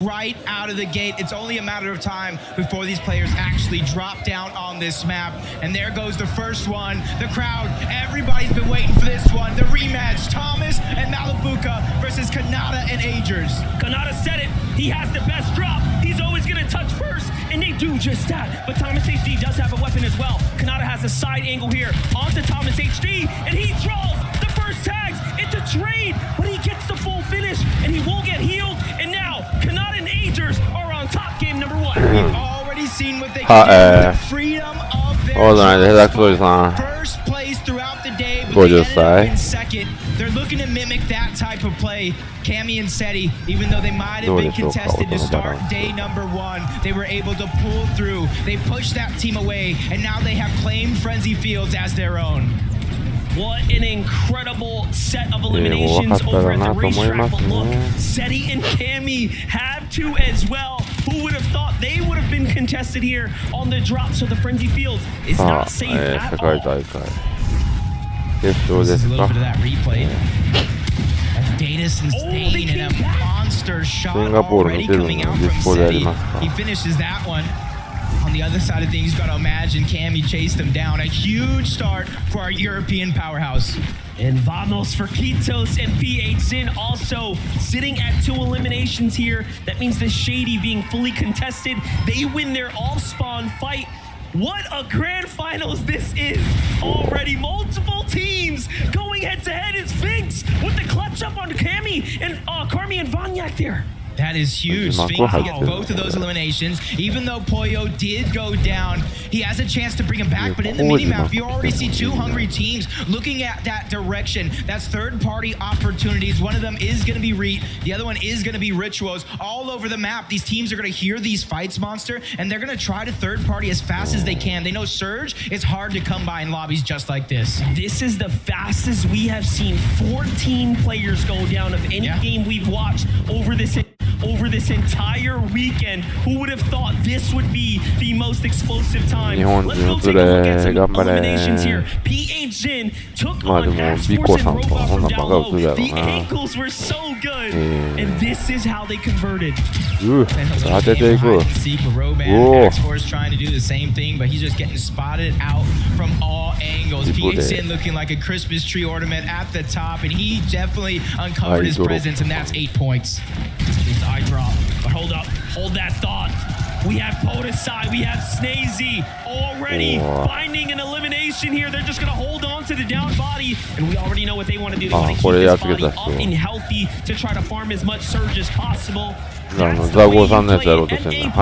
right out of the gate. It's only a matter of time before these players actually drop down on this map. And there goes the first one. The crowd, everybody's been waiting for this one. The rematch, Thomas and Malibuka versus Kanata and Agers. Kanata said it. He has the best drop. He's always going to touch first, and they do just that. But Thomas HD does have a weapon as well. Kanata has a side angle here onto Thomas HD, and he draws the first tags. It's a trade, but he gets the full finish, and he won't get healed. And now, Kanata and Agers are on top, game number one. We've already seen what they can do with the freedom of their first place throughout the day, but they ended up in second. They're looking to mimic that type of play. Cammy and Seti, even though they might have been contested to start day number one, they were able to pull through. They pushed that team away, and now they have claimed Frenzy Fields as their own. What an incredible set of eliminations over at the racetrack. But look, Seti and Cammy have two as well. Who would have thought they would have been contested here on the drop? So the Frenzy Fields is not safe at all. This is a little bit of that replay. Data sustain and a monster shot already coming out from Seti. He finishes that one. On the other side of things, you got to imagine Cammy chased him down. A huge start for our European powerhouse. And Vamos for Kitos and PH Zin also sitting at 2 eliminations here. That means the Shady being fully contested. They win their all-spawn fight. What a grand finals this is! Already multiple teams going head-to-head. It's Sphinx with the clutch up on Cammy and Carmi and Vanyak there. That is huge. Sphinx gets both of those eliminations. Even though Poyo did go down, he has a chance to bring him back. But in the minimap, you already see 2 hungry teams looking at that direction. That's third-party opportunities. One of them is going to be Reet. The other one is going to be Rituals. All over the map, these teams are going to hear these fights, Monster, and they're going to try to third-party as fast as they can. They know Surge is hard to come by in lobbies just like this. This is the fastest we have seen 14 players go down of any game we've watched over this entire weekend. Who would have thought this would be the most explosive time? Let's go take a look at some eliminations here. PH Zin took on Task Force and Robot from down low. The ankles were so good, and this is how they converted. Task Force trying to do the same thing, but he's just getting spotted out from all angles. PH Zin looking like a Christmas tree ornament at the top, and he definitely uncovered his presence, and that's 8 points. The eye drop, but hold up, hold that thought. We have Podesai, we have Snazy already finding an elimination here. They're just gonna hold on to the down body, and we already know what they want to do. They want to keep this body up and healthy to try to farm as much Surge as possible. That's the way you play it. And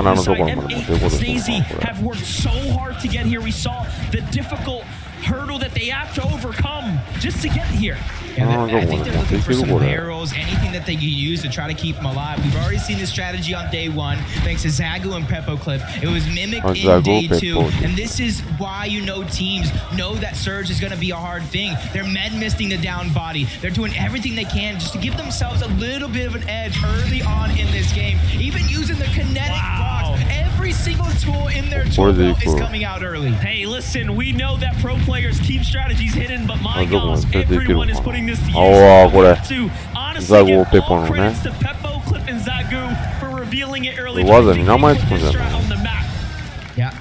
Snazy have worked so hard to get here. We saw the difficult hurdle that they have to overcome just to get here. Yeah, I think they're looking for some barrels, anything that they can use to try to keep them alive. We've already seen this strategy on day 1, thanks to Zagu and Peppo Clip. It was mimicked in day 2, and this is why teams know that Surge is going to be a hard thing. They're med-misting the down body. They're doing everything they can just to give themselves a little bit of an edge early on in this game, even using the kinetic box. Every single tool in their tool belt is coming out early. Hey, listen, we know that pro players keep strategies hidden, but my gosh, everyone is putting this to use. Honestly, give all credits to Peppo, Clip, and Zagu for revealing it early. On the map. Yeah.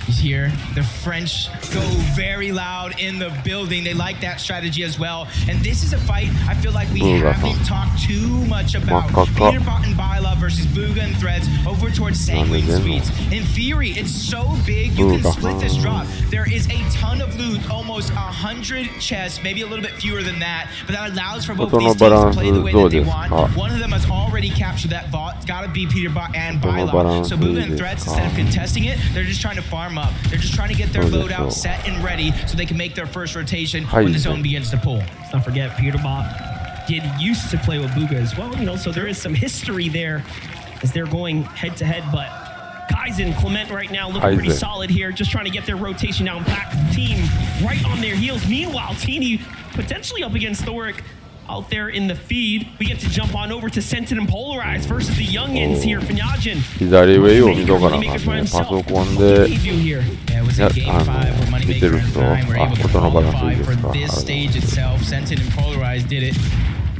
He's here. The French go very loud in the building. They like that strategy as well. And this is a fight I feel like we haven't talked too much about. Peterbot and Byla versus Booga and Threads over towards Sanguine Sweets. In theory, it's so big you can split this drop. There is a ton of loot, almost 100 chests, maybe a little bit fewer than that. But that allows for both these teams to play the way that they want. One of them has already captured that vault. It's got to be Peterbot and Byla. So Booga and Threads, instead of contesting it, they're just trying to farm up. They're just trying to get their loadout set and ready so they can make their first rotation when the zone begins to pull. Let's not forget, Peterbot used to play with Booga as well, so there is some history there as they're going head-to-head, but Kaizen, Clement right now looking pretty solid here, just trying to get their rotation down, back team right on their heels. Meanwhile, Teeny potentially up against Thoric out there in the feed. We get to jump on over to Scented and Polarized versus the youngins here. Fanyajin. 左上を見とかなあかんね。パソコンで見てる人、音のバランスいいですか。For this stage itself, Scented and Polarized did it.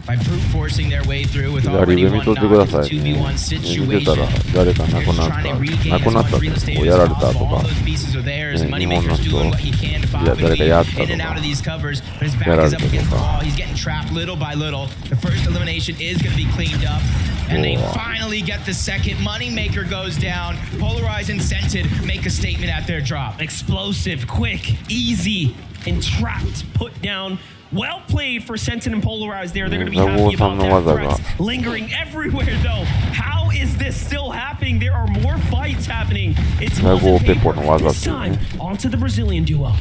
by brute forcing their way through with 左 already 上 one 見とって knock. くだ It's さ a いね。 2v1 見てたら situation. 誰か亡くなっ Trying to た。 regain 亡く as なった much って real estate や as られた possible. と All か。 those pieces are theirs. 日本の Moneymaker's 人 doing what he can to pop 誰かやった in と and out か of these covers, but his や back ら is れ up たと against the か。 wall. He's getting trapped little by little. The first elimination is going to be cleaned up. And they finally get the second. Moneymaker goes down. Polarized and Scented make a statement at their drop. Explosive, quick, easy, and trapped. Put down. Well played for Sentin and Polarized there. They're going to be happy about that. Threats lingering everywhere, though. How is this still happening? There are more fights happening. It's this time onto the Brazilian duo.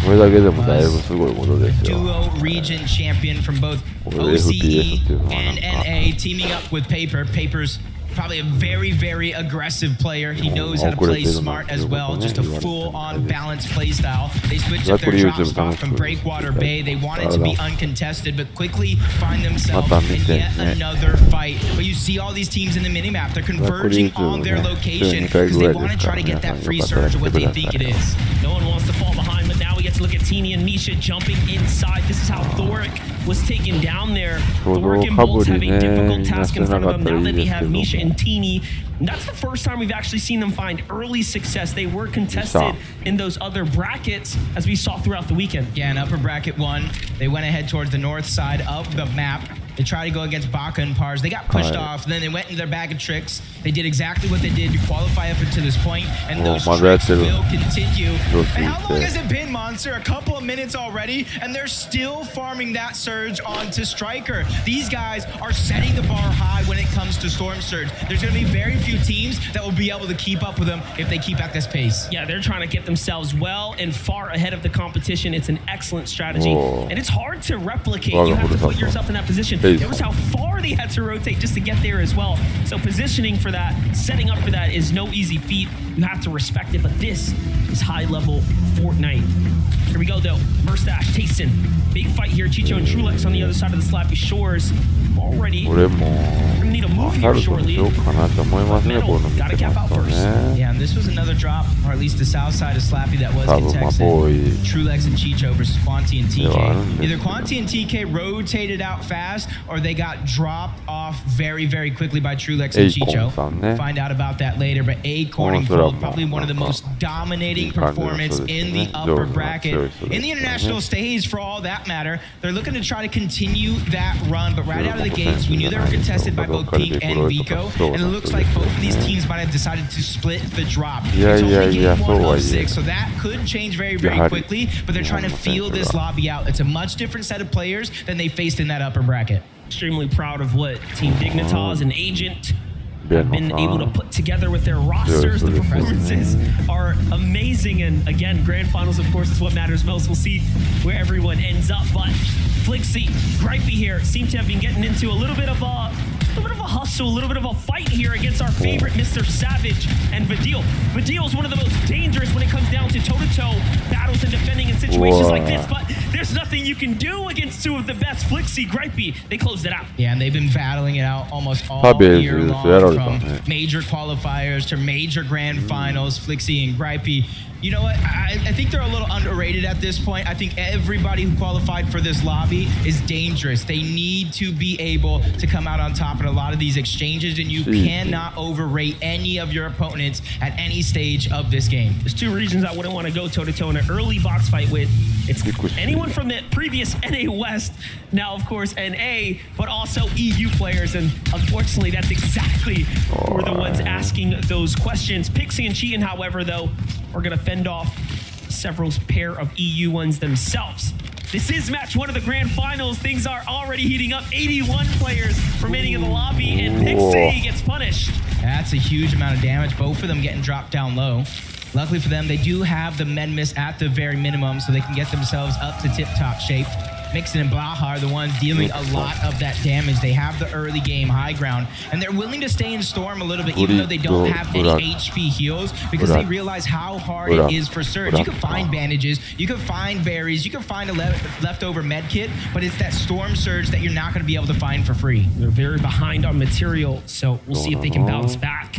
これだけでもだいぶすごいことですよ。 Duo region champion from both OCE and NA teaming up with Paper. Paper's probably a very, very aggressive player. He knows how to play smart as well. Just a full-on balanced play style. They switched up their drop spot from Breakwater Bay. They wanted to be uncontested, but quickly find themselves in yet another fight. But you see all these teams in the minimap. They're converging on their location because they want to try to get that free surge of what they think it is. No one wants to fall behind, but now we get to look at Teeny and Misha jumping inside. This is how Thoric was taken down there. Thoric and Bolts have a difficult task in front of them now that we have Misha and Teeny. And that's the first time we've actually seen them find early success. They were contested in those other brackets, as we saw throughout the weekend. Yeah, in upper bracket 1, they went ahead towards the north side of the map. They tried to go against Baka and Pars. They got pushed off. Then they went into their bag of tricks. They did exactly what they did to qualify up to this point, and those tricks will continue. And how long has it been, Monster? A couple of minutes already, and they're still farming that surge onto Striker. These guys are setting the bar high when it comes to Storm Surge. There's going to be very few teams that will be able to keep up with them if they keep at this pace. Yeah, they're trying to get themselves well and far ahead of the competition. It's an excellent strategy, and it's hard to replicate. You have to put yourself in that position. It was how far they had to rotate just to get there as well. So positioning for that, setting up for that is no easy feat. You have to respect it, but this is high-level Fortnite. Here we go, though. First dash, Tayson. Big fight here. Chicho and Trulex on the other side of the Slappy Shores. Already. We're gonna need a move here shortly. Gotta cap out first. Yeah, and this was another drop, or at least the south side of Slappy that was contested. Trulex and Chicho versus Quanti and TK. Either Quanti and TK rotated out fast, or they got dropped off very, very quickly by Trulex and Chicho. Find out about that later, but Acorn pulled probably one of the most dominating performance in the upper bracket. In the international stage, for all that matter, they're looking to try to continue that run, but right out of the gates, we knew they were contested by both Pink and Vico, and it looks like both of these teams might have decided to split the drop. It's only game 1 of 6, so that could change very, very quickly, but they're trying to feel this lobby out. It's a much different set of players than they faced in that upper bracket. Extremely proud of what Team Dignitas and Agent have been able to put together with their rosters. The performances are amazing, and again, grand finals, of course, is what matters most. We'll see where everyone ends up, but Flixie, Gripey here, seem to have been getting into a little bit of a hustle, a little bit of a fight here against our favorite Mr. Savage and Vidil. Vidil is one of the most dangerous when it comes down to toe-to-toe battles and defending in situations like this, but there's nothing you can do against two of the best. Flixie, Gripey, they closed it out. Yeah, and they've been battling it out almost all year long, from major qualifiers to major grand finals. Flixie and Gripey, you know what? I think they're a little underrated at this point. I think everybody who qualified for this lobby is dangerous. They need to be able to come out on top in a lot of these exchanges, and you cannot overrate any of your opponents at any stage of this game. There's two regions I wouldn't want to go toe-to-toe in an early box fight with. It's anyone from the previous NA West, now, of course, NA, but also EU players, and unfortunately, that's exactly who are the ones asking those questions. Pixie and Cheatin', however, though, are going to fend off several pair of EU ones themselves. This is match 1 of the grand finals. Things are already heating up. 81 players remaining in the lobby, and Pixie gets punished. That's a huge amount of damage. Both of them getting dropped down low. Luckily for them, they do have the med miss at the very minimum, so they can get themselves up to tip-top shape. Mixon and Blaha are the ones dealing a lot of that damage. They have the early game high ground, and they're willing to stay in Storm a little bit, even though they don't have any HP heals, because they realize how hard it is for Surge. You can find bandages, you can find berries, you can find a leftover med kit, but it's that Storm Surge that you're not going to be able to find for free. They're very behind on material, so we'll see if they can bounce back.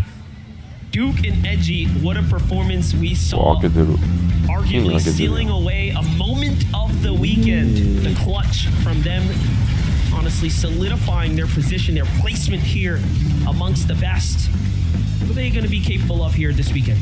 Duke and Edgy, what a performance we saw. Arguably stealing away a moment of the weekend. The clutch from them on honestly solidifying their position, their placement here amongst the best. What are they going to be capable of here this weekend?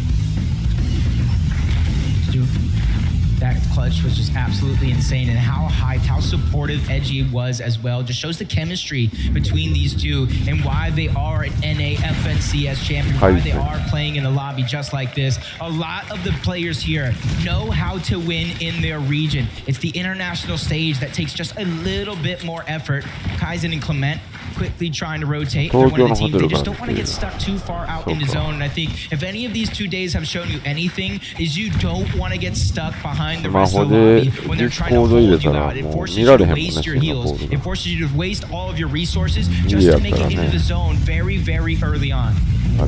That clutch was just absolutely insane, and how hyped, how supportive Edgy was as well. Just shows the chemistry between these two and why they are an NAFNCS champion, why they are playing in a lobby just like this. A lot of the players here know how to win in their region. It's the international stage that takes just a little bit more effort. Kaizen and Clement quickly trying to rotate. They're one of the teams. They just don't want to get stuck too far out in the zone. And I think if any of these 2 days have shown you anything, is you don't want to get stuck behind the rest of the lobby when they're trying to hold you out. It forces you to waste your heals. It forces you to waste all of your resources just to make it into the zone very, very early on.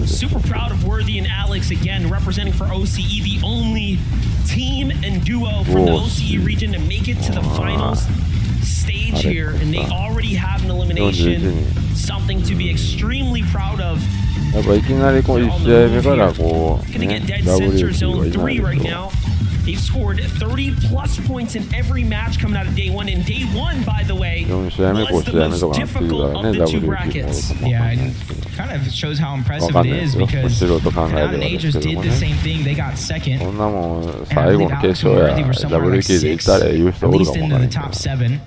Super proud of Worthy and Alex again representing for OCE, the only team and duo from the OCE region to make it to the finals stage here, and they already have an elimination, something to be extremely proud of. やっぱいきなりこう1試合目からこう、ね、WQ はいないと。They've scored 30 plus points in every match coming out of day one. And day one, by the way, was the most difficult of the 2 brackets. Yeah, and kind of shows how impressive it is because Kaname just did the same thing. They got second. And I believe Alex and Worthy were somewhere like 6, at least into the top 7.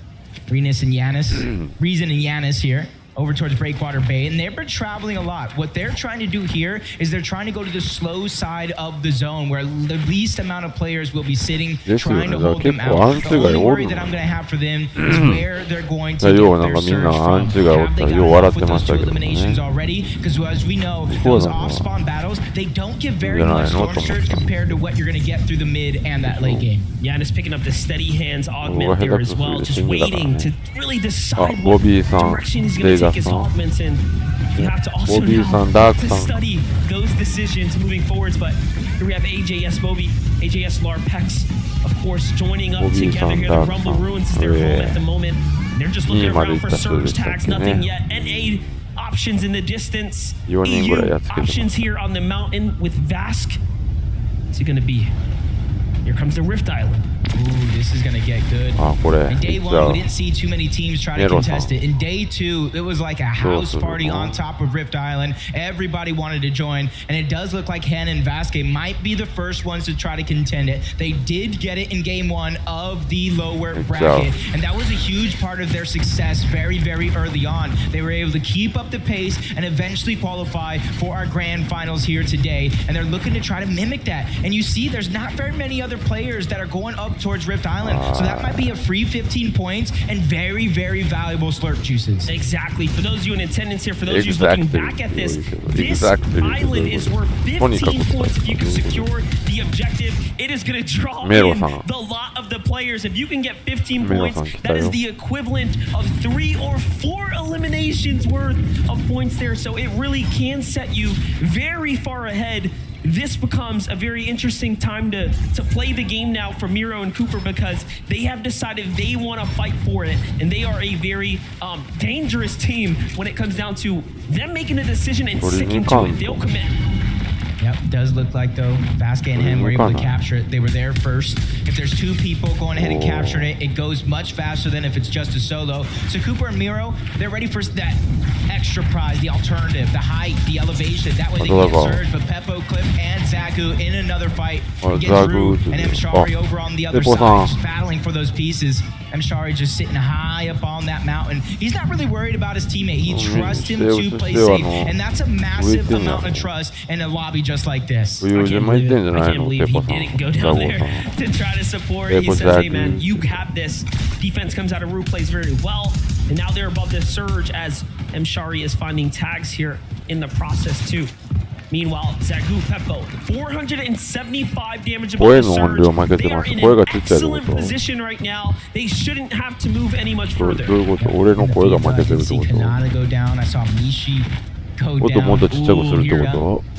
Renas and Yanis, Reason and Yanis here. Over towards Breakwater Bay, and they've been traveling a lot. What they're trying to do here is they're trying to go to the slow side of the zone where the least amount of players will be sitting, trying to hold them out. The only worry that I'm going to have for them is where they're going to get their surge from. Have they got off with those 2 eliminations already? Because as we know, those off-spawn battles, they don't give very much storm surge compared to what you're going to get through the mid and that late game. Yanis picking up the steady hands augment there as well, just waiting to really decide what direction he's going to take his augments in. You have to also know to study those decisions moving forwards. But here we have AJS Bobby, AJS Larpex, of course, joining up together here. The Rumble Ruins is their home at the moment. They're just looking around for surge tags, nothing yet. NA options in the distance. EU options here on the mountain with Vask. What's it going to be? Here comes the Rift Island. Ooh, this is going to get good. In day 1, we didn't see too many teams try to contest it. In day 2, it was like a house party on top of Rift Island. Everybody wanted to join, and it does look like Hen and Vasque might be the first ones to try to contend it. They did get it in game 1 of the lower bracket, and that was a huge part of their success very, very early on. They were able to keep up the pace and eventually qualify for our grand finals here today, and they're looking to try to mimic that. And you see there's not very many other players that are going up towards Rift Island, so that might be a free 15 points and very, very valuable slurp juices. Exactly. For those of you in attendance here, for those of you looking back at this island is worth 15 points if you can secure the objective. It is going to draw in the lot of the players. If you can get 15 points, that is the equivalent of 3 or 4 eliminations worth of points there, so it really can set you very far ahead. This becomes a very interesting time to play the game now for Miro and Cooper, because they have decided they want to fight for it, and they are a very dangerous team when it comes down to them making a decision and sticking to it. They'll commit. Yep, does look like though Vasque and him were able to capture it. They were there first. If there's 2 people going ahead and capturing it, it goes much faster than if it's just a solo. So Cooper and Miro, they're ready for that extra prize, the alternative, the height, the elevation. That way they can get surge. But Peppo, Clip, and Zaku in another fight against Rue and Mshari over on the other side, just battling for those pieces. Mshari just sitting high up on that mountain. He's not really worried about his teammate. He trusts him to play safe, and that's a massive amount of trust in a lobby just like this. I can't believe he didn't go down there to try to support. He says, hey man, you have this. Defense comes out of Rue, plays very well, and now they're above this surge as Mshari is finding tags here in the process too. Meanwhile, Zagu Peppo, 475 damage above the surge. They are in an excellent position right now. They shouldn't have to move any much further. See Kanata go down. I saw Mishi go down.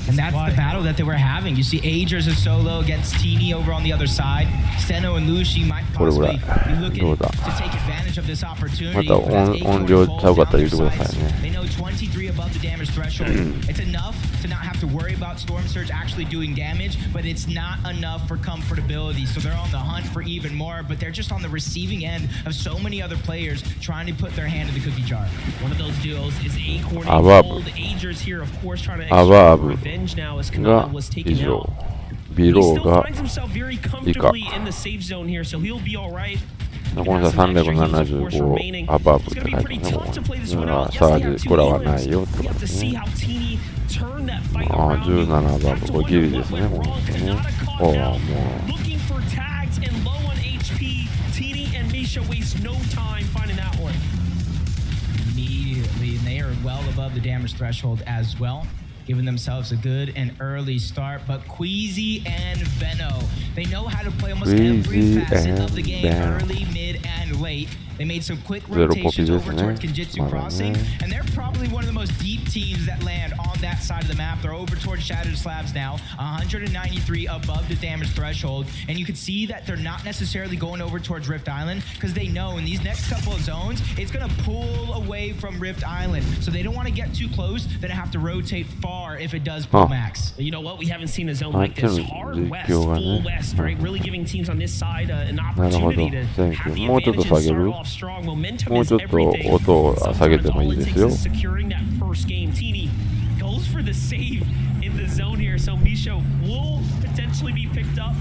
And that's the battle that they were having. You see Agers a solo against Teeny over on the other side. Steno and Lucy might これぐらい possibly be looking どうだ to take advantage of this opportunity. また But that's 音 Acorn 量 Bolt ちゃうかったら on 言って their ください sides. ね They know 23 above the damage threshold. It's enough to not have to worry about Storm Surge actually doing damage, but it's not enough for comfortability. So they're on the hunt for even more, but they're just on the receiving end of so many other players trying to put their hand in the cookie jar. One of those duos is Acorn and Abab. Gold. Agers here, of course, trying to Abab extract revenge now as が Kaname was 以 taken 上 out. ビ He ロー still が finds himself very comfortably in the safe zone here, so he'll be all right. この人は375アバブって書いてますね。これはサージ、これはないよってことですね。ああ、17アバブ、これギリですね、この人ね。おお、もう。Immediately, and they are well above the damage threshold as well, giving themselves a good and early start. But Queasy and Veno, they know how to play almost every facet of the game, early, mid, and late. They made some quick rotations over towards Kenjutsu Crossing, and they're probably one of the most deep teams that land on that side of the map. They're over towards Shattered Slabs now, 193 above the damage threshold, and you can see that they're not necessarily going over towards Rift Island because they know in these next couple of zones, it's going to pull away from Rift Island. So they don't want to get too close, then have to rotate far if it does pull max. You know what? We haven't seen a zone like this. Hard West, full West, right? Really giving teams on this side an opportunity to have the advantage and start off strong. Momentum is everything. Sometimes all it takes is securing that first game. Teeny goes for the save in the zone here, so Misha will potentially be picked up.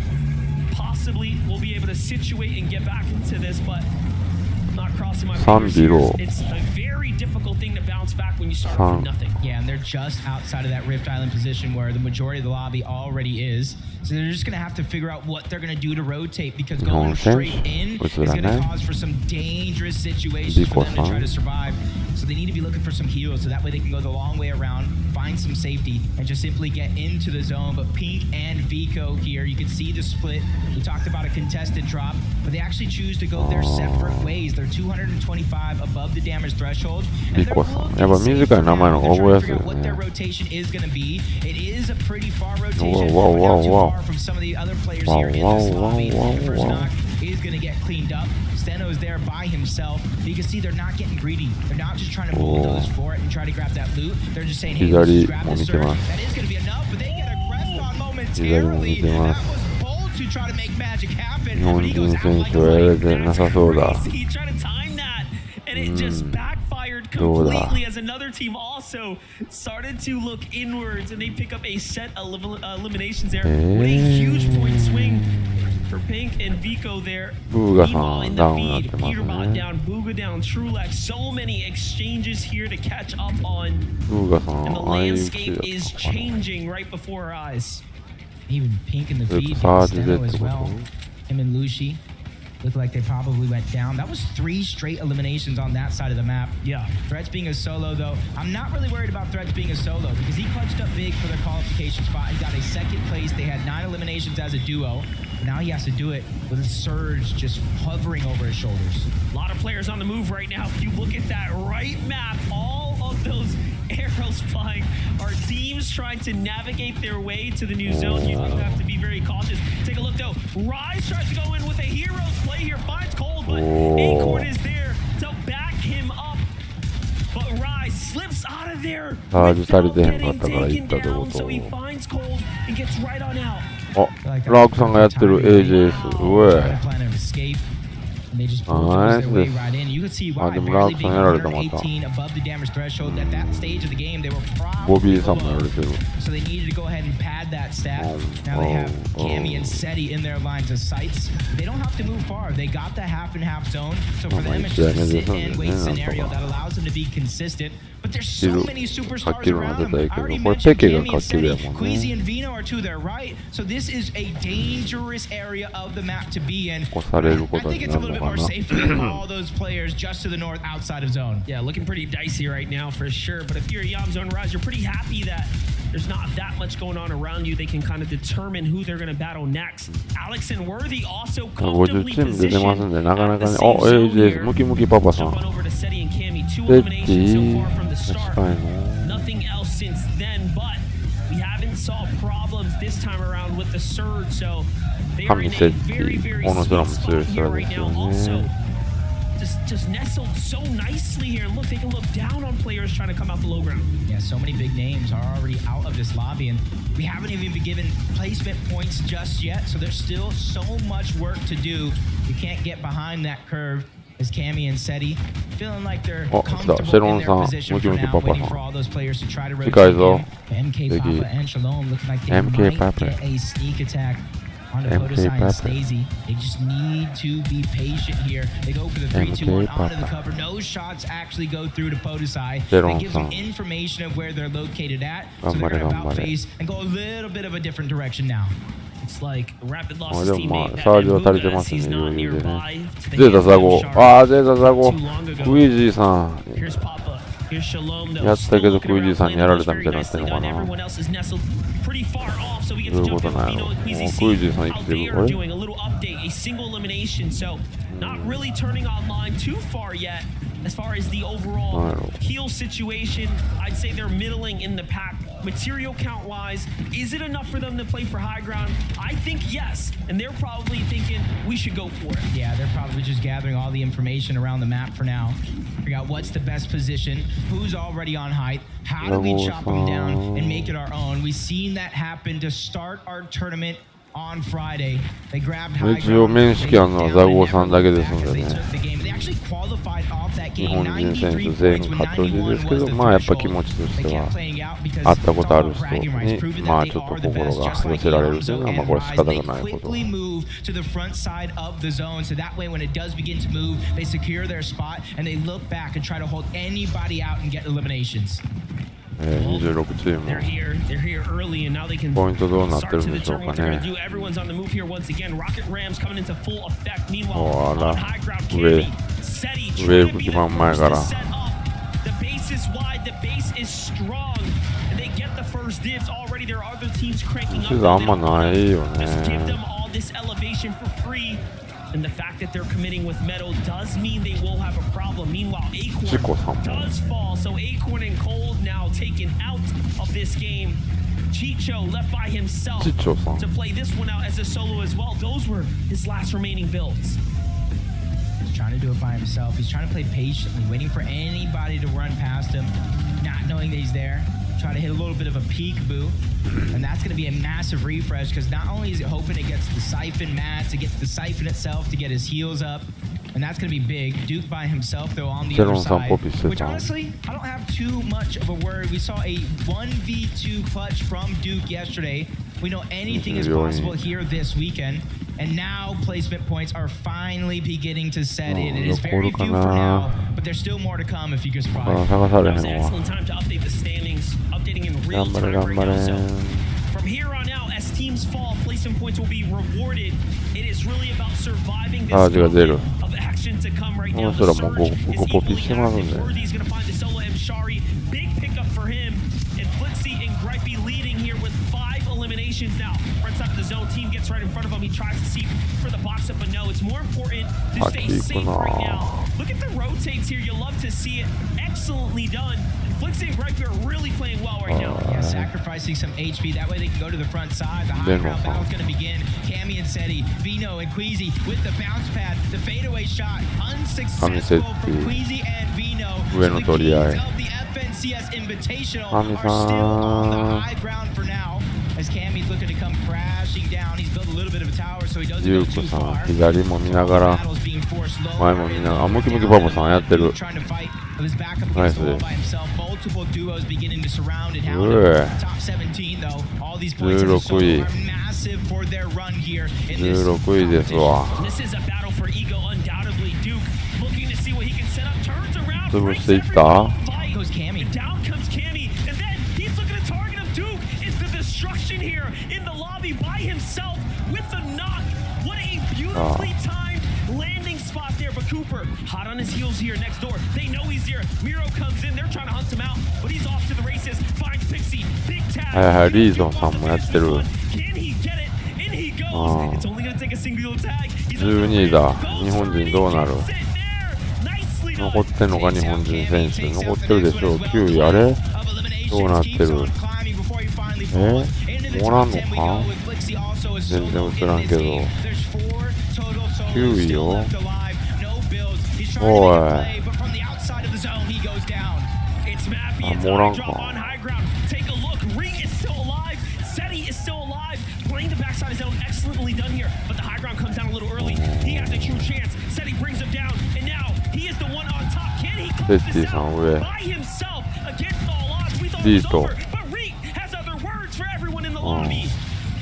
Possibly will be able to situate and get back into this, but I'm not crossing my fingers here. It's a very difficult thing to bounce back when you start off with nothing. Yeah, and they're just outside of that Rift Island position where the majority of the lobby already is. So they're just going to have to figure out what they're going to do to rotate, because going straight in is going to cause for some dangerous situations for them to try to survive. So they need to be looking for some heals, so that way they can go the long way around, find some safety, and just simply get into the zone. But Pink and Vico here, you can see the split. We talked about a contested drop, but they actually choose to go their separate ways. They're 225 above the damage threshold, and they're looking to figure out what their rotation is going to be. It is a pretty far rotation, but we're not too far from some of the other players here in this lobby. The first knock is going to get cleaned up. Steno's there by himself. But you can see they're not getting greedy. They're not just trying to bulldoze for it and try to grab that loot. They're just saying, hey, let's just grab this surge. That is going to be enough, but they get aggressed on momentarily. That was bold to try to make magic happen. But he goes out like a light. He tried to time that, and it just backfired completely as another team also started to look inwards, and they pick up a set of eliminations there with a huge point swing for Pink and Vico there. Meanwhile, in the feed, Peterbot down, Booga down, Trulex. So many exchanges here to catch up on. And the landscape is changing right before our eyes. Even Pink in the feed, Steno as well. Him and Lucy look like they probably went down. That was 3 straight eliminations on that side of the map. Yeah. Threats being a solo, though. I'm not really worried about Threats being a solo because he clutched up big for their qualification spot and got a second place. They had 9 eliminations as a duo. Now he has to do it with a surge just hovering over his shoulders. A lot of players on the move right now. If you look at that right map, all of those arrows flying are teams trying to navigate their way to the new zone. You do have to be very cautious. Take a look, though. Rise tries to go in with a hero's play here. Finds Cold, but Acorn is there to back him up. But Rise slips out of there without getting taken down. So he finds Cold and gets right on out. あ、ラークさんがやってる AJS。うえ。And they just bulldoze their way right in. You can see why barely being 118 above the damage threshold at that stage of the game. They were probably low, so they needed to go ahead and pad that stat. Now they have Cammy and Seti in their lines of sights. They don't have to move far. They got the half and half zone, so for them it's just a sit and wait scenario that allows them to be consistent. But there's so many superstars around them. I already mentioned Cammy and Seti. Queasy and Vino are to their right, so this is a dangerous area of the map to be in. I think it's a little bit more safe than all those players just to the north outside of zone. Yeah, looking pretty dicey right now for sure. But if you're a Yam Zone Rise, you're pretty happy that there's not that much going on around you. They can kind of determine who they're going to battle next. Alex and Worthy also comfortably positioned at the same zone here. Jumping over to Seti and Cammy. 2 eliminations so far from the start. Nothing else since then, but we haven't saw problems this time around with the surge, so they are in a 神 very, セッテ very ィこの人らも sweet 強い spot 人 here らで right すよ now. Also, ね just nestled so nicely here. And look, they can look down on players trying to come out the low ground. Yeah, so many big names are already out of this lobby, and we haven't even been given placement points just yet, so there's still so much work to do. We can't get behind that curve as Cammy and Seti feeling like they're comfortable in their position for now, waiting for all those players to try to rotate in. MK Papa and Shalom looking like they MK might Papa. get a sneak attack on the MK Podesai and Papa. Stacey. They just need to be patient here. They go for the 3-2-1 onto the cover. No shots actually go through to Podesai. That gives them information of where they're located at. So they're going to about face and go a little bit of a different direction now. It's like Rapid lost あ his でもま teammate. あサージは足りて That ますね he's 余 not 裕で nearby. ね To the ゼータ hands ザ of ゴ Sharp. ああゼータザゴ Too long ago. クイジーさん Here's Papa. Here's Shalom. though, やったけ still ど looking クイジー around, さんに playing やら the れた most みたい very になってん nicely のか done. な Everyone else is nestled pretty far off, so we get どう to いうこ jump と in なん with や Vino ろ and もう Queasy クイジーさん see 生 how きて they る are あれ doing. A little update, a single elimination, so not really turning online too far yet. As far as the overall heal situation, I'd say they're middling in the pack. Material count wise, is it enough for them to play for high ground? I think yes, and they're probably thinking we should go for it. Yeah, they're probably just gathering all the information around the map for now. Figure out what's the best position, who's already on height, how do we chop them down and make it our own. We've seen that happen to start our tournament on Friday. They grabbed high 一応 ground. 面識あるのはザゴさんだけですので They ね took the game. They actually qualified off that 日 game. 本人選手 93全 points 員 when 勝ってほしいで 91すけ was ど the まあやっぱ threshold. 気持ちとして They は kept playing out because 会ったことある it's 人 all bragging rights, に proving ま that あ they ちょっと are the 心 best, が just 寄 like せられるという Alonso のはまあ and これ仕 Rise. 方 They がないこと quickly move to the front side of the zone, so that way when it does begin to move, they secure their spot and they look back and try to hold anybody out and get eliminations. 26チーム They're here early, and now they can ポイントどうなって start る to んでしょう determine か what they're ね going to do. Everyone's on the move here once again. Rocket Rams coming into full effect. Meanwhile, おあら on high ground, 上 Cammy, Seti 上 trying to be 一 the 番前 first か to ら set up. The base is wide, the base is strong, and they get the first dibs already. There are other teams cranking シ up. ーズンあんまないよ Just give ね them all this elevation for free. And the fact that they're committing with metal does mean they will have a problem. Meanwhile, Chico Acorn さんも does fall. So Acorn and Cold now taken out of this game. Chicho left by himself チッチョさん to play this one out as a solo as well. Those were his last remaining builds. He's trying to do it by himself. He's trying to play patiently, waiting for anybody to run past him, not knowing that he's there. Try to hit a little bit of a peekaboo. And that's going to be a massive refresh because not only is it hoping it gets the Siphon mats, it gets the Siphon itself to get his heals up. And that's going to be big. Duke by himself, though, on the other side. Which, honestly, I don't have too much of a worry. We saw a 1v2 clutch from Duke yesterday. We know anything is possible here this weekend. And now placement points are finally beginning to set in. It is very few for now, but there's still more to come if you get surprised. 探されへ It's ん an わ excellent time to update the standings, updating in real 頑張 time れ right 頑張 now. れ So from here on out, as teams fall, placement points will be rewarded. It is really about surviving this あーが出る of action to come right こ now. の人 The らも surge 5 is コピ equally してますん active. で Worthy's going to find the solo M. Shari. Big pickup for him. And Flitzy and Gripey leading here with 5 eliminations now. Front side of the zone, team gets right in front of him. He tries to see for the box up, but no, it's more important to stay safe right now. Look at the rotates here. You love to see it. Excellently done. Flitzy and Gripey are really playing well right now. Yeah, sacrificing some HP. That way they can go to the front side. The high ground battle is going to begin. Cammy and Seti, Vino and Queasy with the bounce pad. The fadeaway shot unsuccessful from Queasy and Vino. So the keys of the FNCS Invitational are still on the high ground for now. As Cammy's looking to come crashing down. He's built a little bit of a tower, so he doesn't go too far. 左も見ながら Battle's being forced low. 前も見ながらあムキムキパパさんやってる Trying to fight with his back up against the wall by himself. Multiple duos beginning to surround and hound him. Top 17 though. All these points as a solo are massive for their run here in this 16位ですわ This is a battle for ego, undoubtedly. Duke looking to see what he can set up, turns around, 潰 breaks していっ every た fight. Goes Cammy. And down comes Cammy, and then he's looking to target of Duke. Is the destruction here in the lobby by himself with the knock. What a beautifully timed landing spot there. But Cooper, hot on his heels here next door. They know he's here. Miro comes in. They're trying to hunt him out, but he's off to the races. Finds Pixie. Big tag. はいはいリーゾンさんもやってる Can he get it? In he goes. It's only going to take a single tag. He's 12位だ日本人どうなる Sit there. Nicely done. 残ってんのか日本人選手残ってるでしょう9位あれどうなってる falls into the もらん top の 10 we か go with Flixie also a 全然 solo 映らん in け this ど game. There's 4 total solos 9位 still よ left alive. No builds. He's trying to お make a い play, but from the outside of the zone, he goes down. It's Mappy. It's Moran high drop ka. on high ground. Take a look. Ring is still alive. Seti is still alive. Playing the backside of zone. Excellently done here. But the high ground comes down a little early. He has a true chance. Seti brings him down. And now he is the one on top. Can he close this out by himself against all odds? We thought it was over. But Reek has other words for everyone in the lobby.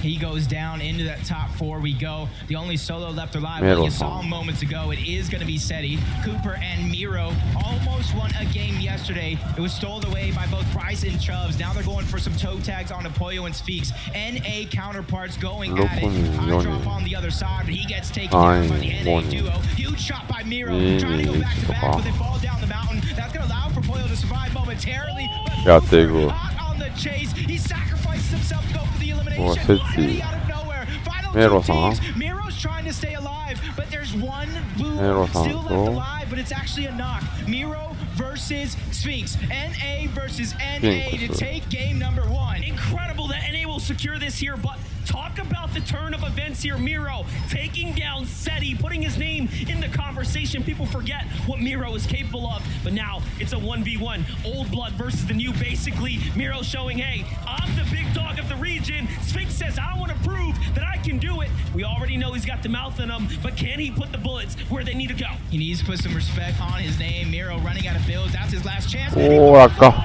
He goes down into that top 4 we go. The only solo left alive, Mero like you saw moments ago, it is going to be Seti. Cooper and Miro almost won a game yesterday. It was stolen away by both Bryce and Chubbs. Now they're going for some toe tags on Apoyo and Speaks. NA counterparts going at it. High drop on the other side, but he gets taken down by the NA duo. Huge shot by Miro, trying to go back to back, but they fall dodown the mountain. That's going to allow for Apoyo to survive momentarily. But hot on the chase. He sacrifices himself to go for the elimination. Seti out of nowhere. Final 2 teams. Miro's trying to stay alive, but there's one boom still left alive, but it's actually a knock. Miro versus Sphinx. NA versus NA to take game number 1. Incredible that NA will secure this here, but talk about the turn of events here. Miro taking down Seti, putting his name in the conversation. People forget what Miro is capable of, but now it's a 1v1. Old blood versus the new. Basically, Miro showing, hey, I'm the big dog of the region. Sphinx says, I want to prove that I can do it. We already know he's got the mouth in him, but can he put the bullets where they need to go? He needs to put some respect on his name. Miro running out of builds. That's his last chance. Oh, Miro goes out.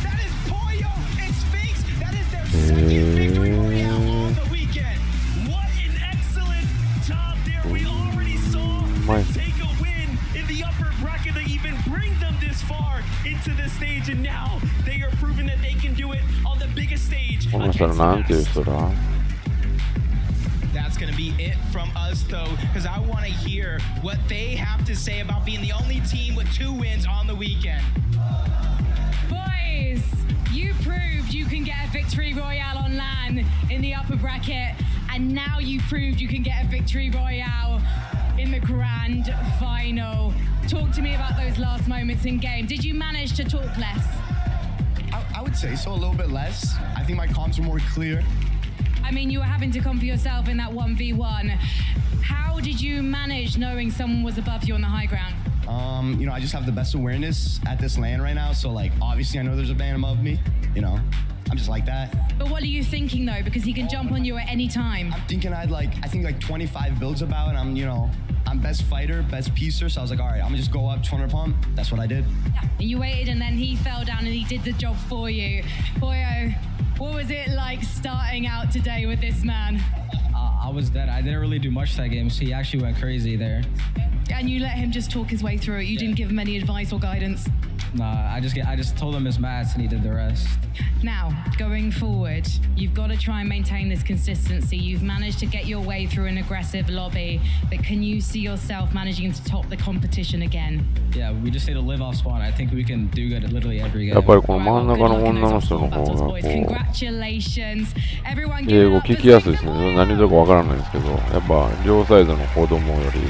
That is Poyo and Sphinx. That is their second victory royale of the weekend. What an excellent job there. We already saw them take a win in the upper bracket to even bring them this far into the stage, and now they are proving that they can do it on the biggest stage. この人らなんていう人だ That's going to be it from us, though, because I want to hear what they have to say about being the only team with 2 wins on the weekend. Boys, you proved you can get a victory royale on LAN in the upper bracket, and now you proved you can get a victory royale in the grand final. Talk to me about those last moments in game. Did you manage to talk less? I would say so, a little bit less. I think my comms were more clear. I mean, you were having to come for yourself in that 1v1. How did you manage knowing someone was above you on the high ground? You know, I just have the best awareness at this LAN right now. So, like, obviously I know there's a man above me, you know. I'm just like that. But what are you thinking, though? Because he can jump on you at any time. I'm thinking I think like 25 builds about, and I'm best fighter, best piecer. So I was like, all right, I'm gonna just go up 200 pump. That's what I did. Yeah. You waited, and then he fell down, and he did the job for you. Poyo, what was it like starting out today with this man? I was dead. I didn't really do much that game, so he actually went crazy there. And you let him just talk his way through it. You didn't give him any advice or guidance. Nah, I just told him his maths and he did the rest. Now, going forward, you've got to try and maintain this consistency. You've managed to get your way through an aggressive lobby, but can you see yourself managing to top the competition again? Yeah, we just need to live off spawn. I think we can do good at literally every game. やっぱりこの真ん中の女の人の方がこう Congratulations. Everyone 英語聞きやすいですね。何言うかわからないんですけど、やっぱ両サイドの子供より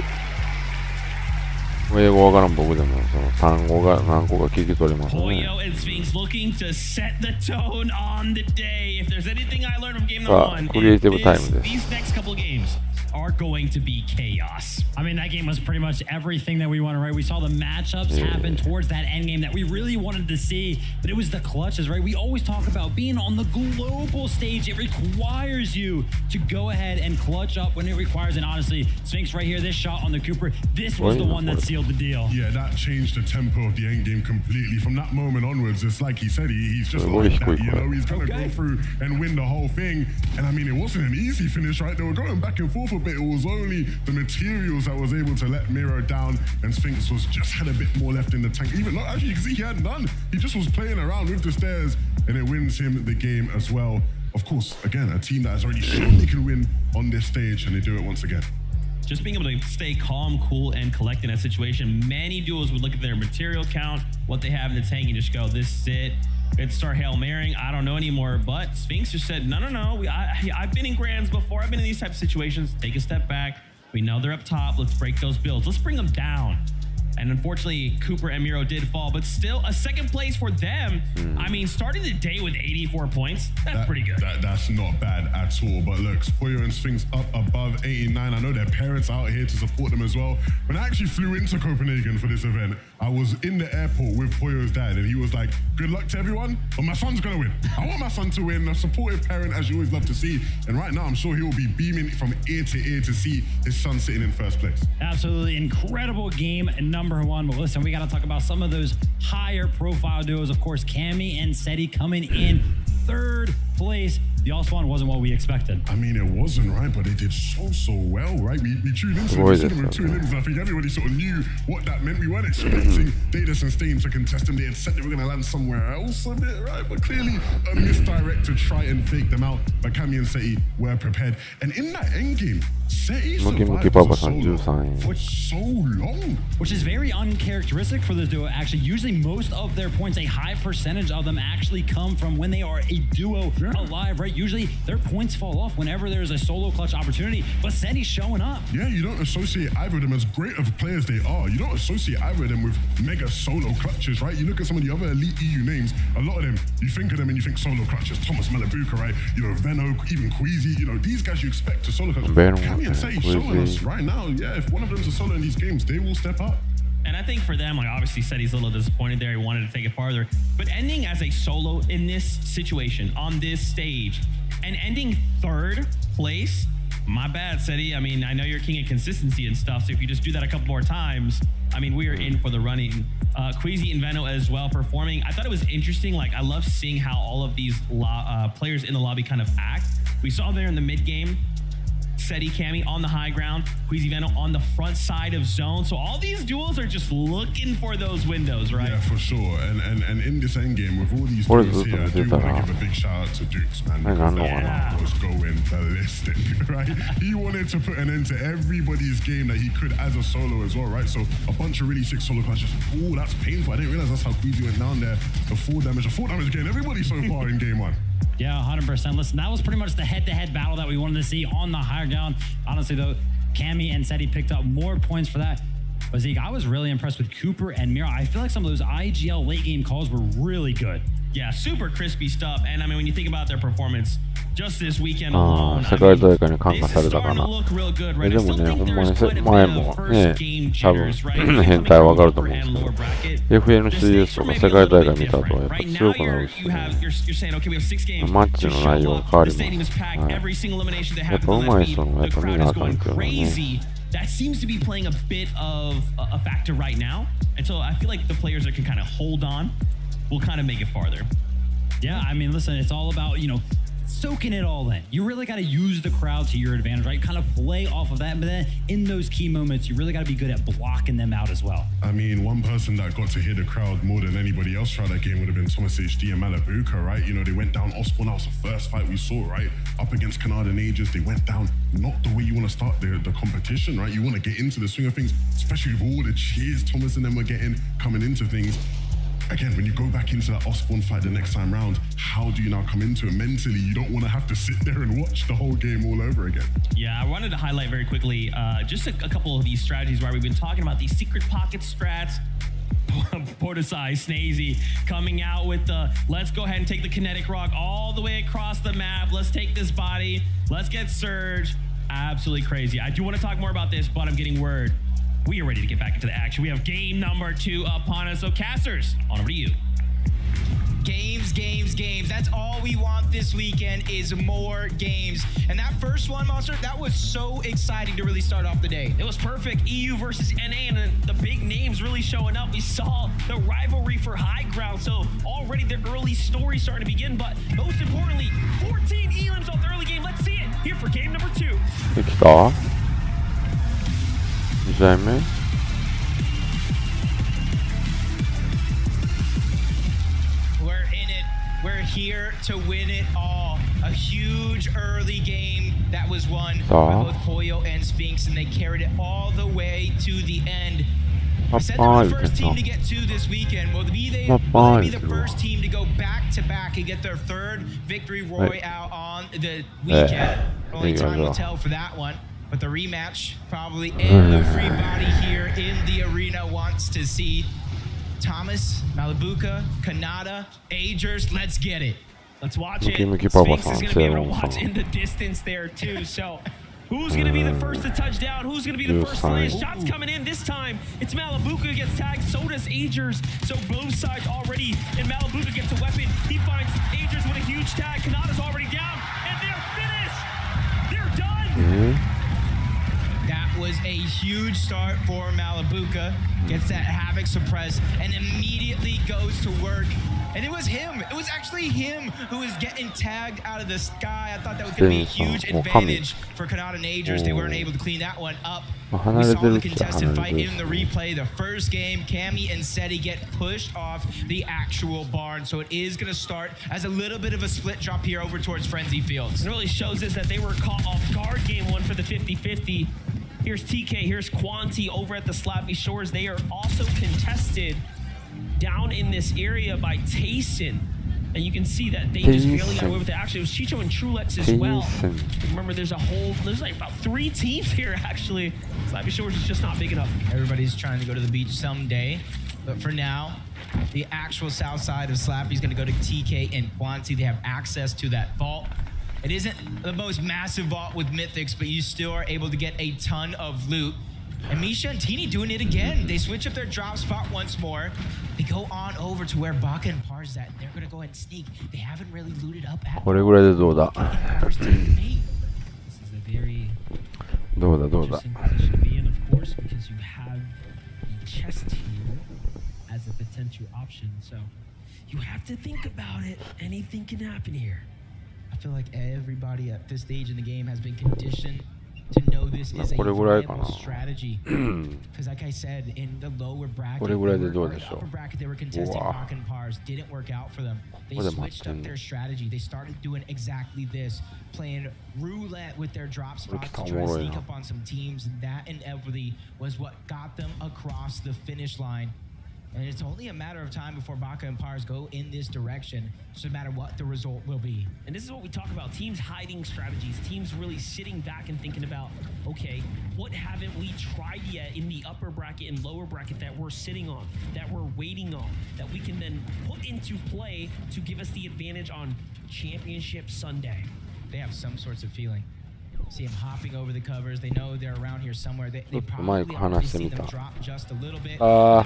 英語わからん僕でもその単語が何個か聞き取れますね。Poyo and Sphinx looking to set the tone on the day. If there's anything I learned from game number さあ、クリエイティブタイムです。 These next couple of games are going to be chaos. I mean, that game was pretty much everything that we wanted, right? We saw the matchups happen towards that end game that we really wanted to see, but it was the clutches, right? We always talk about being on the global stage. It requires you to go ahead and clutch up when it requires. And honestly, Sphinx right here, this shot on the Cooper, this was the one that sealed the deal. Yeah, that changed the tempo of the end game completely. From that moment onwards, it's like he said, he's just like that, you know? He's going to go through and win the whole thing. And I mean, it wasn't an easy finish, right? They were going back and forth a bit. It was only the materials that was able to let Miro down, and Sphinx was just had a bit more left in the tank. Even though actually you can see he had none. He just was playing around with the stairs, and it wins him the game as well. Of course, again, a team that has already shown they can win on this stage, and they do it once again. Just being able to stay calm, cool, and collect in that situation. Many duos would look at their material count, what they have in the tank, and just go, this is it. It'd start Hail Marrying. I don't know anymore. But Sphinx just said, no. I've been in grands before. I've been in these types of situations. Take a step back. We know they're up top. Let's break those builds. Let's bring them down. And unfortunately, Cooper and Miro did fall, but still a second place for them. I mean, starting the day with 84 points, that's pretty good. That's not bad at all. But look, Poyo and Sphinx up above 89. I know their parents are out here to support them as well. When I actually flew into Copenhagen for this event, I was in the airport with Poyo's dad, and he was like, good luck to everyone, but my son's going to win. I want my son to win. A supportive parent, as you always love to see. And right now, I'm sure he will be beaming from ear to see his son sitting in first place. Absolutely incredible game number one. But listen, we got to talk about some of those higher profile duos. Of course, Cammy and Seti coming in third place. The All-Spawn wasn't what we expected. I mean, it wasn't, right? But they did so well, right? We tuned into it, we seen them with two limbs, and I think everybody sort of knew what that meant. We weren't expecting Datus and Stain to contest them. They had said they were going to land somewhere else a bit, right? But clearly a misdirect to try and fake them out. But Cammy and Seti were prepared. And in that endgame, Seti survived as a solo for so long. Which is very uncharacteristic for this duo, actually. Usually most of their points, a high percentage of them actually come from when they are a duo alive, right? Usually their points fall off whenever there's a solo clutch opportunity, but Seti's showing up. Yeah, you don't associate either of them, as great of players they are, you don't associate either of them with mega solo clutches, right? You look at some of the other elite EU names, a lot of them, you think of them and you think solo clutches. Thomas Malabuka, right? You know, Venno, even Queasy, you know, these guys you expect to solo clutch. Cammy and Seti showing us right now, yeah, if one of them's a solo in these games, they will step up. And I think for them, like obviously Seti's a little disappointed there. He wanted to take it farther. But ending as a solo in this situation, on this stage, and ending third place, my bad, Seti. I mean, I know you're king of consistency and stuff, so if you just do that a couple more times, I mean, we are in for the running. Queasy and Venno as well performing. I thought it was interesting. Like, I love seeing how all of these players in the lobby kind of act. We saw there in the mid game, Seti, Cammy on the high ground, Queasy, Venno on the front side of zone. So all these duels are just looking for those windows, right? Yeah, for sure. And in this end game with all these duels here, I do want to give a big shout out to Dukes, man. That was going ballistic, right? He wanted to put an end to everybody's game that he could as a solo as well, right? So a bunch of really sick solo clashes. Oh, that's painful. I didn't realize that's how Queasy went down there. The 4 damage again. Everybody so far in game 1. Yeah, 100%. Listen, that was pretty much the head-to-head battle that we wanted to see on the higher ground. Honestly, though, Cammy and Seti picked up more points for that. But Zeke, I was really impressed with Cooper and Miro. I feel like some of those IGL late-game calls were really good. Yeah, super crispy stuff. And I mean, when you think about their performance, just this weekend alone, 世界大会に感化されたかな。でもね、ほんまに前もね、多分変態わかると思うんですけど、FNCS とか世界大会見た後はやっぱ強くなるし、マッチの内容が変わります。やっぱ上手い人のやっぱ見なあかんけどね。That seems to be playing a bit of a factor right now. And so I feel like the players that can kind of hold on will kind of make it farther. Yeah, I mean, listen, it's all about, you know, soaking it all in. You really got to use the crowd to your advantage, right? Kind of play off of that. But then in those key moments, you really got to be good at blocking them out as well. I mean, one person that got to hear the crowd more than anybody else throughout that game would have been Thomas HD and Malabuka, right? You know, they went down Osborne. That was the first fight we saw, right? Up against Canadian Ages. They went down not the way you want to start the competition, right? You want to get into the swing of things, especially with all the cheers Thomas and them were getting coming into things. Again, when you go back into that Osborne fight the next time round, how do you now come into it mentally? You don't want to have to sit there and watch the whole game all over again. Yeah, I wanted to highlight very quickly just a couple of these strategies where we've been talking about these secret pocket strats. Portisai, Snazy coming out with the let's go ahead and take the kinetic rock all the way across the map. Let's take this body. Let's get Surge. Absolutely crazy. I do want to talk more about this, but I'm getting word. We are ready to get back into the action. We have game number 2 upon us. So, casters, on over to you. Games. That's all we want this weekend is more games. And that first one, Monster, that was so exciting to really start off the day. It was perfect. EU versus NA, and the big names really showing up. We saw the rivalry for high ground. So already the early story starting to begin. But most importantly, 14 elims off the early game. Let's see it here for game number 2. できた2試合目We're here to win it all. A huge early game that was won by both Poyo and Sphinx, and they carried it all the way to the end. I said they were the first team to get 2 this weekend. Will they be the first team to go back-to-back and get their 3rd victory royale on the weekend? Only time will tell for that one. But the rematch, probably everybody here in the arena wants to see. Thomas, Malibuca, Kanata, Agers, let's get it. Let's watch it. Sphinx is going to be able to watch in the distance there too. So who's going to be the first to touch down? Who's going to be the first to land? Shots coming in this time. It's Malibuca who gets tagged. So does Agers. So both sides already. And Malibuca gets a weapon. He finds Agers with a huge tag. Kanata's already down. And they're finished. They're done. That was a huge start for Malibuca. Gets that Havoc suppressed and immediately goes to work. And it was him. It was actually him who was getting tagged out of the sky. I thought that was going to be a huge advantage for Kanata and Agers. They weren't able to clean that one up. We saw the contested fight in the replay. The first game, Cammy and Seti get pushed off the actual barn. So it is going to start as a little bit of a split drop here over towards Frenzy Fields. It really shows us that they were caught off guard game one for the 50-50. Here's TK, here's Quanti over at the Slappy Shores. They are also contested down in this area by Tayson. And you can see that they just barely got away with it. Actually, it was Chicho and Trulex as well. Remember, there's like about 3 teams here, actually. Slappy Shores is just not big enough. Everybody's trying to go to the beach someday. But for now, the actual south side of Slappy is going to go to TK and Quanti. They have access to that vault. It isn't the most massive vault with Mythics, but you still are able to get a ton of loot. And Misha and Teeny doing it again. They switch up their drop spot once more. They go on over to where Baka and Par's at. They're going to go ahead and sneak. They haven't really looted up at all. これぐらいでどうだ This is a very どうだどうだ interesting position to be in, of course, because you have the chest here as a potential option. So you have to think about it. Anything can happen here. I feel like everybody at this stage in the game has been conditioned to know this is a これぐらいかな viable strategy. Because like I said, in the lower bracket, これぐらいでどう or で the しょう upper bracket, they were contesting Baka and Pars. Didn't work out for them. They これで待 switched ってん up の their strategy. They started doing exactly this, playing roulette with their drop spots to try to sneak up on some teams. And that inevitably was what got them across the finish line. And it's only a matter of time before Baka and Pars go in this direction, just no matter what the result will be. And this is what we talk about, teams hiding strategies, teams really sitting back and thinking about, okay, what haven't we tried yet in the upper bracket and lower bracket that we're sitting on, that we're waiting on, that we can then put into play to give us the advantage on Championship Sunday. They have some sorts of feeling. See him hopping over the covers. They know they're around here somewhere. They probably already see them drop just a little bit. Down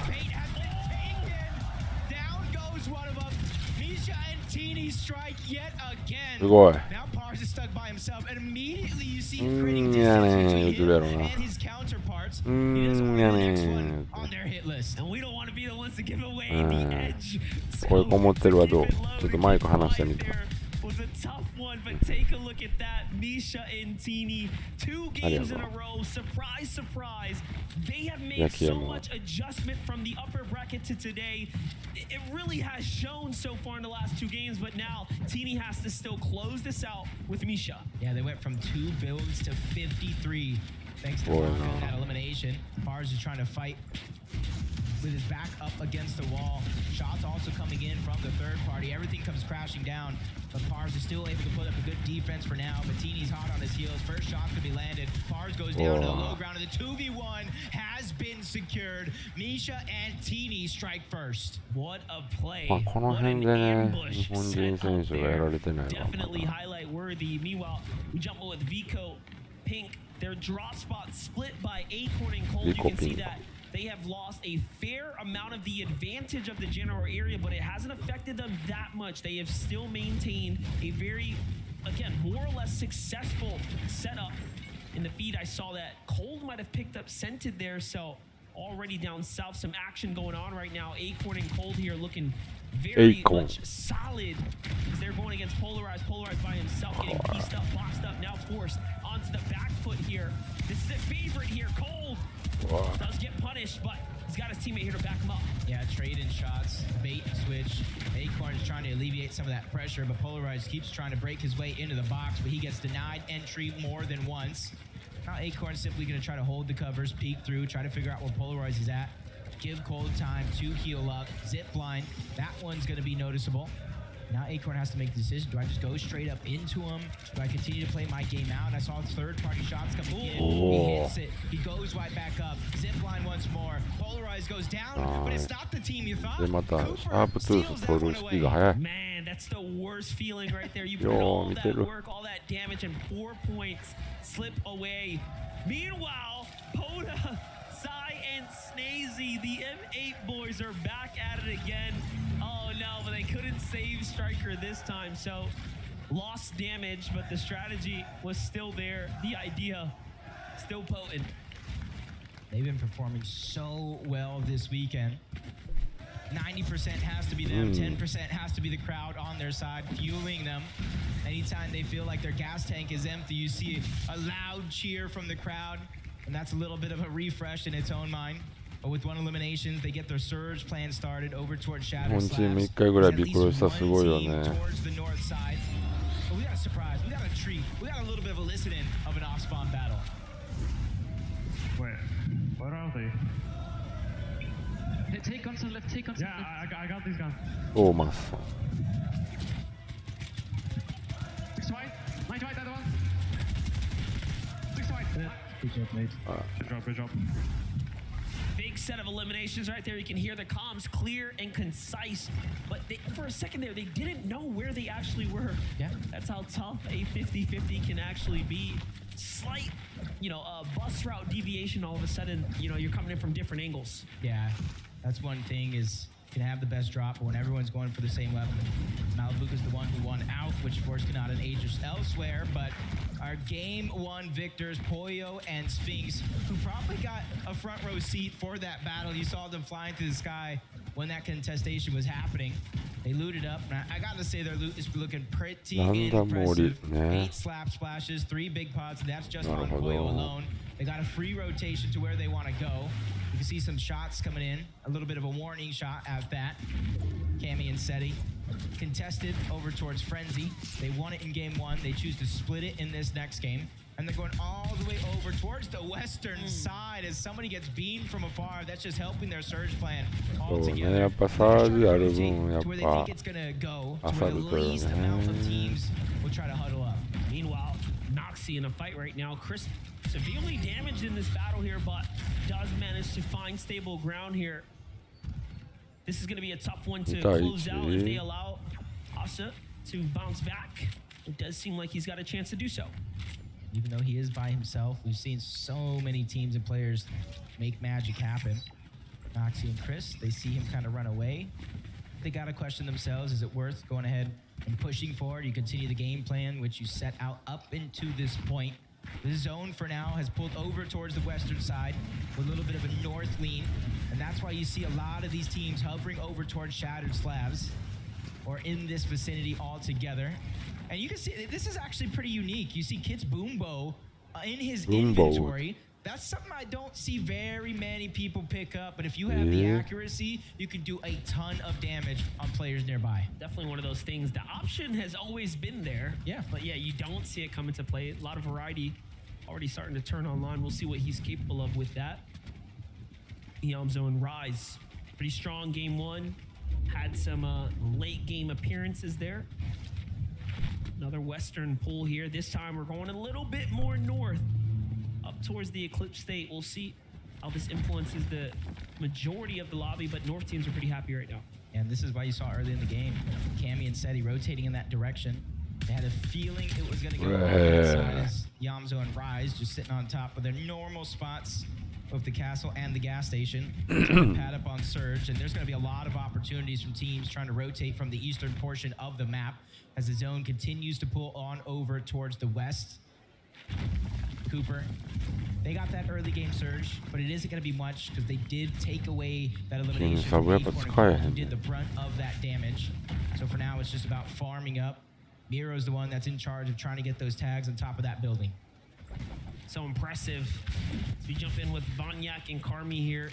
goes one of them. Misha and Teeny strike yet again. Now Pars is stuck by himself, and immediately you see him creating distance between him and his counterparts. He doesn't want to be the next one on their hit list. And we don't want to be the ones to give away the edge. これこもってるはどうちょっとマイク離してみて Was a tough one, but take a look at that. Misha and Teeny, 2 games in a row. Surprise, surprise. They have made so much adjustment from the upper bracket to today. It really has shown so far in the last 2 games, but now Teeny has to still close this out with Misha. Yeah, they went from 2 builds to 53. Thanks to that elimination. Pars is trying to fight with his back up against the wall. Shots also coming in from the third party. Everything comes crashing down. But Pars is still able to put up a good defense for now. But Teeny's hot on his heels. First shot could be landed. Pars goes down to the low ground. And the 2v1 has been secured. Misha and Teeny strike first. What a play. この辺でね、日本人選手がやられてないわ Definitely highlight worthy. Meanwhile, we jump with Vico, Pink. Their draw spot split by Acorn and Cold. You can see that they have lost a fair amount of the advantage of the general area, but it hasn't affected them that much. They have still maintained a very, again, more or less successful setup. In the feed, I saw that Cold might have picked up Scented there, so already down south, some action going on right now. Acorn and Cold here looking very much solid as they're going against Polarized. Polarized by himself, getting pieced up, boxed up, now forced onto the back foot here. This is a favorite here. Cold does get punished, but he's got his teammate here to back him up. Yeah, trading shots, bait and switch. Acorn is trying to alleviate some of that pressure, but Polarized keeps trying to break his way into the box, but he gets denied entry more than once. Now Acorn's simply going to try to hold the covers, peek through, try to figure out where Polarized is at. Give Cold time to heal up. Zip line, that one's going to be noticeable. Now Acorn has to make the decision. Do I just go straight up into him? Do I continue to play my game out? And I saw third-party shots coming in. He hits it. He goes right back up. Zipline once more. Polarize goes down, but it's not the team you thought. でまたシャープトゥース取るスピード速い。 Man, that's the worst feeling right there. You put all that work, all that damage, and 4 points slip away. Meanwhile, Poda, Sai, and Snazy, the M8 boys, are back at it again. Oh no, but they couldn't save Striker this time, so lost damage, but the strategy was still there. The idea still potent. They've been performing so well this weekend. 90% has to be them, 10% has to be the crowd on their side, fueling them. Anytime they feel like their gas tank is empty, you see a loud cheer from the crowd, and that's a little bit of a refresh in its own mind. But with one elimination, they get their surge plan started over towards Shadow Slabs. 日本チーム1回ぐらいビックロしたらすごいよね。 Towards the north side. But we got a surprise. We got a treat. We got a little bit of a listening of an off-spawn battle. Wait, where are they? Take guns on the left, take guns on the left. Yeah, I got these guns. オーマス。 Six white, might white, that one. Six white. Good job, mate. Good job. Big set of eliminations right there. You can hear the comms clear and concise. But for a second there, they didn't know where they actually were. Yeah. That's how tough a 50-50 can actually be. Slight, bus route deviation, all of a sudden, you're coming in from different angles. Yeah, that's one thing is you can have the best drop, but when everyone's going for the same weapon. Malibuka's the one who won out, which forced Kanata and Aegis elsewhere, but our game one victors, Poyo and Sphinx, who probably got a front row seat for that battle. You saw them flying through the sky when that contestation was happening. They looted up. I got to say their loot is looking pretty impressive. 8 slap splashes, 3 big pots, and that's just on Poyo alone. They got a free rotation to where they want to go. You can see some shots coming in. A little bit of a warning shot at that. Cammy and Seti contested over towards Frenzy. They won it in game 1. They choose to split it in this next game. And they're going all the way over towards the western side as somebody gets beamed from afar. That's just helping their surge plan all together. やっぱサージある分やっ To where they ぱ think it's gonna go, to ア where サ the ルトよ least amount of ね。 teams will try to huddle up. Meanwhile, Noxie in a fight right now. Chris severely damaged in this battle here, but does manage to find stable ground here. This is going to be a tough one to close out if they allow Asa to bounce back. It does seem like he's got a chance to do so. Even though he is by himself, we've seen so many teams and players make magic happen. Noxie and Chris, they see him kind of run away. They got to question themselves, is it worth going ahead and pushing forward? You continue the game plan, which you set out up into this point. The zone for now has pulled over towards the western side with a little bit of a north lean. And that's why you see a lot of these teams hovering over towards Shattered Slabs or in this vicinity altogether. And you can see this is actually pretty unique. You see Kit's Boombo in his inventory. That's something I don't see very many people pick up. But if you have the accuracy, you can do a ton of damage on players nearby. Definitely one of those things. The option has always been there. Yeah. But yeah, you don't see it come into play. A lot of variety already starting to turn online. We'll see what he's capable of with that. Yamzo and Rise. Pretty strong game 1. Had some late game appearances there. Another western pull here. This time we're going a little bit more north. Up towards the Eclipse State. We'll see how this influences the majority of the lobby, but North teams are pretty happy right now. And this is why you saw early in the game, Cammy and Seti rotating in that direction. They had a feeling it was going to go on that side as Yamzo and Rise just sitting on top of their normal spots of the castle and the gas station. Pad up on Surge, and there's going to be a lot of opportunities from teams trying to rotate from the eastern portion of the map as the zone continues to pull on over towards the west. Cooper, they got that early game surge, but it isn't going to be much because they did take away that elimination from who did the brunt of that damage. So for now, it's just about farming up. Miro's the one that's in charge of trying to get those tags on top of that building. So impressive. So we jump in with Vanyak and Karmi here.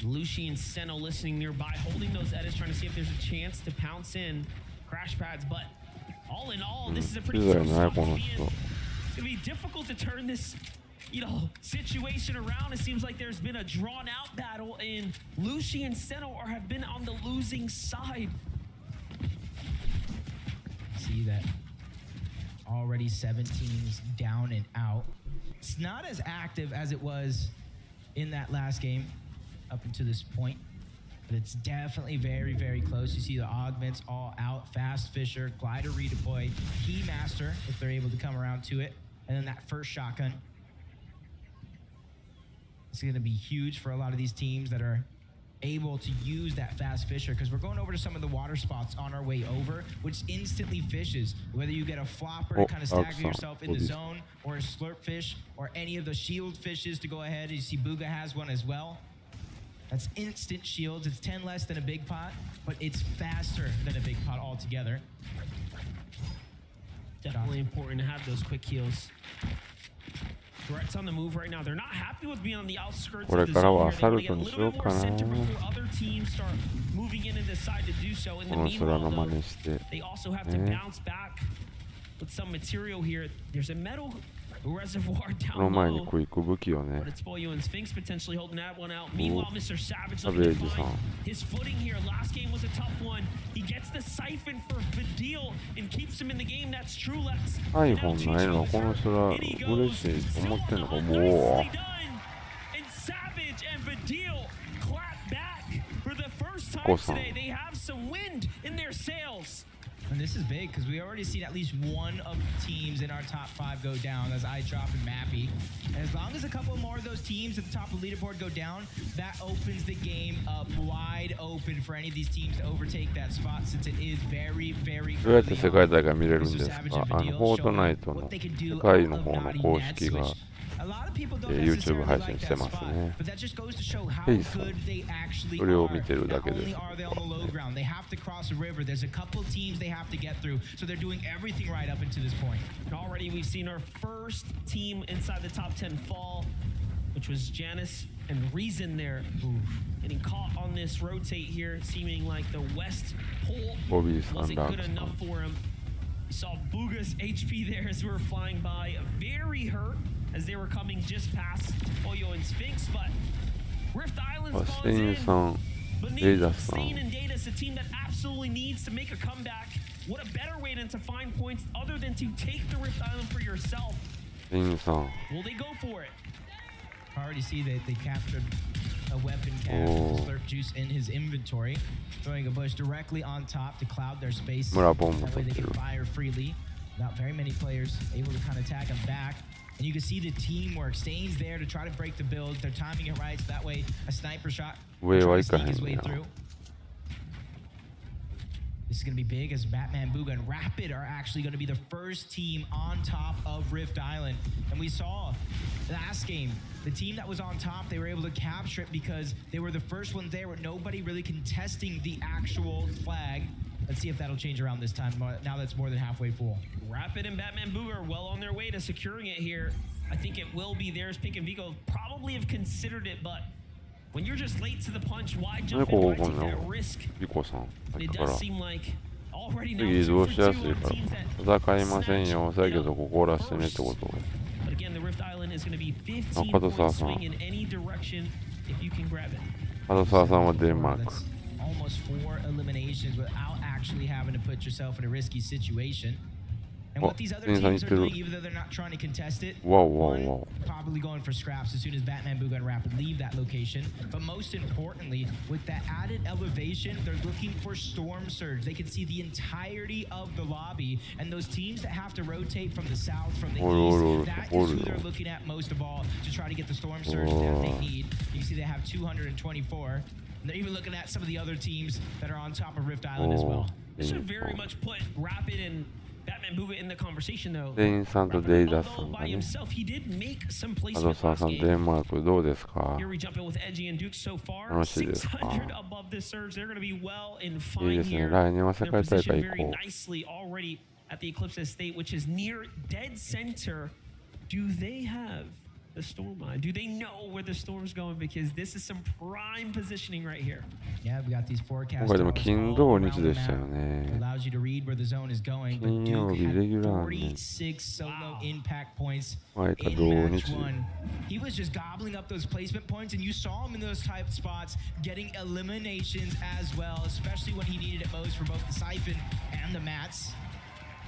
Lucy and Seno listening nearby, holding those edits, trying to see if there's a chance to pounce in crash pads. But all in all, this is a pretty tough spot to be in. It's going to be difficult to turn this, situation around. It seems like there's been a drawn-out battle, and Lucy and Seno have been on the losing side. see that already 7 teams down and out. It's not as active as it was in that last game up until this point, but it's definitely very, very close. You see the augments all out, Fast Fisher, Glider redeploy, Keymaster if they're able to come around to it, and then that first shotgun. It's going to be huge for a lot of these teams that are able to use that Fast Fisher, because we're going over to some of the water spots on our way over, which instantly fishes. Whether you get a flopper to kind of stagger yourself in the zone, or a slurp fish, or any of the shield fishes to go ahead. You see Booga has one as well. That's instant shields. It's 10 less than a big pot, but it's faster than a big pot altogether. Definitely important to have those quick heals. Threats on the move right now. They're not happy with being on the outskirts of the zone here. They want to get a little bit more center before other teams start moving in and decide to do so. In the meanwhile, though, they also have to bounce back with some material here. There's a metal reservoir down low. But it's Boyo and Sphinx potentially holding that one out. Meanwhile, Mr. Savage looking to find his footing here. Last game was a tough one. He gets the siphon for Vidil and keeps him in the game. That's true, Lex. And he goes. And Savage and Vidil clap back for the first time today. They have some wind in their sails. And this is big because we already seen at least one of the teams in our top 5 go down. That's iDrop and Mappy. And as long as a couple more of those teams at the top of the leaderboard go down, that opens the game up wide open for any of these teams to overtake that spot, since it is very, very どうやって世界大会見れるんですか？フォートナイトの世界の方の公式が YouTube 配信してますね。ヘイさん、それを見てるだけです。They have to cross a river. There's a couple teams they have to get through, so they're doing everything right up until this point. And already we've seen our first team inside the top 10 fall, which was Janice and Reason there. Getting caught on this rotate here, seeming like the west pole wasn't good enough for him. You saw Booga's HP there as we were flying by, very hurt as they were coming just past Oyo and Sphinx, but Rift Island spawns in. Beneath Stain and Data, it's a team that absolutely needs to make a comeback. What a better way than to find points other than to take the Rift Island for yourself. Will they go for it? I already see that they captured a weapon capture, Slurp Juice in his inventory, throwing a bush directly on top to cloud their space. That way they can fire freely. Not very many players able to kind of tag them back. And you can see the teamwork. Stain's there to try to break the build. They're timing it right, so that way a sniper shot will try to sneak his way through. This is going to be big as Batman, Booga, and Rapid are actually going to be the first team on top of Rift Island. And we saw last game, the team that was on top, they were able to capture it because they were the first ones there with nobody really contesting the actual flag. Let's see if that'll change around this time, now that's more than halfway full. Rapid and Batman Booga are well on their way to securing it here. I think it will be theirs. Pink and Vigo probably have considered it, but when you're just late to the punch, why jump in? Why take that risk? It does seem like already now 2 for 2 on teams that... But again, the Rift Island is going to be 15-point swing in any direction if you can grab it. Almost 4 eliminations without actually having to put yourself in a risky situation. And what these other teams are doing, even though they're not trying to contest it, one, probably going for scraps as soon as Batman, Booga, and Rapid leave that location. But most importantly, with that added elevation, they're looking for Storm Surge. They can see the entirety of the lobby, and those teams that have to rotate from the south, from the east, that is who they're looking at most of all to try to get the Storm Surge that they need. You can see they have 224. And they're even looking at some of the other teams that are on top of Rift Island as well. This should very much put Rapid and Batman Booga in the conversation, though. Rapid, by himself, he did make some placement last game. Here we jump in with Edgy and Duke so far. 600 above this surge. They're going to be well in fine here. They're positioned very nicely already at the Eclipse Estate, which is near dead center. Do they have the storm eye? Do they know where the storm's going? Because this is some prime positioning right here. Yeah, we got these forecasts all around the map. Allows you to read where the zone is going. But Duke had 46 solo impact points in match 1. He was just gobbling up those placement points, and you saw him in those type of spots getting eliminations as well, especially when he needed it most for both the Siphon and the Mats.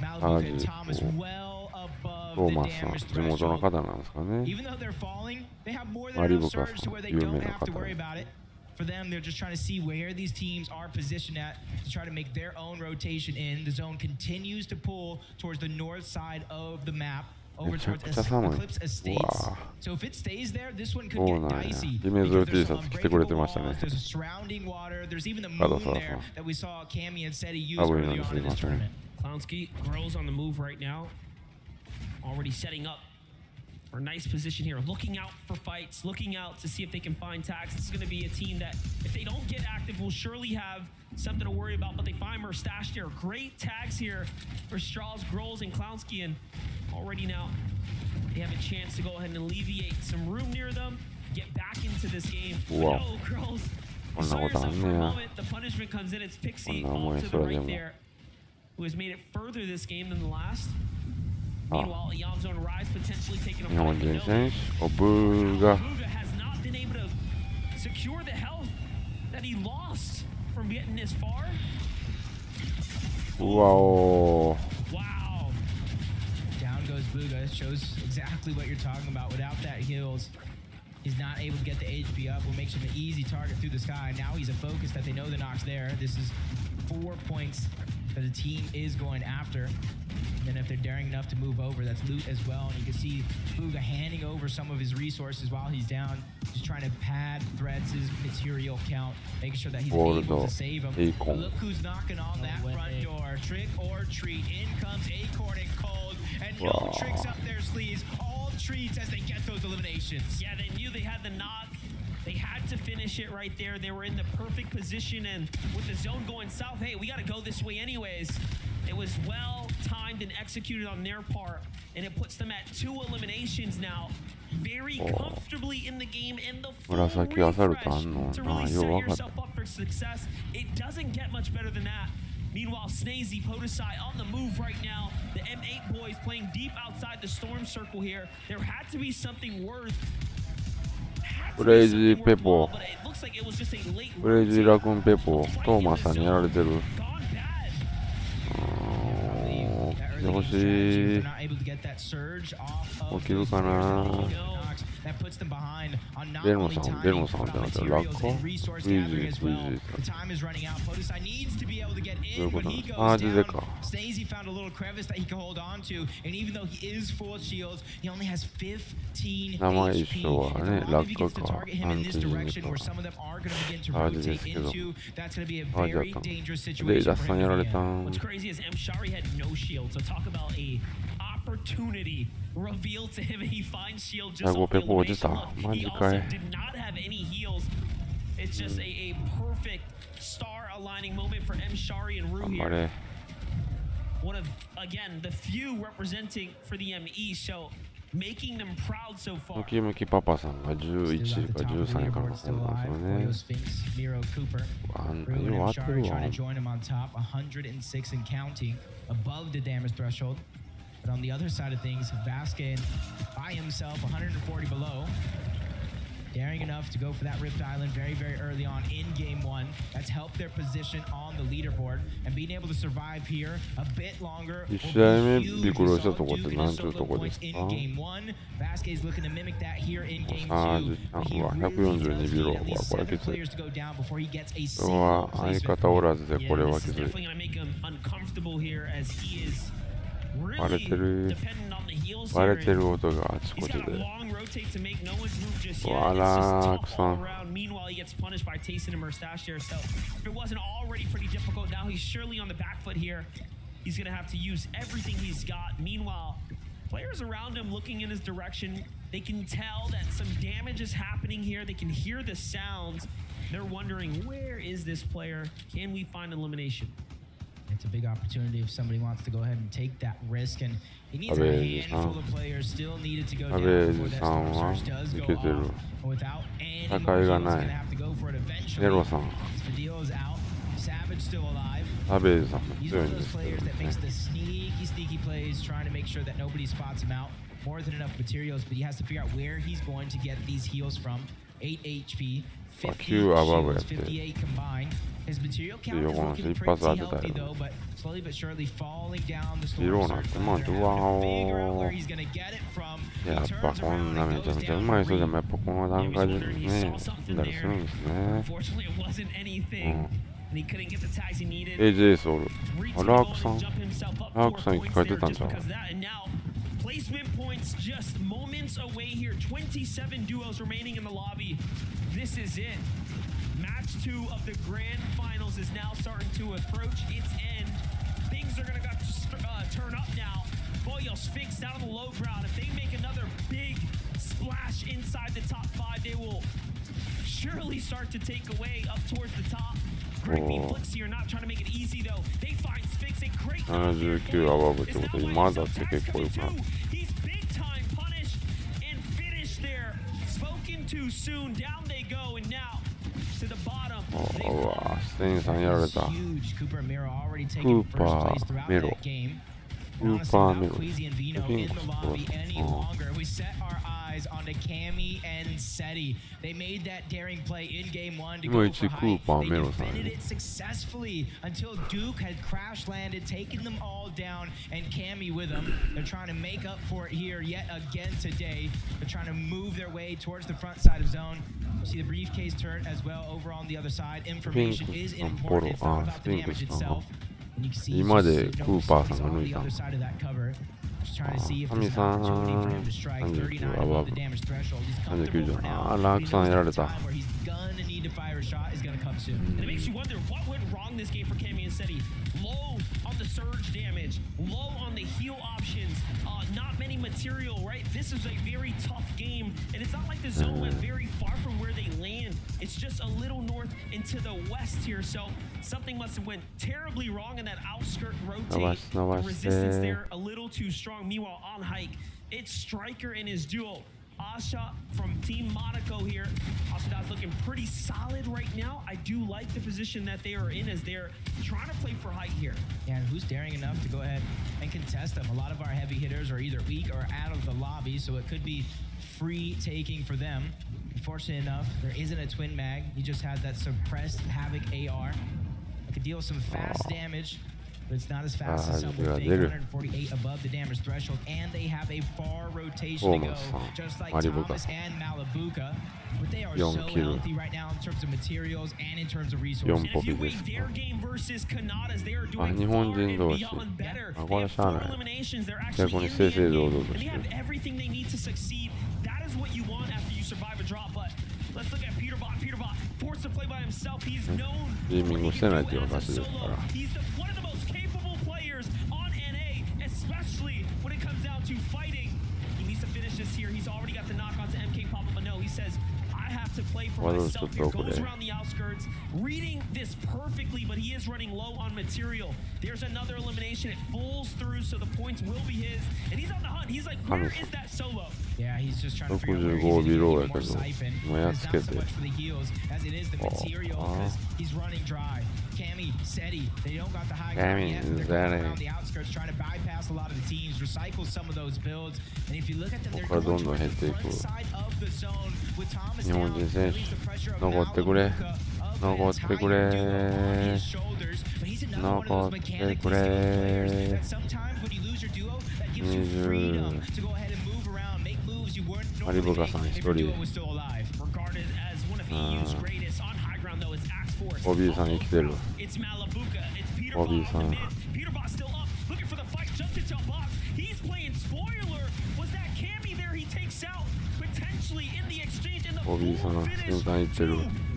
Malibu and Thomas well above トー the マスさん、 damage 地元の threshold. 方なんですかね。 Even though they're falling, they have more than マリ enough ブカ surge さ to where ん、 they 有 don't 名な have 方 to worry で about it. For them, they're just trying to see where these teams are positioned at to try to make their own rotation in. The zone continues to pull towards the north side of the map. Over towards Eclipse Estates. So if it stays there, this one could get dicey. Because there's some unbreakable walls, there's a surrounding water, there's even the moon there that we saw Cammy and said he used early on in this tournament. Clownsky grows on the move right now. Already setting up for a nice position here. Looking out for fights, looking out to see if they can find tags. This is going to be a team that, if they don't get active, will surely have something to worry about. But they find more stashed here. Great tags here for Strauss, Grols, and Clownsky. And already now, they have a chance to go ahead and alleviate some room near them. Get back into this game. Wow. No, Grols. You saw yourself for a moment. The punishment comes in. It's Pixie off to the right there, who has made it further this game than the last. Meanwhile, Yam's own rise potentially taking a 日本人選手、ブーが Booga has not been able to secure the health that he lost from getting this far. うわお Wow. Down goes Booga. Shows exactly what you're talking about. Without that heals, he's not able to get the HP up, what makes him an easy target through the sky. Now he's a focus that they know the knock's there. This is 4 points that the team is going after. And then if they're daring enough to move over, that's loot as well. And you can see Booga handing over some of his resources while he's down, just trying to pad Threads' material count, making sure that he's able to save him. But look who's knocking on that front door. Trick or treat. In comes Acorn and Cold. And no tricks up their sleeves. All treats as they get those eliminations. Yeah, they knew they had the knock. They had to finish it right there. They were in the perfect position, and with the zone going south, hey, we got to go this way anyways. It was well timed and executed on their part, and it puts them at 2 eliminations now. Very comfortably in the game, and the full refresh to really set yourself up for success. It doesn't get much better than that. Meanwhile, Snazy, Podesai on the move right now. The M8 boys playing deep outside the storm circle here. There had to be something worth. クレイジーペポ、クレイジーラクーンペポ、トーマスさんにやられてる。来てほしい。起きるかな。ベルモさんってなったら楽か？クレイジー。どういうことなんですか？マジでか。Snazy found a little crevice that he can hold on to, and even though he is full of shields, he only has 15 HP. If he gets to target him in this direction, where some of them are going to begin to rotate into, that's going to be a very dangerous situation for him. What's crazy is Mshari had no shield, so talk about a opportunity revealed to him, and he finds shield just off the elevation look. He also did not have any heals. It's just a perfect star aligning moment for Mshari and Rue here. One of, again, the few representing for the ME, so making them proud so far. ムキムキパパさんが11位か13位かな、そうなんですよね。よう合ってるわ。 106 and counting above the damage threshold. But on the other side of things, Vasquez by himself, 140 below. Daring enough to go for that Rift Island very, very early on in Game 1. That's helped their position on the leaderboard. And being able to survive here a bit longer will be huge. We saw 2 solo points in Game 1. Vasquez looking to mimic that here in Game 2. He really throws in at least 7 players to go down before he gets a single replacement. Yeah, this is definitely going to make him uncomfortable here as he is really dependent on the heals here. He's got a long rotate to make no one's move just yet. It's just tough all around. Meanwhile, he gets punished by Tayson and Mustache here. So if it wasn't already pretty difficult, now he's surely on the back foot here. He's going to have to use everything he's got. Meanwhile, players around him looking in his direction, they can tell that some damage is happening here. They can hear the sounds. They're wondering, where is this player? Can we find elimination? It's a big opportunity if somebody wants to go ahead and take that risk, and he needs a handful of players still needed to go down before that storm surge does go off. Without any more shields, he's going to have to go for it eventually. Spadil is out. Savage still alive. He's one of those players that makes the sneaky plays, trying to make sure that nobody spots him out. More than enough materials, but he has to figure out where he's going to get these heals from. 8 HP, 9アバブやって。 58 combined. His material count is 横の looking 一発 pretty 当てた healthy よ。 though, but slowly but surely falling down the 色 score なって、 circle. まあ、ドワ Figure out を where he's gonna get it from. やっぱこんなめちゃめちゃうまい人でもやっぱこの段階でね、死んだりするんですね。Unfortunately, it wasn't anything. And he couldn't get the tags he needed. AJS おる。あ、ラークさん Jump himself up ラークさん 4生き返って points たん there ちゃう just because of that. And now, placement points just moments away here. 27 duos remaining in the lobby. This is it. Match 2 of the grand finals is now starting to approach its end. Things are going to turn up now. Boyo Sphinx down on the low ground. If they make another big splash inside the top 5, they will surely start to take away up towards the top. Great beat Flix here, not trying to make it easy though. They find Sphinx a great 79アバブってことで今だって結構よくなって。 He's big time punished and finished there. Spoken too soon. Down they go and now to the bottom. うわ、ステインさんやられた。 Huge. Cooper and Miro already taking first place throughout Miro. that game. Cooper Honestly, Miro. not Queasy and Vino in the lobby any longer. We set our eyes on the Cammy and Seti. They made that daring play in game 1 to go for height. They defended it successfully until Duke had crash landed, taking them all down, and Cammy with them. They're trying to make up for it here yet again today. They're trying to move their way towards the front side of zone. You see the briefcase turret as well over on the other side. Information is important. It's not about the damage itself. 今でクーパーさんが抜いた。神さん、39アバブ。39じゃな。ラークさんやられた。 And it makes you wonder what went wrong this game for Cammy and Seti. Low on the surge damage, low on the heal options, not many material, right? This is a very tough game, and it's not like the zone went very far from where they land. It's just a little north and to the west here, so something must have went terribly wrong in that outskirt rotate. The resistance there a little too strong. Meanwhile, on hike, it's Striker and his duo. Asha from Team Monaco here. Asha's looking pretty solid right now. I do like the position that they are in as they're trying to play for height here. Yeah, and who's daring enough to go ahead and contest them? A lot of our heavy hitters are either weak or out of the lobby, so it could be free taking for them. Unfortunately enough, there isn't a twin mag. You just had that suppressed Havoc AR. It could deal some fast damage. But it's not as fast as some would think. 148 above the damage threshold, and they have a far rotation to go, just like Thomas and Malabuka. But they are so healthy right now in terms of materials and in terms of resources. And if you weigh their game versus Kanada's, they are doing far and beyond better. They have 4 eliminations. They're actually in the end game, and they have everything they need to succeed. That is what you want after you survive a drop. But let's look at Peterbot. Peterbot forced to play by himself. He's known for when he can go in as a solo. He's one of the most capable players on NA, especially when it comes down to fighting. He needs to finish this here. He's already got the knock on to MK Papa, but no, he says, I have to play for myself here. Goes around the outskirts, reading this perfectly, but he is running low on material. There's another elimination. It falls through, so the points will be his. And he's on the hunt. He's like, where is that solo? Yeah, he's just trying to figure out where he's going to get more siphon. It's not so much for the heals as it is the material, because he's running dry. Cammy, Seti, they don't got the high ground yet. They're going around the outskirts, trying to bypass a lot of the teams, recycle some of those builds. And if you look at them, they're going towards the front side of the zone with Thomas down. Release the pressure of Malabuka of the tiger on his shoulders. But he's another one of those mechanically skilled players that sometimes when you lose your duo, that gives you freedom to go ahead and move around, make moves you weren't normally making if your duo was still alive. Regarded as one of EU's greatest on high ground, though, it's Axe Force. It's Malabuka. It's Peterbot in the mid. Peterbot still up, looking for the fight. Jumped into a box. He's playing spoiler. Was that Cammy there? He takes out potentially in the exchange in the full finish.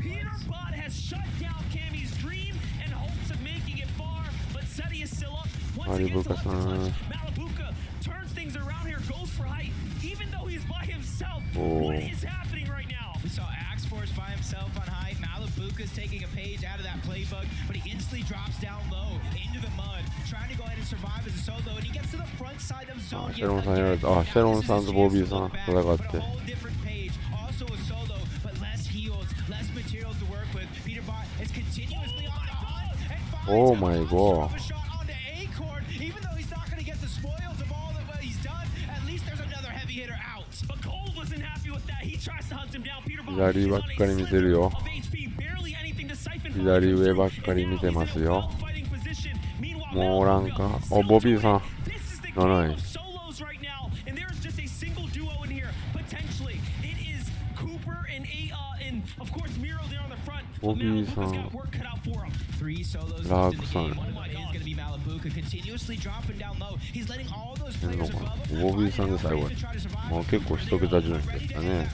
Peterbot has shut down Cammy's dream and hopes of making it far, but Seti is still up. Once he gets left to clutch, Malabuka turns things around here, goes for height, even though he's by himself. What is happening right now? We saw Axe Force by himself on height. Malabuka's taking a page out of that playbook, but he instantly drops down low into the mud, trying to go ahead and survive as a solo, and he gets to the front side of zone. This is a whole different page. Also a solo, but less heals, less materials to work with. Peterbot is continuously on the hunt and finds a shot onto Acorn. Even though he's not going to get the spoils of all that what he's done, at least there's another heavy hitter out. out, but Cole wasn't happy with that. He tries to hunt him down. Peter Bob 左ばっかり見てるよ。 of HP, barely anything to siphon from 左上ばっかり見てますよ。もうおらんか。お、ボビーさん。7位。solos right now, and there's just a single duo in here. Potentially, it is Cooper and of course Miro there on the front. ボビーさん。 Three solos ラ left ー in ク the さん。 game. One of them is going to be Malibuka, continuously dropping down low. He's letting all those いるの players かな。 above him ボビーさんで最後。もう結構一桁順位でしたね。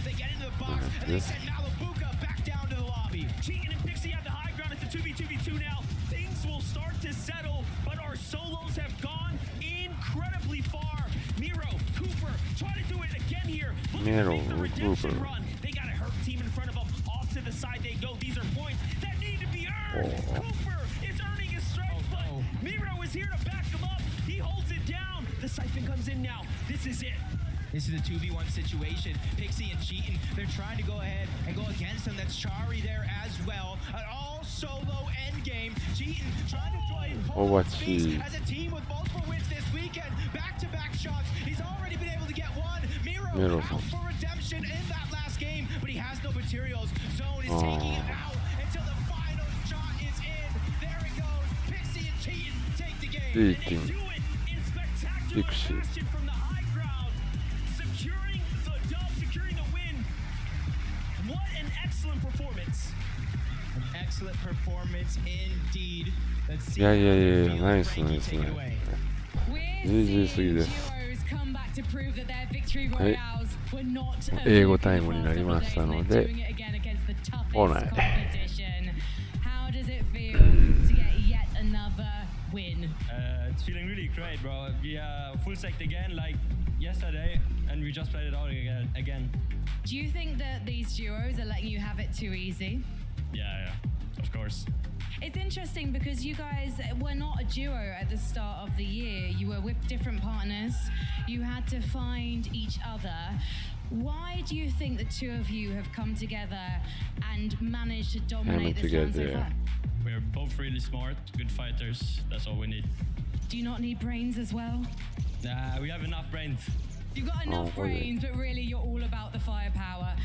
They get into the box, and they send Malibuka back down to the lobby. Cheating and Pixie at the high ground. It's a 2v2v2 now. Things will start to settle, but our solos have gone incredibly far. Miro, Cooper, try to do it again here. Look at Miro, the redemption Cooper. run. They got a hurt team in front of them. Off to the side they go. These are points that need to be earned. Cooper is earning his strength, but Miro is here to back him up. He holds it down. The siphon comes in now. This is it. This is a 2v1 situation. Pixie and Cheatin, they're trying to go ahead and go against him. That's Chari there as well. An all-solo endgame. Cheatin trying to join Poland's space as a team with multiple wins this weekend. Back-to-back shots. He's already been able to get one. Miro out for redemption in that last game, but he has no materials. Zone is taking him out until the final shot is in. There it goes. Pixie and Cheatin take the game. They do it in spectacular Pixie. fashion from the high ground. Securing the dub, securing the win. What an excellent performance. An excellent performance indeed. Let's see. いやいやいやいや、ナイスナイスナイス。GG すぎです。はい。英語タイムになりましたので、オーナー。How does it feel to get yet another win? It's feeling really great, bro. We are full sect again, like yesterday, and we just played it out again. Do you think that these duos are letting you have it too easy? Yeah, of course. It's interesting because you guys were not a duo at the start of the year. You were with different partners. You had to find each other. Why do you think the two of you have come together and managed to dominate this round so far? We're both really smart, good fighters. That's all we need. Do you not need brains as well? We have enough brains. You've got enough brains, but really you're all about the firepower.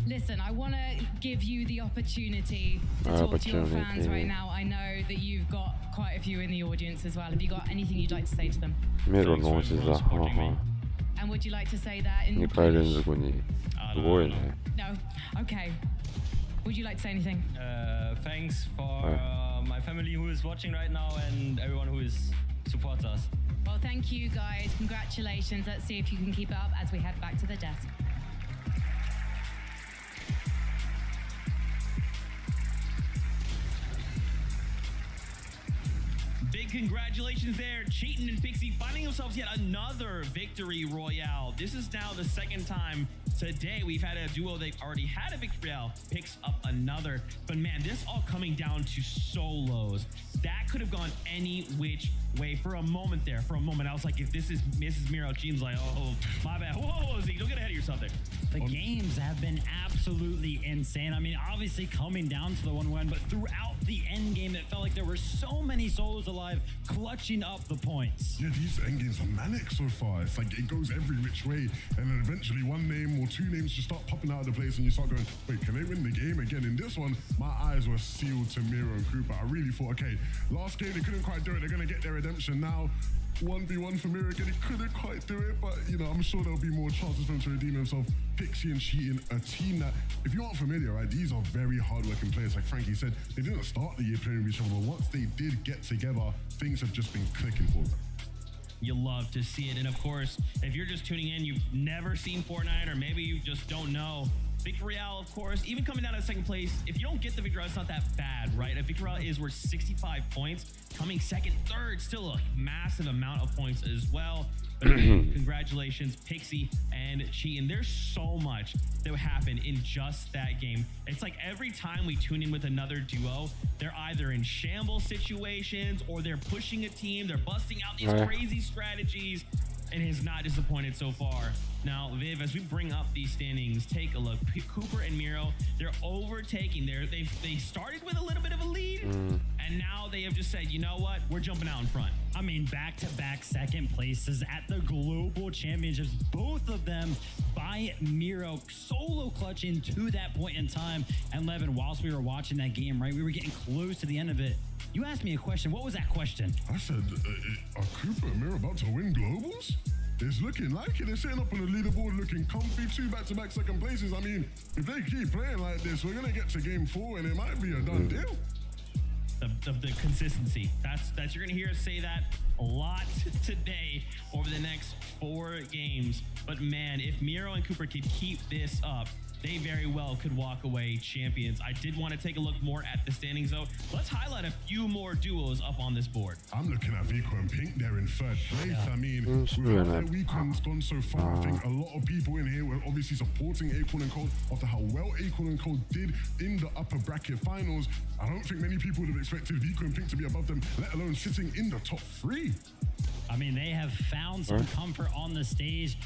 Listen, I want to give you the opportunity to talk to your fans right now. I know that you've got quite a few in the audience as well. Have you got anything you'd like to say to them? メロの押し座。And would you like to say that in 2回連続に。すごいね。No? Okay. Would you like to say anything? Thanks for my family who is watching right now and everyone who supports us. Well, thank you guys. Congratulations. Let's see if you can keep it up as we head back to the desk. Big congratulations there. Cheatin and Pixie finding themselves yet another victory royale. This is now the second time today we've had a duo. They've already had a victory royale. Picks up another. But man, this all coming down to solos. That could have gone any which way for a moment there. For a moment, I was like, if this is Mrs. Miro, Jean's like, oh, my bad. Whoa, Z, don't get ahead of yourself there. The games have been absolutely insane. I mean, obviously coming down to the 1-1, but throughout the end game, it felt like there were so many solos alive, clutching up the points. Yeah, these end games are manic so far. It's like it goes every which way, and then eventually one name or two names just start popping out of the place, and you start going, wait, can they win the game again? In this one, my eyes were sealed to Miro and Cooper. I really thought, okay, last game they couldn't quite do it. They're gonna get their redemption now. 1v1 for Miro again. He couldn't quite do it, but you know, I'm sure there'll be more chances for him to redeem himself. Pixie and Cheatin, a team that, if you aren't familiar, right, these are very hard-working players. Like Frankie said, they didn't start the year playing with each other, but once they did get together, things have just been clicking for them. You love to see it. And of course, if you're just tuning in, you've never seen Fortnite, or maybe you just don't know. Victory Royale, of course, even coming down to second place, if you don't get the Victory Royale, it's not that bad, right? A Victory Royale is worth 65 points. Coming second, third, still a massive amount of points as well. But again, congratulations, Pixie and Cheatin. There's so much that happened in just that game. It's like every time we tune in with another duo, they're either in shambles situations or they're pushing a team, they're busting out these crazy strategies, and has not disappointed so far. Now, Viv, as we bring up these standings, take a look. Cooper and Miro, they're overtaking. They started with a little bit of a lead, and now they have just said, you know what? We're jumping out in front. I mean, back-to-back second places at the Global Championships. Both of them by Miro, solo clutching to that point in time. And Levin, whilst we were watching that game, right, we were getting close to the end of it. You asked me a question. What was that question? I said, are Cooper and Miro about to win globals? It's looking like it. They're sitting up on the leaderboard looking comfy, 2 back-to-back second places. I mean, if they keep playing like this, we're going to get to game 4 and it might be a done deal. The consistency. That's you're going to hear us say that a lot today over the next 4 games. But man, if Miro and Cooper could keep this up, they very well could walk away champions. I did want to take a look more at the standings, though. Let's highlight a few more duos up on this board. I'm looking at Vico and Pink. They're in 3rd place. I mean, with how their weekend's gone so far, I think a lot of people in here were obviously supporting Acorn and Cold after how well Acorn and Cold did in the upper bracket finals. I don't think many people would have expected Vico and Pink to be above them, let alone sitting in the top 3. I mean, they have found some comfort on the stage.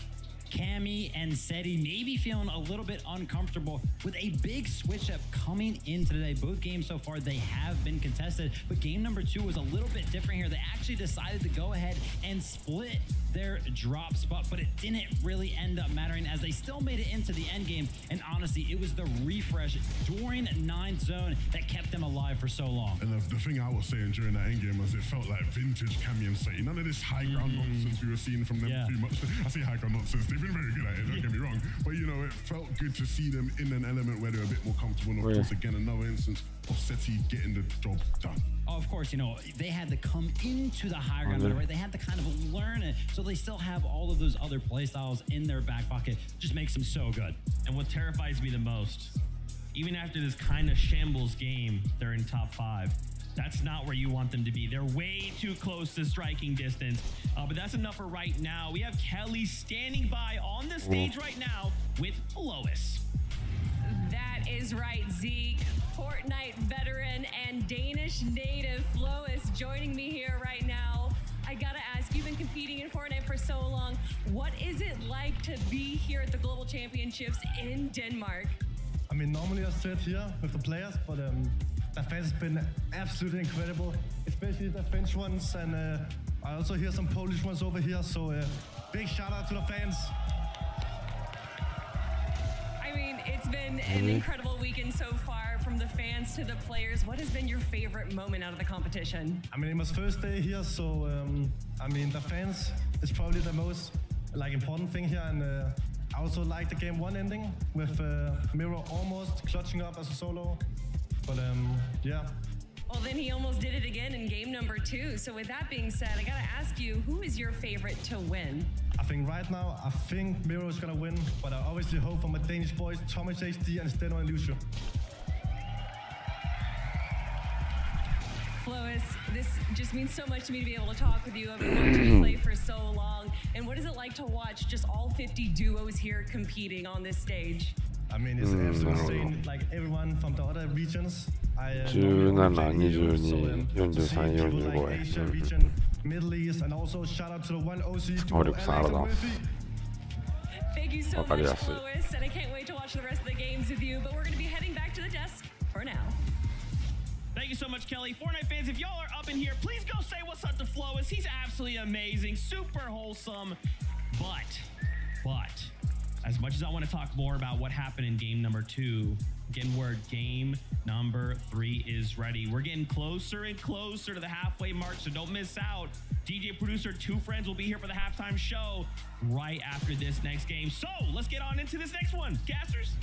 Cammy and Seti maybe feeling a little bit uncomfortable with a big switch up coming in today. Both games so far, they have been contested, but game number 2 was a little bit different here. They actually decided to go ahead and split their drop spot, but it didn't really end up mattering as they still made it into the end game. And honestly, it was the refresh during 9th zone that kept them alive for so long. And the thing I was saying during that end game was it felt like vintage Cammy and Seti. None of this high ground nonsense we were seeing from them too much. I say high ground nonsense. They've been very good at it, don't get me wrong. But you know, it felt good to see them in an element where they're a bit more comfortable. And of course, again, another instance of Seti getting the job done. Oh, of course, you know, they had to come into the high ground, right? They had to kind of learn it. So they still have all of those other play styles in their back pocket. Just makes them so good. And what terrifies me the most, even after this kind of shambles game, they're in top 5. That's not where you want them to be. They're way too close to striking distance. But that's enough for right now. We have Kelly standing by on the stage right now with Lois. That is right, Zeke. Fortnite veteran and Danish native Lois joining me here right now. I gotta ask, you've been competing in Fortnite for so long. What is it like to be here at the Global Championships in Denmark? I mean, normally I sit here with the players, but the fans have been absolutely incredible, especially the French ones, and I also hear some Polish ones over here, so big shout out to the fans. I mean, it's been an incredible weekend so far, from the fans to the players. What has been your favorite moment out of the competition? I mean, it was first day here, so I mean, the fans is probably the most important thing here, and I also like the game 1 ending with Miro almost clutching up as a solo, but yeah. Well, then he almost did it again in game number 2. So with that being said, I gotta ask you, who is your favorite to win? I think right now, I think Miro is gonna win, but I obviously hope for my Danish boys, Thomas HD and Steno and Lucio. Lois, this just means so much to me to be able to talk with you. I've been watching you play for so long. And what is it like to watch just all 50 duos here competing on this stage? I mean, it's absolutely insane. Like everyone from the other regions. 17、22、43、45 Asia region, Middle East, and also shout out to the one OC duo, Alex and Murphy. Thank you so much, Lois, and I can't wait to watch the rest of the games with you. But we're going to be heading back to the desk for now. Thank you so much, Kelly. Fortnite fans, if y'all are up in here, please go say what's up to Flois. He's absolutely amazing, super wholesome. But, as much as I want to talk more about what happened in game number 2, getting word game number 3 is ready. We're getting closer and closer to the halfway mark, so don't miss out. DJ producer, 2 friends will be here for the halftime show right after this next game. So let's get on into this next one. Casters?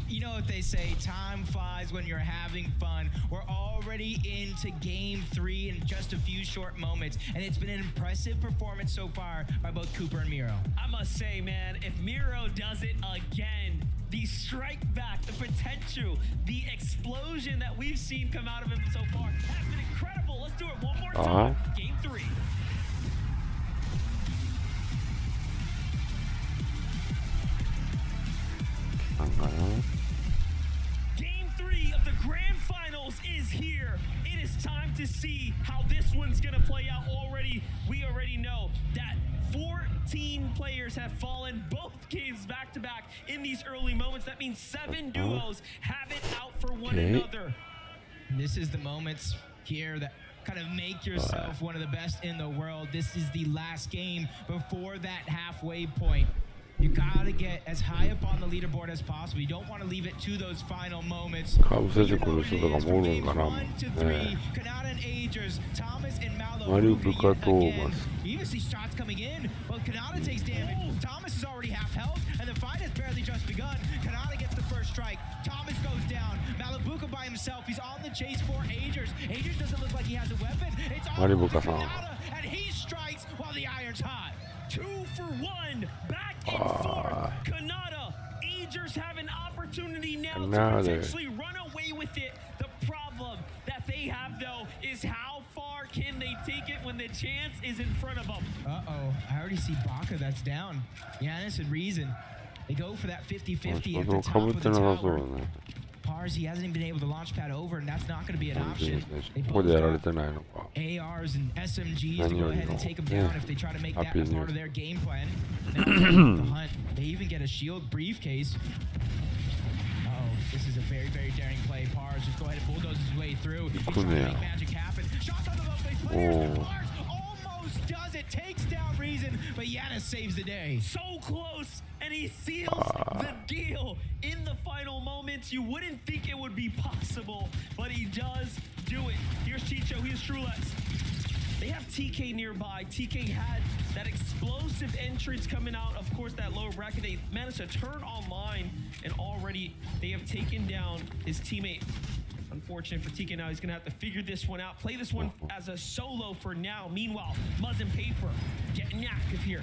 You know what they say, time flies when you're having fun. We're already into game 3 in just a few short moments, and it's been an impressive performance so far by both Cooper and Miro. I must say, man, if Miro does it again, the strike back, the potential, the explosion that we've seen come out of him so far has been incredible. Let's do it one more time. Game 3. Game 3 of the grand finals is is here. It is time to see how this one's gonna play out already. We already know that 14 players have fallen both games back to back in these early moments. That means 7 duos have it out for one another. This is the moments here that kind of make yourself one of the best in the world. This is the last game before that halfway point. You gotta get as high up on the leaderboard as possible. You don't want to leave it to those final moments. Kanada and Agers, Thomas and Malo. Maribuka Thomas. You even see shots coming in. Well, Kanada takes damage. Thomas is already half health, and the fight has barely just begun. Kanada gets the first strike. Thomas goes down. Malibuka by himself. He's on the chase for Agers. Agers doesn't look like he has a weapon. It's all Kanada, and he strikes while the iron's hot. 2 for 1, back and forth. Kanada, Agers have an opportunity now to potentially run away with it. The problem that they have, though, is how far can they take it when the chance is in front of them? Uh-oh, I already see Baka that's down. Giannis and Reason. They go for that 50-50 at the top of the tower. Pars, he hasn't even been able to launch pad over, and that's not going to be an option. They both got ARs and SMGs to go ahead and take them down if they try to make that a part of their game plan. The hunt. They even get a shield briefcase. Oh, this is a very, very daring play. Pars just go ahead and bulldoze his way through. He's trying to make magic happen. Shots on the low face players. Pars almost does it. Takes down Reason, but Giannis saves the day. So close, and he seals the deal in the final moments. You wouldn't think it would be possible, but he does do it. Here's Chicho, here's Trulex. They have TK nearby. TK had that explosive entrance coming out. Of course, that lower bracket, they managed to turn online, and already they have taken down his teammate. Unfortunate for TK now. He's going to have to figure this one out. Play this one as a solo for now. Meanwhile, Muzz and Paper getting active here.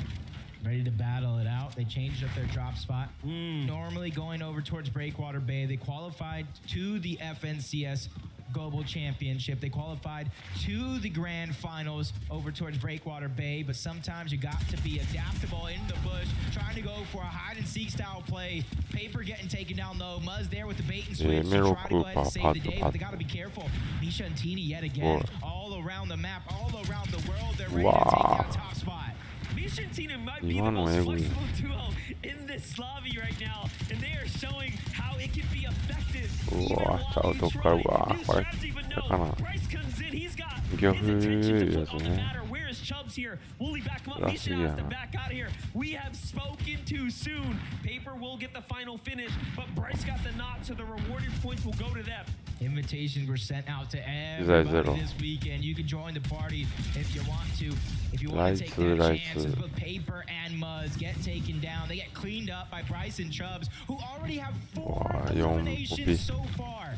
Ready to battle it out. They changed up their drop spot. Normally going over towards Breakwater Bay. They qualified to the FNCS Global Championship. They qualified to the Grand Finals over towards Breakwater Bay, but sometimes you got to be adaptable in the bush, trying to go for a hide-and-seek style play. Paper getting taken down low. Muzz there with the bait and switch to try to go ahead and save the day, but they got to be careful. Misha and Tini yet again, all around the map, all around the world. They're ready to take that top spot. Misha and Tina might be the most flexible duo in this lobby right now, and they are showing how it can be effective. Even while you try new strategy, but no, Bryce comes in, he's got his attention to put on the matter. Where is Chubbs here? Will he back him up? Misha has to back out of here. We have spoken too soon. Paper will get the final finish, but Bryce got the nod, so the rewarded points will go to them. Invitations were sent out to everybody this weekend. You can join the party if you want to. If you want to take their chances, but Paper and Muzz get taken down. They get cleaned up by Bryce and Chubbs, who already have 4 eliminations so far.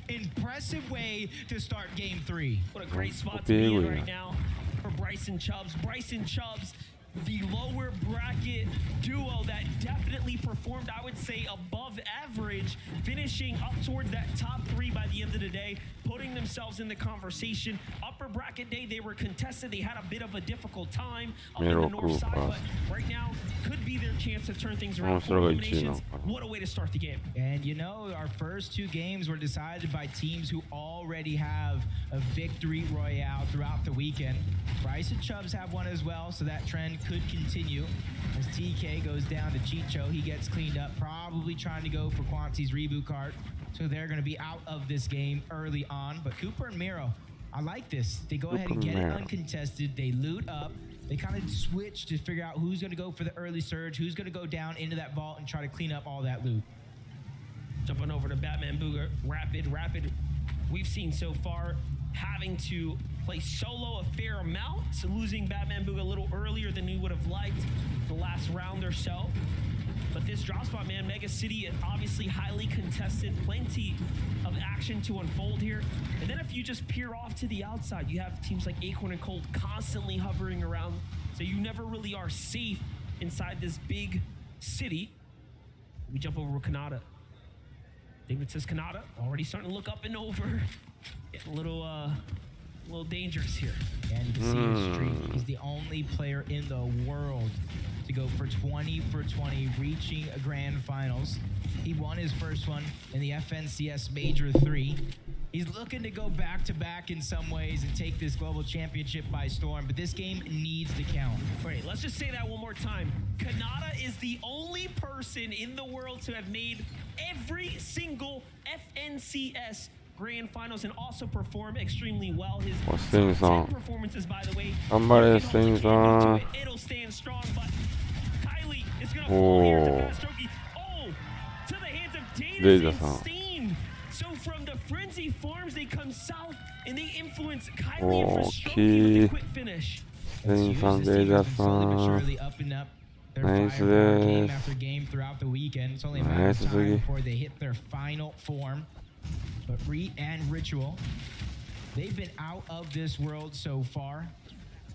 Impressive way to start game 3. What a great spot to be in right now for Bryce and Chubbs. Bryce and Chubbs, the lower bracket duo that definitely performed, I would say, above average, finishing up towards that top 3 by the end of the day, putting themselves in the conversation. Upper bracket day, they were contested. They had a bit of a difficult time up in the north side, but right now could be their chance to turn things around. 4 eliminations. What a way to start the game. And you know, our first 2 games were decided by teams who already have a victory royale throughout the weekend. Bryce and Chubbs have one as well, so that trend could continue. As TK goes down to Chicho, he gets cleaned up, probably trying to go for Quanti's reboot card. So they're going to be out of this game early on. But Cooper and Miro, I like this. They go ahead and get it uncontested. They loot up. They kind of switch to figure out who's going to go for the early surge, who's going to go down into that vault and try to clean up all that loot. Jumping over to Batman Booger, rapid. We've seen so far having to play solo a fair amount, so losing Batman Booga a little earlier than we would have liked the last round or so. But this drop spot, man, Mega City, obviously highly contested, plenty of action to unfold here. And then if you just peer off to the outside, you have teams like Acorn and Cold constantly hovering around, so you never really are safe inside this big city. We jump over with Kanada. David says Kanada, already starting to look up and over. Getting a little dangerous here. And you can see his streak. He's the only player in the world to go for 20 for 20, reaching a grand finals. He won his first one in the FNCS Major 3. He's looking to go back-to-back in some ways and take this global championship by storm, but this game needs to count. Right, let's just say that one more time. Kanata is the only person in the world to have made every single FNCS Grand Finals and also perform extremely well. His top 10 performances, by the way, it'll stand strong, but Kylie is going to fall here to Pastroki. Oh, to the hands of Data Insane. So from the Frenzy Farms, they come south and they influence Kylie and Pastroki with a quick finish. Nice game after game throughout the weekend. It's only a matter of time before they hit their final form. But Reet and Ritual, they've been out of this world so far,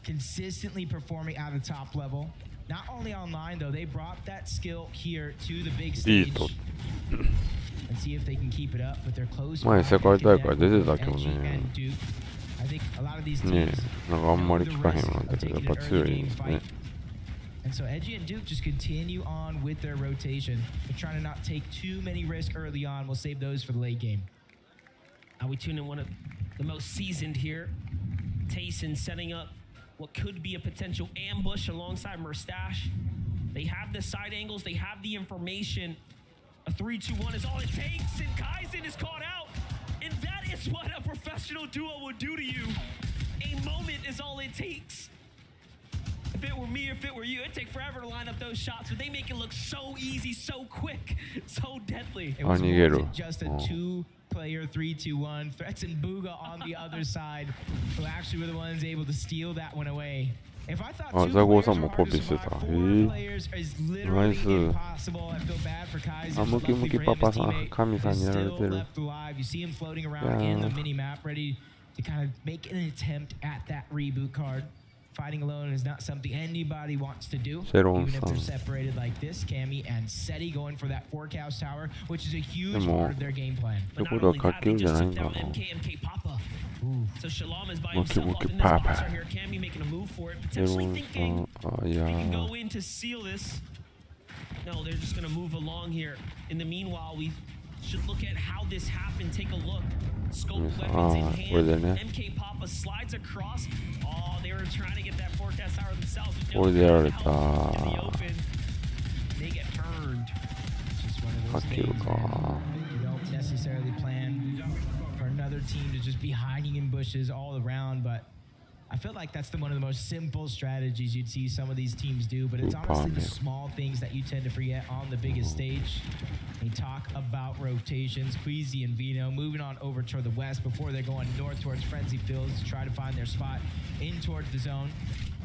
consistently performing at the top level. Not only online though, they brought that skill here to the big stage. And see if they can keep it up, but they're close. 前世界大会出てたけどね。 I think a lot of these ね teams なんかあんまり聞かへんようになったけど、やっぱ強いですね。 And so Edgy and Duke just continue on with their rotation. They're trying to not take too many risks early on. We'll save those for the late game. We tune in one of the most seasoned here. Tayson setting up what could be a potential ambush alongside Murstache. They have the side angles. They have the information. A 3-2-1 is all it takes, and Kaizen is caught out. And that is what a professional duo would do to you. A moment is all it takes. If it were me, if it were you, it'd take forever to line up those shots, but they make it look so easy, so quick, so deadly. It was more than just a two-player 3-2-1. Threats and Booga on the other side, who actually were the ones able to steal that one away. If I thought two players were hard to survive, 4 players is literally impossible. I feel bad for Kaizen. Luckily for him, his teammate is still left alive. You see him floating around in the mini-map, ready to kind of make an attempt at that reboot card. Fighting alone is not something anybody wants to do, even if they're separated like this. Cammy and Seti going for that forecast tower, which is a huge part of their game plan. But not only that, they just took down MK Papa. So Shalom is by himself off in this box right here. Cammy making a move for it, potentially thinking they can go in to seal this. No, they're just going to move along here. In the meanwhile, we should look at how this happened. Take a look. Scope weapons in hand. MK Papa slides across. Oh, they were trying to get that forecast tower themselves. In the open. They get burned. Just one of those things you don't necessarily plan for another team to just be hiding in bushes all around, but I feel like that's one of the most simple strategies you'd see some of these teams do, but it's honestly the small things that you tend to forget on the biggest stage. They talk about rotations. Queasy and Vino moving on over toward the west before they're going north towards Frenzy Fields to try to find their spot in towards the zone.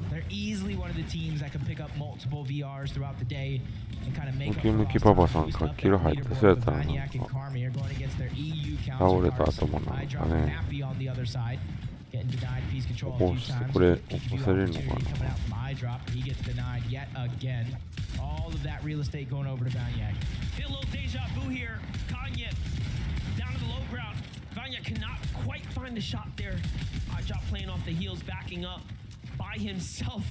They're easily one of the teams that can pick up multiple VRs throughout the day and kind of make up for Vaniac and Carmi are going against their EU counterparts. I drop Nappy on the other side. Getting denied piece control a few times. Coming out from eye drop, he gets denied yet again. All of that real estate going over to Vaniac. Get a little deja vu here. Kanye down to the low ground. Vaniac cannot quite find the shot there. Eye drop playing off the heels, backing up by himself.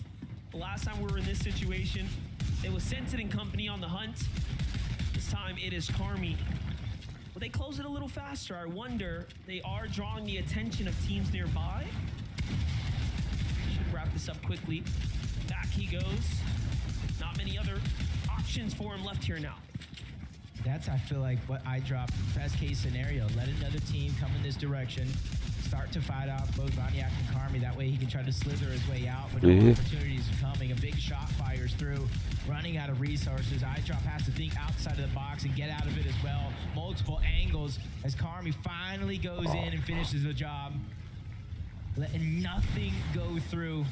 The last time we were in this situation, it was Scented and company on the hunt. This time it is Carmi. Will they close it a little faster? I wonder. They are drawing the attention of teams nearby. Should wrap this up quickly. Back he goes. Not many other options for him left here now. That's, I feel like, what I drop. Best case scenario. Let another team come in this direction. Start to fight off both Vaniac and Carmi. That way he can try to slither his way out. But no opportunities are coming. A big shot fires through. Running out of resources. iDrop has to think outside of the box and get out of it as well. Multiple angles as Carmi finally goes in and finishes the job. Letting nothing go through.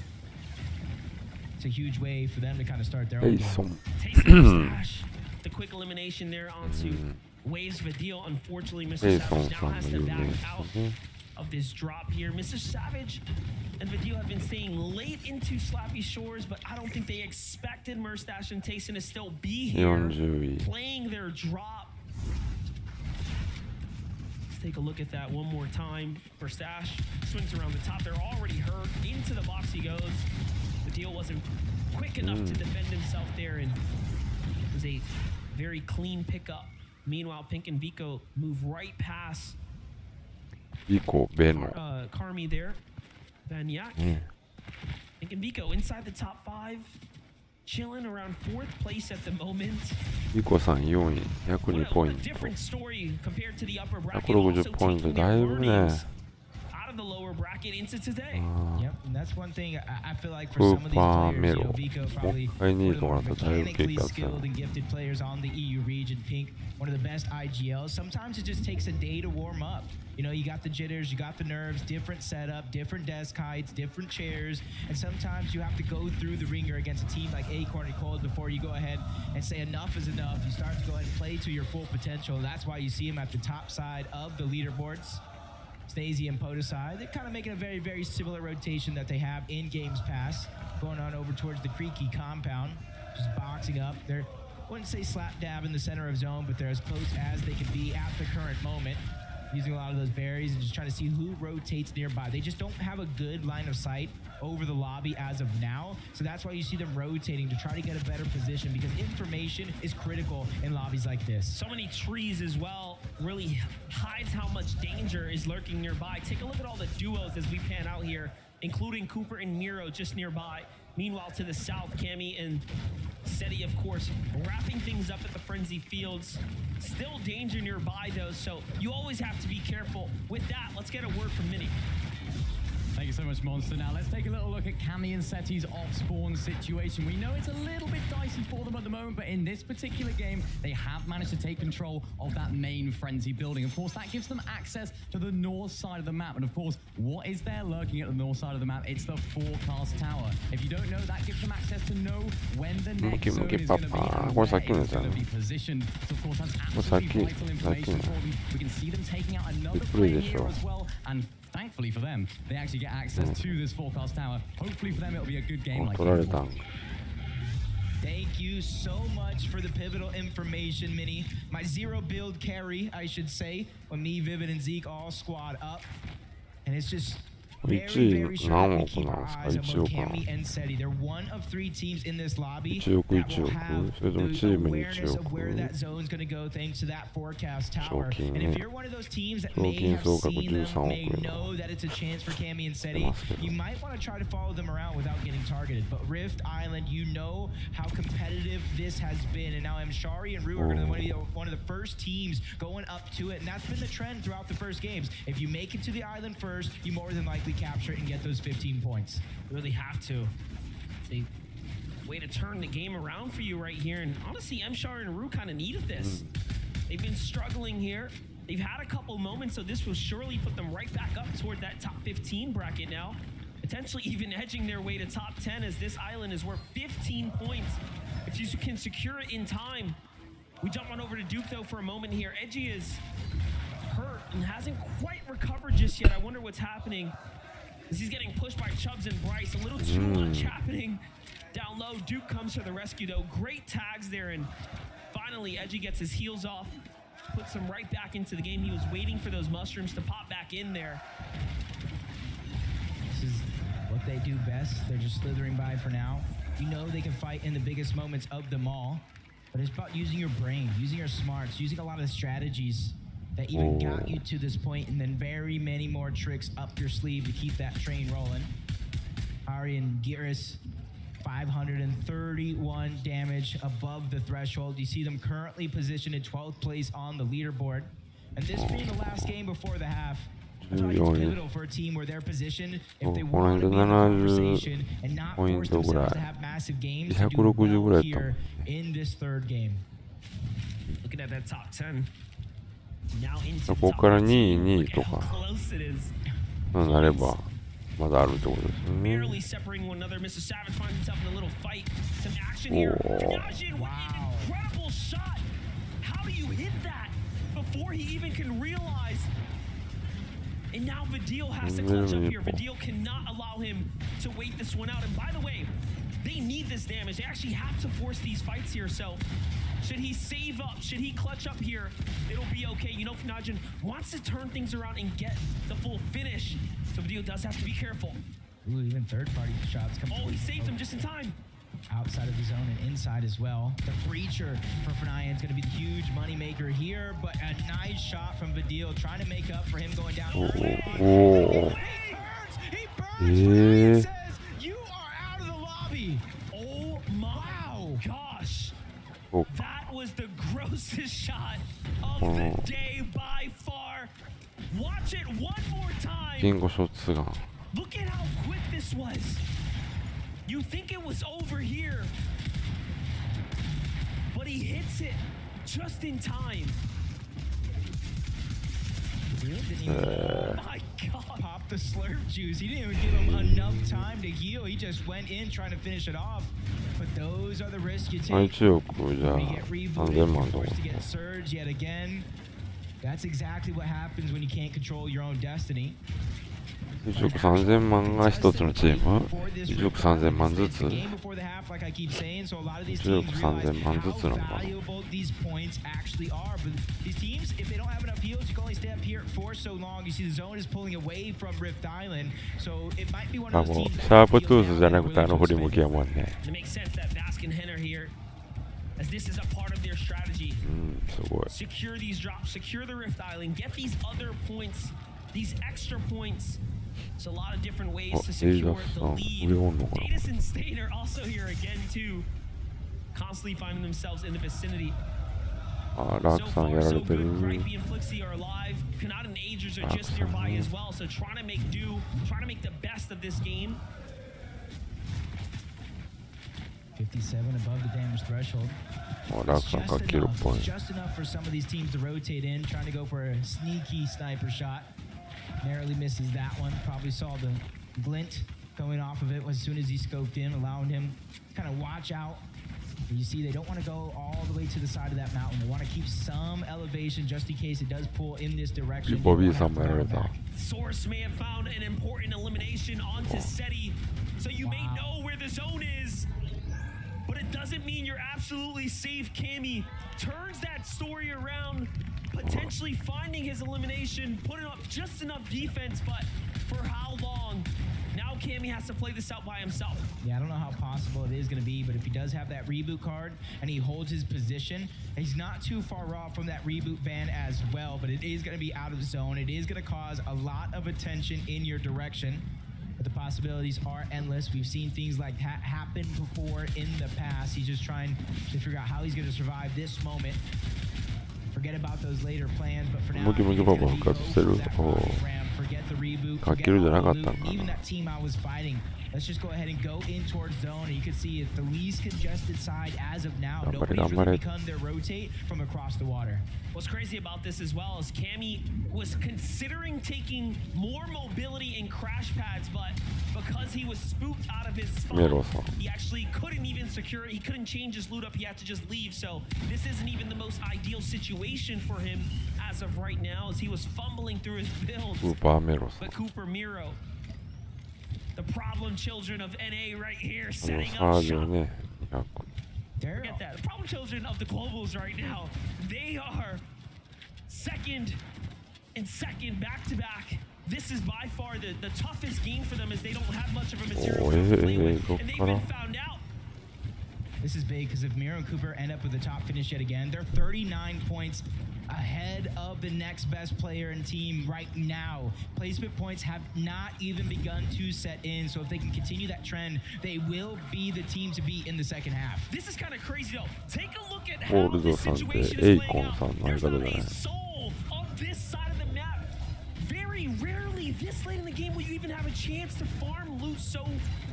It's a huge way for them to kind of start their own game. The quick elimination there onto Waves Vidil. Unfortunately, Mr. Savage now has to back out of this drop here. Mr. Savage and Vidil have been staying late into Slappy Shores, but I don't think they expected Murstache and Tayson to still be here playing their drop. Let's take a look at that one more time. Murstache swings around the top. They're already hurt. Into the box he goes. Vidil wasn't quick enough to defend himself there, and it was a very clean pickup. Meanwhile, Pink and Vico move right past Vico, Beno. Carmi there. Banyak. And Vico inside the top 5. Chilling around 4th place at the moment. Vico さん4位、102ポイント。Different story compared to the upper bracket. 160ポイント、だいぶね。Out of the lower bracket into today. Yep, and that's one thing I feel like for some of these players, you know, Vico probably one of the more mechanically skilled and gifted players on the EU region. Pink, one of the best IGLs. Sometimes it just takes a day to warm up. You know, you got the jitters, you got the nerves, different setup, different desk heights, different chairs, and sometimes you have to go through the ringer against a team like Acorn and Cold before you go ahead and say enough is enough. You start to go ahead and play to your full potential. That's why you see him at the top side of the leaderboards. Stacey and Podesai, they're kind of making a very, very similar rotation that they have in Games Pass, going on over towards the Creaky compound, just boxing up. They're, I wouldn't say slap dab in the center of zone, but they're as close as they can be at the current moment, using a lot of those berries and just trying to see who rotates nearby. They just don't have a good line of sight over the lobby as of now, so that's why you see them rotating to try to get a better position, because information is critical in lobbies like this. So many trees as well really hides how much danger is lurking nearby. Take a look at all the duos as we pan out here, including Cooper and Miro just nearby. Meanwhile, to the south, Cammy and Seti, of course, wrapping things up at the Frenzy Fields. Still danger nearby, though, so you always have to be careful. With that, let's get a word from Minnie. Thank you so much, Monster. Now, let's take a little look at Cammy and Seti's off-spawn situation. We know it's a little bit dicey for them at the moment, but in this particular game, they have managed to take control of that main Frenzy building. Of course, that gives them access to the north side of the map. And of course, what is there lurking at the north side of the map? It's the forecast tower. If you don't know, that gives them access to know when the next zone is going to be and where it's going to be positioned. So, of course, that's absolutely vital information for them. We can see them taking out another player here as well. And thankfully for them, they actually get access to this forecast tower. Hopefully for them, it'll be a good game like that. Thank you so much for the pivotal information, Minnie. My zero build carry, I should say, when me, Vivid, and Zeke all squad up. And it's just very, very sure we keep our eyes on both Cammy and Seti. They're one of 3 teams in this lobby that will have the awareness of where that zone's going to go thanks to that forecast tower. And if you're one of those teams that may have seen them, may know that it's a chance for Cammy and Seti, you might want to try to follow them around without getting targeted. But Rift Island, you know how competitive this has been. And now Mshari and Rue are going to be one of the first teams going up to it. And that's been the trend throughout the first games. If you make it to the island first, you more than likely capture it and get those 15 points. You really have to. It's a way to turn the game around for you right here. And honestly, Mshar and Rue kind of needed this. They've been struggling here. They've had a couple moments, so this will surely put them right back up toward that top 15 bracket now. Potentially even edging their way to top 10, as this island is worth 15 points. If you can secure it in time. We jump on over to Duke, though, for a moment here. Edgy is hurt and hasn't quite recovered just yet. I wonder what's happening. As he's getting pushed by Chubbs and Bryce. A little too much happening down low. Duke comes to the rescue, though. Great tags there, and finally Edgy gets his heels off, puts him right back into the game. He was waiting for those mushrooms to pop back in there. This is what they do best. They're just slithering by for now. You know they can fight in the biggest moments of them all, but it's about using your brain, using your smarts, using a lot of the strategies that even got you to this point, and then very many more tricks up your sleeve to keep that train rolling. Ari and Giris, 531 damage above the threshold. You see them currently positioned in 12th place on the leaderboard. And this being the last game before the half, it's pivotal for a team where they're positioned, if they want to be in the conversation and not force themselves to have massive games, to do well here in this 3rd game. Looking at that top 10. ここから2位、2位とかなればまだあるってことですよね。And now Vidil has to clutch up here. Vidil cannot allow him to wait this one out. And by the way, they need this damage. They actually have to force these fights here. So should he save up? Should he clutch up here? It'll be okay. You know, Fnajan wants to turn things around and get the full finish. So Vidil does have to be careful. Ooh, even third-party shots coming. Oh, he saved him just in time. outside of the zone and inside as well. The breacher for Fnayan is going to be the huge money maker here, but a nice shot from Vidil trying to make up for him going down. Oh. He burns. Says you are out of the lobby. Oh my gosh. Oh. That was the grossest shot of the day by far. Watch it one more time. リンゴショッツが Look at how quick this was. You think it was over here, but he hits it just in time. Oh my god. Pop the slurp juice. He didn't even give him enough time to heal. He just went in trying to finish it off. But those are the risks you take. 1億じゃあ We get rebooted, 3000万とか forced to get surged yet again. That's exactly what happens when you can't control your own destiny. 1億3000万が一つのチーム1億3000万ずつ1億3000万ずつなのかな These points actually are, but these teams, if they don't have enough heals, you can only stay up here for so long. You see, the zone is pulling away from Rift Island, so it might be one あ of も those う teams. シャープトゥースじゃなくて振り向きやもんね It makes sense that Bask and Hen are here, as this is a part of their strategy. すごい Secure these drops, secure the Rift Island, get these other points, these extra points. There's a lot of different ways to secure the lead. Datus and Stain are also here again too, constantly finding themselves in the vicinity. あラークさんやられてる Gripey and Flixie are alive. Kanata and Agers are just nearby as well, so trying to make do, trying to make the best of this game. 57 above the damage threshold. あラークさんが切るっぽい Just enough for some of these teams to rotate in, trying to go for a sneaky sniper shot. Narrowly misses that one. Probably saw the glint going off of it as soon as he scoped in, allowing him to kind of watch out. And you see, they don't want to go all the way to the side of that mountain. They want to keep some elevation just in case it does pull in this direction. Source may have found an important elimination onto SETI, so you may know where the zone is. But it doesn't mean you're absolutely safe. Cammy turns that story around, potentially finding his elimination, putting up just enough defense, but for how long? Now Cammy has to play this out by himself. Yeah, I don't know how possible it is going to be, but if he does have that reboot card and he holds his position, he's not too far off from that reboot van as well, but it is going to be out of the zone. It is going to cause a lot of attention in your direction. But the possibilities are endless. We've seen things like that happen before in the past. He's just trying to figure out how he's going to survive this moment. Forget about those later plans, but for now, forget the reboot, forget all the loot, even that team I was fighting. Let's just go ahead and go in towards zone. And you can see it's the least congested side as of now. Nobody's really begun their rotate from across the water. What's crazy about this as well is Cammy was considering taking more mobility in crash pads, but because he was spooked out of his spawn, he actually couldn't even secure it. He couldn't change his loot up. He had to just leave. So this isn't even the most ideal situation for him as of right now, as he was fumbling through his builds. But Cooper Miro, the problem children of NA right here, setting up shop. Forget that. The problem children of the globals right now, they are second and second back to back. This is by far the toughest game for them, as they don't have much of a material to play with, and they've been found out. This is big because if Miro and Cooper end up with the top finish yet again, they're 39 points ahead of the next best player in team right now. Placement points have not even begun to set in, so if they can continue that trend, they will be the team to beat in the second half. This is kind of crazy though. Take a look at how this situation is playing out. There's not a soul on this side of the map. Very rarely this late in the game will you even have a chance to farm loot so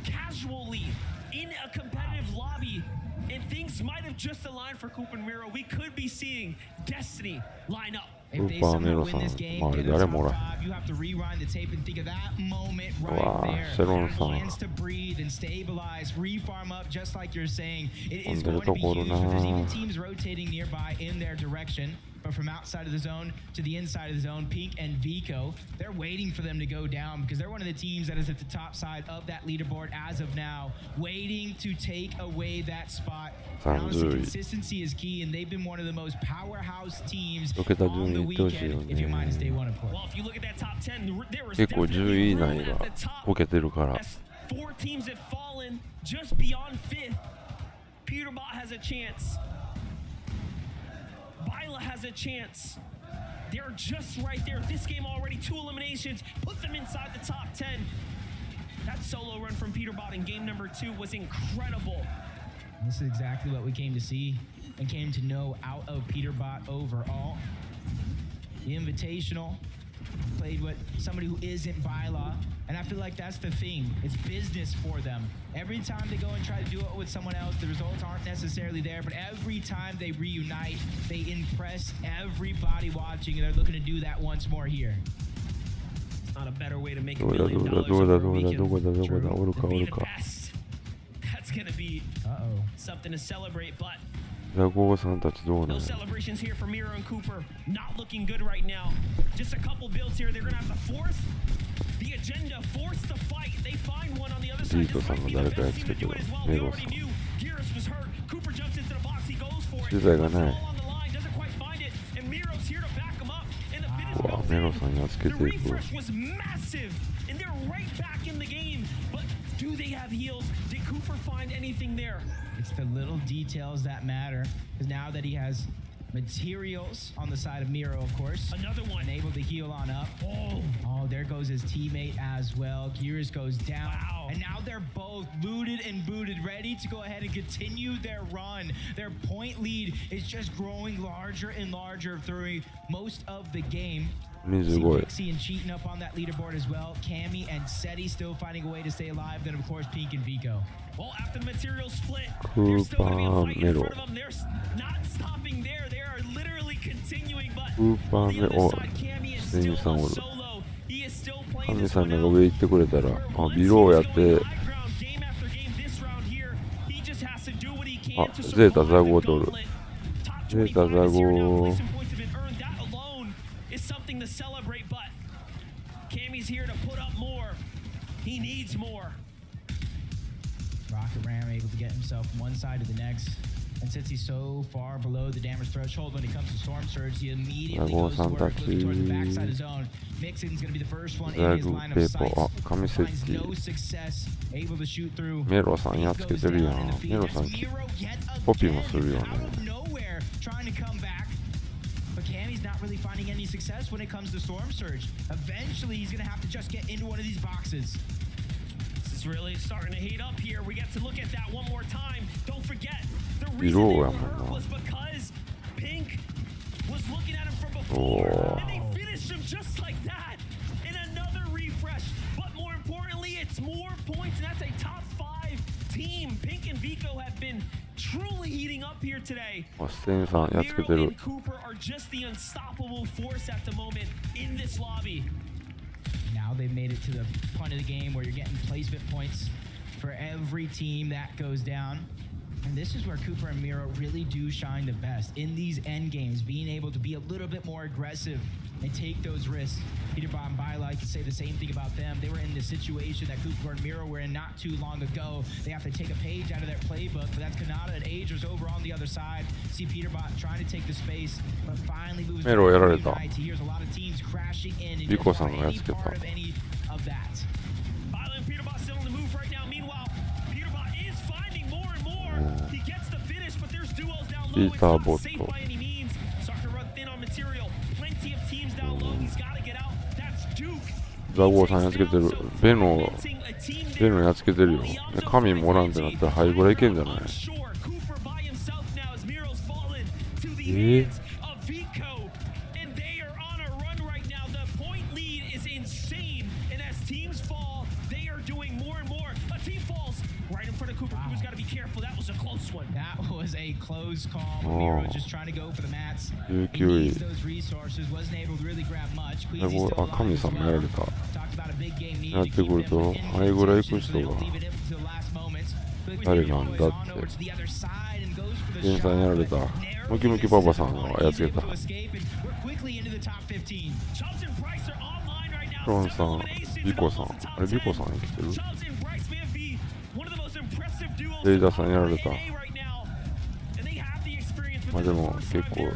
casually in a competitive lobby. And things might have just aligned for Coop and Miro. We could be seeing Destiny line up. If they somehow win this game, get to the top 5, you have to rewind the tape and think of that moment right there. Chance to breathe and stabilize, refarm up, just like you're saying. It is going to be huge. There's even teams rotating nearby in their direction. But from outside of the zone to the inside of the zone, Pink and Vico, they're waiting for them to go down because they're one of the teams that is at the top side of that leaderboard as of now, waiting to take away that spot. And honestly, consistency is key, and they've been one of the most powerhouse teams on the weekend if you mind to stay one of them. Well, if you look at that top 10, there was definitely room at the top. Four teams have fallen just beyond 5th. Peterbot has a chance. Bila has a chance. They're just right there. This game already 2 eliminations. Put them inside the top 10. That solo run from Peterbot in game number 2 was incredible. This is exactly what we came to see and came to know out of Peterbot overall. The Invitational played with somebody who isn't Bila, and I feel like that's the thing. It's business for them. Every time they go and try to do it with someone else, the results aren't necessarily there, but every time they reunite, they impress everybody watching, and they're looking to do that once more here. It's not a better way to make $1 million over a weekend. To be the best. That's gonna be something to celebrate, but no celebrations here for Miro and Cooper. Not looking good right now. Just a couple builds here. They're gonna have to force the agenda, force the fight. They find one on the other side. This might be the best team to do it as well. We already knew Geras was hurt. Cooper jumps into the box. He goes for it. Puts it all on the line. Doesn't quite find it. And Miro's here to back him up. And the finish the refresh was massive. And they're right back in the game. But do they have heals? Did Cooper find anything there? It's the little details that matter. Because now that he has materials on the side of Miro, of course. Another one. And able to heal on up. Oh, there goes his teammate as well. Geras goes down. Wow. And now they're both looted and booted, ready to go ahead and continue their run. Their point lead is just growing larger and larger through most of the game. Pixie and cheating up on that leaderboard as well. Cammy and Seti still finding a way to stay alive. Then, of course, Pink and Vico. Well, after the material split, there's still going to be a fight in front of them. They're not stopping there. They are literally continuing, but on the other side, Cammy is still on solo. He is still playing this one out. Game after game, this round here, he just has to do what he can to survive the gauntlet. Top 25 material placement points have been earned. That alone is something to celebrate, but Cammy's here to put up more. He needs more. Rocket Ram able to get himself from one side to the next. And since he's so far below the damage threshold when it comes to Storm Surge, he immediately goes to work looking towards the backside of the zone. Mixon's going to be the first one in his line of sight. Finds no success, able to shoot through. Miro さんやっつけてるやん。メロさんコピーもするよね。Nowhere trying to come back. But Cammy's not really finding any success when it comes to Storm Surge. Eventually, he's going to have to just get into one of these boxes. This is really starting to heat up here. We get to look at that one more time. Don't forget, the reason they were hurt was because Pink was looking at him from before, and they finished him just like that in another refresh. But more importantly, it's more points, and that's a top 5 team. Pink and Vico have been truly heating up here today. Miro and Cooper are just the unstoppable force at the moment in this lobby. Now they've made it to the point of the game where you're getting placement points for every team that goes down. And this is where Cooper and Miro really do shine the best in these end games, being able to be a little bit more aggressive and take those risks. Peterbot and Bila, I can say the same thing about them. They were in the situation that Cooper and Miro were in not too long ago. They have to take a page out of their playbook, but that's Kanata and Agers over on the other side. See Peterbot trying to take the space, but finally moves to the He hears a lot of teams crashing in and just any part of any of that. Bila and Peterbot still on the move right now. Meanwhile, Peterbot is finding more and more. He gets the finish, but there's duos down low. It's not safe by any means. Starting to run thin on material. Plenty of teams down low. He's got to get out. That's Duke. ザゴーさんやっつけてる。ベノやっつけてるよ。神もおらんってなったらハイぐらいいけんじゃない？That was a close call. Miro just trying to go for the mats. 19位。神さんもやられた。やってくると、ハイぐらい行く人が誰なんだって。ケンさんやられた。ムキムキパパさんがやっつけた。ロンさん、ビコさん。あれ、ビコさん生きてる？レイダーさんやられた。まあでも結構ね、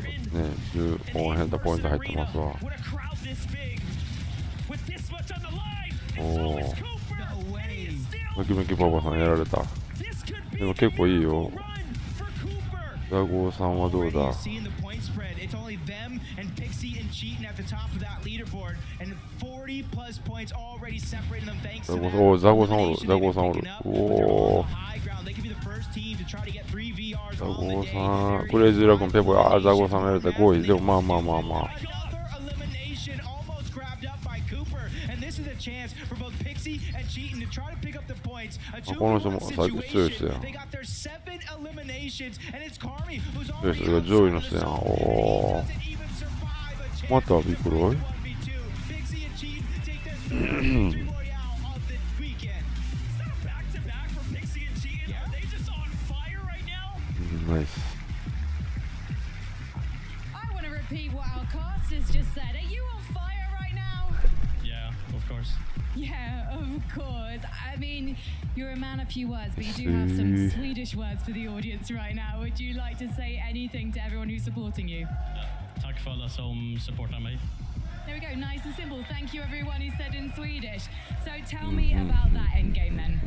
15変なポイント入ってますわ。おお。ムキムキパパさんやられた。でも結構いいよ。ザゴーさんはどうだ。 Seeing the point spread, it's only them and Pixie and Cheatin at the top of that leaderboard, and 40 plus points already separating them thanks to that. おー、ザゴーさんおる、ザゴーさんおる。おー、 They could be the first team to try to get 3 VRs ザ on ゴ the ー day. さん、クレイジーラコンペポ、あー、ザゴーさんもやれた5位。でもまあまあまあまあ。 Elimination almost grabbed up by Cooper, and this is a chance for both Pixie and Cheatin to try to pick up the points. A この人も 2-1 さっき強い人や。 situation. They got their 7 eliminations, and it's Karmi who's 強い already 人が上位の人やん。おー、またビクロイ。 Pixie and Cheatin take their third victory royale of the weekend. Back-to-back for Pixie and Cheatin. Are they just on fire right now? ナイス。 I want to repeat what our casters just said. Are you on fire right now? Yeah, of course. Yeah, of course. I mean, you're a man of few words, but you do have some Swedish words for the audience right now. Would you like to say anything to everyone who's supporting you? Tack för alla som supportar mig. There we go, nice and simple. Thank you, everyone who said in Swedish. So tell me about that end game then.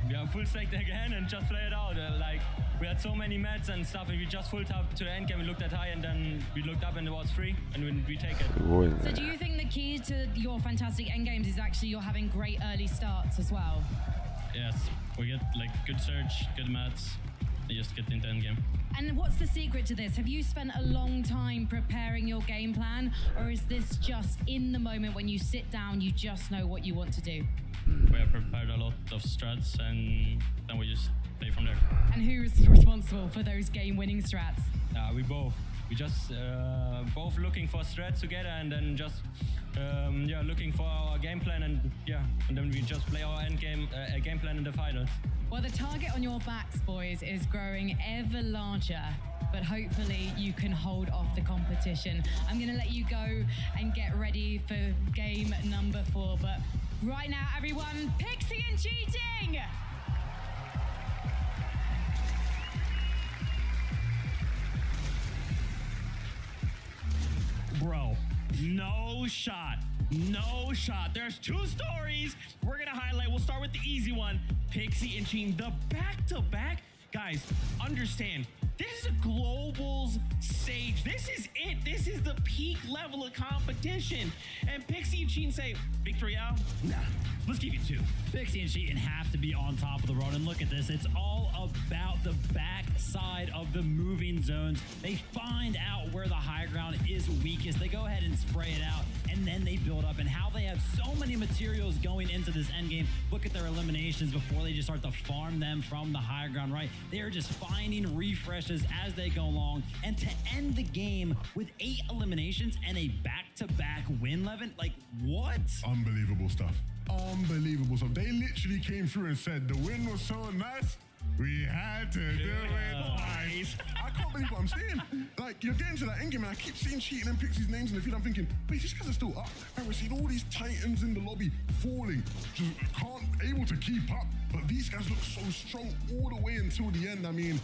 We are full stacked again and just played out. Like we had so many mats and stuff, and we just full tapped to the end game. We looked at high, and then we looked up, and it was free, and we take it. すごいね。 So do you think the key to your fantastic end games is actually you're having great early starts as well? Yes, we get like good search, good mats, and just get into end game. And what's the secret to this? Have you spent a long time preparing your game plan, or is this just in the moment when you sit down, you just know what you want to do? We have prepared a lot of strats, and then we just play from there. And who is responsible for those game-winning strats? We both. We just both looking for strats together, and then just looking for our game plan, and then we just play our end game game plan in the finals. Well, the target on your backs, boys, is growing ever larger, but hopefully you can hold off the competition. I'm going to let you go and get ready for game number 4, but right now, everyone, Pixie and Cheating! Bro, no shot. No shot. There's 2 stories we're going to highlight. We'll start with the easy one. Pixie and Cheating, the back-to-back. Guys, understand, this is a globals stage. This is it. This is the peak level of competition. And Pixie and Cheating say, victory out? Nah, let's give you 2. Pixie and Cheating have to be on top of the road. And look at this. It's all about the back side of the moving zones. They find out where the high ground is weakest. They go ahead and spray it out, and then they build up. And how they have so many materials going into this end game. Look at their eliminations before they just start to farm them from the high ground, right? They are just finding refreshes as they go along. And to end the game with 8 eliminations and a back-to-back win, Levin, like what? Unbelievable stuff. Unbelievable stuff. They literally came through and said the win was so nice, we had to do it twice. I can't believe what I'm seeing. Like, you're getting to that endgame, and I keep seeing Cheating and Pixie's names in the feed. I'm thinking, wait, these guys are still up. And we're seeing all these titans in the lobby falling, just able to keep up. But these guys look so strong all the way until the end. I mean,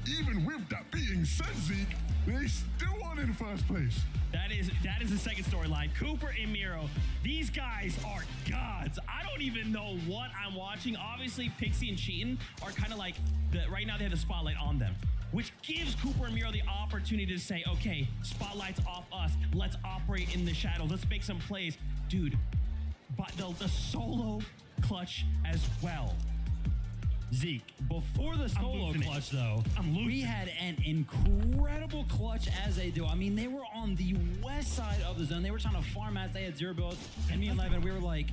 even with that being said, Zeke, they still aren't in first place. That is the second storyline. Cooper and Miro, these guys are gods. I don't even know what I'm watching. Obviously, Pixie and Cheating are kind of like, right now they have the spotlight on them, which gives Cooper and Miro the opportunity to say, okay, spotlight's off us. Let's operate in the shadows. Let's make some plays. Dude, but the solo clutch as well. Zeke, before the solo clutch, though, we had an incredible clutch as they do. I mean, they were on the west side of the zone. They were trying to farm mats. They had 0 builds. And me and Levin, we were like,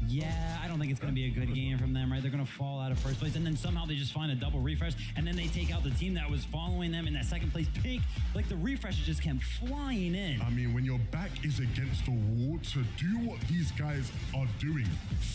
yeah, I don't think it's going to be a good game from them, right? They're going to fall out of first place. And then somehow they just find a double refresh. And then they take out the team that was following them in that second place Pink. Like, the refreshes just kept flying in. I mean, when your back is against the wall, to do what these guys are doing,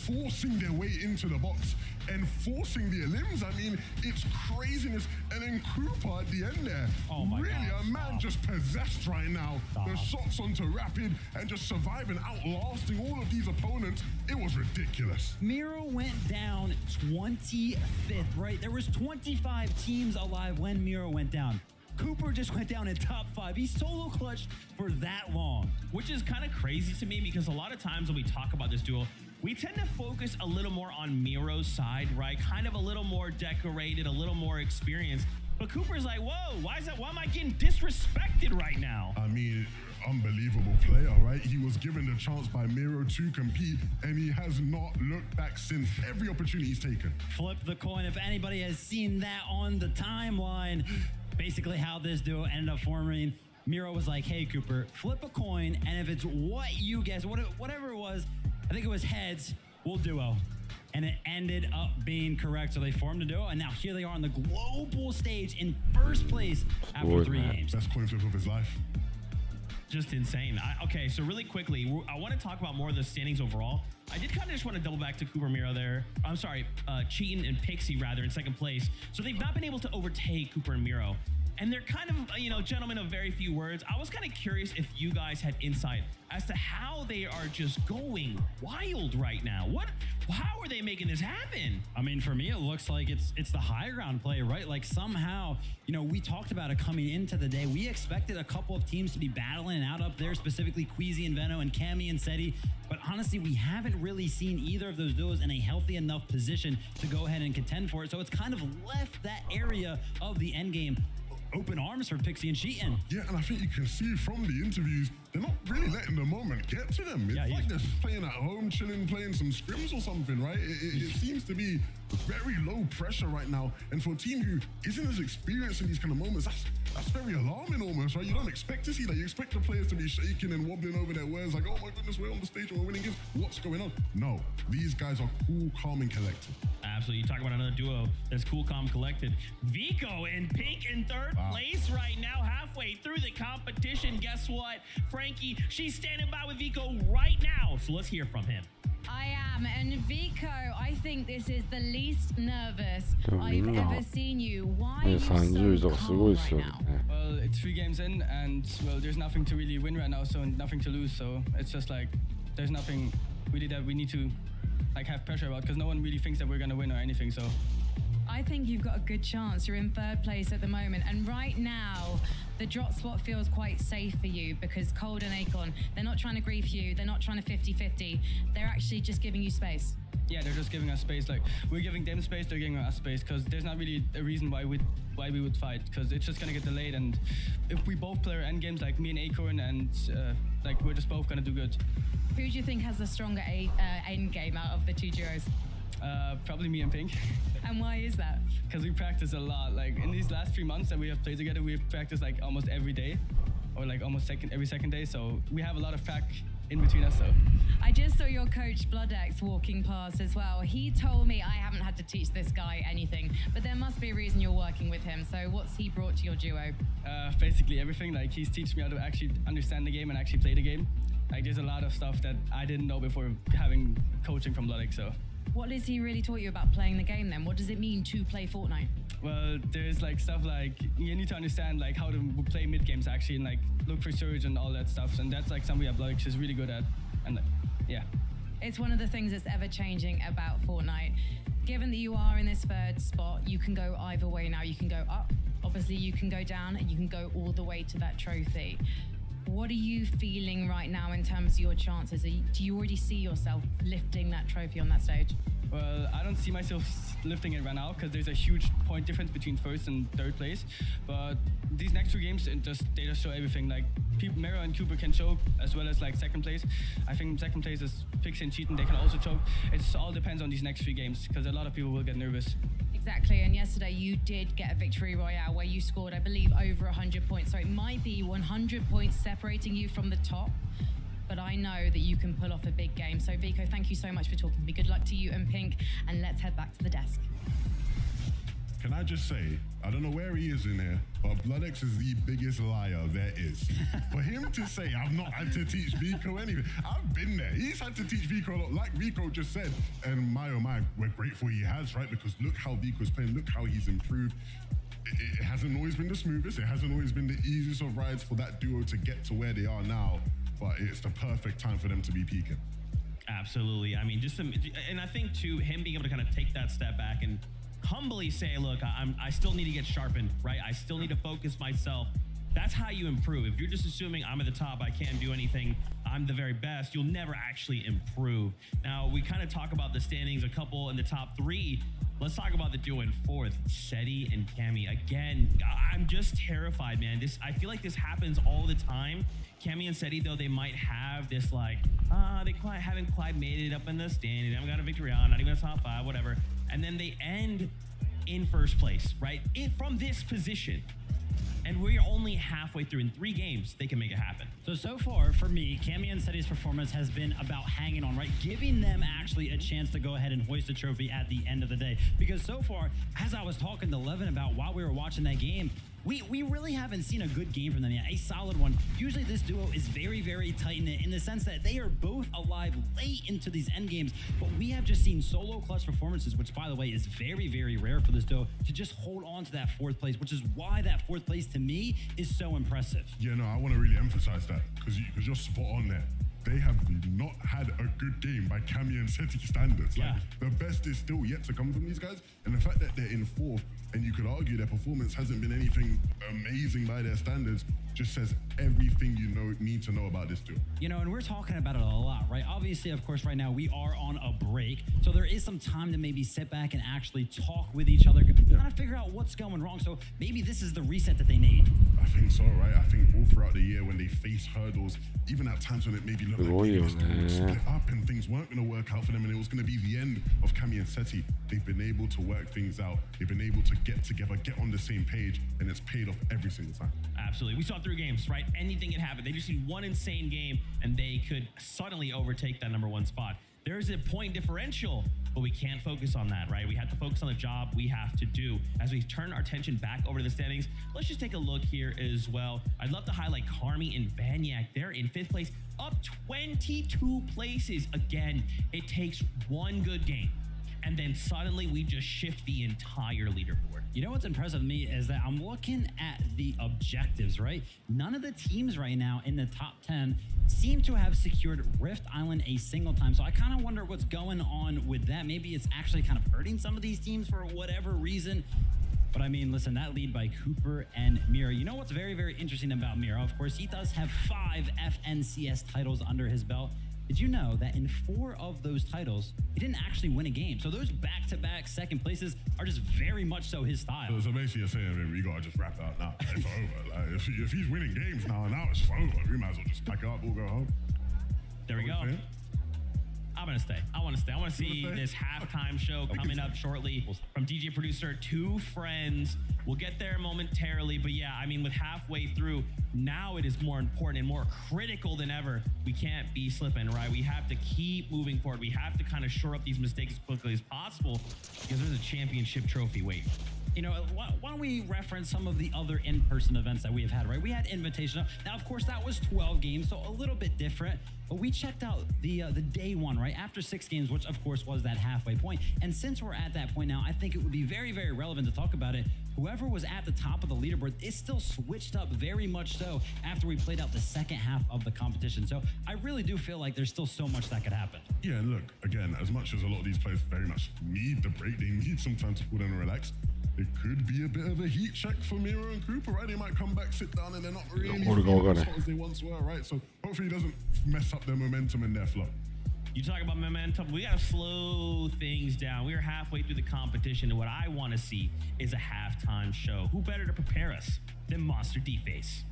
forcing their way into the box and forcing the elims, I mean, it's craziness. And then Cooper at the end there, really a man just possessed right now. The shots onto Rapid and just surviving, outlasting all of these opponents. It was ridiculous. Miro went down 25th, right? There was 25 teams alive when Miro went down. Cooper just went down in top 5. He solo clutched for that long. Which is kind of crazy to me because a lot of times when we talk about this duo, we tend to focus a little more on Miro's side, right? Kind of a little more decorated, a little more experienced. But Cooper's like, whoa, why am I getting disrespected right now? I mean, unbelievable player, right? He was given the chance by Miro to compete, and he has not looked back since. Every opportunity he's taken. Flip the coin. If anybody has seen that on the timeline, basically how this duo ended up forming, Miro was like, hey, Cooper, flip a coin, and if it's what you guess, whatever it was, I think it was heads, we'll duo. And it ended up being correct. So they formed a duo, and now here they are on the global stage in first place after 3 games. Best coin flip of his life. Just insane. Okay, so really quickly, I want to talk about more of the standings overall. I did kind of just want to double back to Cooper Miro there. I'm sorry, Cheatin and Pixie rather in second place. So they've not been able to overtake Cooper and Miro. And they're kind of, you know, gentlemen of very few words. I was kind of curious if you guys had insight as to how they are just going wild right now. How are they making this happen? I mean, for me, it looks like it's the high ground play, right? Like somehow, you know, we talked about it coming into the day. We expected a couple of teams to be battling out up there, specifically Queasy and Veno and Cammy and Seti. But honestly, we haven't really seen either of those duos in a healthy enough position to go ahead and contend for it. So it's kind of left that area of the end game open arms for Pixie and Cheatin. Yeah, and I think you can see from the interviews, they're not really letting the moment get to them. It's like they're playing at home, chilling, playing some scrims or something, right? It seems to be very low pressure right now. And for a team who isn't as experienced in these kind of moments, that's very alarming almost, right? You don't expect to see that. You expect the players to be shaking and wobbling over their words like, oh my goodness, we're on the stage and we're winning games. What's going on? No, these guys are cool, calm, and collected. Absolutely. You talk about another duo that's cool, calm, collected. Vico and Pink in third place right now, halfway through the competition. Guess what? Frankie, she's standing by with Vico right now. So let's hear from him. I am, and Vico, I think this is the least nervous I've ever seen you. Why are you so calm right now? Well, it's 3 games in, and well, there's nothing to really win right now, so nothing to lose. So it's just like there's nothing really that we need to like have pressure about, because no one really thinks that we're gonna win or anything. So I think you've got a good chance. You're in third place at the moment, and right now the drop spot feels quite safe for you because Cold and Akon, they're not trying to grief you, they're not trying to 50-50, they're actually just giving you space. Yeah, they're just giving us space. Like we're giving them space, they're giving us space, because there's not really a reason why we would fight, because it's just gonna get delayed. And if we both play our end games, like me and Acorn, and like we're just both gonna do good. Who do you think has the stronger end game out of the 2 duos? Probably me and Pink. And why is that? Because we practice a lot. Like in these last 3 months that we have played together, we've practiced like almost every day, or like almost every second day. So we have a lot of prac in between us. So I just saw your coach Bloodex walking past as well. He told me I haven't had to teach this guy anything, but there must be a reason you're working with him. So what's he brought to your duo? Basically everything. Like he's teaching me how to actually understand the game and actually play the game. Like there's a lot of stuff that I didn't know before having coaching from Bloodex. So what has he really taught you about playing the game then? What does it mean to play Fortnite? Well, there's like stuff like you need to understand like how to play mid games actually, and like look for surge and all that stuff. And that's like something that Bloodex is really good at. And like, yeah. It's one of the things that's ever changing about Fortnite. Given that you are in this third spot, you can go either way now. You can go up, obviously you can go down, and you can go all the way to that trophy. What are you feeling right now in terms of your chances? Do you already see yourself lifting that trophy on that stage? Well, I don't see myself lifting it right now because there's a huge point difference between first and third place. But these next 2 games, they just show everything. Like Mero and Cooper can choke, as well as like second place. I think second place is Pixie and Cheatin. They can also choke. It all depends on these next 3 games because a lot of people will get nervous. Exactly, and yesterday you did get a victory royale where you scored, I believe, over 100 points. So it might be 100 points separating you from the top, but I know that you can pull off a big game. So Vico, thank you so much for talking to me. Good luck to you and Pink, and let's head back to the desk. Can I just say, I don't know where he is in here, but Bloodex is the biggest liar there is. For him to say, I've not had to teach Vico anything, I've been there. He's had to teach Vico a lot, like Vico just said. And my oh my, we're grateful he has, right? Because look how Vico's playing, look how he's improved. It hasn't always been the smoothest, it hasn't always been the easiest of rides for that duo to get to where they are now, but it's the perfect time for them to be peaking. Absolutely. I mean, and I think too, him being able to kind of take that step back and humbly say, look, I still need to get sharpened, right? I still need to focus myself. That's how you improve. If you're just assuming I'm at the top, I can't do anything, I'm the very best, you'll never actually improve. Now, we kind of talk about the standings, a couple in the top 3. Let's talk about the duo in 4th, Seti and Cammy. Again, I'm just terrified, man. I feel like this happens all the time. Cammy and Seti, though, they might have this like, they haven't quite made it up in the standing. They haven't got a victory on, not even a top 5, whatever. And then they end in 1st place, right? From this position. And we're only halfway through. In 3 games, they can make it happen. So far, for me, Cammy and Seti's performance has been about hanging on, right? Giving them actually a chance to go ahead and hoist a trophy at the end of the day. Because so far, as I was talking to Levin about while we were watching that game, we really haven't seen a good game from them yet, a solid one. Usually this duo is very, very tight-knit in the sense that they are both alive late into these end games, but we have just seen solo clutch performances, which, by the way, is very, very rare for this duo, to just hold on to that 4th place, which is why that 4th place, to me, is so impressive. Yeah, no, I want to really emphasize that, because you're spot on there. They have not had a good game by Cammy and Seti standards. Like, the best is still yet to come from these guys. And the fact that they're in 4th, and you could argue their performance hasn't been anything amazing by their standards, just says everything you need to know about this duo. You know, and we're talking about it a lot, right? Obviously, of course, right now we are on a break. So there is some time to maybe sit back and actually talk with each other, kind of figure out what's going wrong. So maybe this is the reset that they need. I think so, right? I think all throughout the year when they face hurdles, even at times when it maybe looked like maybe this duo would split up and things weren't going to work out for them and it was going to be the end of Cammy and Seti, they've been able to work things out. They've been able to get together, get on the same page, and it's paid off every single time. Absolutely. We saw 3 games, right? Anything can happen. They just need one insane game, and they could suddenly overtake that #1 spot. There's a point differential, but we can't focus on that, right? We have to focus on the job we have to do. As we turn our attention back over to the standings, let's just take a look here as well. I'd love to highlight Carmi and Banyak. They're in 5th place, up 22 places. Again, it takes one good game, and then suddenly we just shift the entire leaderboard. You know what's impressive to me is that I'm looking at the objectives, right? None of the teams right now in the top 10 seem to have secured Rift Island a single time. So I kind of wonder what's going on with that. Maybe it's actually kind of hurting some of these teams for whatever reason. But I mean, listen, that lead by Cooper and Mira. You know what's very, very interesting about Mira? Of course, he does have 5 FNCS titles under his belt. Did you know that in 4 of those titles, he didn't actually win a game? So those back-to-back 2nd places are just very much so his style. So basically you're saying, we gotta just wrap it up now. It's over. Like, if he's winning games now it's just over. We might as well just pack it up, we'll go home. There we go. I'm gonna stay. I want to stay. I want to see this halftime show coming up shortly from DJ producer 2 Friends. We'll get there momentarily, but yeah, I mean, with halfway through, now it is more important and more critical than ever. We can't be slipping, right? We have to keep moving forward. We have to kind of shore up these mistakes as quickly as possible because there's a championship trophy waiting. You know, why don't we reference some of the other in-person events that we have had, right? We had Invitational. Now, of course, that was 12 games, so a little bit different. But we checked out the day 1, right? After 6 games, which, of course, was that halfway point. And since we're at that point now, I think it would be very, very relevant to talk about it. Whoever was at the top of the leaderboard is still switched up very much so after we played out the 2nd half of the competition. So I really do feel like there's still so much that could happen. Yeah, and look, again, as much as a lot of these players very much need the break, they need some time to cool down and relax. It could be a bit of a heat check for Mira and Cooper, right? They might come back, sit down, and they're not really feeling as hot as they once were, right? So hopefully it doesn't mess up their momentum and their flow. You talk about momentum, we gotta slow things down. We are halfway through the competition, and what I want to see is a halftime show. Who better to prepare us than Monster D-Face?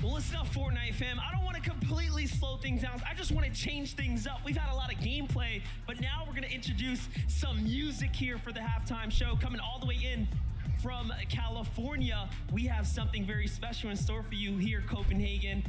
Well, listen up, Fortnite fam. I don't want to completely slow things down. I just want to change things up. We've had a lot of gameplay, but now we're going to introduce some music here for the halftime show. Coming all the way in from California, we have something very special in store for you here, Copenhagen.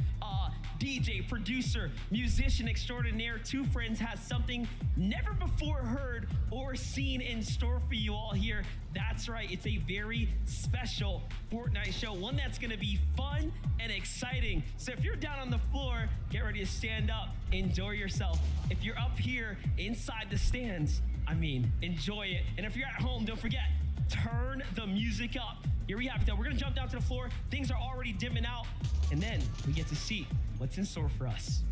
DJ, producer, musician extraordinaire, 2 Friends has something never before heard or seen in store for you all here. That's right, it's a very special Fortnite show, one that's gonna be fun and exciting. So if you're down on the floor, get ready to stand up, enjoy yourself. If you're up here inside the stands, I mean, enjoy it. And if you're at home, don't forget, turn the music up. Here we have it though. We're gonna jump down to the floor. Things are already dimming out. And then we get to see what's in store for us.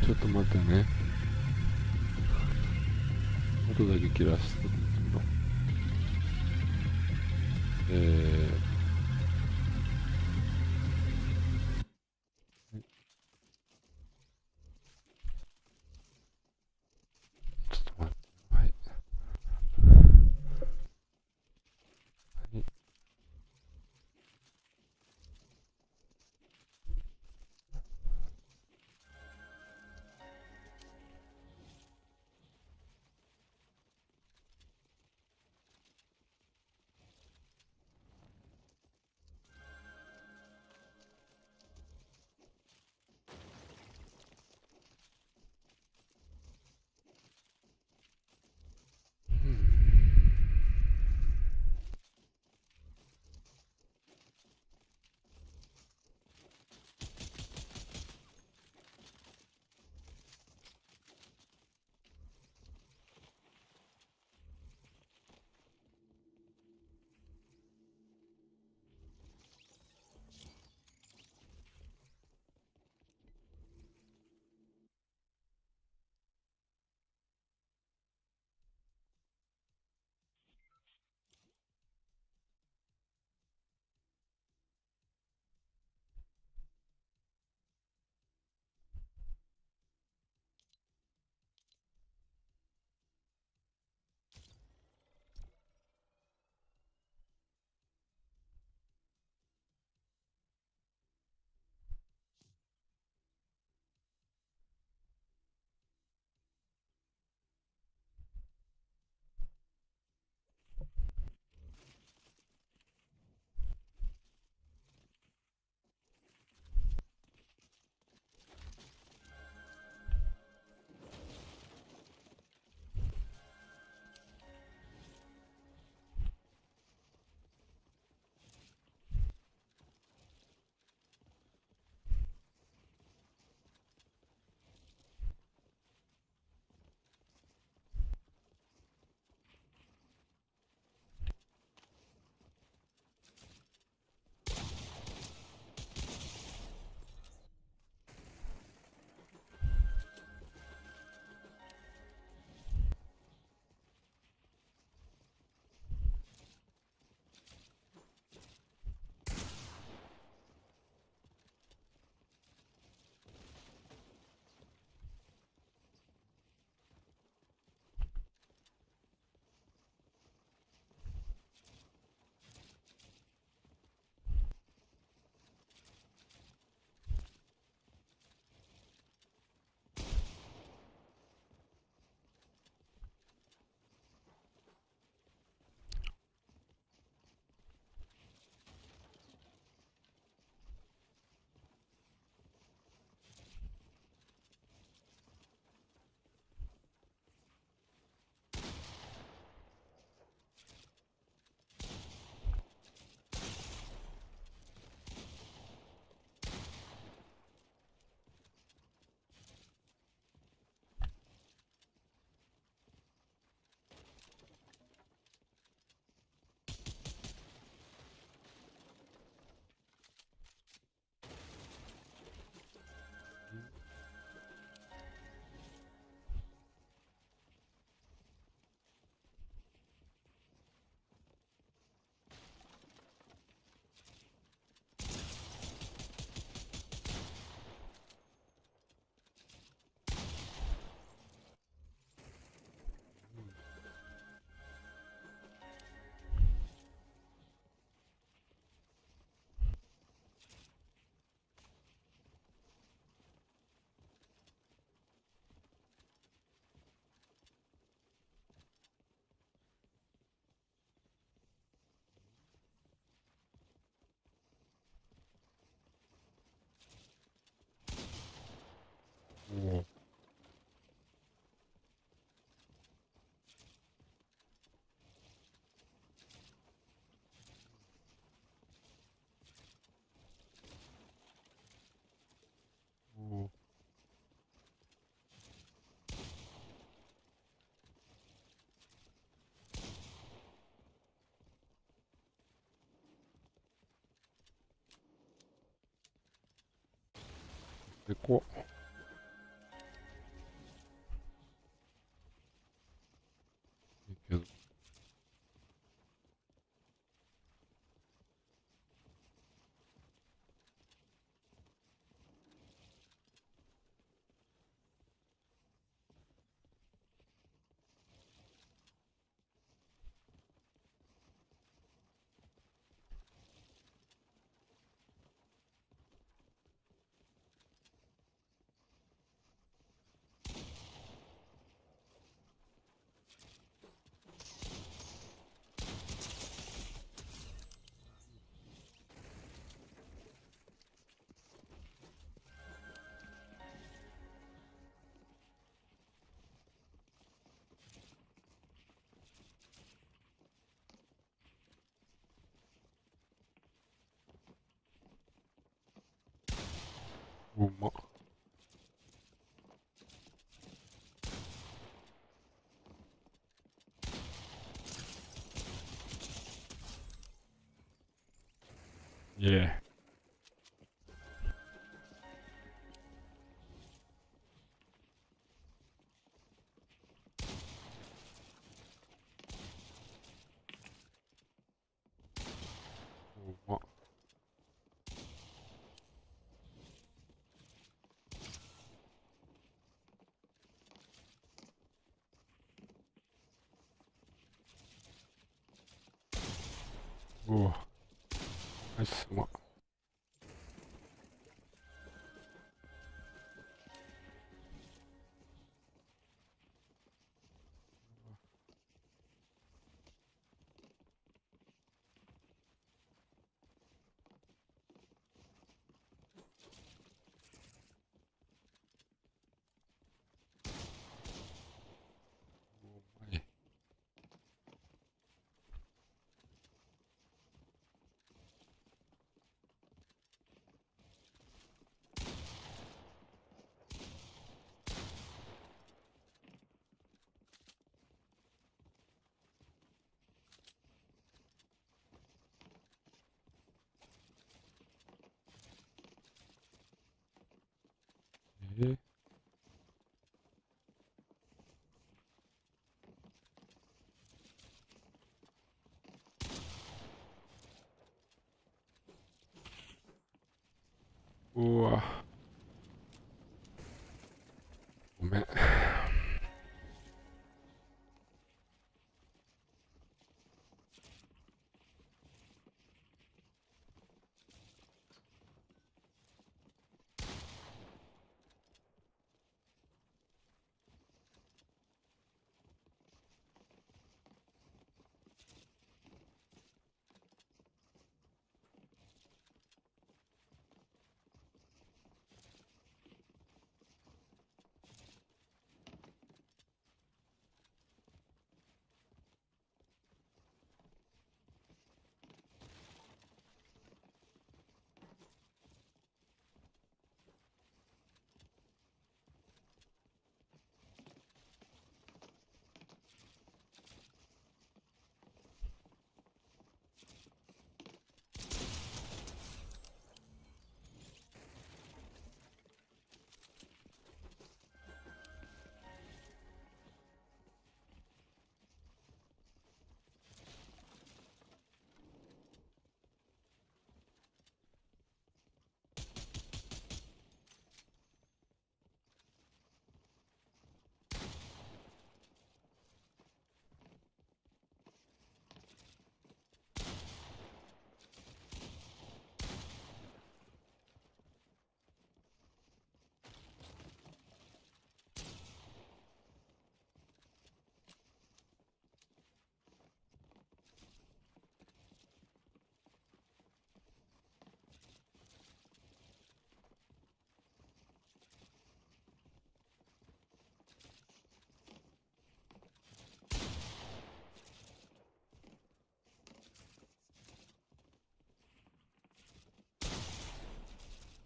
ちょっと待ってね。音だけ切らしてるの。ちょっと待って。はい。はい。でこう。うまっ。イェー。うまっ。うわ。ナイス、うまっ。うわ。ごめん。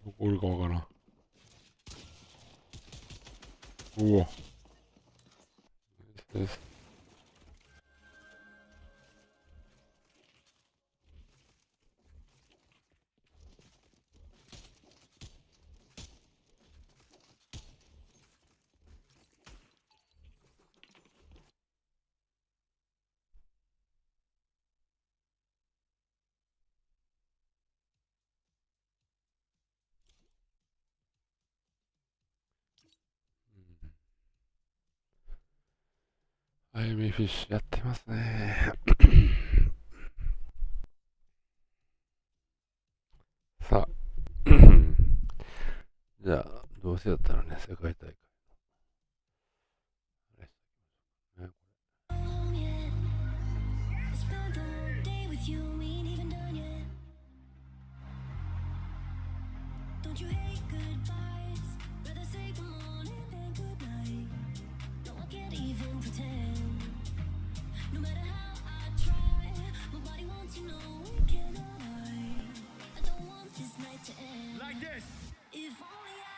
どこおるかわからん。うわ。です。アイミフィッシュやってますね。さあ、じゃあ、どうせやったらね、世界大会。Like this. If only I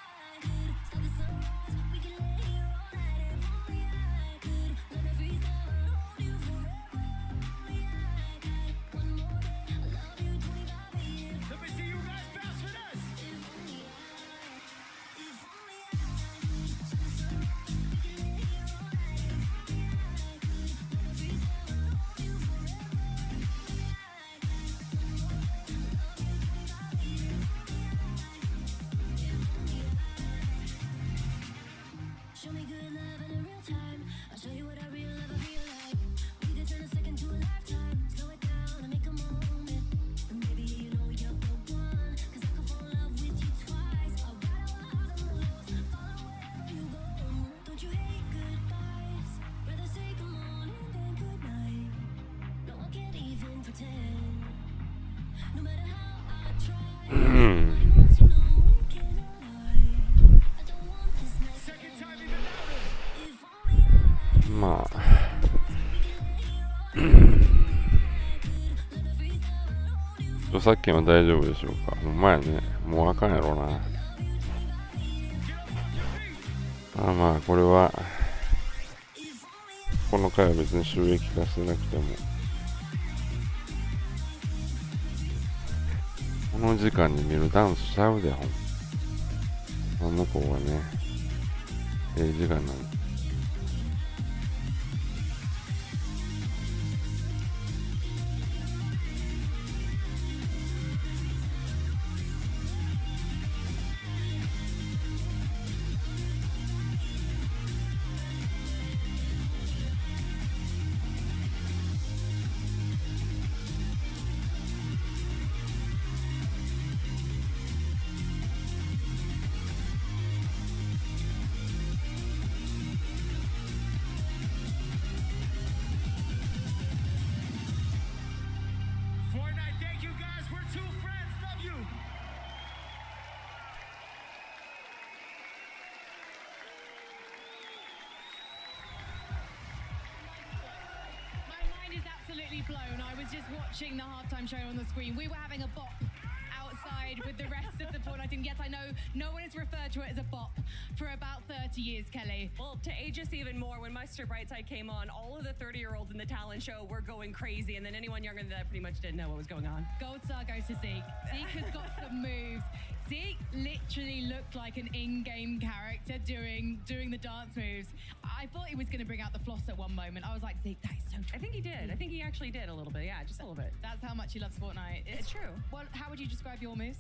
まあ著作権は大丈夫でしょうか。ほんまやね。もうあかんやろうな。まあこれはこの回は別に収益化してなくてもこの時間に見るダンスちゃうでほん。あの子はね、時間なんで。Blown. I was just watching the halftime show on the screen. We were having a bop outside with the rest of the Fortnite team. Yes, I know no one has referred to it as a bop for about 30 years, Kelly. Well, to age us even more, when Meister Brightside came on, all of the 30-year-olds in the talent show were going crazy, and then anyone younger than that pretty much didn't know what was going on. Gold star goes to Zeke. Zeke has got some moves. Zeke literally looked like an in-game character doing the dance moves. I thought he was going to bring out the floss at one moment. I was like, Zeke, that is so true. I think he did. I think he actually did a little bit. Yeah, just a little bit. That's how much he loves Fortnite. It's true. Well, how would you describe your moves?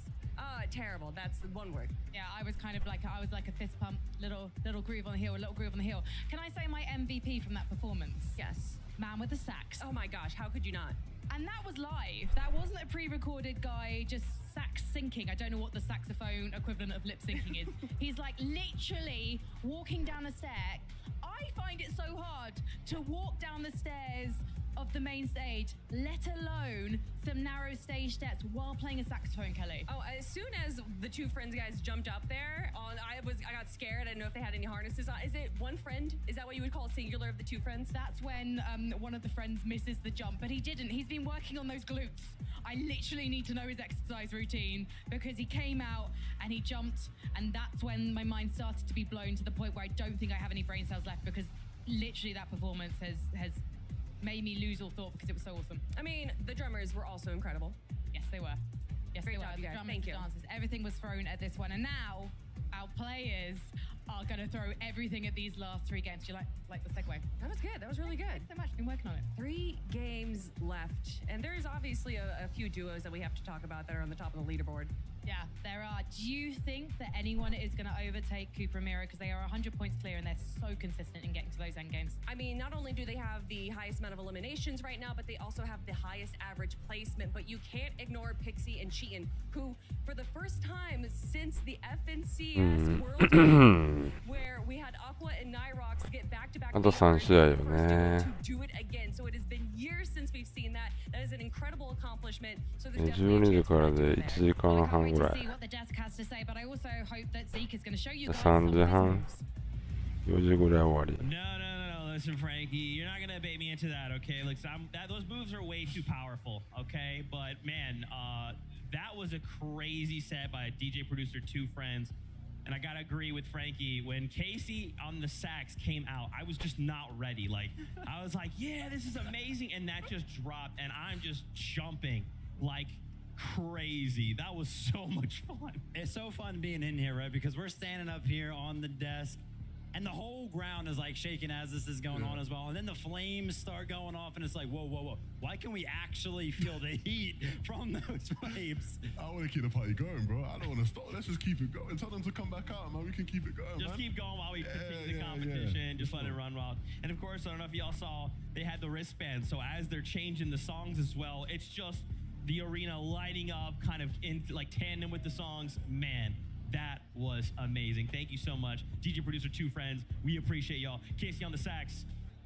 Terrible. That's one word. Yeah, I was kind of like a fist pump, little groove on the heel, a little groove on the heel. Can I say my MVP from that performance? Yes. Man with the sax. Oh my gosh, how could you not? And that was live. That wasn't a pre-recorded guy just sax syncing. I don't know what the saxophone equivalent of lip syncing is. He's like literally walking down a stair. I find it so hard to walk down the stairs of the main stage, let alone some narrow stage steps while playing a saxophone, Kelly. Oh, as soon as the two friends guys jumped up there, I got scared. I didn't know if they had any harnesses on. Is it one friend? Is that what you would call singular of the two friends? That's when one of the friends misses the jump, but he didn't. He's been working on those glutes. I literally need to know his exercise routine because he came out and he jumped, and that's when my mind started to be blown to the point where I don't think I have any brain cells left because literally that performance has made me lose all thought because it was so awesome. I mean, the drummers were also incredible. Yes, they were. Yes, Great they were. job, The guys. drummers, Thank the you. dancers, everything was thrown at this one, and now our players are going to throw everything at these last three games. Do you like the segue? That was good. That was really good. Thanks so much. Been working on it. 3 games left, and there's obviously a few duos that we have to talk about that are on the top of the leaderboard. Yeah, there are. Do you think that anyone is going to overtake Cooper and Mira because they are 100 points clear and they're so consistent in getting to those end games? I mean, not only do they have the highest amount of eliminations right now, but they also have the highest average placement. But you can't ignore Pixie and Cheatin', who, for the first time since the FNCS World Cup, where we had Aqua and Nyrox get back-to-back, あと3試合よね。 to do it again. So it has been years since we've seen that. That is an incredible accomplishment. So there's definitely 12時からで1時間半ぐらい。 see what the desk has to say, but I also hope that Zeke is going to show you guys 3時半、4時ぐらい終わり。 No. Listen, Frankie, you're not gonna bait me into that, okay? Look, those moves are way too powerful, okay? But man, that was a crazy set by DJ producer Two Friends, and I gotta agree with Frankie. When Kahcy on the sax came out, I was just not ready. Like, I was like, yeah, this is amazing, and that just dropped, and I'm just jumping like crazy. That was so much fun. It's so fun being in here, right? Because we're standing up here on the desk. And the whole ground is like shaking as this is going on as well. And then the flames start going off, and it's like, whoa, whoa, whoa. Why can we actually feel the heat from those flames? I want to keep the party going, bro. I don't want to stop. Let's just keep it going. Tell them to come back out, man. We can keep it going, Just man. keep going while we continue the competition. Just let it run wild. And of course, I don't know if y'all saw, they had the wristbands. So as they're changing the songs as well, it's just the arena lighting up kind of in like tandem with the songs. Man, that was amazing. Thank you so much. DJ producer, two friends. We appreciate y'all. Casey on the sax.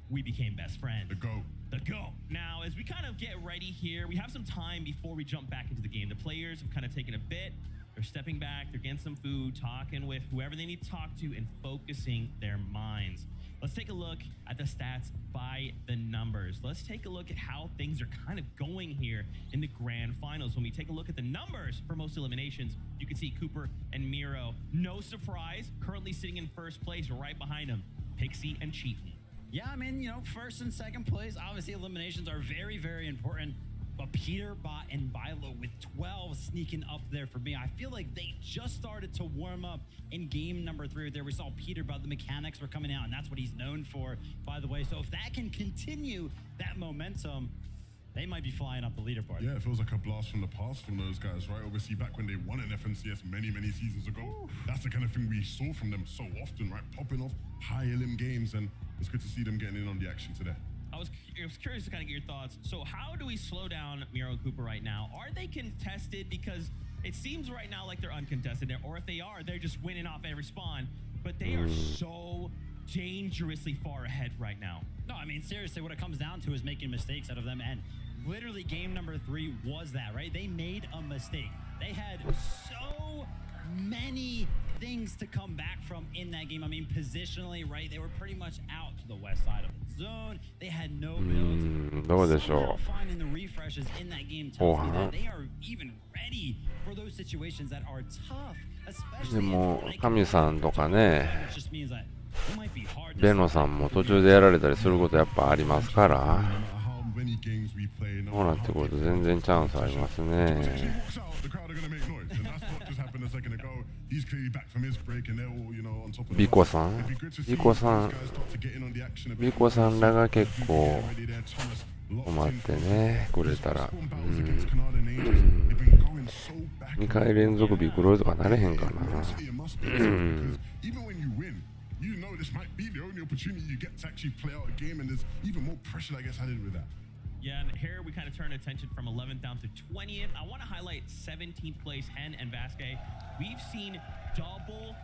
We became best friends. The GOAT. The GOAT. Now, as we kind of get ready here, we have some time before we jump back into the game. The players have kind of taken a bit. They're stepping back. They're getting some food, talking with whoever they need to talk to, and focusing their minds. Let's take a look at the stats by the numbers. Let's take a look at how things are kind of going here in the grand finals. When we take a look at the numbers for most eliminations, you can see Cooper and Miro. No surprise, currently sitting in first place, right behind them, Pixie and Cheaton. Yeah, I mean, you know, first and second place, obviously eliminations are very, very important. But Peter, Bot, and Bilo with 12 sneaking up there for me. I feel like they just started to warm up in game number 3 there. We saw Peter, Bot, the mechanics were coming out, and that's what he's known for, by the way. So if that can continue that momentum, they might be flying up the leaderboard. Yeah, it feels like a blast from the past from those guys, right? Obviously, back when they won an FNCS many, many seasons ago, that's the kind of thing we saw from them so often, right? Popping off high elim games, and it's good to see them getting in on the action today. I was curious to kind of get your thoughts. So how do we slow down Miro and Cooper right now? Are they contested? Because it seems right now like they're uncontested there. Or if they are, they're just winning off every spawn. But they are so dangerously far ahead right now. No, I mean, seriously, what it comes down to is making mistakes out of them. And literally game number 3 was that, right? They made a mistake. They had so many things to come back from in that game. I mean, positionally, right? They were pretty much out to the west side of the zone. They had no builds. どうでしょう。 Finding the refreshes in that game tells me that they are even ready for those situations that are tough, で especially も神さんとかね、 it just means that it might be hard to ベノさんも途中でやられたりすることやっぱありますから、 Many games we play, そうなってくると全然チャンスありますね。 the crowd are going to make noise, and that's what just happened a second ago. He's clearly back from his break, and they're all, you know, on top of ビコさん、ビコさん、ビコさんらが結構困ってね、くれたら、2回連続ビクロイとかなれへんかな。You know this might be the only opportunity you get to actually play out a game, and there's even more pressure that gets added with that. Yeah, and here we kind of turn attention from 11th down to 20th. I want to highlight 17th place, Hen and Vasquez. We've seen double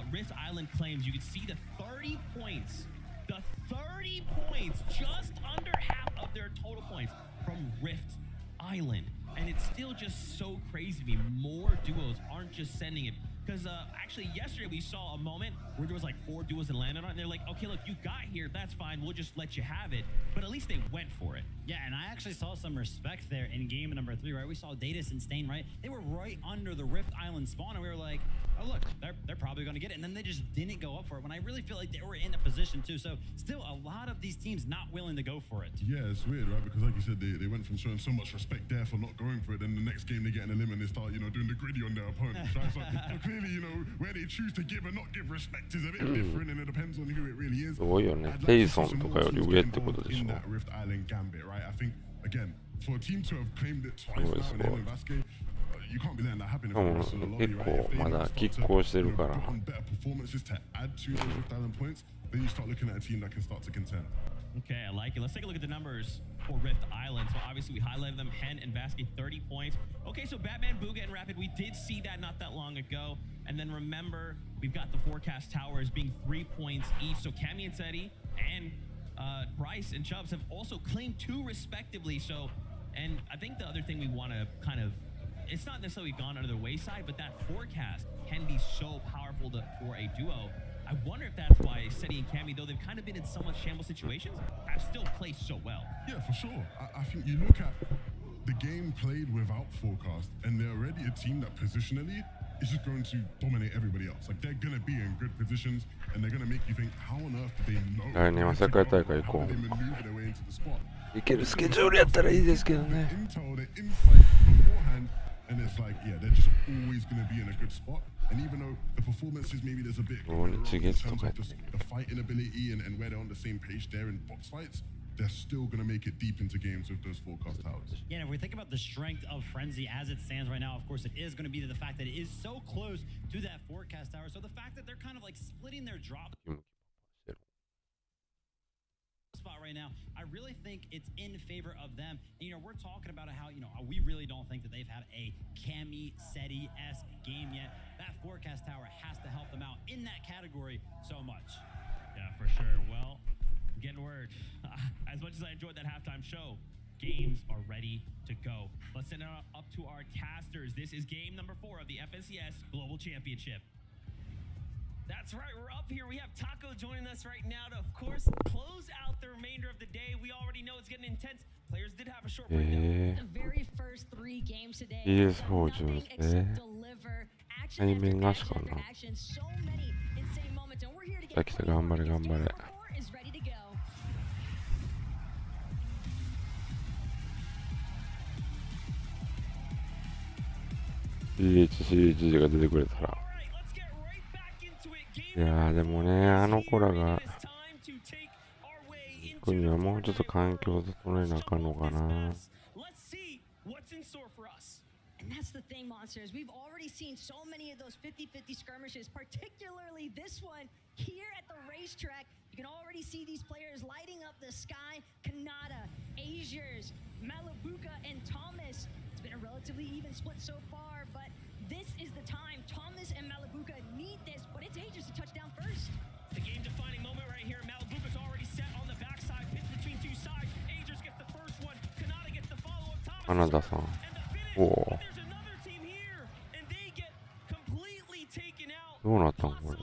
Rift Island claims. You can see the 30 points. The 30 points, just under half of their total points from Rift Island. And it's still just so crazy to me. More duos aren't just sending it. Because actually yesterday we saw a moment where there was like 4 duos that landed on it, and they're like, okay, look, you got here, that's fine, we'll just let you have it. But at least they went for it. Yeah, and I actually saw some respect there in game number 3, right? We saw Datus and Stain, right? They were right under the Rift Island spawn, and we were like, oh look, they're probably going to get it. And then they just didn't go up for it when I really feel like they were in a position too. So still a lot of these teams not willing to go for it. Yeah, it's weird, right? Because like you said, they went from showing so much respect there for not going for it, then the next game they get an elim and they start, you know, doing the gritty on their opponents. Right? So clearly, you know, where they choose to give and not give respect is a bit different, and it depends on who it really is. すごいよね。テイソンとかより上ってことでしょ。 In that Rift Island gambit, right? I think again, for a team to have claimed it twice now, and then Vasquez, you can't be letting that happen. 結構まだ拮抗してるから。 On better performances to add to those Rift Island points, then you start looking at a team that can start to contend. Okay, I like it. Let's take a look at the numbers for Rift Island. So obviously we highlighted them, Hen and Vasquez, 30 points. Okay, so Batman, Booga, and Rapid, we did see that not that long ago. And then remember, we've got the forecast towers being 3 points each. So Cammy and Seti and Bryce and Chubbs have also claimed 2 respectively. So, and I think the other thing we want to kind of, it's not necessarily gone under the wayside, but that forecast can be so powerful for a duo. I wonder if that's why Seti and Cammy, though they've kind of been in somewhat shambles situations, have still played so well. Yeah, for sure. I think you look at the game played without forecast, and they're already a team that positionally is just going to dominate everybody else. Like, they're going to be in good positions, and they're going to make you think, how on earth do they know? 来年は世界大会行こう。行けるスケジュールやったらいいですけどね。 Intel, the insight beforehand, and it's like, yeah, they're just always going to be in a good spot. And even though the performances, maybe there's a bit in terms of the fighting ability and where they're on the same page there in box fights, they're still going to make it deep into games with those forecast towers. Yeah, and if we think about the strength of Frenzy as it stands right now, of course, it is going to be the fact that it is so close to that forecast tower. So the fact that they're kind of like splitting their drop spot right now, I really think it's in favor of them. And, we're talking about how, we really don't think that they've had a Cammy Seti-esque game yet. That forecast tower has to help them out in that category so much. Yeah, for sure. Well, getting word. As much as I enjoyed that halftime show, games are ready to go. Let's send it up to our casters. This is game number 4 of the FNCS Global Championship. That's right, we're up here. We have Taco joining us right now to, of course, close out the remainder of the day. We already know it's getting intense. Players did have a short break. The very first 3 games today. nothing except deliver. Action after action. So many insane moments, and we're here to get 頑張れ頑張れ。 is ready to go. CHJ が出てくれたら。いやーでもね、あの子らが行くにはもうちょっと環境を整えなあかんのかな。And that's the thing, Monsters. We've already seen so many of those 50-50 skirmishes, particularly this one here at the racetrack. You can already see these players lighting up the sky. Kanata, Azures, Malabuka, and Thomas. It's been a relatively even split so far, but this is the time. Thomas and Malabuka need this, but it's Azures to touch down first. The game-defining moment right here. Malabuka's already set on the backside, pitched between 2 sides. Azures gets the first one. Kanata gets the follow-up. Thomas カナダさん。おお。どうなったのこれ。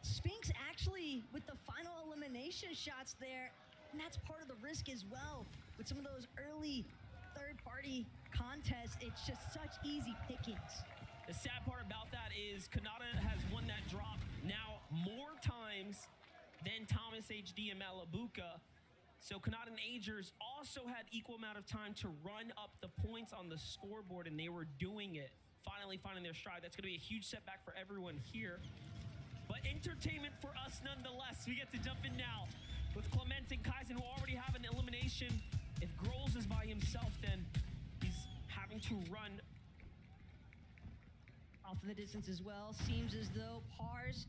Spinks actually with the final elimination shots there, and that's part of the risk as well. With some of those early third-party contests, it's just such easy pickings. The sad part about that is Kanata has won that drop now more times than Thomas HD and Malabuka. So Kanata and Azures also had equal amount of time to run up the points on the scoreboard, and they were doing it. Finally finding their stride. That's going to be a huge setback for everyone here. But entertainment for us nonetheless. We get to jump in now with Clement and Kaizen, who already have an elimination. If Grols is by himself, then he's having to run off of the distance as well. Seems as though Pars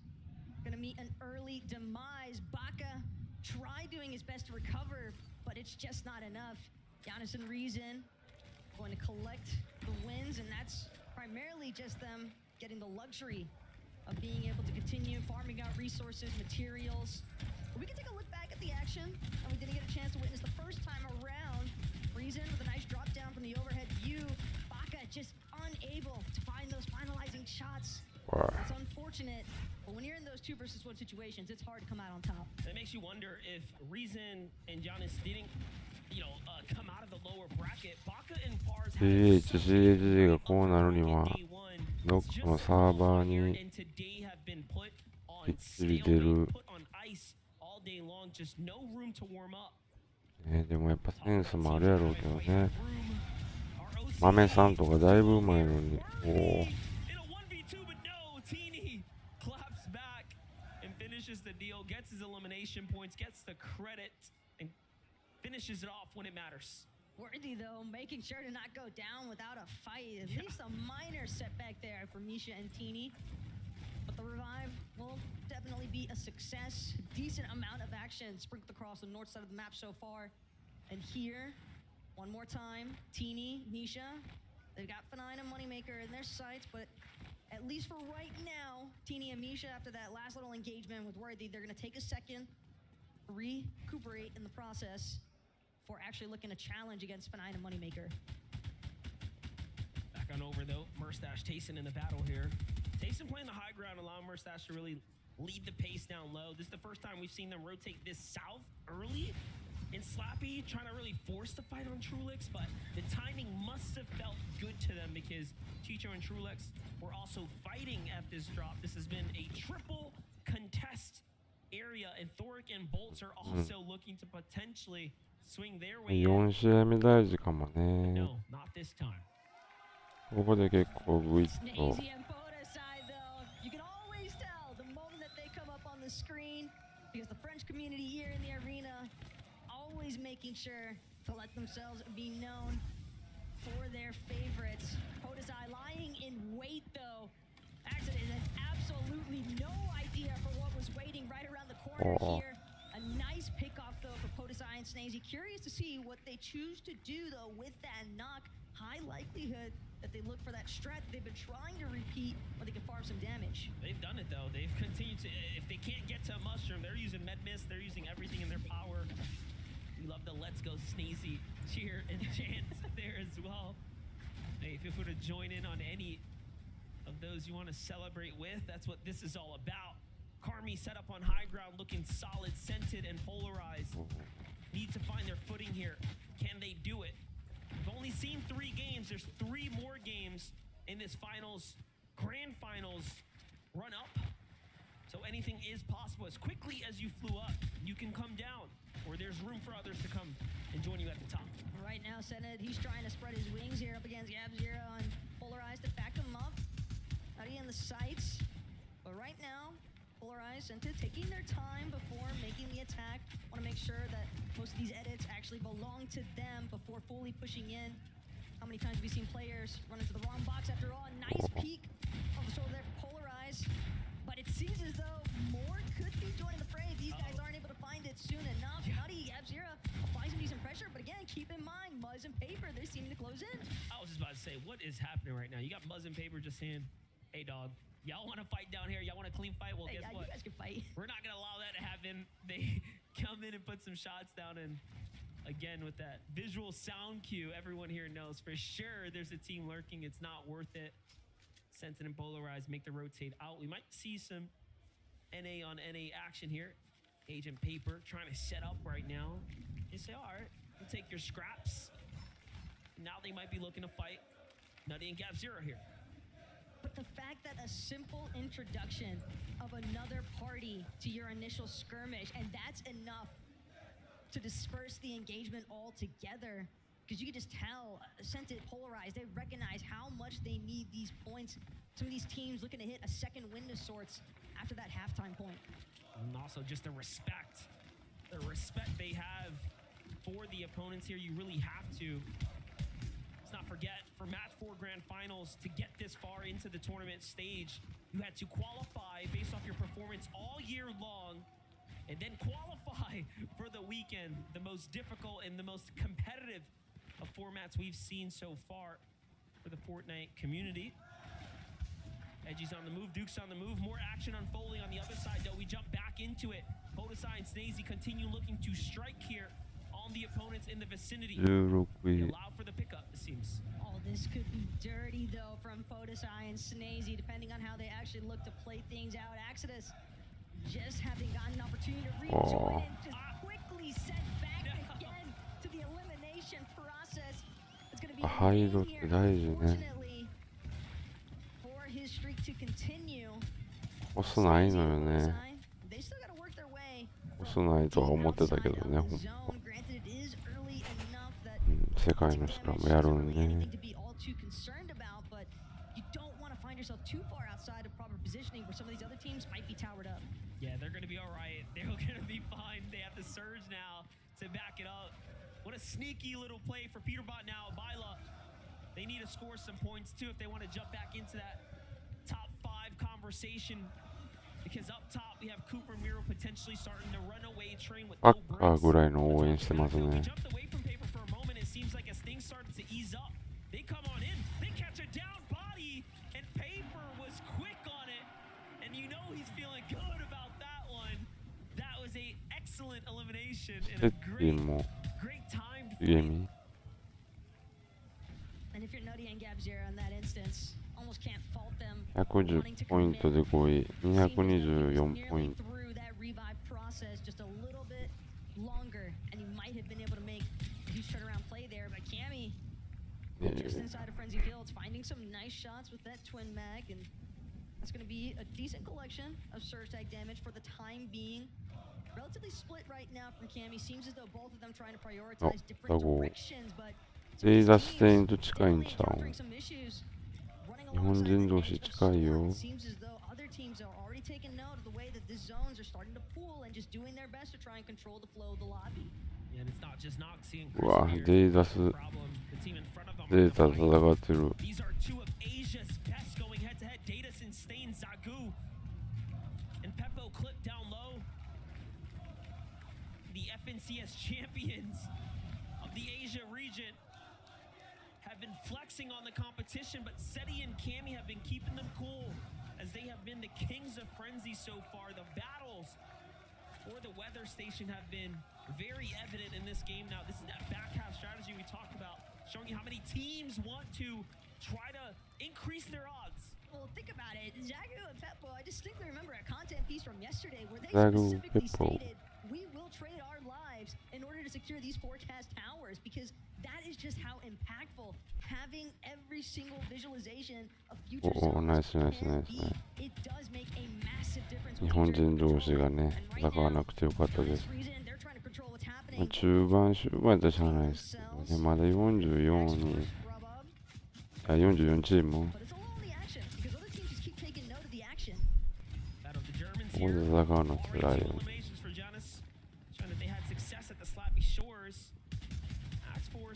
going to meet an early demise. Baka tried doing his best to recover, but it's just not enough. Giannis and Reason going to collect the wins, and that's primarily just them getting the luxury of being able to continue farming out resources, materials. But we can take a look back at the action, and we didn't get a chance to witness the first time around. Reason with a nice drop down from the overhead view. Baka just unable to find those finalizing shots. That's unfortunate, but when you're in those 2 versus 1 situations, it's hard to come out on top. It makes you wonder if Reason and Giannis didn't, come out of the lower bracket. Baka and Pars CHJ がこうなるには、どっかのサーバーにきっちり出る。でもやっぱセンスもあるやろうけどね。豆さんとかだいぶうまいのに。おお。Finishes the deal, gets his elimination points, gets the credit, and finishes it off when it matters. Worthy though, making sure to not go down without a fight. At least a minor setback there for Misha and Teeny. But the revive will definitely be a success. Decent amount of action sprinkled across the north side of the map so far. And here, one more time, Teeny, Misha, they've got Fanine and Moneymaker in their sights, but at least for right now, Teeny and Misha, after that last little engagement with Worthy, they're going to take a second, recuperate in the process for actually looking to challenge against Fanine and Moneymaker. Back on over, though. Murstache, Tayson in the battle here. Tayson playing the high ground, allowing Murstache to really lead the pace down low. This is the first time we've seen them rotate this south early. And Slappy trying to really force the fight on Trulix, but the timing must have felt good to them because Chicho and Trulix were also fighting at this drop. This has been a triple contest area, and Thoric and Bolts are also looking to potentially swing their way 4 in. 試合目大事かもね。 No, not this time. ここで結構グイッと Snazy and Podesai, though, you can always tell the moment that they come up on the screen because the French community here in the arena always making sure to let themselves be known for their favorites. Podesai lying in wait, though. Accident had absolutely no idea for what was waiting right around the corner here. A nice pickoff, though, for Podesai and Snazy. Curious to see what they choose to do, though, with that knock. High likelihood that they look for that strat they've been trying to repeat where they can farm some damage. They've done it though. They've continued to. If they can't get to a mushroom, they're using med mist. They're using everything in their power. We love the "Let's Go Snazy" cheer and chant there as well. Hey, feel free to join in on any of those you want to celebrate with. That's what this is all about. Karmi set up on high ground, looking solid, scented, and polarized. Need to find their footing here. Can they do it? We've only seen 3 games. There's 3 more games in this finals, grand finals run up. So anything is possible. As quickly as you flew up, you can come down, or there's room for others to come and join you at the top. Right now, Senate, he's trying to spread his wings here up against Gab-Zero and Polarized to back him up. Nutty in the sights. But right now, Polarized and taking their time before making the attack. Want to make sure that most of these edits actually belong to them before fully pushing in. How many times have we seen players run into the wrong box after all? A nice peek of the shoulder there for Polarized. But it seems as though more could be joining the fray. These guys aren't able to find it soon enough. Nutty, Gab-Zero applies some decent pressure, but again, keep in mind, Muzz and Paper, they're seeming to close in. I was just about to say, what is happening right now? You got Muzz and Paper just saying, hey dog, y'all want to fight down here? Y'all want a clean fight? Well, Hey, guess yeah, what? you guys can fight. We're not going to allow that to happen. They come in and put some shots down, and again, with that visual sound cue, everyone here knows for sure there's a team lurking. It's not worth it. Scented and Polarized make the rotate out. We might see some NA on NA action here. Agent Paper trying to set up right now. They say, all right, we'll take your scraps. Now they might be looking to fight Nutty and Gab-Zero here. But the fact that a simple introduction of another party to your initial skirmish, and that's enough to disperse the engagement altogether, because you can just tell, Scented, Polarized, they recognize how much they need these points. Some of these teams looking to hit a second win of sorts after that halftime point. And also just the respect they have for the opponents here. You really have to. Let's not forget, for Match 4 Grand Finals, to get this far into the tournament stage, you had to qualify based off your performance all year long, and then qualify for the weekend, the most difficult and the most competitive of formats we've seen so far for the Fortnite community. Edgy's on the move, Duke's on the move, more action unfolding on the other side though. We jump back into it. Podesai and Snazy continue looking to strike here on the opponents in the vicinity. They allow for the pickup, it seems. Oh, this could be dirty though from Podesai and Snazy, depending on how they actually look to play things out. Exodus just having gotten an opportunity to rejoin and just quickly set back again to the elimination process. It's going to be a here, unfortunately, for his streak to continue. 押すないのよね。 They still got to work their way. 押すないとは思ってたけどね、ほんと。Granted, it is early enough that 世界のスクラムやるんね。 to be all too concerned about, but you don't want to find yourself too far outside of proper positioning where some of these other teams might be towered up. Yeah, they're going to be all right. They're going to be fine. They have the surge now to back it up. What a sneaky little play for Peterbot now. Bila, they need to score some points too if they want to jump back into that top 5 conversation. Because up top we have Cooper Miro potentially starting the runaway train with no bricks. ぐらいの応援してますね。 We jumped away from Paper for a moment. It seems like as things started to ease up, they come on in, they catch a down body, and Paper was quick on it. And you know he's feeling good about that one. That was a excellent elimination and a great timed fight. And if you're Nutty and Gab-Zero in that instance, almost can't fault them. 110ポイントで5位、224ポイント。 Through that revive process just a little bit longer, and he might have been able to make a huge turnaround play there. But Cammy, just inside of Frenzy Fields, finding some nice shots with that twin mag, and It's going to be a decent collection of surge tag damage for the time being. Relatively split right now from Cammy. Seems as though both of them trying to prioritize different directions, but レイザーステインと近いんちゃう？日本人同士近いよ。うわ、レイザスデータ戦ってる。FNCS champions of the Asia region have been flexing on the competition, but Seti and Cammy have been keeping them cool as they have been the kings of frenzy so far. The battles for the weather station have been very evident in this game. Now, this is that back half strategy we talked about, showing you how many teams want to try to increase their odds. Well, think about it. Zagu and Peppo, I distinctly remember a content piece from yesterday where they specifically stated, we will trade our lives in order to secure these forecast towers, because that is just how impactful having every single visualization of future zones can be. It does make a massive difference. 日本人同士がね、戦わなくてよかったです。中盤終盤やったらしゃあないですけどね、まだ44に、44チーム。ここで戦うのつらいよ。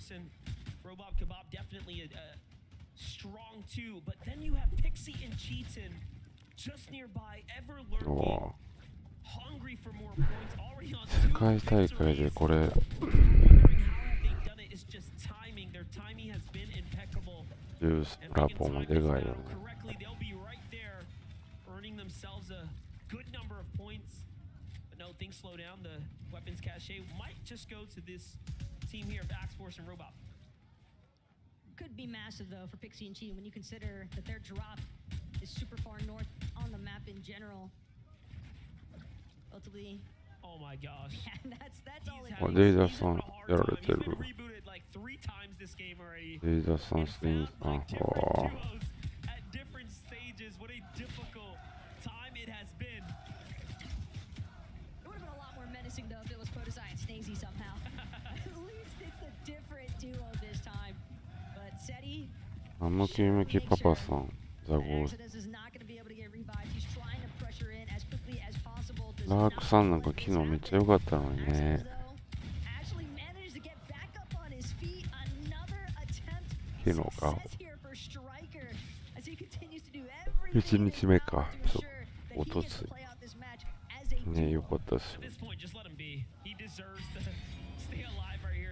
And Robot Kebab definitely a strong two, but then you have Pixie and Cheaton just nearby, ever lurking, hungry for more points, already on 世界大会でこれ wondering how have they done it. It's just timing. Their timing has been impeccable. ジュースラポもでかいよね。 Correctly, they'll be right there, earning themselves a good number of points. But no, things slow down. The weapons cache might just go to this team here of Axe Force and Robot. Could be massive though for Pixie and Chi when you consider that their drop is super far north on the map in general. Relatively. Oh my gosh. Yeah, that's all it is. レイザーさんやられてる。 Rebooted like 3 times this game already. レイザーさんステインさん。At different stages, what a difficult time it has been. It would have been a lot more menacing though if it was Podesai and Snazy somehow. Different duo this time, but Seti. ムキムキパパさん、ザゴー。ラークさんなんか昨日めっちゃ良かったのにね。昨日か。1日目か。おとつい。ね、良かったっすよ。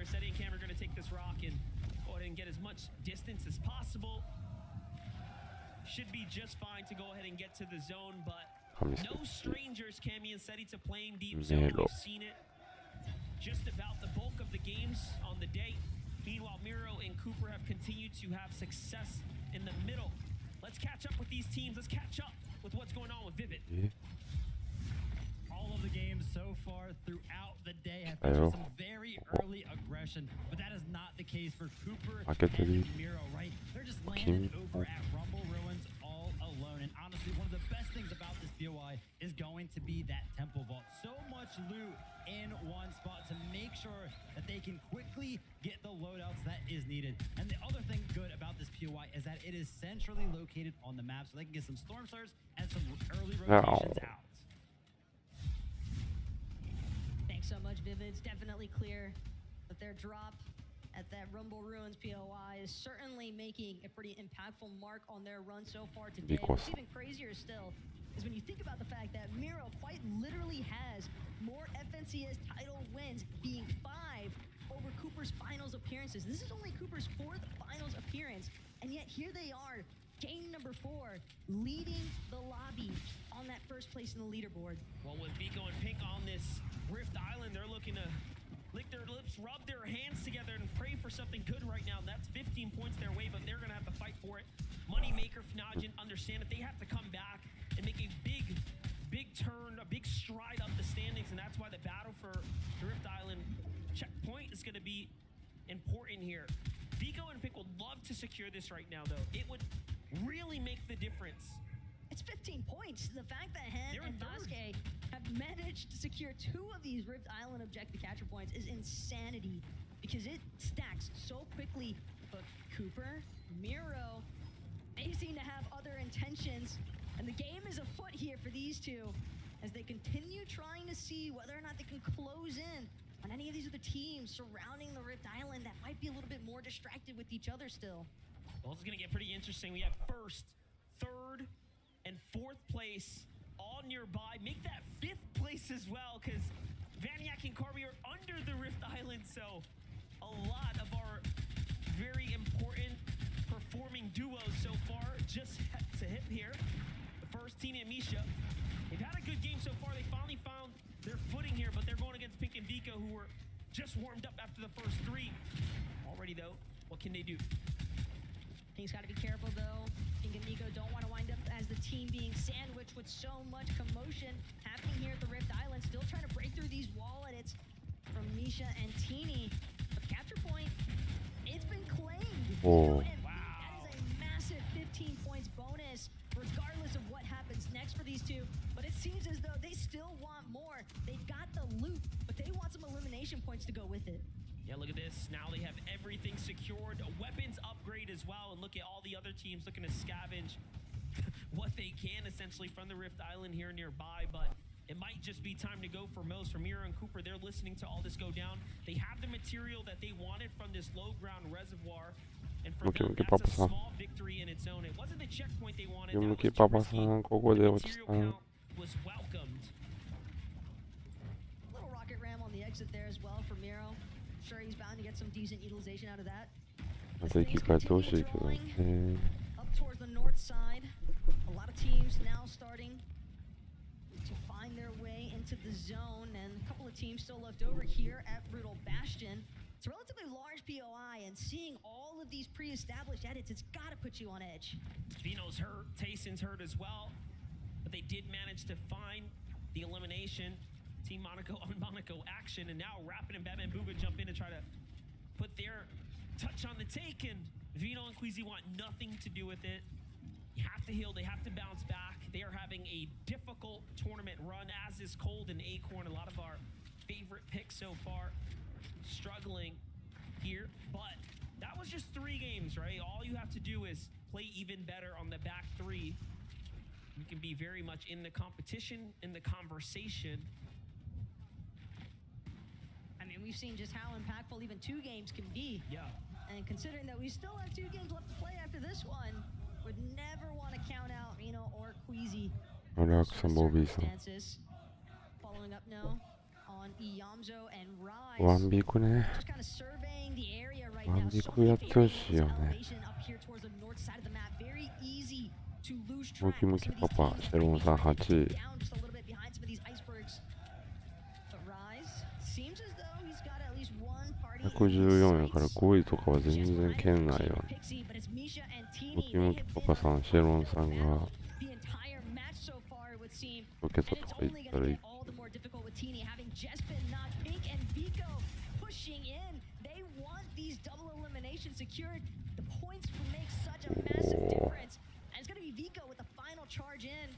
Seti and Cam are going to take this rock and go ahead and get as much distance as possible. Should be just fine to go ahead and get to the zone, but no strangers, Cammy and Seti, to playing deep zone. We've seen it just about the bulk of the games on the day. Meanwhile, Miro and Cooper have continued to have success in the middle. Let's catch up with these teams. Let's catch up with what's going on with Vivid. All of the games so far throughout the day have featured some very early aggression, but that is not the case for Cooper and Miro, right? They're just landing over at Rumble Ruins all alone. And honestly, one of the best things about this POI is going to be that Temple Vault. So much loot in one spot to make sure that they can quickly get the loadouts that is needed. And the other thing good about this POI is that it is centrally located on the map, so they can get some storm surge and some early rotations out. So much, Vivid. It's definitely clear that their drop at that Rumble Ruins POI is certainly making a pretty impactful mark on their run so far today. What's even crazier still is when you think about the fact that Miro quite literally has more FNCS title wins, being 5 over Cooper's finals appearances. This is only Cooper's 4th finals appearance, and yet here they are, game number 4, leading the lobby on that first place in the leaderboard. Well, with Vico and Pink on this Rift Island, they're looking to lick their lips, rub their hands together, and pray for something good right now. That's 15 points their way, but they're going to have to fight for it. Moneymaker, Fnagen, understand that they have to come back and make a big turn, a big stride up the standings, and that's why the battle for the Rift Island checkpoint is going to be important here. Vico and Pink would love to secure this right now, though. It would really make the difference. It's 15 points. The fact that Hen and Sasuke have managed to secure 2 of these Rift Island objective capture points is insanity because it stacks so quickly. But Cooper, Miro, they seem to have other intentions, and the game is afoot here for these two as they continue trying to see whether or not they can close in on any of these other teams surrounding the Rift Island that might be a little bit more distracted with each other still. Well, it's going to get pretty interesting. We have first, third, and fourth place all nearby. Make that fifth place as well, because Vaniac and Carby are under the Rift Island, so a lot of our very important performing duos so far just to hit here. The first, Tina and Misha. They've had a good game so far. They finally found their footing here, but they're going against Pink and Vico, who were just warmed up after the first 3. Already, though, what can they do? Pink's got to be careful, though. Pink and Nico don't want to wind up as the team being sandwiched with so much commotion happening here at the Rift Island. Still trying to break through these wall edits from Misha and Teeny. But capture point, it's been claimed. Oh. That is a massive 15 points bonus, regardless of what happens next for these two. But it seems as though they still want more. They've got the loot, but they want some elimination points to go with it. Yeah, look at this. Now they have everything secured. A weapons upgrade as well. And look at all the other teams looking to scavenge what they can, essentially, from the Rift Island here nearby. But it might just be time to go for most. For Mira and Cooper, they're listening to all this go down. They have the material that they wanted from this low-ground reservoir. And for them, that's a small victory in its own. It wasn't the checkpoint they wanted. That was too risky. The material count was welcomed. Little rocket ram on the exit there as well for Miro. Sure, he's bound to get some decent utilization out of that. Up towards the north side, a lot of teams now starting to find their way into the zone, and a couple of teams still left over here at Brutal Bastion. It's a relatively large POI, and seeing all of these pre-established edits, it's got to put you on edge. Vino's hurt, Tayson's hurt as well, but they did manage to find the elimination. Team Monaco on Monaco action, and now Rapid and Batman Booba jump in to try to put their touch on the take, and Vino and Queasy want nothing to do with it. You have to heal, they have to bounce back. They are having a difficult tournament run, as is Cold and Acorn, a lot of our favorite picks so far, struggling here, but that was just 3 games, right? All you have to do is play even better on the back 3. You can be very much in the competition, in the conversation. I mean, we've seen just how impactful even 2 games can be. Yeah. And considering that we still have 2 games left to play after this one, would never want to count out Reno or Queasy. Circumstances. Following up now on Iyamzo and Rise. Just kind of surveying the area right now. So many elevation up here towards the north side of the map. Very easy to lose track of some of these teams. Down just a little bit behind some of these icebergs. But Rise seems as though he's got at least one party. 114やから5位とかは全然圏内よ。ムキムキパパさん、シェロンさんが受けたとか言ったらいい。Secured the points will make such a massive difference, and it's going to be Vico with the final charge in.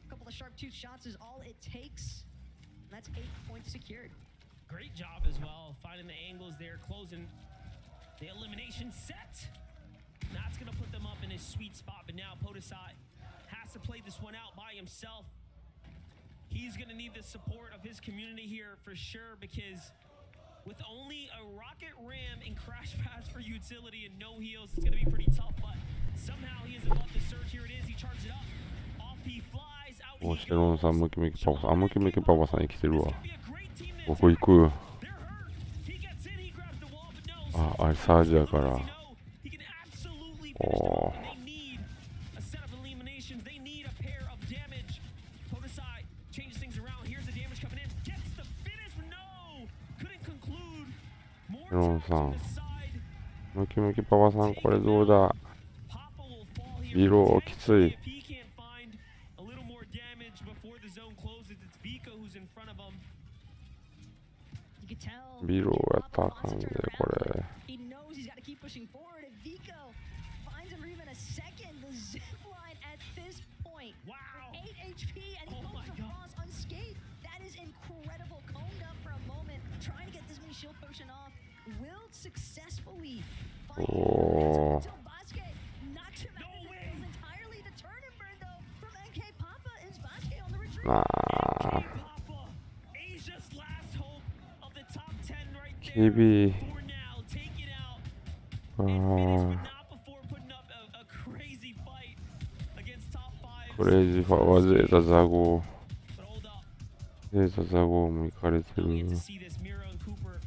A couple of sharp tooth shots is all it takes, and that's 8 points secured. Great job as well, finding the angles there, closing the elimination set. That's going to put them up in his sweet spot, but now Podesai has to play this one out by himself. He's going to need the support of his community here for sure, because with only a rocket ram and crash pads for utility and no heals, it's going to be pretty tough, but somehow he is above the surge. Here it is, he charges it up. Off he flies, out he goes. シェロンさん、ムキムキパパさん、ムキムキパパさん生きてるわ。ここ行く。あ、あれサージやから。おー。シェロンさん、ムキムキパパさん、これどうだ。ビローきつい。ビローやったらあかんで、これ。isn't even a second. The zip line at this point. Wow. 8 HP and he goes across unscathed. That is incredible. Combed up for a moment, trying to get this mini shield potion off. Willed successfully. Oh. Until Basket knocks him out of the field entirely. The turn and burn though from NK Papa is Basket on the retreat. Nah. Asia's last hope of the top 10 right there. KB. For now, take it out and finish, but not before putting up a crazy fight against top 5. クレイジーファはゼータザゴ But hold up. ゼータザゴも行かれて We る get to see this Miro and Cooper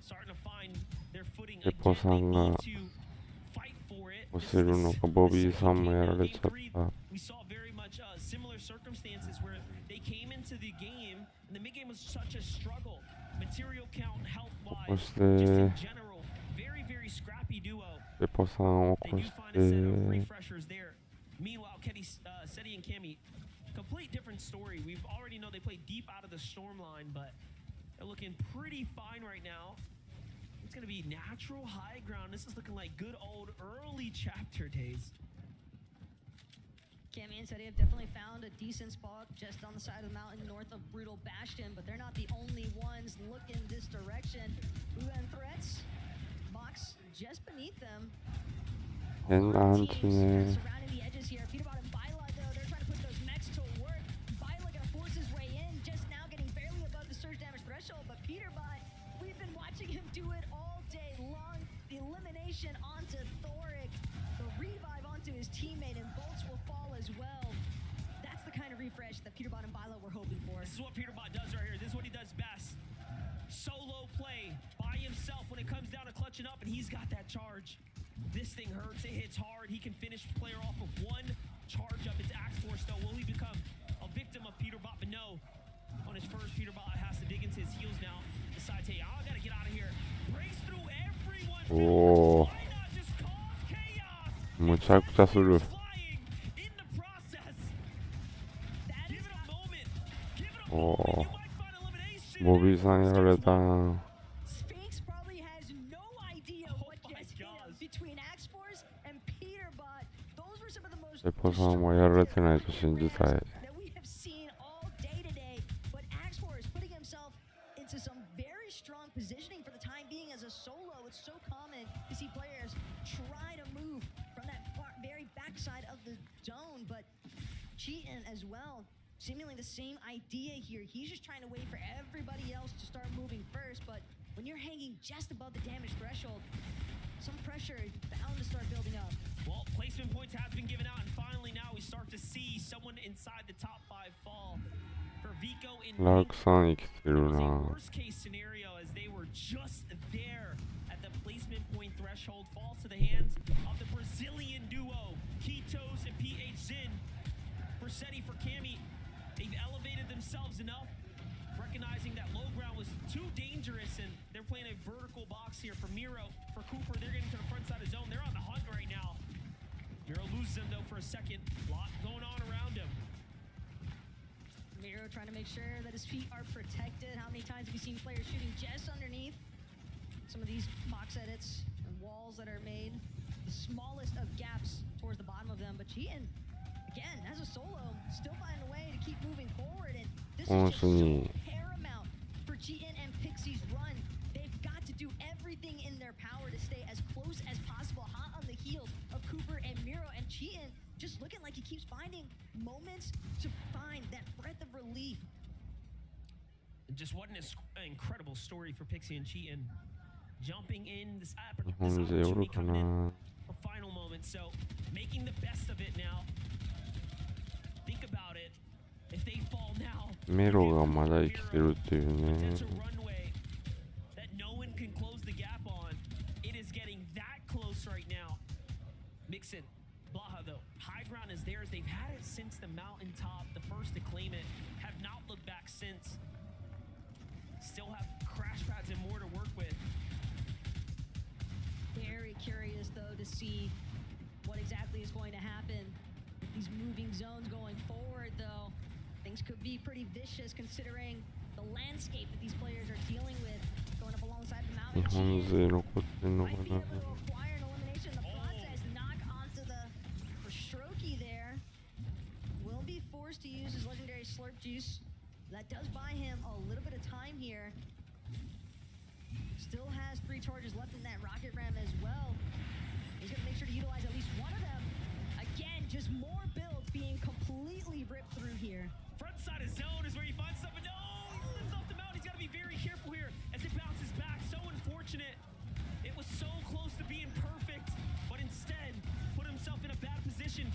starting to find their footing ペポ again. さん They が need to fight for it. 押せるのかボビーさんもやられちゃった We saw very much similar circumstances where they came into the game and the mid game was such a struggle. Material count, health そ wise, し just て in general, very, very scrappy duo. ペポさんを They 起こ do し find a set of て refreshers there. Meanwhile, Seti and Kami, complete different story. We've already know they play deep out of the storm line, but they're looking pretty fine right now. It's going to be natural high ground. This is looking like good old early chapter days. Cammy and Seti have definitely found a decent spot just on the side of the mountain north of Brutal Bastion, but they're not the only ones looking this direction. Uan threats, box just beneath them. 変なアンチね Surrounding the edges here. Peterbot and Bila, though, they're trying to put those mechs to work. Bila gonna force his way in, just now getting barely above the surge damage threshold, but Peterbot, we've been watching him do it all day long. The elimination onto Thoric, the revive onto his teammate, and bolts will fall as well. That's the kind of refresh that Peterbot and Bila were hoping for. This is what Peterbot does right here. This is what he does best. Solo play by himself when it comes down to clutching up, and he's got that charge. This thing hurts, it hits hard. He can finish player off with one charge up. It's Axe Force though. Will he become a victim of Peterbot? But no. On his first, Peterbot has to dig into his heels now. Decides, hey, I gotta get out of here. Breaks through everyone. Oh. Why not just cause chaos? むちゃくちゃする Flying in the process. Give it a moment. Give it a お moment. ー You might find elimination. ボビーさんやられた Sphinx probably has no idea what just hit him between Axe Force and Peterbot. Those were some of the most ペポさんもやられてないと信じたい that we have seen all day today. But Axe Force putting himself into some very strong positioning for the time being as a solo. It's so common to see players try to move from that very backside of the zone, but Cheatin as well. Seemingly the same idea here. He's just trying to wait for everybody else to start moving first, but when you're hanging just above the damage threshold, some pressure is bound to start building up. Well, placement points have been given out, and finally now we start to see someone inside the top 5 fall. For Vico in ラークさん生きてる it was な a worst case scenario as they were just there at the placement point threshold. Falls to the hands of the Brazilian duo, Kitos and PH Zin. For Seti, for Kami, they've elevated themselves enough, recognizing that low ground was too dangerous, and they're playing a vertical box here. For Miro, for Cooper, they're getting to the front side of zone. They're on the hunt right now. Miro loses them though for a second. Lot going on around him. Miro trying to make sure that his feet are protected. How many times have we seen players shooting just underneath some of these box edits and walls that are made? The smallest of gaps towards the bottom of them. But Cheatin, again, as a solo, still finding a way to keep moving forward. And this is just so paramount for Cheatin and Pixie's run. They've got to do everything in their power to stay as close as possible, hot on the heels of Cooper and Miro. And Cheatin just looking like he keeps finding moments to find that breath of relief. Just what an incredible story for Pixie and Cheatin. Jumping in this 日本勢おるかな a final moment, so making the best of it now. Think about it. If they fall now, メロがまだ生きてるっていうね potential runway that no one can close the gap on. It is getting that close right now. Mixin, Blaha though, high ground is theirs. They've had it since the mountaintop, the first to claim it. Have not looked back since. Still have crash pads and more to work with. Very curious, though, to see what exactly is going to happen. These moving zones going forward, though, things could be pretty vicious considering the landscape that these players are dealing with going up alongside the mountain. 日本勢残ってんのか Might be な able to acquire an elimination in the process, knock onto the nice slurp juice. That does buy him a little bit of time here. Still has 3 charges left in that rocket ram as well. He's going to make sure to utilize at least one of them. Again, just more builds being completely ripped through here. Front side of zone is where he finds something. No, he slips off the mount. He's got to be very careful here as it bounces back. So unfortunate. It was so close to being perfect, but instead put himself in a bad position.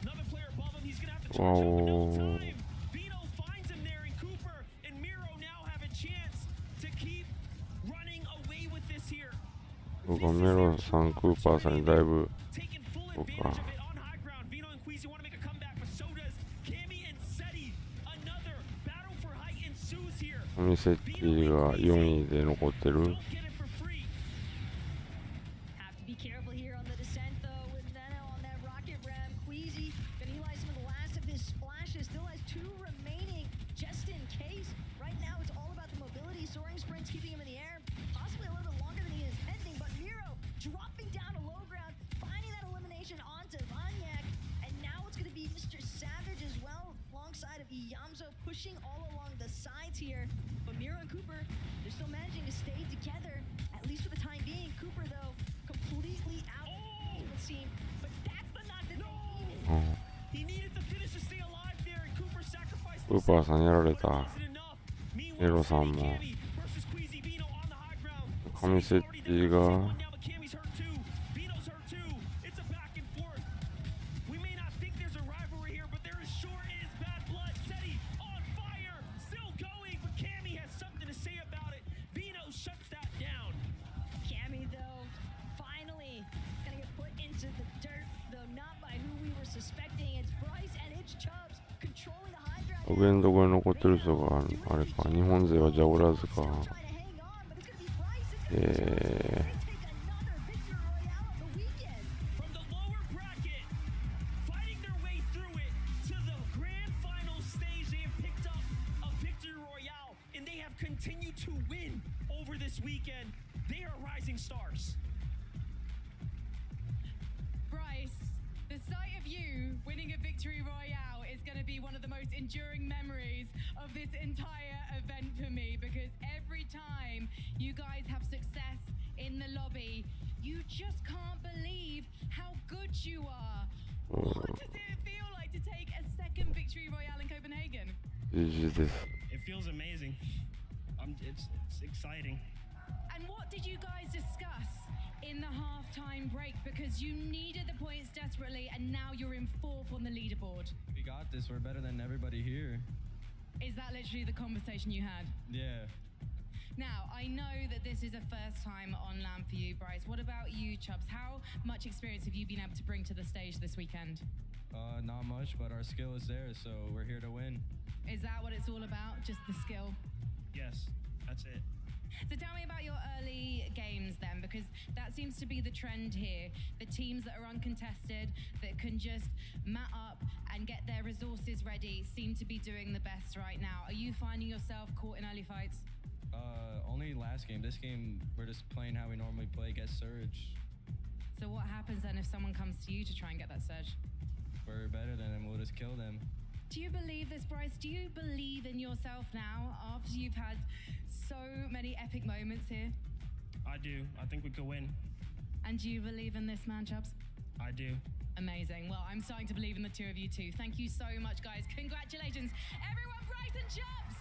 Another player above him. He's going to have to charge him with no time. Vino finds him there, and Cooper and Miro now have a chance to keep running away with this here. 僕はメロンさん、クーパーさんにだいぶ僕はミセッティが4位で残ってる。Pushing all along the sides here, but Miro and Cooper, they're still managing to stay together, at least for the time being. Cooper, though, completely out of the scene, but that's the knock that they needed. He needed to finish to stay alive there, and Cooper sacrificed. クーパーさんやられた。メロさんも。神セッティが。上のところに残ってる人があれか、日本勢はじゃおらずか。The sight of you winning a victory royale is going to be one of the most enduring memories of this entire event for me, because every time you guys have success in the lobby, you just can't believe how good you are. What does it feel like to take a second victory royale in Copenhagen? CHです。It feels amazing. It's exciting. And what did you guys discuss in the halftime break? Because you needed the points desperately, and now you're in 4th on the leaderboard. We got this. We're better than everybody here. Is that literally the conversation you had? Yeah. Now, I know that this is a first time on LAN for you, Bryce. What about you, Chubbs? How much experience have you been able to bring to the stage this weekend? Not much, but our skill is there, so we're here to win. Is that what it's all about? Just the skill? Yes, that's it. So tell me about your early games then, because that seems to be the trend here. The teams that are uncontested, that can just mat up and get their resources ready, seem to be doing the best right now. Are you finding yourself caught in early fights? Only last game. This game, we're just playing how we normally play, get surge. So what happens then if someone comes to you to try and get that surge? We're better than them, we'll just kill them. Do you believe this, Bryce? Do you believe in yourself now after you've had so many epic moments here? I do. I think we could win. And do you believe in this, man, Chubbs? I do. Amazing. Well, I'm starting to believe in the two of you too. Thank you so much, guys. Congratulations. Everyone, Bryce and Chubbs!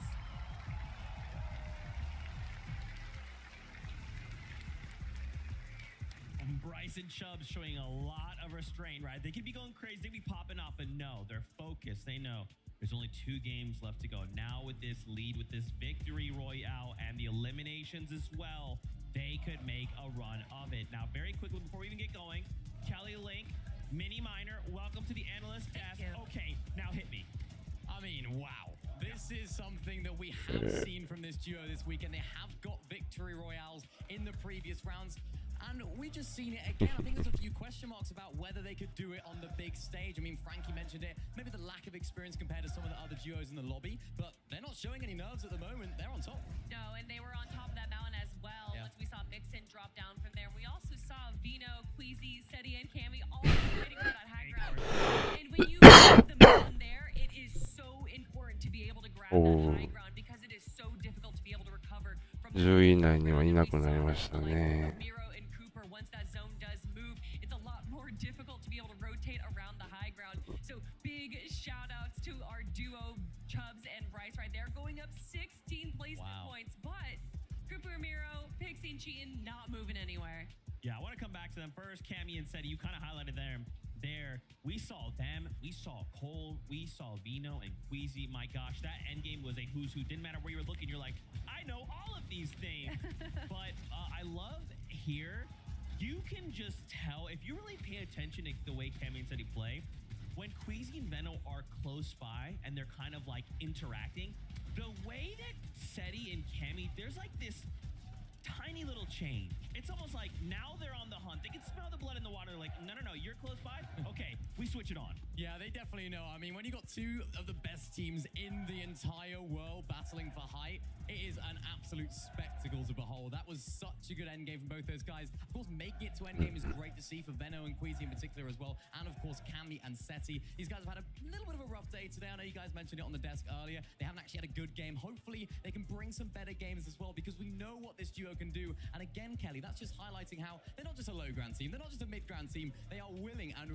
Bryce and Chubbs showing a lot of restraint, right? They could be going crazy, they could be popping off, but no, they're focused. They know there's only 2 games left to go. Now with this lead, with this victory royale and the eliminations as well, they could make a run of it. Now, very quickly, before we even get going, Kelly Link, Mini Miner, welcome to the analyst desk. Okay, now hit me. I mean, wow. This is something that we have seen from this duo this weekend. They have got victory royales in the previous rounds, and we just seen it again. I think there's a few question marks about whether they could do it on the big stage. I mean, Frankie mentioned it, maybe the lack of experience compared to some of the other duos in the lobby, but they're not showing any nerves at the moment. They're on top. No, and they were on top of that mountain as well. Yeah. Once we saw Mixon drop down from there, we also saw Vino, Queasy, Seti, and Cammy all fighting for that high ground. And when you have the mountain there, it is so important to おー、10位以内にはいなくなりましたね。Yeah, I want to come back to them first. Cammy and Seti, you kind of highlighted them there. We saw them, we saw Cole, we saw Vino and Queasy. My gosh, that end game was a who's who. Didn't matter where you were looking, you're like, I know all of these things. But I love here, you can just tell, if you really pay attention to the way Cammy and Seti play, when Queasy and Veno are close by and they're kind of like interacting, the way that Seti and Cammy, there's like this tiny little change. It's almost like now they're on the hunt. They can smell the blood in the water. They're like, no, you're close by. Okay, we switch it on. Yeah, they definitely know. I mean, when you got two of the best teams in the entire world battling for height, it is an absolute spectacle to behold. That was such a good endgame from both those guys. Of course, making it to endgame is great to see for Veno and Queasy in particular as well. And of course, Cammy and Seti. These guys have had a little bit of a rough day today. I know you guys mentioned it on the desk earlier. They haven't actually had a good game. Hopefully, they can bring some better games as well because we know what this duo can do. And again, Kelly, that's just highlighting how they're not just a low-ground team. They're not just a mid-ground team. They are willing and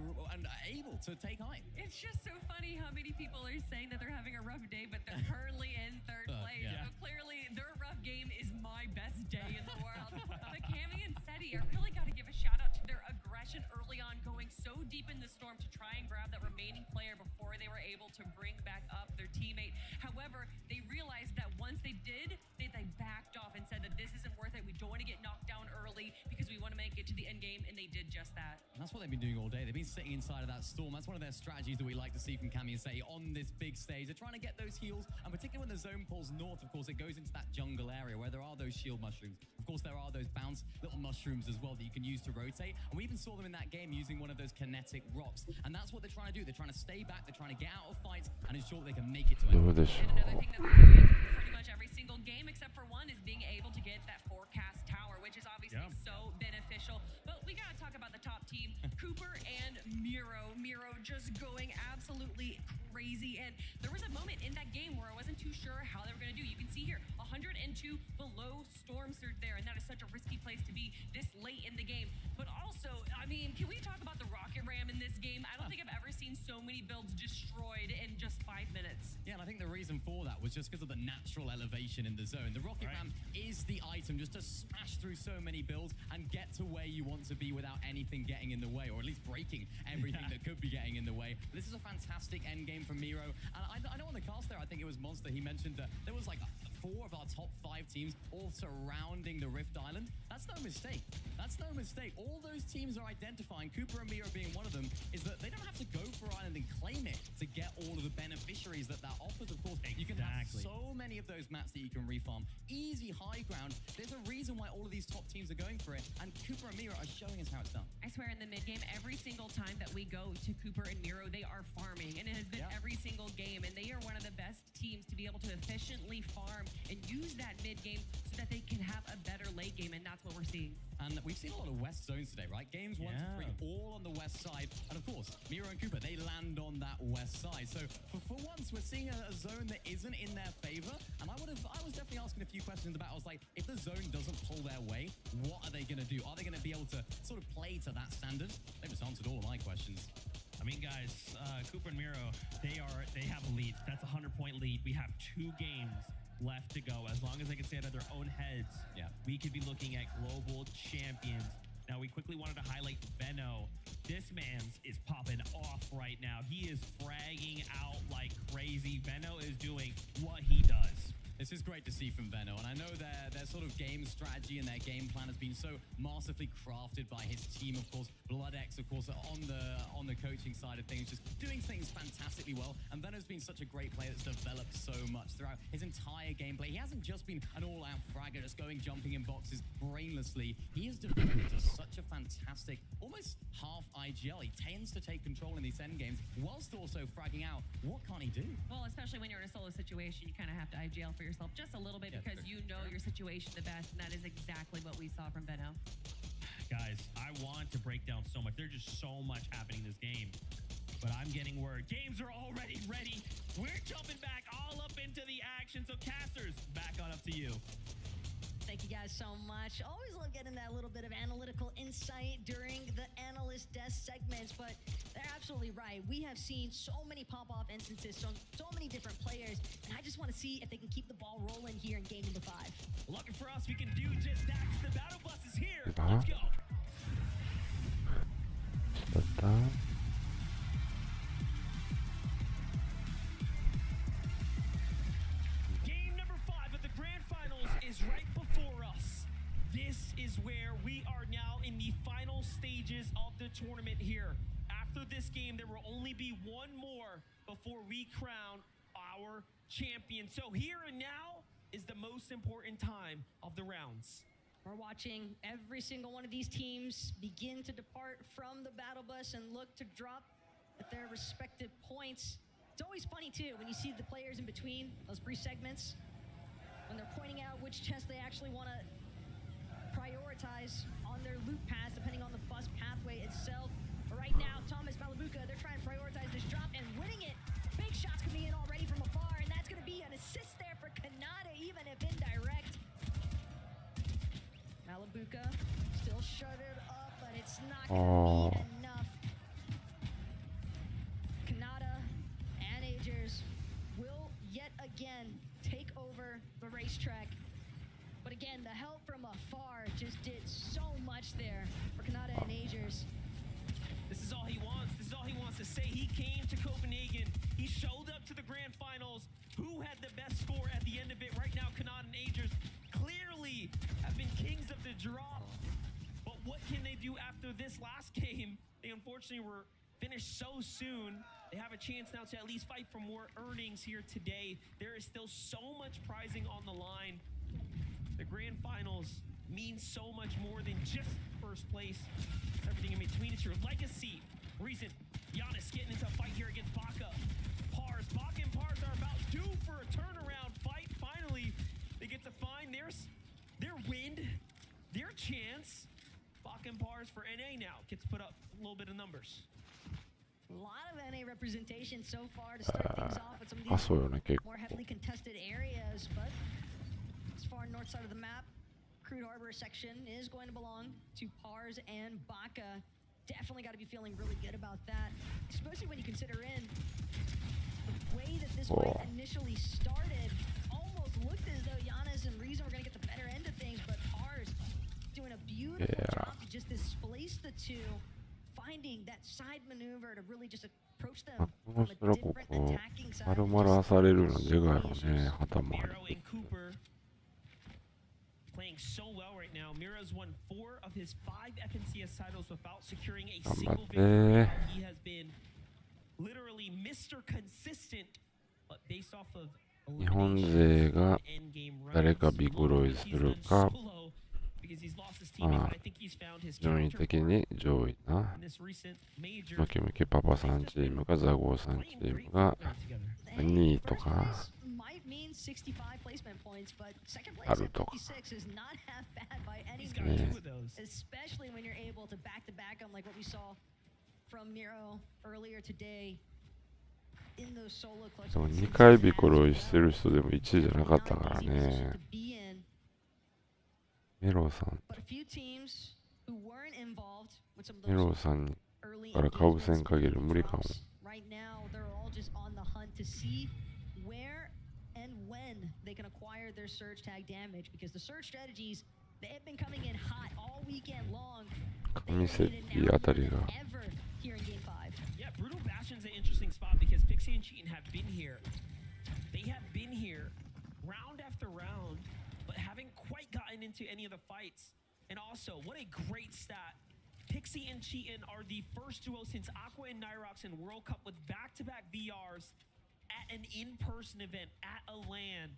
able to take height. It's just so funny how many people are saying that they're having a rough day, but they're currently in third place. Yeah. So clearly, their rough game is my best day in the world. But Cammy and Seti, I really got to give a shout out to their aggression early on, going so deep in the storm to try and grab that remaining player before they were able to bring back up their teammate. However, they realized that once they did, they backed off and said that this isn't worth it. We don't want to get knocked down early because we want to make it to the end game, and they did just that. And that's what they've been doing all day. They've been sitting inside of that storm. That's one of their strategies that we like to see from Cammy and Seti on this big stage. They're trying to get those heals, and particularly when the zone pulls north, of course, it goes into that jungle area where there are those shield mushrooms. Of course, there are those bounce little mushrooms as well that you can use to rotate. And we even saw them in that game using one of those kinetic rocks. And that's what they're trying to do. They're trying to stay back. They're trying to get out of fights and ensure that they can make it to it. And another thing that they're doing pretty much every single game, except for one, is being able to get that forecast tower, which is obviously so beneficial. But we got to talk about the top team, Cooper and Miro. Miro just going absolutely crazy. And there was a moment in that game where I wasn't too sure how they were going to do. You can see here, 102 below storm surge there, and that is such a risky place to be this late in the game. But also, I mean, can we talk about the rocket ram in this game? I don't think I've ever seen so many builds destroyed in just 5 minutes. Yeah, and I think the reason for that was just because of the natural elevation in the zone. The rocket ram is the item just to smash through so many builds and get to where you want to be without anything getting in the way, or at least breaking everything that could be getting in the way. This is a fantastic end game from Miro. And I know on the cast there, I think it was Monster, he mentioned that there was like 4 of our top 5 teams all surrounding the Rift Island. That's no mistake. That's no mistake. All those teams are identifying, Cooper and Miro being one of them, is that they don't have to go for Island and claim it to get all of the beneficiaries that offers. Of course, you can have so many of those mats that you can refarm. Easy high ground. There's a reason why all of these top teams are going for it, and Cooper and Miro are showing us how it's done. I swear in the mid game, every single time that we go to Cooper and Miro, they are farming, and it has been every single game, and they are one of the best teams to be able to efficiently farm and use that mid game so that they can have a better late game, and that's what we're seeing. And we've seen a lot of west zones today, right? Games 1 to 3, all on the west side. And of course, Miro and Cooper, they land on that west side. So for once, we're seeing a zone that isn't in their favor. And I was definitely asking a few questions about, I was like, if the zone doesn't pull their way, what are they going to do? Are they going to be able to sort of play to that standard? They just answered all of my questions. I mean, guys, Cooper and Miro, they have a lead. That's a 100-point lead. We have 2 games left to go. As long as they can stay out of their own heads, we could be looking at global champions. Now, we quickly wanted to highlight Veno. This man's is popping off right now. He is fragging out like crazy. Veno is doing what he does. This is great to see from Veno, and I know their sort of game strategy and their game plan has been so masterfully crafted by his team, of course. BloodX, of course, on the coaching side of things, just doing things fantastically well. And Veno's been such a great player that's developed so much throughout his entire gameplay. He hasn't just been an all-out fragger, just jumping in boxes brainlessly. He has developed into such a fantastic, almost half IGL. He tends to take control in these end games, whilst also fragging out. What can't he do? Well, especially when you're in a solo situation, you kind of have to IGL for yourself just a little bit because you know your situation the best, and that is exactly what we saw from Veno. Guys, I want to break down so much. There's just so much happening in this game, but I'm getting word. Games are already ready. We're jumping back all up into the you. Thank you guys so much. Always love getting that little bit of analytical insight during the analyst desk segments, but they're absolutely right. We have seen so many pop-off instances from so many different players, and I just want to see if they can keep the ball rolling here in game number 5. Lucky for us, we can do just that. The battle bus is here. Let's go. Game number 5 of the grand finals is right before us. This is where we are now in the final stages of the tournament here. After this game, there will only be one more before we crown our champion. So here and now is the most important time of the rounds. We're watching every single one of these teams begin to depart from the battle bus and look to drop at their respective points. It's always funny too when you see the players in between those brief segments, when they're pointing out which chest they actually want to prioritize on their loop paths depending on the bus pathway itself. But right now, Thomas Malabuka, they're trying to prioritize this drop and winning it. Big shots coming in already from afar, and that's going to be an assist there for Kanata, even if indirect. Malabuka still shuttered up, but it's not going to be enough. Kanata and Agers will yet again take over the racetrack. But again, the help from afar just did so much there for Kanata and Agers. This is all he wants. This is all he wants to say. He came to Copenhagen. He showed up to the grand finals. Who had the best score at the end of it? Right now, Kanata and Agers clearly have been kings of the drop. But what can they do after this last game? They unfortunately were finished so soon. They have a chance now to at least fight for more earnings here today. There is still so much prizing on the line. The grand finals mean so much more than just first place. Everything in between. It's your legacy. Reason Giannis getting into a fight here against Baka. Baka and Pars are about due for a turnaround fight. Finally, they get to find their wind, their chance. Baka and Pars for NA now gets put up a little bit of numbers. A lot of NA representation so far to start things off with some of these more heavily contested areas, but as far north side of the map, Crude Harbor section is going to belong to Pars and Baka. Definitely got to be feeling really good about that, especially when you consider in the way that this fight initially started. Almost looked as though Giannis and Reason were going to get the better end of things, but Pars doing a beautiful job to just displace the two, finding that side maneuver to really just approach them from a different attacking side. Playing so well right now. Miro's won 4 of his 5 FNCS titles without securing a single victory. He has been literally Mr. Consistent, but based off of 日本勢が誰かビグロイするか、順位的に上位なムキムキパパさんチームかザゴーさんチームが2位とかあるとか。Especially when you're able to back to back them like what we saw from Miro earlier today in those solo clutch. でも2回ビコロイしてる人でも1位じゃなかったからね。メロさんメロさんからかぶせん限り無理かも。Right now they're all just on the hunt to see where and when they can acquire their surge tag damage, because the surge strategies, they have been coming in hot all weekend long. 神セッティあたりが here in game 5. Yeah, Brutal Bastion's an interesting spot because Pixie and Cheatin have been here. They have been here round after round, but haven't quite gotten into any of the fights. And also, what a great stat. Pixie and Cheatin are the first duo since Aqua and Nyrox in World Cup with back-to-back VRs at an in-person event at a LAN.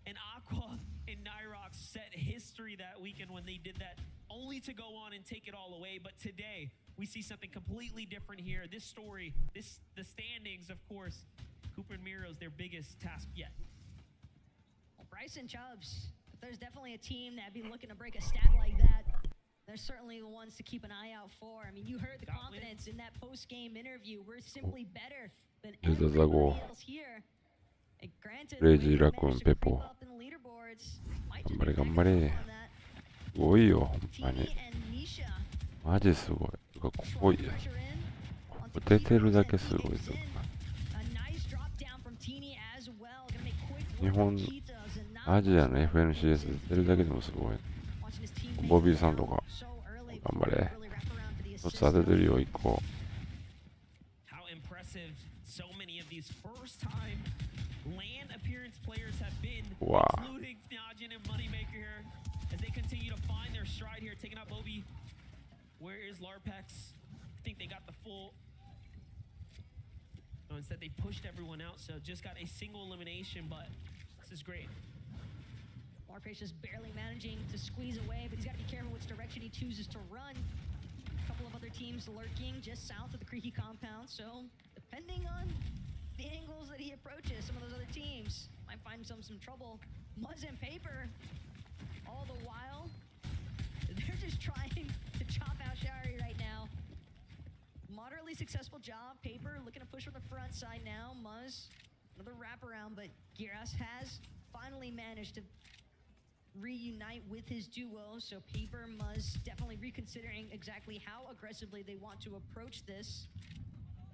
And Aqua and Nyrox set history that weekend when they did that, only to go on and take it all away. But today, we see something completely different here. This story, the standings, of course, Cooper and Miro's their biggest task yet. Well, Bryson Chubbs, if there's definitely a team that'd be looking to break a stat like that, they're certainly the ones to keep an eye out for. I mean, you heard the confidence in that post-game interview. We're simply better than everybody else here. And granted, Crazy Raccoon Pepo. up in the leaderboards, 頑張れ頑張れ。すごいよ、ほんまに。マジすごい。ここ出てるだけすごいぞ。日本、アジアの FNCS 出てるだけでもすごい。ボビーさんとか、頑張れ。一つ当ててるよ、1個。わあ。Where is Larpex? I think they got the full. No, instead they pushed everyone out, so just got a single elimination, but this is great. Larpex just barely managing to squeeze away, but he's got to be careful which direction he chooses to run. A couple of other teams lurking just south of the Creaky compound, so depending on the angles that he approaches, some of those other teams might find some trouble. Muzz and Paper, all the while, they're just trying to chop out Shari right now. Moderately successful job. Paper looking to push from the front side now. Muzz, another wraparound, but Giras has finally managed to reunite with his duo. So Paper, Muzz definitely reconsidering exactly how aggressively they want to approach this,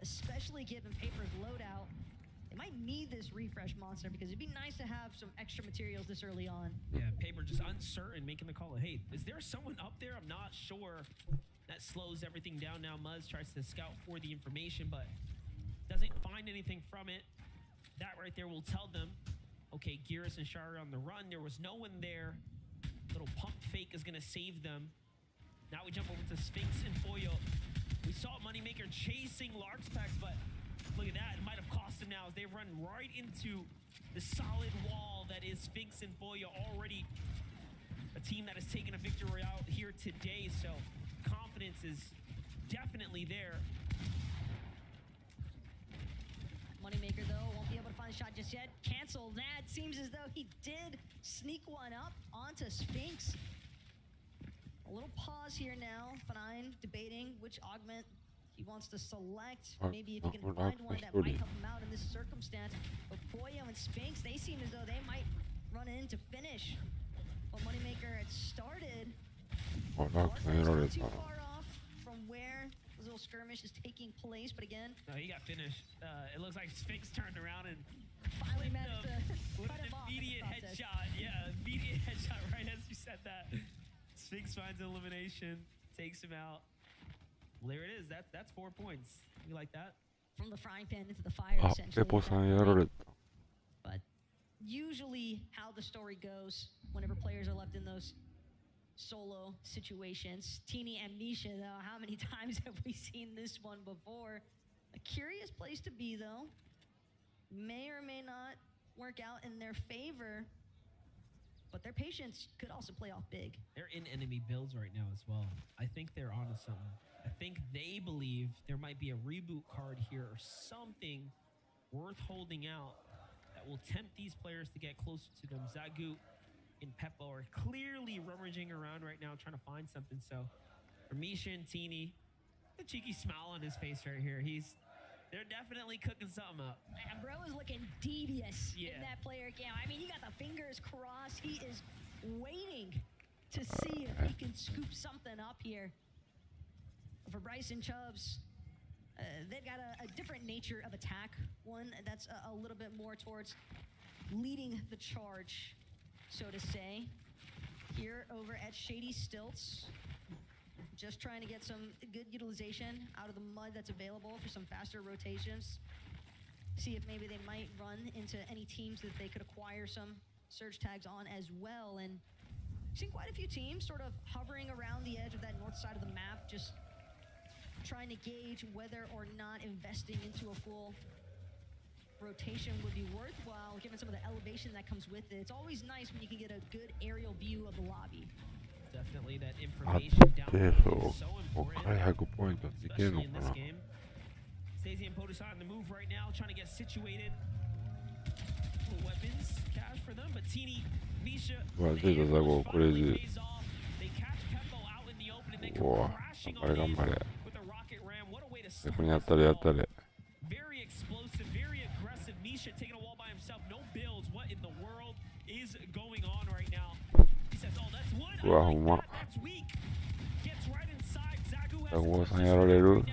especially given Paper's loadout. They might need this refresh monster because it'd be nice to have some extra materials this early on. Yeah, Paper just uncertain, making the call of, hey, is there someone up there? I'm not sure. That slows everything down now. Muzz tries to scout for the information, but doesn't find anything from it. That right there will tell them, okay, Giras and Shari on the run. There was no one there. Little pump fake is going to save them. Now we jump over to Sphinx and Foyo. We saw Moneymaker chasing Larpex, but look at that. It might have cost him now as they run right into the solid wall that is Sphinx and Foyo, already a team that has taken a victory royale here today. So confidence is definitely there. Moneymaker, though, won't be able to find a shot just yet. Cancel that. Seems as though he did sneak one up onto Sphinx. A little pause here now. Fine, debating which augment he wants to select. Maybe if he can find one that might help him out in this circumstance. But Foyo and Sphinx, they seem as though they might run in to finish. But Moneymaker had started. Not too far off from where the little skirmish is taking place, but again, no, he got finished. It looks like Sphinx turned around and finally managed to cut him off. Immediate headshot. Yeah, immediate headshot right as you said that. Sphinx finds elimination, takes him out. Well, there it is. That's 4 points. You like that? From the frying pan into the fire, essentially. But usually how the story goes whenever players are left in those solo situations. Teeny Amnesia, though, how many times have we seen this one before? A curious place to be, though. May or may not work out in their favor, but their patience could also play off big. They're in enemy builds right now as well. I think they're onto something. I think they believe there might be a reboot card here or something worth holding out that will tempt these players to get closer to them. Zagu and Peppo are clearly rummaging around right now trying to find something. So for Misha and Teeny, the cheeky smile on his face right here. They're definitely cooking something up. Man, bro is looking devious in that player cam. I mean, you got the fingers crossed. He is waiting to see if he can scoop something up here. For Bryson Chubbs, they've got a different nature of attack. One that's a little bit more towards leading the charge, so to say. Here over at Shady Stilts, just trying to get some good utilization out of the mud that's available for some faster rotations. See if maybe they might run into any teams that they could acquire some surge tags on as well. And I've seen quite a few teams sort of hovering around the edge of that north side of the map, just trying to gauge whether or not investing into a full rotation would be worthwhile, given some of the elevation that comes with it. It's always nice when you can get a good aerial view of the lobby. Definitely that information down there is so important, especially in this game. Stacey and Podesai on the move right now, trying to get situated. Little weapons cash for them, but Teeny, Misha, they catch Peppo out in the open and they come crashing on in with a rocket ram. What a way to start. Very explosive, very aggressive. Misha taking a wall by himself, no builds. What in the world is going on right now? うわ、ほんま。ザゴさんやられる。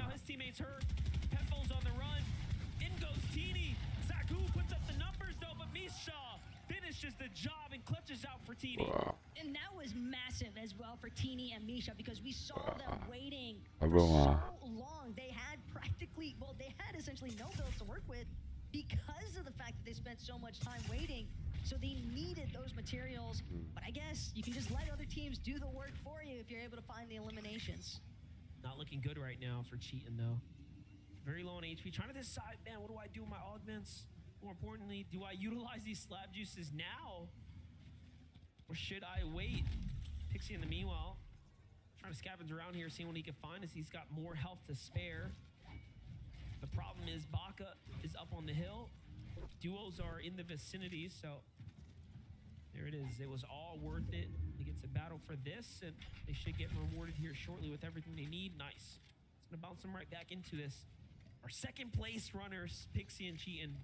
And that was massive as well for Teeny and Misha because we saw them waiting for so long. They had practically, well, they had essentially no builds to work with because of the fact that they spent so much time waiting. So they needed those materials. But I guess you can just let other teams do the work for you if you're able to find the eliminations. Not looking good right now for cheating though. Very low on HP. Trying to decide, man, what do I do with my augments? More importantly, do I utilize these slab juices now? Or should I wait? Pixie in the meanwhile, trying to scavenge around here, seeing what he can find as he's got more health to spare. The problem is Baka is up on the hill. Duos are in the vicinity, so there it is. It was all worth it. He gets a battle for this, and they should get rewarded here shortly with everything they need. Nice. It's gonna bounce them right back into this. Our second place runners, Pixie and Cheatin',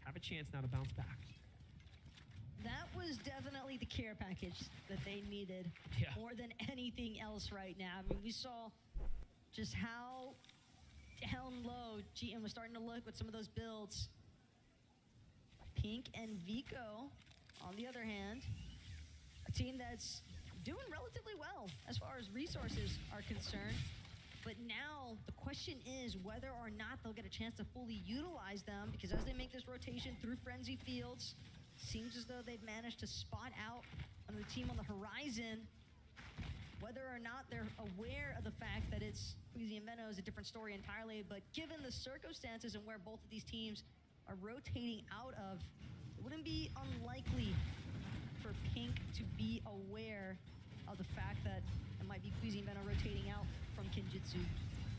have a chance now to bounce back. That was definitely the care package that they needed more than anything else right now. I mean, we saw just how down low Cheatin' was starting to look with some of those builds. Pink and Vico, on the other hand, a team that's doing relatively well as far as resources are concerned. But now the question is whether or not they'll get a chance to fully utilize them, because as they make this rotation through Frenzy Fields, seems as though they've managed to spot out another team on the horizon. Whether or not they're aware of the fact that it's Queasy and Venno is a different story entirely, but given the circumstances and where both of these teams are rotating out of, it wouldn't be unlikely for Pink to be aware of the fact that it might be Queasy and Venno rotating out from Kinjutsu.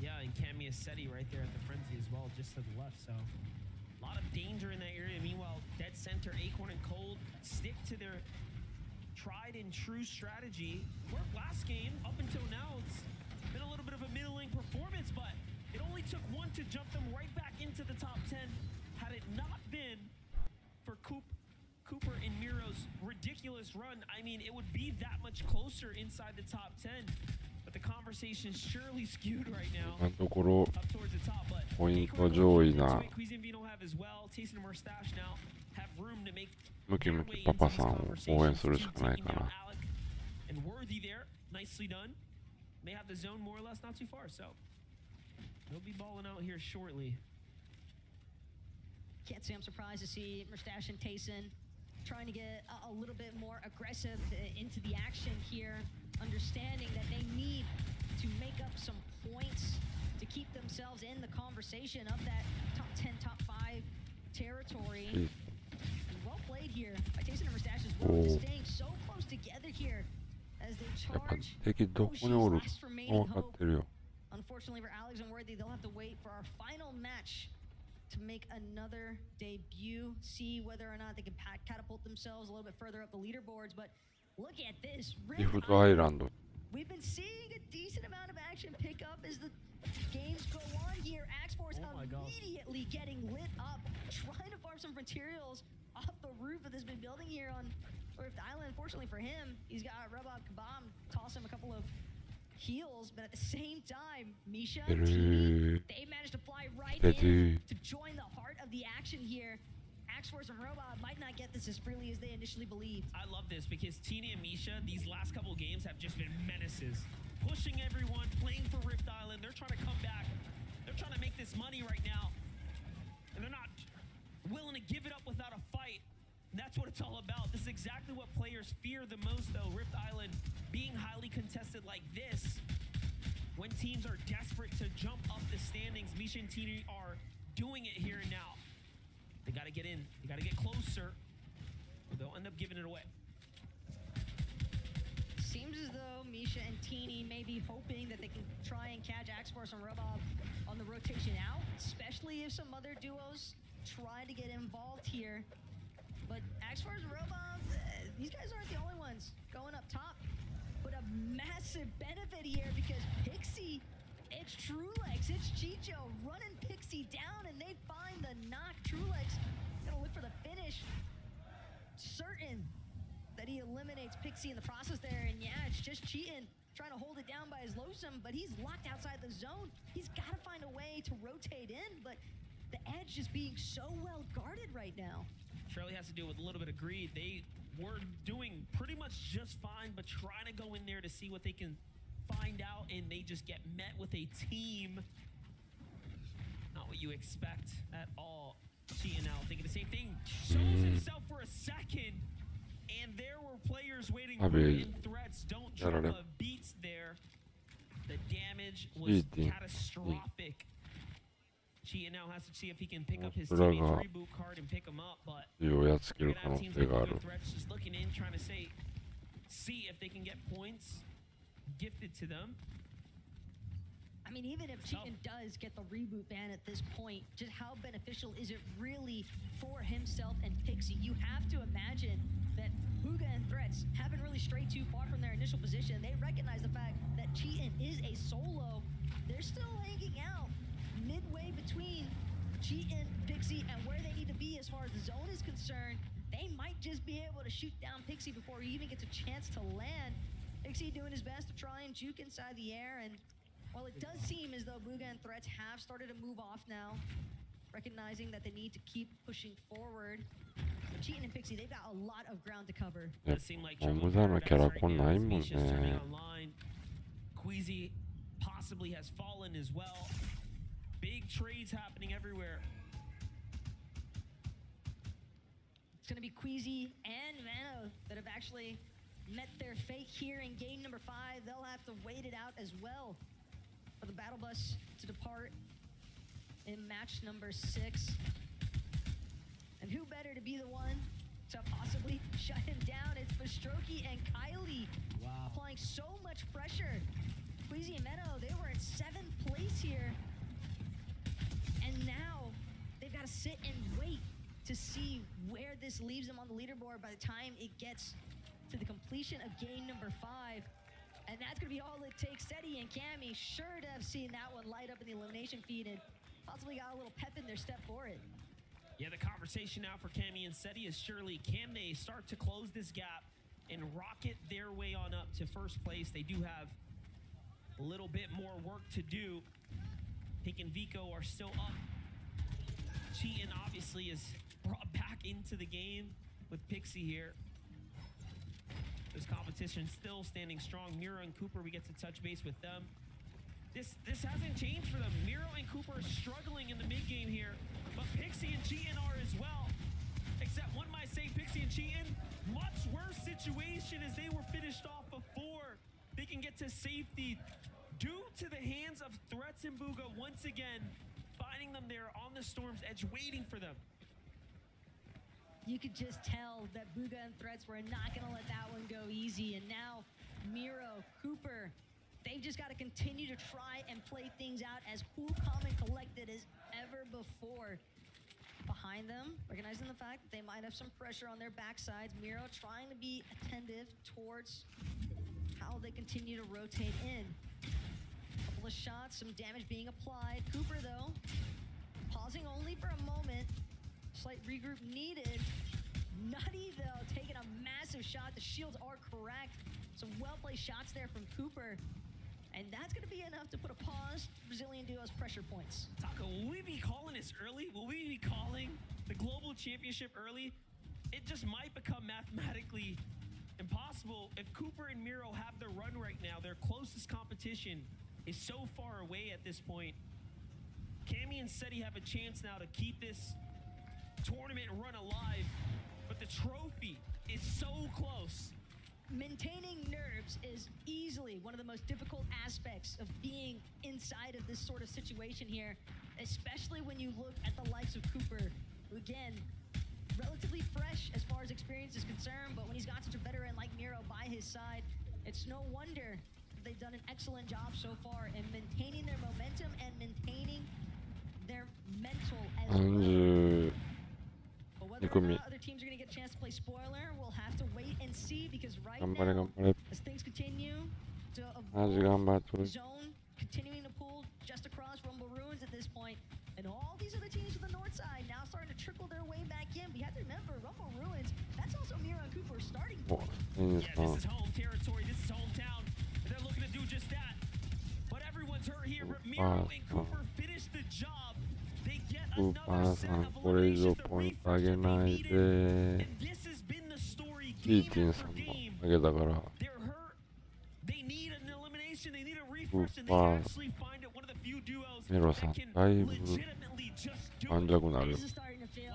Yeah, and Kami Assetti right there at the Frenzy as well, just to the left, so a lot of danger in that area. Meanwhile, Dead Center, Acorn, and Cold stick to their tried and true strategy. Worked last game. Up until now, it's been a little bit of a middling performance, but it only took one to jump them right back into the top 10. Had it not been for Cooper and Miro's ridiculous run, I mean, it would be that much closer inside the top 10. But the conversation is surely skewed right now. 今のところポイント上位なムキムキパパさんを応援するしかないかな。And Worthy there, nicely done. May have the zone more or less not too far, so they'll be balling out here shortly. Can't say I'm surprised to see Mustache and Tayson trying to get a little bit more aggressive into the action here, understanding that they need to make up some points to keep themselves in the conversation of that top 10, top 5 territory. Well played here by Tayson and Mustache as well, just staying so close together here as they charge. Last remaining hope. Unfortunately for Alex and Worthy, they'll have to wait for our final match to make another debut, see whether or not they can catapult themselves a little bit further up the leaderboards. But look at this. We've been seeing a decent amount of action pick up as the games go on here. Axe-Force immediately getting lit up, trying to farm some materials off the roof of this big building here on Rift Island. Unfortunately for him, he's got Robot Kabam toss him a couple of heals, but at the same time, Misha and Teeny, they managed to fly right in to join the heart of the action here. Axe-Force and Robot might not get this as freely as they initially believed. I love this because Teeny and Misha, these last couple of games have just been menaces. Pushing everyone, playing for Rift Island. They're trying to come back. They're trying to make this money right now. And they're not willing to give it up without a fight. And that's what it's all about. This is exactly what players fear the most, though. Rift Island being highly contested like this. When teams are desperate to jump up the standings, Misha and Teeny are doing it here and now. They got to get in. They got to get closer. Or they'll end up giving it away. Seems as though Misha and Teeny may be hoping that they can try and catch Axe-Force and Robob on the rotation out, especially if some other duos try to get involved here. But Axe-Force and Robob, these guys aren't the only ones going up top. But a massive benefit here because Pixie, it's Trulex, it's Chicho running Pixie down, and they find the knock. Trulex gonna look for the finish. Certain that Seti eliminates Pixie in the process there, and yeah, it's just cheating, trying to hold it down by his Losum, but he's locked outside the zone. He's got to find a way to rotate in, but the edge is being so well guarded right now. Surely has to do with a little bit of greed. They were doing pretty much just fine, but trying to go in there to see what they can find out, and they just get met with a team. Not what you expect at all. Cheating out, thinking the same thing. Shows himself for a second, and there were players waiting for in threats. Don't drama beats there. The damage was catastrophic. Cheating now has to see if he can pick up his teammate's reboot card and pick him up, but teams like threats just looking in, trying to see if they can get points gifted to them. I mean, even if Cheatin does get the reboot ban at this point, just how beneficial is it really for himself and Pixie? You have to imagine that Bugha and Threats haven't really strayed too far from their initial position. They recognize the fact that Cheatin is a solo. They're still hanging out midway between Cheatin, Pixie, and where they need to be as far as the zone is concerned. They might just be able to shoot down Pixie before he even gets a chance to land. Pixie doing his best to try and juke inside the air, and well, it does seem as though Bugha and Threats have started to move off now, recognizing that they need to keep pushing forward. But Cheatin and Pixie, they've got a lot of ground to cover. It seems like Queasy possibly has fallen as well. Big trades happening everywhere. It's going to be Queasy and Mano that have actually met their fate here in game number 5. They'll have to wait it out as well for the battle bus to depart in match number 6. And who better to be the one to possibly shut him down? It's Bastroki and Kylie applying so much pressure. Queasy and Meadow, they were in 7th place here. And now they've got to sit and wait to see where this leaves them on the leaderboard by the time it gets to the completion of game number 5. And that's going to be all it takes. Seti and Cammy sure to have seen that one light up in the elimination feed and possibly got a little pep in their step for it. Yeah, the conversation now for Cammy and Seti is surely, can they start to close this gap and rocket their way on up to first place? They do have a little bit more work to do. Pink and Vico are still up. Cheatin obviously is brought back into the game with Pixie here. This competition still standing strong. Miro and Cooper, we get to touch base with them. This hasn't changed for them. Miro and Cooper are struggling in the mid game here, but Pixie and Cheatin are as well. Except one might say Pixie and Cheatin, much worse situation as they were finished off before they can get to safety due to the hands of Threats and Bugha once again, finding them there on the Storm's edge, waiting for them. You could just tell that Bugha and Threats were not going to let that one go easy. And now Miro, Cooper, they've just got to continue to try and play things out as cool, calm, and collected as ever before. Behind them, recognizing the fact that they might have some pressure on their backsides, Miro trying to be attentive towards how they continue to rotate in. A couple of shots, some damage being applied. Cooper, though, pausing only for a moment. Slight regroup needed. Nutty, though, taking a massive shot. The shields are correct. Some well-placed shots there from Cooper. And that's going to be enough to put a pause to Brazilian duo's pressure points. Taco, will we be calling this early? Will we be calling the Global Championship early? It just might become mathematically impossible if Cooper and Miro have their run right now. Their closest competition is so far away at this point. Cammy and Seti have a chance now to keep this tournament run alive, but the trophy is so close. Maintaining nerves is easily one of the most difficult aspects of being inside of this sort of situation here, especially when you look at the likes of Cooper, who again, relatively fresh as far as experience is concerned, but when he's got such a veteran like Miro by his side, it's no wonder they've done an excellent job so far in maintaining their momentum and maintaining their mental as well. But whether or not other teams are going to get a chance to play spoiler, we'll have to wait and see, because right now, as things continue to evolve, zone continuing to pull just across Rumble Ruins at this point, and all these other teams to the north side now starting to trickle their way back in. We have to remember, Rumble Ruins, that's also Miro and Cooper's starting point. 店員 Yeah, さ this ん is home territory. This is hometown. And they're looking to do just that. But everyone's hurt here. But Miro and Cooper finish the job. They get クーパ another ー set さん of これ以上 eliminations. The ポイントあ refresh げ that な they い needed. で And this has been the story キー game ティン after さんも game. あげたから They're hurt. They need an elimination. They need a ク refresh. ー And パ they ー actually find it one of the few duos メロさ that ん can だいぶ legitimately just do 盤 it. 石なる This is starting to feel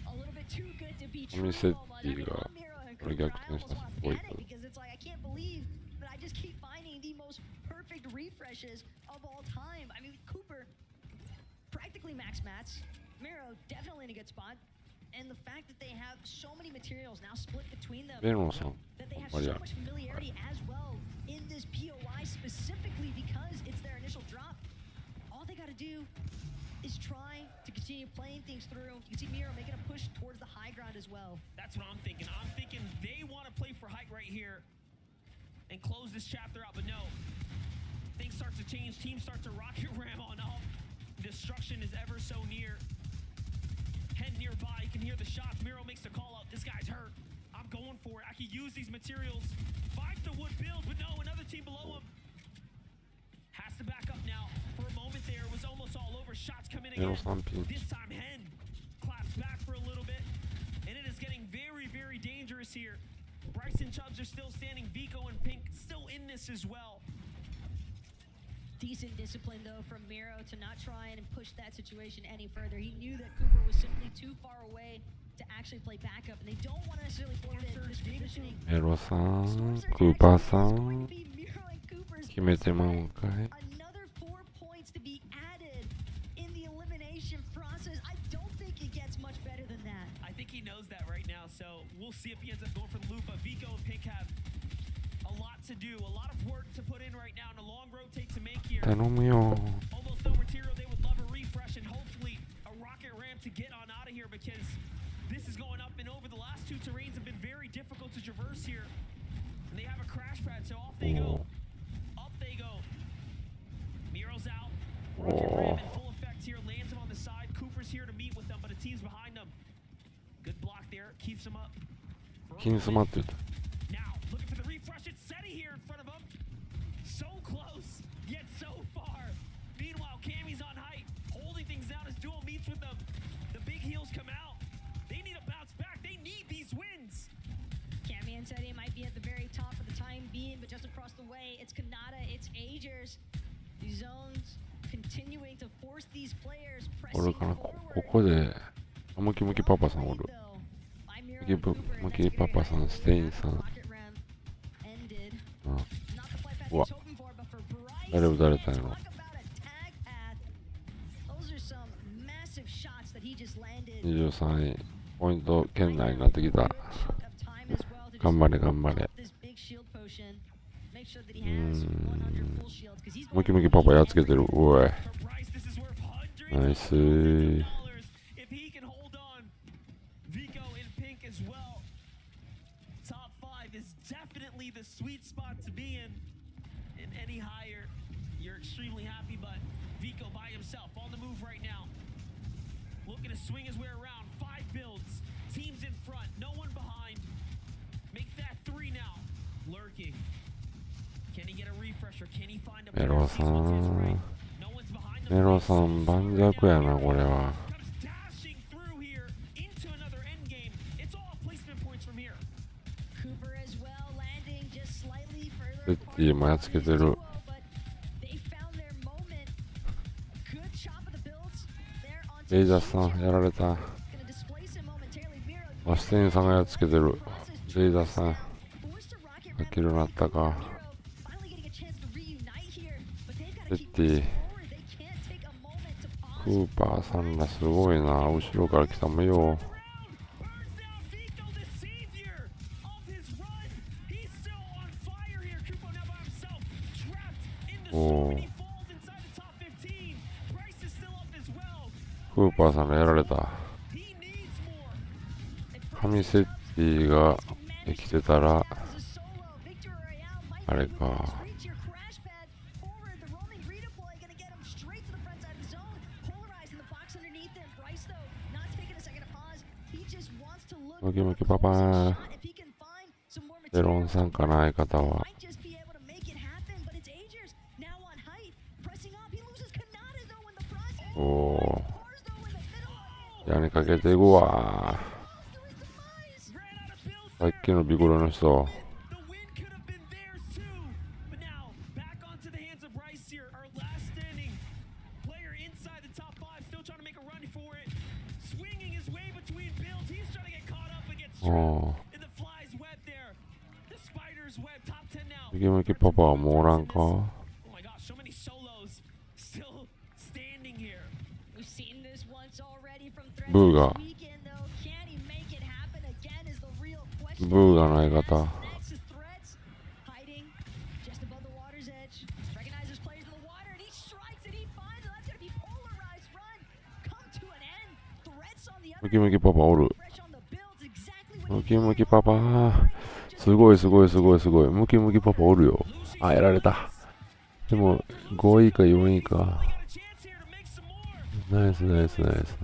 a little bit too good to be フ true. ミセッ almost. テ I ィ mean, が I'm Miro and これ Cooper. 逆 I 転した almost ら want す to ごい panic けど because it's like I can't believe, but I just keep finding the most perfect refreshes of all time. I mean, Cooper practically max mats. Miro definitely in a good spot. And the fact that they have so many materials now split between them, ベノンさん that they have あり so ゃ much familiarity as well in this POI specifically because it's their initial drop. All they got to do is try to continue playing things through. You can see Miro making a push towards the high ground as well. That's what I'm thinking. I'm thinking they want to play for height right here and close this chapter out. But no, things start to change. Teams start to rocket ram on up. Destruction is ever so near. Head nearby. You can hear the shots. Miro makes the call out. This guy's hurt. I'm going for it. I can use these materials. Finds the wood build, but no, another team below him. Has to back up now. For a moment there, it was almost all over. Shots coming メロ again. さんピンチ This time, Hen claps back for a little bit, and it is getting very, very dangerous here. Bryson Chubbs are still standing. Vico and Pink still in this as well. Decent discipline though from Miro to not try and push that situation any further. He knew that Cooper was simply too far away to actually play backup, and they don't want to necessarily forfeit this positioning. メロさんクーパーさん Be Miro and Cooper's 決めてまうんかい another 4 points to be added in the elimination process. I don't think it gets much better than that. I think he knows that right now, so we'll see if he ends up going for the loop. But Vico and Pink have a lot to do, a lot of work to put in right now, and a long rotate to make here. 頼むよ Almost no material. They would love a refresh and hopefully a rocket ramp to get on out of here, because this is going up and over. The last two terrains have been very difficult to traverse here. And they have a crash pad, so off they go. Up they go. Miro's out. Rocket ramp in full effect here. Lands him on the side. Cooper's here to meet with them, but a team's behind them. Good block there. Keeps him up. 金スマって言った Now, looking for the refresh. It's Seti here in front of him. So close, yet so far. Meanwhile, Cammy's on height, holding things down as Duo meets with them. The big heels come out. They need a bounce back. They need these wins. Cammy and Teddy might be at the very top for the time being, but just across the way, it's Kanata, it's Agers. These zones continuing to force these players お pressing るかな forward. ここでムキムキパパさんおる By Miro ム and Cooper, キ and パ that's パ very さん high ステイン level. さん Rocket ramp ended. あ Not the flight path he うわ was hoping for, but for Bryce, 誰撃たれたんや talk ろ about a tag path. Those are some massive shots that he just landed. 23位ポイント圏内になってきた頑張れ頑張れ This big shield potion. Make sure that he has 100 full shields, 'cause he's ムキムキパパやっつけてるおい For Bryce, this is worth hundreds ナイ of ス thousands of dollars if he can hold on. Vico in Pink as well. Top 5 is definitely the sweet spot to be in. And any higher, you're extremely happy, but Vico by himself on the move right now. Looking to swing his way around. 5 builds. Teams in front. No one behind. Make that 3 now. Lurking. Can he get a refresher? Can he find a メロさ player? ん No one's behind him. メロさん盤石やなこれは Comes dashing through here into another end game. It's all placement points from here. Cooper as well, landing just slightly further セッティもやっつけてる but they found their moment. Good chop of the builds. They're on レイザーさんやられた gonna displace him momentarily. Miro マステインさんがやっつけてるレイザーさん forced to rocket 飽きるなったか finally getting a chance to reunite here, but they've got セ to ッ keep ティ forward. They can't take a moment to ク pause. ーパーさんらすごいな後ろから来たもよ Burns down Vico, the savior of his run. He's still on fire here. Kupo now by himself, trapped in the storm, and he falls inside the top 15. Bryce is still up as well. クーパーさんがやられた He needs more. 神セッティが生きてたら As a solo, Victory Royale might あれ be か reach your crash pad forward. The roaming redeploy gonna get him straight to the front side of the zone. Polarized in the box underneath him. Bryce though, not taking a second to pause. He just wants to look ムキムキパ for a パ shot. If he can find some more ゼロンさんかな、相方は。おお。屋根かけていくわ。さっきのビコロの人。ムキムキパパはもうおらんか。ブーがの相方。ムキムキパパおる。ムキムキパパすごいすごいすごいすごい。ムキムキパパおるよ。あ、やられた。でも5位か4位か。ナイスナイスナイス。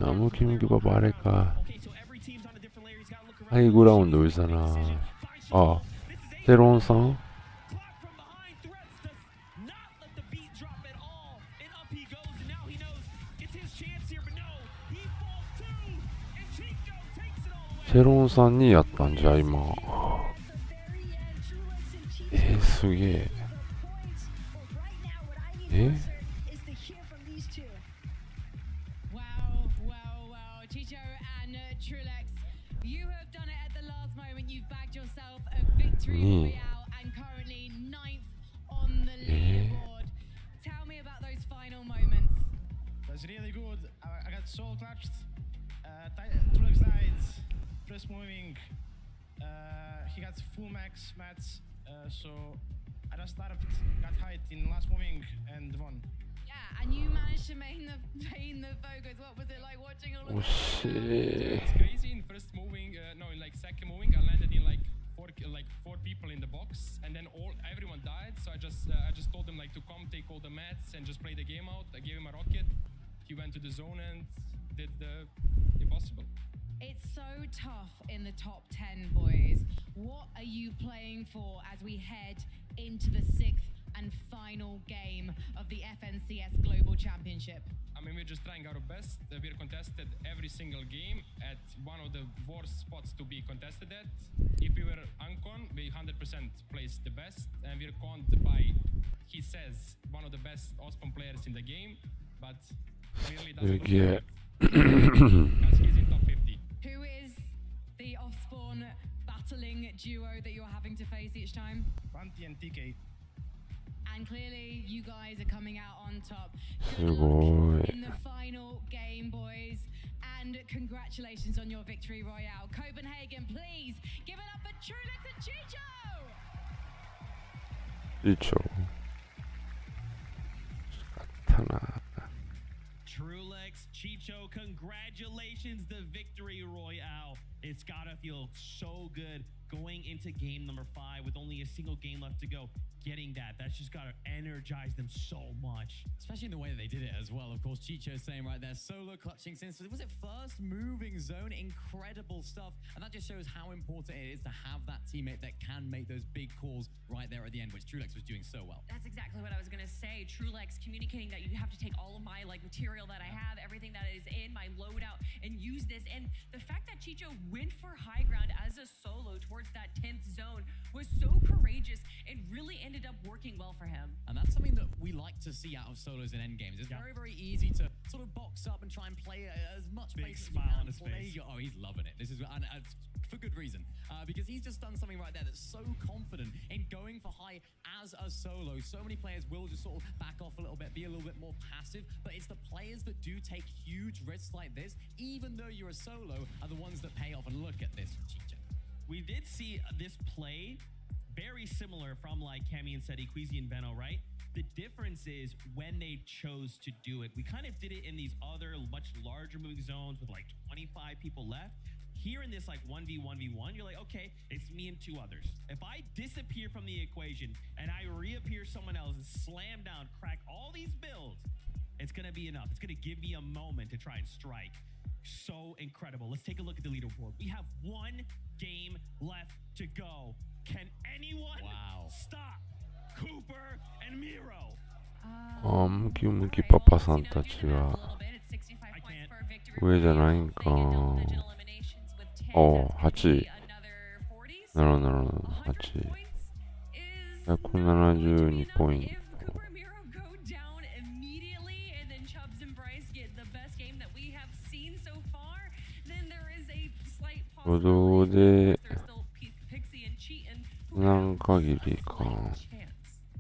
あ、ムキムキパパあれか。ハイグラウンド上したな。あ、テロンさん。テロンさんにやったんじゃ今。すげえ。2位。First moving, he got full max mats, so I just started, got height in last moving and won. Yeah, and you managed to maintain the focus. What was it like watching all of this? It's crazy. In first moving, no, in like second moving, I landed in like four people in the box, and then everyone died. So I just told them like to come take all the mats and just play the game out. I gave him a rocket. He went to the zone and did the impossible. It's so tough in the top 10, boys. What are you playing for as we head into the 6th and final game of the FNCS Global Championship? I mean, we're just trying our best. We're contested every single game at one of the worst spots to be contested at. If we were Uncon, we 100% place the best, and we're conned by, he says, one of the best Ospan players in the game, but really doesn't look like it. Because he's in top 50. Who is the off-spawn battling duo that you're having to face each time? Banti and TK. And clearly, you guys are coming out on top. Good luck in the final game, boys. And congratulations on your victory royale. Copenhagen, please give it up for Trulix and Chicho! Chicho. Trulex, Chicho, congratulations, the victory royale. It's gotta feel so good going into game number 5 with only a single game left to go. Getting that's just gotta energize them so much. Especially in the way that they did it as well. Of course, Chicho saying right there, solo clutching since, was it first moving zone? Incredible stuff. And that just shows how important it is to have that teammate that can make those big calls right there at the end, which Trulex was doing so well. That's exactly what I was gonna say. Trulex communicating that you have to take all of my material that I have, everything that is in my loadout, and use this. And the fact that Chicho went for high ground as a solo towards that 10th zone was so courageous and really ended up working well for him. And that's something that we like to see out of solos in end games. It's very, very easy to sort of box up and try and play as much big space smile on his as you can. face. Oh, he's loving it. This is for good reason, because he's just done something right there that's so confident in going for high as a solo. So many players will just sort of back off a little bit, be a little bit more passive, but it's the players that do take huge risks like this, even though you're a solo, are the ones that pay off. And look at this, Chicho. We did see this play very similar from like Cammy and Seti, Queasy and Veno, right? The difference is when they chose to do it. We kind of did it in these other much larger moving zones with like 25 people left. Here in this like 1v1v1, you're like, okay, it's me and 2 others. If I disappear from the equation and I reappear someone else and slam down, crack all these builds, It's going to be enough. It's going to give me a moment to try and strike. So incredible. Let's take a look at the leaderboard. We have one game left to go. Can anyone stop Cooper and Miro? ムキムキパパさんたちは上じゃないんか。お8位。なるほど、なるほど。8位。172ポイント。歩道で何限りか。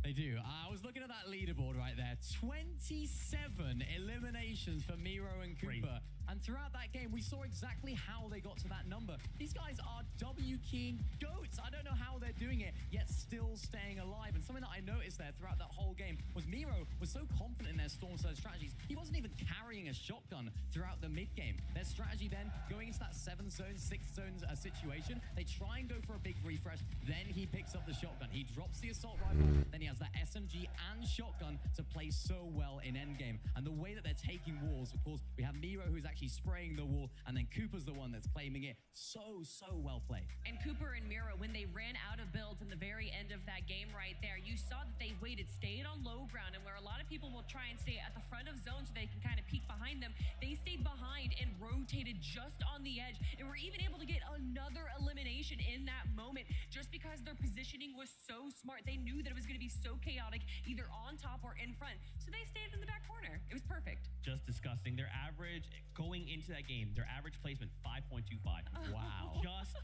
They do. I was looking at that leaderboard right there. 27 eliminations for Miro and Cooper. And throughout that game, we saw exactly how they got to that number. These guys are W keying goats. I don't know how they're doing it, yet still staying alive. And something that I noticed there throughout that whole game was Miro was so confident in their storm surge strategies. He wasn't even carrying a shotgun throughout the mid game. Their strategy then, going into that 7 zone, 6 zone situation, they try and go for a big refresh. Then he picks up the shotgun. He drops the assault rifle. Then he has that SMG and shotgun to play so well in endgame. And the way that they're taking walls, of course, we have Miro who's actually spraying the wall, and then Cooper's the one that's claiming it. So well played. And Cooper and Miro, when they ran out of builds in the very end of that game right there, you saw that they waited, stayed on low ground, and where a lot of people will try and stay at the front of zone so they can kind of peek behind them, they stayed behind and rotated just on the edge, and were even able to get another elimination in that moment just because their positioning was so smart. They knew that it was going to be so chaotic, either on top or in front, so they stayed in the back corner. It was perfect. Just disgusting. Their average going into that game, their average placement 5.25. Wow. Just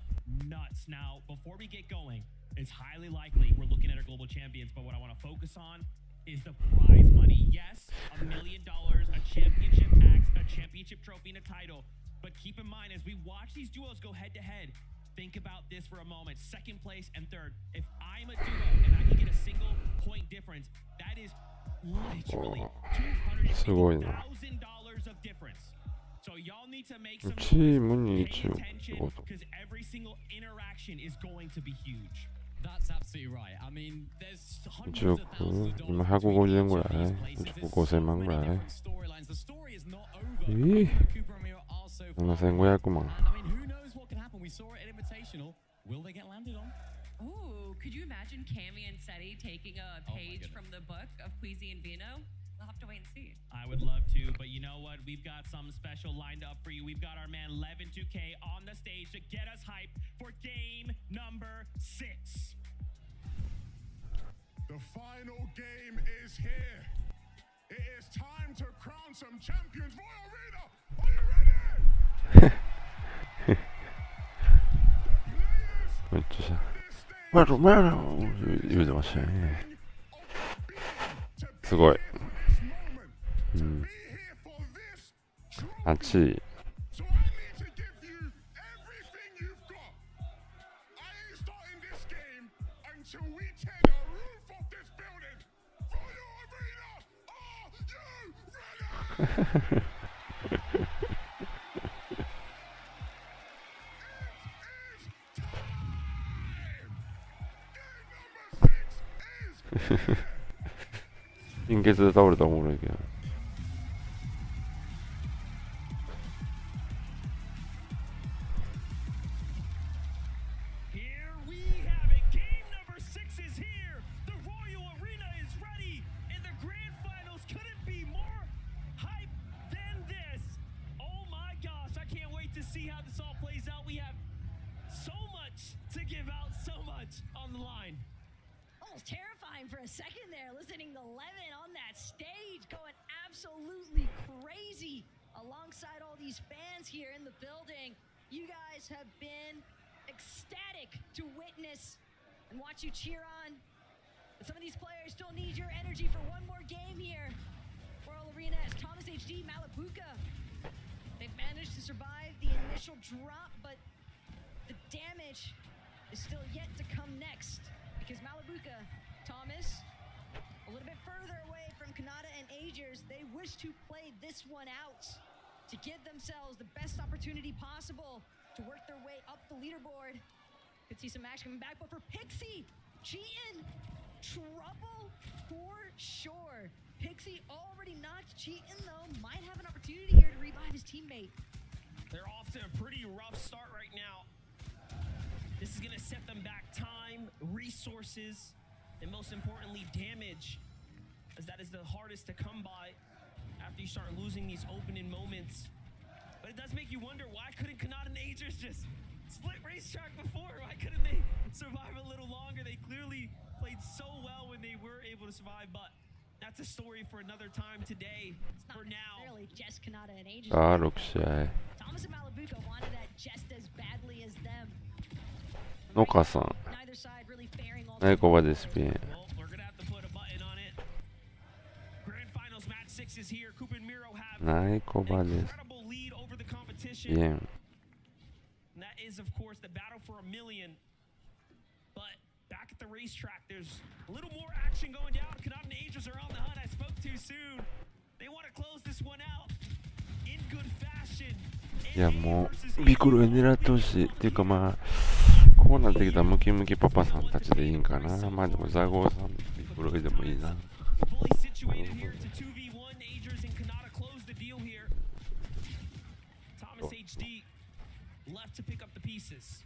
nuts. Now, before we get going, it's highly likely we're looking at our global champions, but what I want to focus on is the prize money. Yes, $1 million, a championship axe, a championship trophy, and a title. But keep in mind, as we watch these duos go head to head, think about this for a moment. Second place and third. If I'm a duo and I can get a single point difference, that is literally $250,000 of difference. So y'all need to make some attention because every single interaction is going to be huge. That's absolutely right. I mean, there's 1億、今150円ぐらい ?1億5000万ぐらい7500万。Oh, could you imagine Cammy and Seti taking a page from the book of Queasy and Vino? We'll have to wait and see. I would love to, but you know what? We've got something special lined up for you. We've got our man Levin2K on the stage to get us hyped for game number 6. The final game is here. It is time to crown some champions. Royal Arena, are you ready? めっちゃさ、マロマロ言うてましたね。すごい。うん。8位。貧血で倒れたらおもろいけど。Terrifying for a second there, listening to Levin on that stage going absolutely crazy alongside all these fans here in the building. You guys have been ecstatic to witness and watch you cheer on. But some of these players still need your energy for one more game here. Royal Arena as Thomas HD, Malapuka. They've managed to survive the initial drop, but the damage is still yet to come next. Because Malabuka, Thomas, a little bit further away from Kanata and Agers, they wish to play this one out to give themselves the best opportunity possible to work their way up the leaderboard. Could see some action coming back, but for Pixie, cheating, trouble for sure. Pixie already knocked Cheatin though, might have an opportunity here to revive his teammate. They're off to a pretty rough start right now. This is gonna set them back time, resources, and most importantly, damage, as that is the hardest to come by after you start losing these opening moments. But it does make you wonder, why couldn't Kanata and Agers just split racetrack before? Why couldn't they survive a little longer? They clearly played so well when they were able to survive, but that's a story for another time today. For now, really just Kanata and Agers. 6試合 Thomas and Malabuka wanted that just as badly as them. 野川さん Neither side really faring all ナイコバでスピン well, we're gonna have to put a button on it. Grand Finals match 6 is here. Coop and Miro have ナイコバ an です incredible lead over the イ competition. エン And that is, of course, the battle for a million. But back at the racetrack, there's a little more action going down. Kanata and Agers are on the hunt. I spoke too soon. They want to close this one out in good fashion. いやもうビクロイ狙ってほしいっていうかまあこうなってきたらムキムキパパさんたちでいいんかな。まあでもザゴーさんビクロイでもいいな。 Fully situated here to 2v1. Agers and Kanata close the deal here. Thomas HD left to pick up the pieces.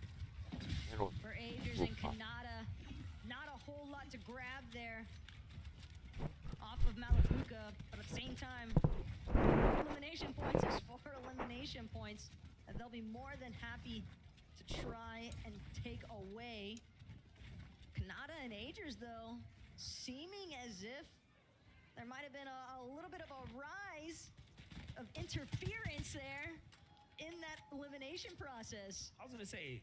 For Agers and Kanata, not a whole lot to grab there off of Malabuka, but at the same time, elimination points is 4 elimination points that they'll be more than happy to try and take away. Kanata and Agers, though, seeming as if there might have been a little bit of a rise of interference there in that elimination process. I was going to say,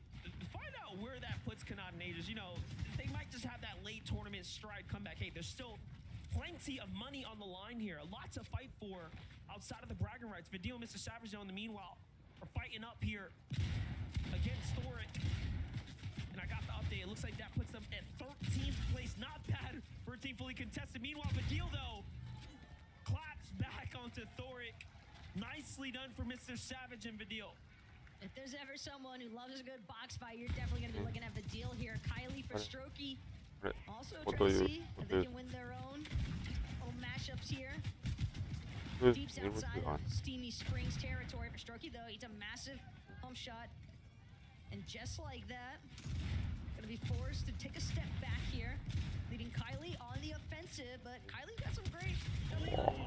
find out where that puts Kanata and Agers. You know, they might just have that late tournament stride comeback. Hey, there's still plenty of money on the line here. A lot to fight for outside of the bragging rights. Vidil and Mr. Savage, though, in the meanwhile, are fighting up here against Thoric. And I got the update. It looks like that puts them at 13th place. Not bad for a team fully contested. Meanwhile, Vidil, though, claps back onto Thoric. Nicely done for Mr. Savage and Vidil. If there's ever someone who loves a good box fight, you're definitely going to be looking at Vidil here. Kylie for Strokey. Also trying to see if they can win their own little mashups here. Deep outside of Steamy Springs territory for Strokey, though. He's a massive home shot. And just like that, going to be forced to take a step back here, leading Kylie on the offensive. But Kylie's got some great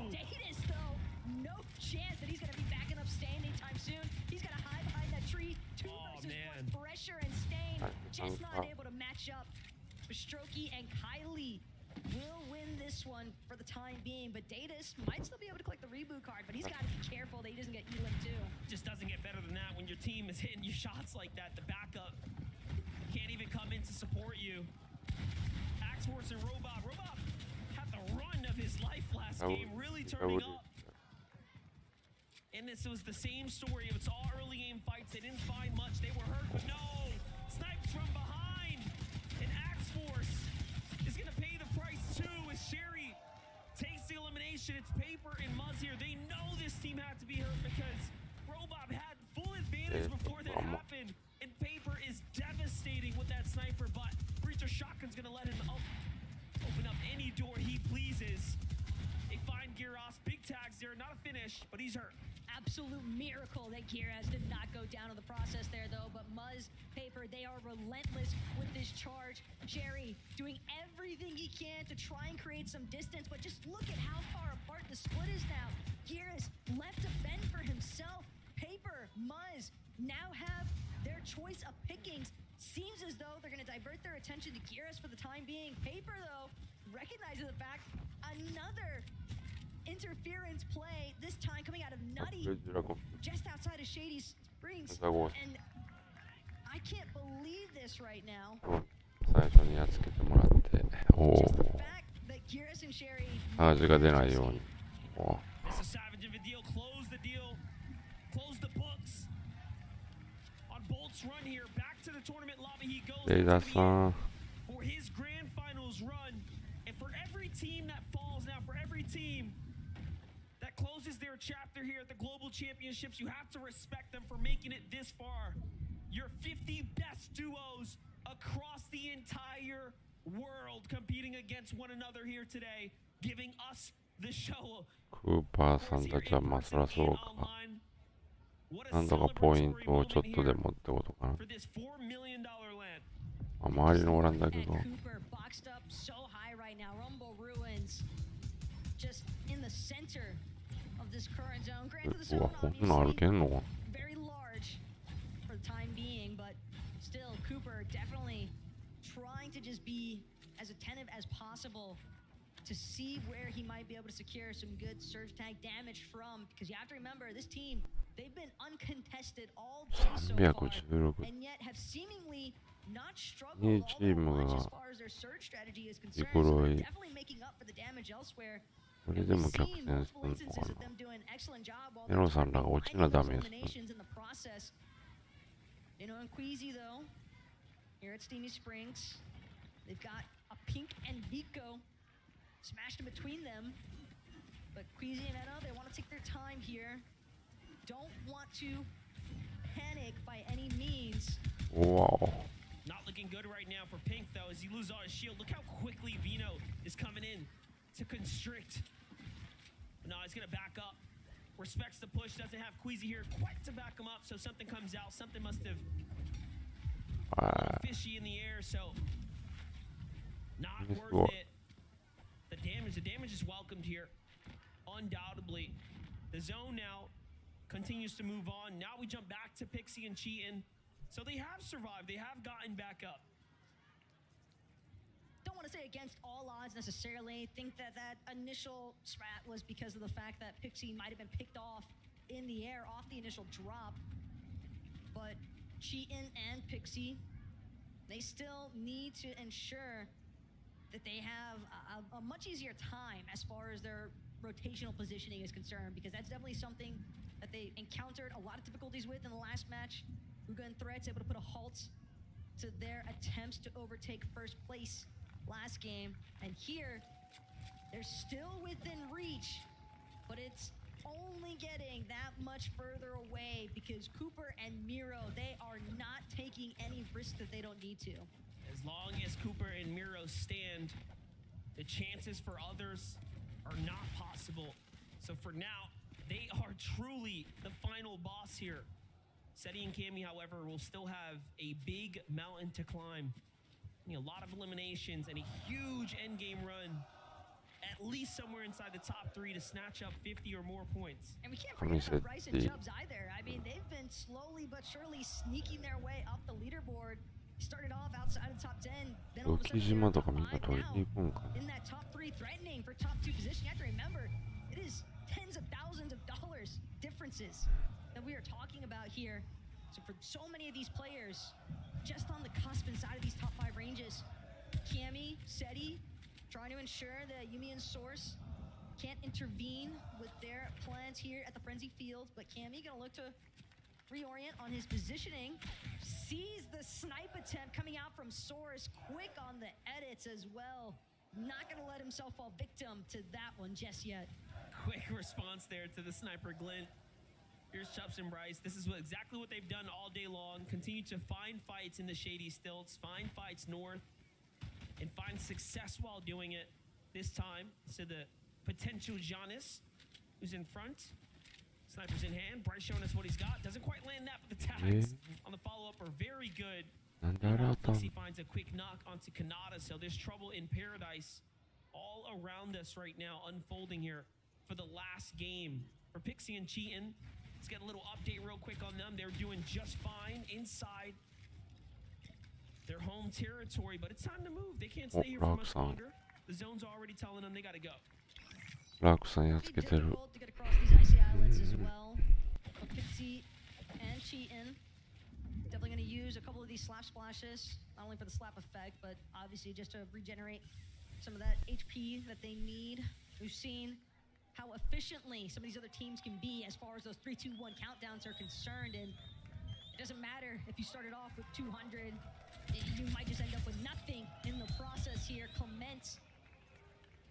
Datus, though. No chance that he's going to be backing up Stain anytime soon. He's got to hide behind that tree. 2 versus 1 pressure, and Stain just not able to match up. But Strokey and Kylie will win this one for the time being. But Datus might still be able to collect the reboot card, but he's got to be careful that he doesn't get Elim too. Just doesn't get better than that when your team is hitting you shots like that. The backup can't even come in to support you. Axe Force and Robot. Robot had the run of his life last game, really turning up. And this was the same story. It's all early game fights. They didn't find much. They were hurt, but no. Sniped from behind. And Axe Force is going to pay the price too as Sherry takes the elimination. It's Paper and Muzz here. They know this team had to be hurt because Robot had full advantage before that happened. And Paper is devastating with that sniper, but Breacher Shotgun's going to let him open up any door he pleases. They find Gyros. Big tags there. Not a finish, but he's hurt. Absolute miracle that Gyros did not go down in the process there, though. But Muzz, Paper, they are relentless with this charge. Jerry doing everything he can to try and create some distance, but just look at how far apart the split is now. Gyros left to fend for himself. Paper, Muzz now have their choice of pickings. Seems as though they're going to divert their attention to Gyros for the time being. Paper, though, recognizing the fact another interference play, this time coming out of Nutty, just outside of Shady Springs. And I can't believe this right now. 最初にやっつけてもらっておお Just the fact that Gyros and Sherry 味が出ないようにお Mr. Savage and Vidil close the deal, close the books on Bolt's run here. Back to the tournament lobby he goes. レイダーさん For his grand finals run, and for every team that falls now, for every team that closes their chapter here at the Global Championships, you have to respect them for making it this far. Your 50 best duos across the entire world competing against one another here today, giving us クーパーさんたちはまあそらそうか。なんとかポイントをちょっとでもってことかな。周りのおらんだけど。うわ、こんなん歩けんの？ to see where he might be able to secure some good surge tag damage from, because you have to remember this team, they've been uncontested all day so far, and yet have seemingly not struggled all that much as far as their surge strategy is concerned. So they're definitely making up for the damage elsewhere. We've seen multiple instances of them doing an excellent job while they're finding those eliminations in the process. You know, and Queasy though, here at Steamy Springs, they've got a Pink and Vico smashed in between them, but Queasy and Eno, they want to take their time here. Don't want to panic by any means. Wow. Not looking good right now for Pink though, as he loses all his shield. Look how quickly Vino is coming in to constrict. No, he's gonna back up. Respects the push, doesn't have Queasy here quite to back him up, so something comes out. Something must have fishy in the air, so not worth it. The damage is welcomed here, undoubtedly. The zone now continues to move on. Now we jump back to Pixie and Cheatin'. So they have survived, they have gotten back up. Don't want to say against all odds necessarily. Think that that initial strat was because of the fact that Pixie might have been picked off in the air off the initial drop. But Cheatin' and Pixie, they still need to ensure that they have a much easier time as far as their rotational positioning is concerned, because that's definitely something that they encountered a lot of difficulties with in the last match. Ruga and Threats able to put a halt to their attempts to overtake first place last game, and here they're still within reach, but it's only getting that much further away because Cooper and Miro, they are not taking any risks that they don't need to. As long as Cooper and Miro stand, the chances for others are not possible. So for now, they are truly the final boss here. Seti and Cammy, however, will still have a big mountain to climb. A lot of eliminations and a huge endgame run, at least somewhere inside the top 3 to snatch up 50 or more points. And we can't forget about Bryce and Chubbs either. I mean, they've been slowly but surely sneaking their way up the leaderboard. Started off outside of the top 10, then all of a sudden they're top 5 now. In that top 3 threatening for top 2 position. You have to remember, it is tens of thousands of dollars differences that we are talking about here. So for so many of these players, just on the cusp inside of these top 5 ranges, Cammy, Seti, trying to ensure that Yumi and Source can't intervene with their plans here at the Frenzy Field, but Cammy gonna look to reorient on his positioning, sees the snipe attempt coming out from Source, quick on the edits as well. Not gonna let himself fall victim to that one just yet. Quick response there to the sniper glint. Here's Chubbs and Bryce. This is exactly what they've done all day long. Continue to find fights in the shady stilts, find fights north, and find success while doing it. This time, to the potential Giannis, who's in front. Sniper's in hand. Bryce showing us what he's got. Doesn't quite land that, but the tags on the follow-up are very good. He finds a quick knock onto Kanata, so there's trouble in paradise all around us right now, unfolding here for the last game. For Pixie and Cheatin', let's get a little update real quick on them. They're doing just fine inside their home territory, but it's time to move. They can't stay here for much longer. The zone's already telling them they gotta go. Difficult to get across these icy islets as well. But Pixie and Cheatin' definitely going to use a couple of these slap splashes, not only for the slap effect, but obviously just to regenerate some of that HP that they need. We've seen how efficiently some of these other teams can be as far as those 3, 2, 1 countdowns are concerned, and it doesn't matter if you started off with 200, you might just end up with nothing in the process here. Clement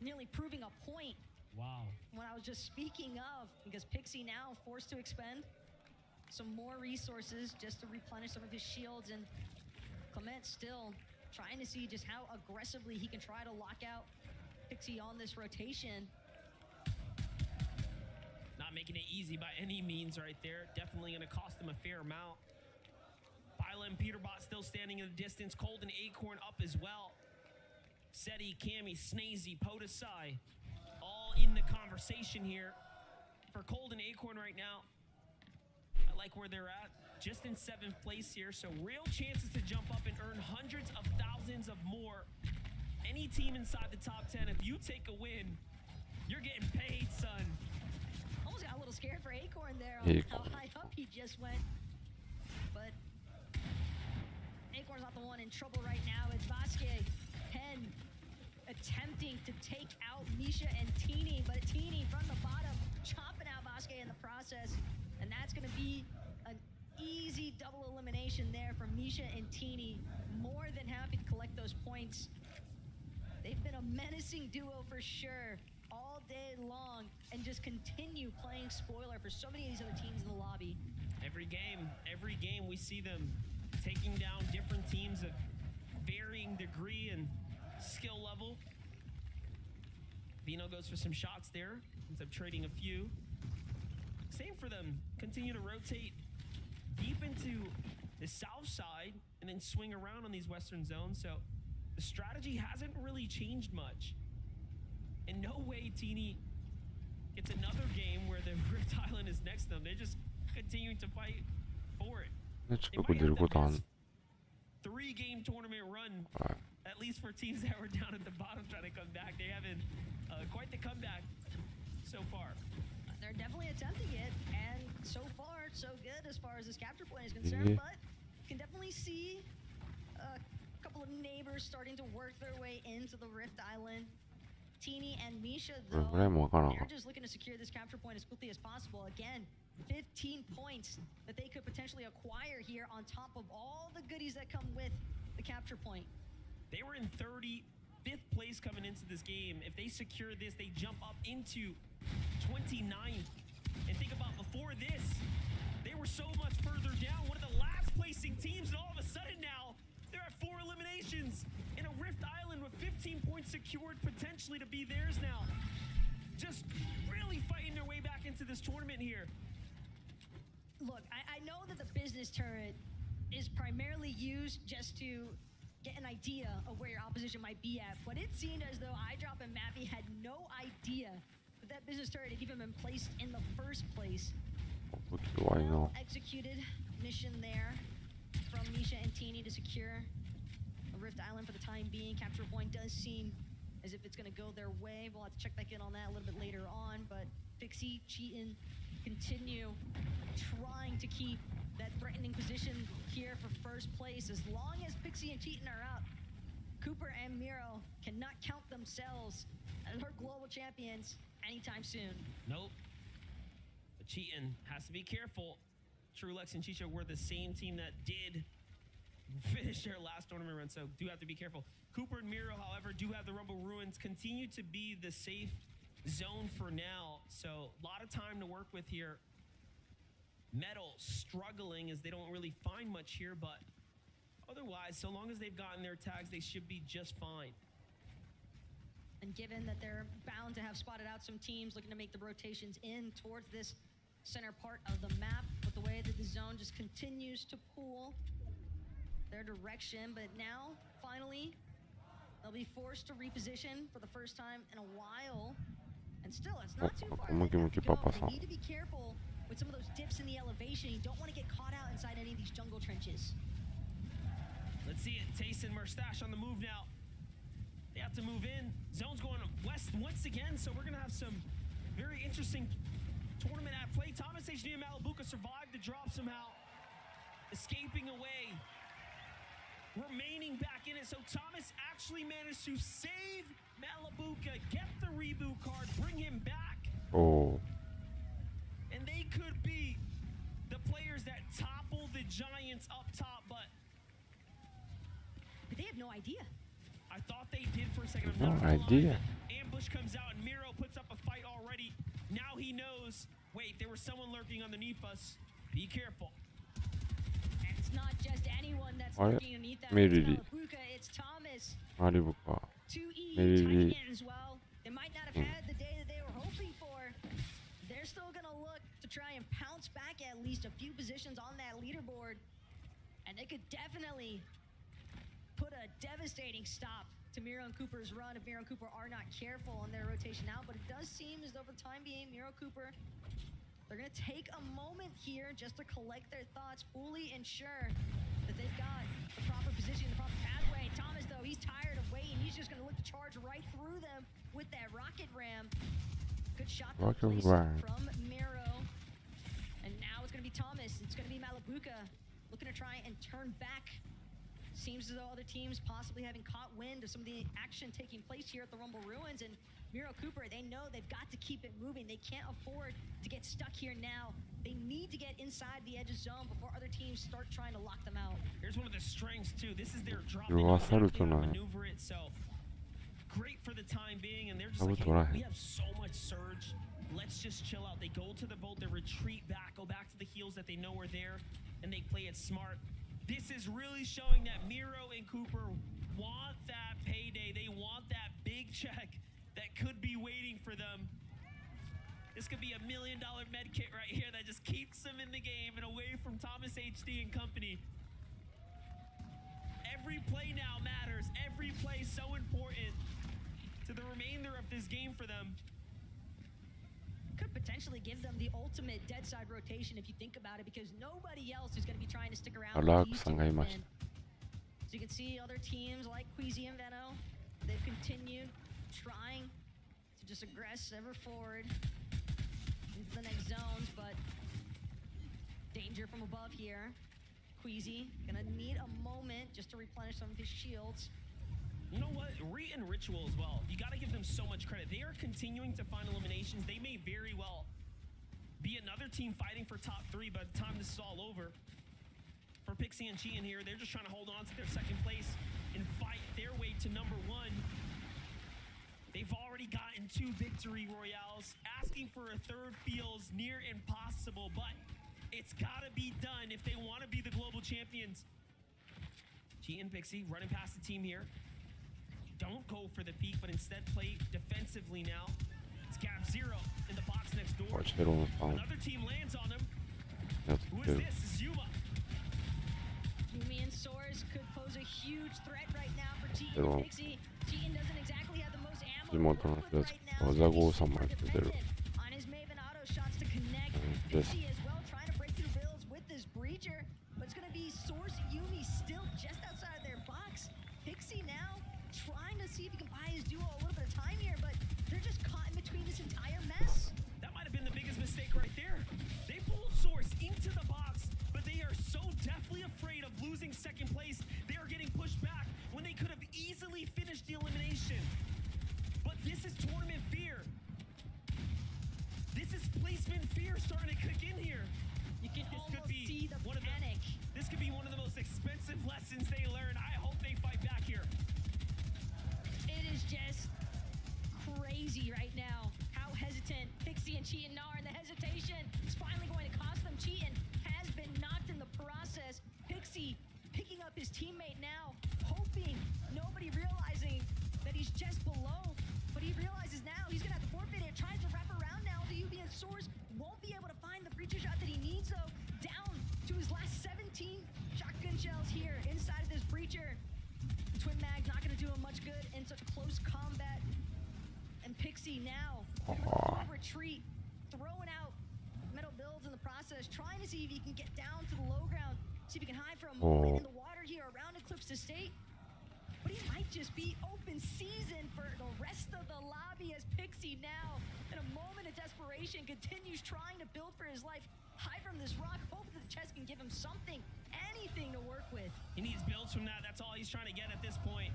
nearly proving a point. Wow. What I was just speaking of, because Pixie now forced to expend some more resources just to replenish some of his shields, and Clement still trying to see just how aggressively he can try to lock out Pixie on this rotation. not making it easy by any means right there. Definitely going to cost them a fair amount. Pila and Peterbot still standing in the distance. Cold and Acorn up as well. Seti, Cammy, Snazy, Podesai, all in the conversation here. For Cold and Acorn right now, I like where they're at. Just in 7th place here, so real chances to jump up and earn hundreds of thousands of more. Any team inside the top 10, if you take a win, you're getting paid, son. Almost got a little scared for Acorn there on how high up he just went. But Acorn's not the one in trouble right now. It's Vasque, Pen, attempting to take out Misha and Teeny, but Teeny from the bottom, chopping out Vasque in the process. And that's going to be an easy double elimination there from Misha and Teeny. More than happy to collect those points. They've been a menacing duo for sure all day long and just continue playing spoiler for so many of these other teams in the lobby. Every game we see them taking down different teams of varying degree and skill level. Vino goes for some shots there, ends up trading a few. Same for them, continue to rotate deep into the south side and then swing around on these western zones. So the strategy hasn't really changed much. In no way Teeny gets another game where the Rift Island is next to them. They're just continuing to fight for it. They might have the best 3-game tournament run, at least for teams that were down at the bottom trying to come back. They haven't quite the comeback so far. They're definitely attempting it, and so far, so good as far as this capture point is concerned, but you can definitely see a couple of neighbors starting to work their way into the Rift Island. Teeny and Misha, though, they're just looking to secure this capture point as quickly as possible. Again, 15 points that they could potentially acquire here on top of all the goodies that come with the capture point. They were in 35th place coming into this game. If they secure this, they jump up into 29th. And think about before this, they were so much further down. One of the last placing teams, and all of a sudden now, they're at 4 eliminations in a Rift Island with 15 points secured, potentially to be theirs now. Just really fighting their way back into this tournament here. Look, I know that the business turret is primarily used just to get an idea of where your opposition might be at, but it seemed as though iDrop and Mappy had no idea that that business turret had even been placed in the first place. Well executed mission there from Misha and Teeny to secure a Rift Island for the time being. Capture point does seem as if it's going to go their way. We'll have to check back in on that a little bit later on, but Pixie, Cheatin continue trying to keep that threatening position here for first place. As long as Pixie and Cheatin are out, Cooper and Miro cannot count themselves as our global champions anytime soon. Nope. But Cheatin has to be careful. Truelex and Chicho were the same team that did finish their last tournament run, so do have to be careful. Cooper and Miro, however, do have the Rumble Ruins, continue to be the safe zone for now, so a lot of time to work with here. Metal struggling as they don't really find much here, but otherwise, so long as they've gotten their tags, they should be just fine. And given that they're bound to have spotted out some teams looking to make the rotations in towards this center part of the map, with the way that the zone just continues to pull their direction, but now, finally, they'll be forced to reposition for the first time in a while. And still, it's not too far. They need to be careful with some of those dips in the elevation. You don't want to get caught out inside any of these jungle trenches. Let's see it. Tayson Mustache on the move now. They have to move in. Zone's going west once again, so we're going to have some very interesting tournament at play. Thomas HD and Malibuka survived the drop somehow, escaping away, remaining back in it. So Thomas actually managed to save Malibuka, get the reboot card, bring him back. Oh. And they could be the players that topple the Giants up top, but they have no idea. I thought they did for a second. No idea. Ambush comes out and Miro puts up a fight already. Now he knows, wait, there was someone lurking underneath us. Be careful. And it's not just anyone that's lurking underneath that. It's Thomas. Malibuka. 2E Titans, well, they might not have had the day that they were hoping for. They're they're still gonna look to try and pounce back at least a few positions on that leaderboard. And they could definitely put a devastating stop to Miro and Cooper's run if Miro and Cooper are not careful on their rotation out. But it does seem as though for the time being, Miro Cooper, they're going to take a moment here just to collect their thoughts, fully ensure that they've got the proper position, the proper pathway. Thomas, though, he's tired of waiting. He's just going to look to charge right through them with that rocket ram. Good shot from Miro. And now it's going to be Thomas. It's going to be Malabuka looking to try and turn back. Seems as though other teams possibly having caught wind of some of the action taking place here at the Rumble Ruins. And Miro Cooper, they know they've got to keep it moving. They can't afford to get stuck here now. They need to get inside the edge zone before other teams start trying to lock them out. Here's one of the strengths too. This is their drop in maneuver it, so great for the time being. And they're just like, hey, we have so much surge. Let's just chill out. They go to the boat, they retreat back, go back to the heels that they know are there, and they play it smart. This is really showing that Miro and Cooper want that payday. They want that big check that could be waiting for them. This could be $1 million med kit right here that just keeps them in the game and away from Thomas HD and company. Every play now matters. Every play so important to the remainder of this game for them. Could potentially give them the ultimate dead side rotation if you think about it, because nobody else is going to be trying to stick around. So you can see other teams like Queasy and Veno, they've continued trying to just aggress ever forward into the next zones, but danger from above here. Queasy gonna need a moment just to replenish some of his shields. You know what? Re and Ritual as well. You got to give them so much credit. They are continuing to find eliminations. They may very well be another team fighting for top 3 by the time this is all over. For Pixie and Cheatin here, they're just trying to hold on to their second place and fight their way to number 1. They've already gotten 2 victory royales. Asking for a third feels near impossible, but it's got to be done if they want to be the global champions. Cheatin, Pixie running past the team here. Don't go for the peak, but instead play defensively now. It's Gap 0 in the box next door. Another team lands on him. Who is this? This is Yuma. Yumi and Source could pose a huge threat right now for Cheatin and Pixie. Cheatin doesn't exactly have the most ammo right now. On his Maven auto shots to connect. Pixie as well trying to break through builds with this breacher, but it's going to be Source Yumi still just outside of their box. Pixie now trying to see if he can buy his duo a little bit of time here, but they're just caught in between this entire mess. That might have been the biggest mistake right there. They pulled Source into the box, but they are so deathly afraid of losing second place. They are getting pushed back when they could have easily finished the elimination. But this is tournament fear. This is placement fear starting to kick in here. You can almost see the panic. This could be one of the most expensive lessons they learn. I hope they fight back here. It is just crazy right now how hesitant Pixie and Cheatin are, and the hesitation is finally going to cost them. Cheatin has been knocked in the process. Pixie picking up his teammate now, hoping, nobody realizing that he's just below, but he realizes now he's gonna have to forfeit it. Tries to wrap around now to UB and Source, won't be able to find the breacher shot that he needs though. Down to his last 17 shotgun shells here inside of this breacher. Twin mag not going to do him much good in such close combat. And Pixie now retreat, throwing out metal builds in the process, trying to see if he can get down to the low ground, see if he can hide for a moment in the water here around Eclipse Estate. But he might just be open season for the rest of the lobby as Pixie now, in a moment of desperation, continues trying to build for his life. High from this rock, hoping that the chest can give him something, anything to work with. He needs builds from that. That's all he's trying to get at this point.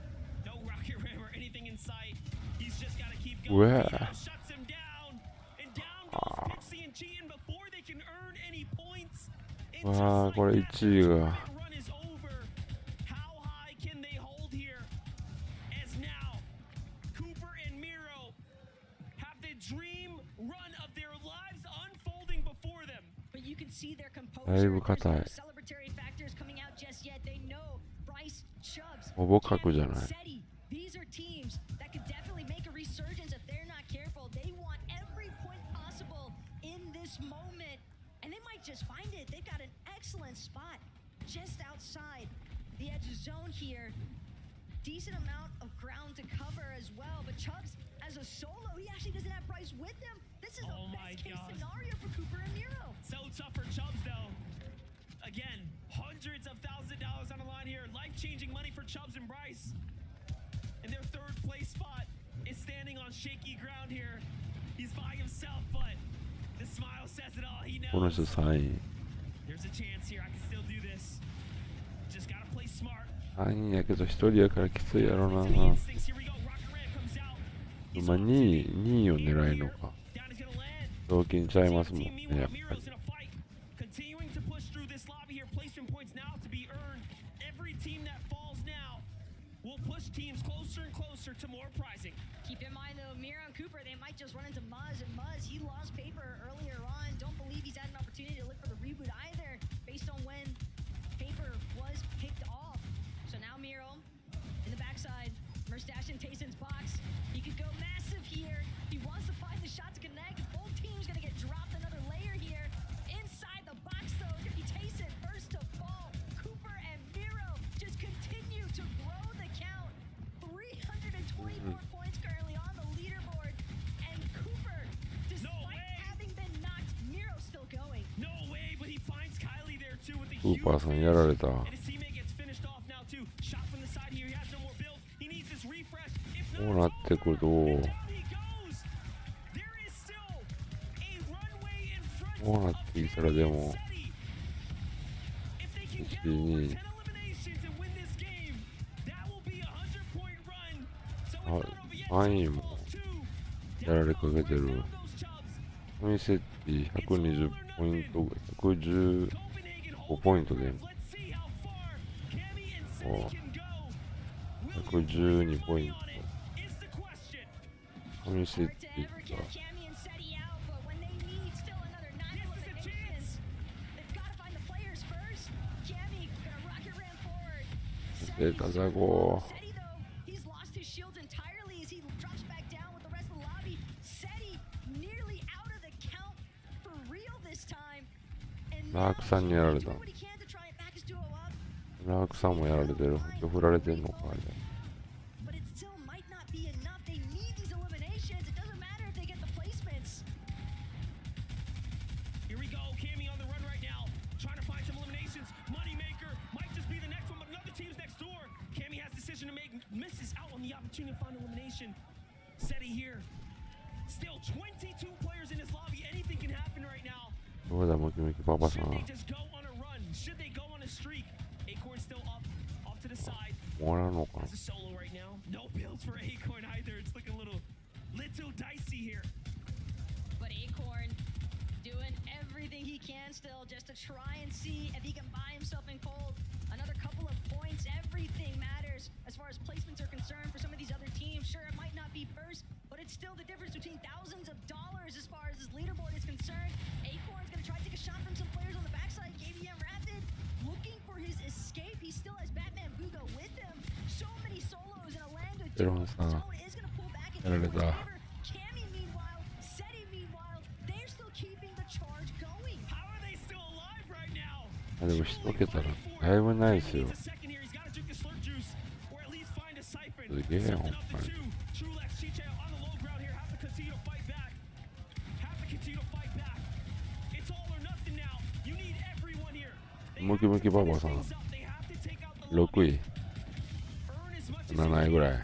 No rocket ram or anything in sight. He's just got to keep going. Shuts him down, and down goes Pixie and Cheatin before they can earn any points. And just like that, the run is over. How high can they hold here? As now, Cooper and Miro have the dream run of their lives unfolding before them. But you can see their composure. There's no celebratory factors coming out just yet. They know Bryce, Chubbs, Seti. These are teams that could definitely make a resurgence if they're not careful. They want every point possible in just find it. They've got an excellent spot just outside the edge zone here. Decent amount of ground to cover as well, but Chubbs, as a solo, he actually doesn't have Bryce with him. This is a best-case scenario for Cooper and Miro. So tough for Chubbs, though. Again, hundreds of thousands of dollars on the line here. Life-changing money for Chubbs and Bryce. And their third place spot is standing on shaky ground here. He's by himself, but the smile says it all. He knows. この人3位。 There's a chance here. I can still do this. Just gotta play smart. 3位やけど1人やからきついやろな。まあ2位を狙えるのか。同金ちゃいますもんね、やっぱり。Continuing to push through this lobby here, placement points now to be earned. Every team that falls now will push teams closer and closer to more prizing. Keep in mind though, Miro and Cooper, they might just run into Muzz, and Muzz, he lost paper earlier on. Don't believe he's had an opportunity to look for the reboot either, based on when paper was picked off. So now Miro in the backside, Merstash in Tayson's box. He could go massive here. He wants to find the shot to connect. Both teams gonna get dropped another layer here. Inside the box though, it's gonna be Tayson first to fall. Cooper and Miro just continue to grow the count. 324 points currently on the leaderboard. And Cooper, despite having been knocked, Miro's still going. No way, but he finds Kylie there too with the クーパーさんやられた。 and his teammate gets finished off now too. Shot from the side here. He has no more builds. He needs this refresh. If こうなってくると、こうなってきたらでも、1、2、3位もやられかけてる。フミセッティ120ポイント、115ポイントで、112ポイント。フミセッティが、出たザゴー。ラークさんにやられた。ラークさんもやられてる。振られてんのかあれ。Misses out on the opportunity to find elimination. Seti here. Still 22 players in this lobby. Anything can happen right now. どうだ、ムキムキパパさん。Should they just go on a run? Should they go on a streak? Acorn still up, off to the side. もらうのかな。 Has a solo right now. No builds for Acorn either. It's looking a little dicey here. But Acorn doing everything he can still just to try and see if he can buy himself in cold. Another couple of points. Everything matters as far as placements are concerned for some of these other teams. Sure, it might not be first, but it's still the difference between thousands of dollars as far as his leaderboard is concerned. Acorn's going to try to take a shot from some players on the backside. KVM Rapid looking for his escape. He still has Batman Bugo with him. So many solos in a land of duo. Solo is going to pull back in Acorn's favor. Cammy, meanwhile, Seti, meanwhile, they're still keeping the charge going. How are they still alive right now? でもしとけたらだいぶないですよ。すげえ、ほんまに。ムキムキパパさん、6位、7位ぐらい。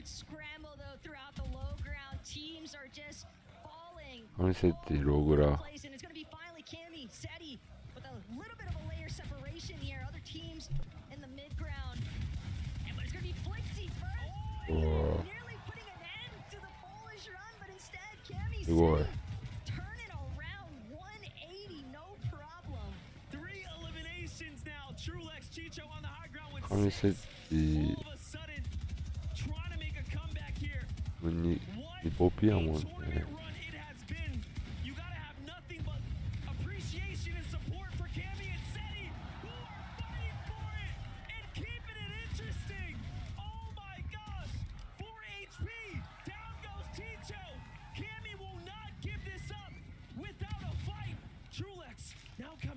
Scramble though throughout the low ground. Teams are just falling. フミセッティ、ローグラ。 And it's going to be finally Cammy, Seti with a little bit of a layer separation here. Other teams in the mid ground. And but it's going to be Flixie first. Nearly putting an end to the Polish run, but instead Cammy Seti turning around 180, no problem. 3 eliminations now. Trulex Chicho on the high ground with フミセッティ。リポピアもんね。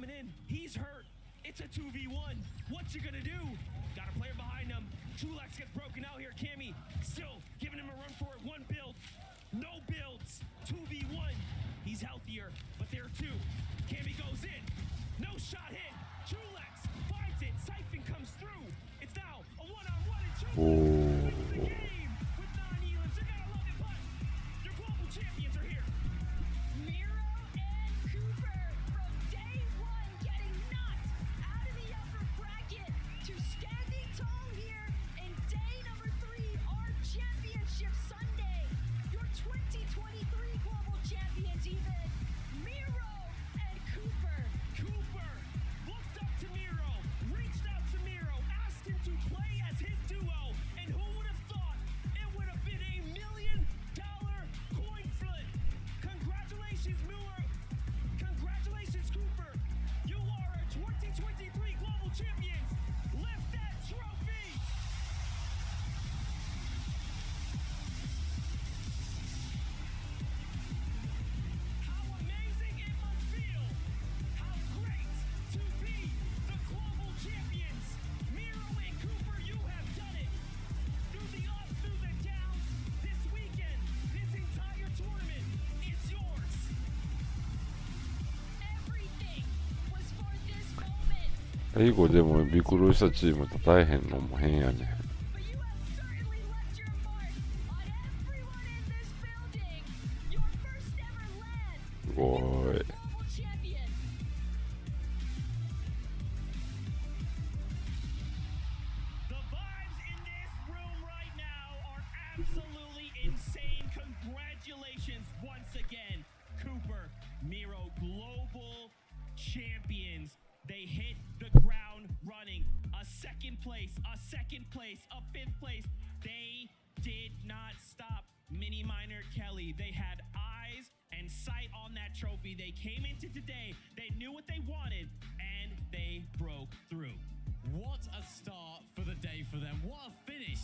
coming in. He's hurt. It's a 2v1. What you gonna do? Got a player behind him. Trulex gets broken out here. Cammy still giving him a run for it. One build. No builds. 2v1. He's healthier, but there are two. Cammy goes in. No shot hit. Trulex finds it. Siphon comes through. It's now a one-on-one and Trulex wins the game with 9 elims. You gotta love it, but your global champions are here. Miro and Cooper from day one getting knocked out of the upper bracket to standing tall here in day number 3, our championship Sunday. Your 2023 global champions even. Miro and Cooper. Cooper looked up to Miro, reached out to Miro, asked him to play as his duo, and who would have thought it would have been $1 million coin flip? Congratulations, Miller. Congratulations, Cooper. You are our 2023 global champions. Lift that trophy. How amazing it must feel. How great to be the global champions. Miro and Cooper, you have done it. Through the ups, through the downs, this weekend, this entire tournament is yours. Everything was for this moment. 英語でもビクルしたチームと大変のも変やね。 But you have certainly left your mark on everyone in this building. Your first ever land. すごい。 Global champion. The vibes in this room right now are absolutely insane. Congratulations once again, Cooper, Miro, global champions. They hit the ground running. A second place, a fifth place. They did not stop. Mini Minor Kelly, they had eyes and sight on that trophy. They came into today, they knew what they wanted, and they broke through. What a start for the day for them. What a finish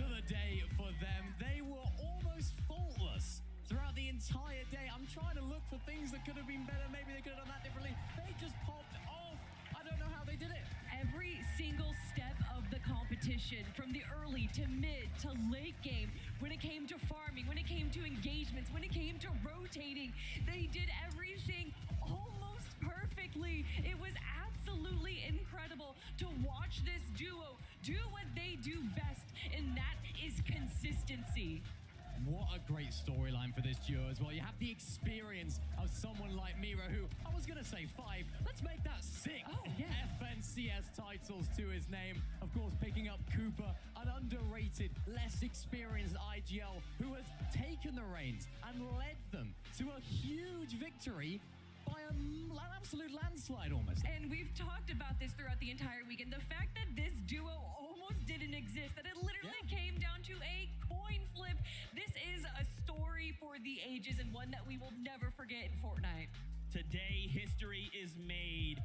to the day for them. They were almost faultless throughout the entire day. I'm trying to look for things that could have been better. Maybe they could have done that differently. They just popped off. I don't know how they did it. Every single step of the competition, from the early to mid to late game, when it came to farming, when it came to engagements, when it came to rotating, they did everything almost perfectly. It was absolutely incredible to watch this duo do what they do best, and that is consistency. What a great storyline for this duo as well. You have the experience of someone like Miro, who I was going to say 5. Let's make that 6 FNCS titles to his name. Of course, picking up Cooper, an underrated, less experienced IGL who has taken the reins and led them to a huge victory by an absolute landslide almost. And we've talked about this throughout the entire weekend. The fact that this duo almost didn't exist, that it literally came down to a coin flip. This is a story for the ages and one that we will never forget in Fortnite. Today, history is made.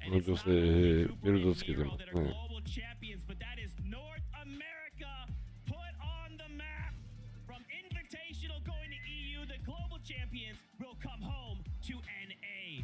And Well, it's not just, only Cooper build and those kids Miro up, that are yeah. global champions, but that is North America put on the map. From Invitational going to EU, the global champions will come home to NA.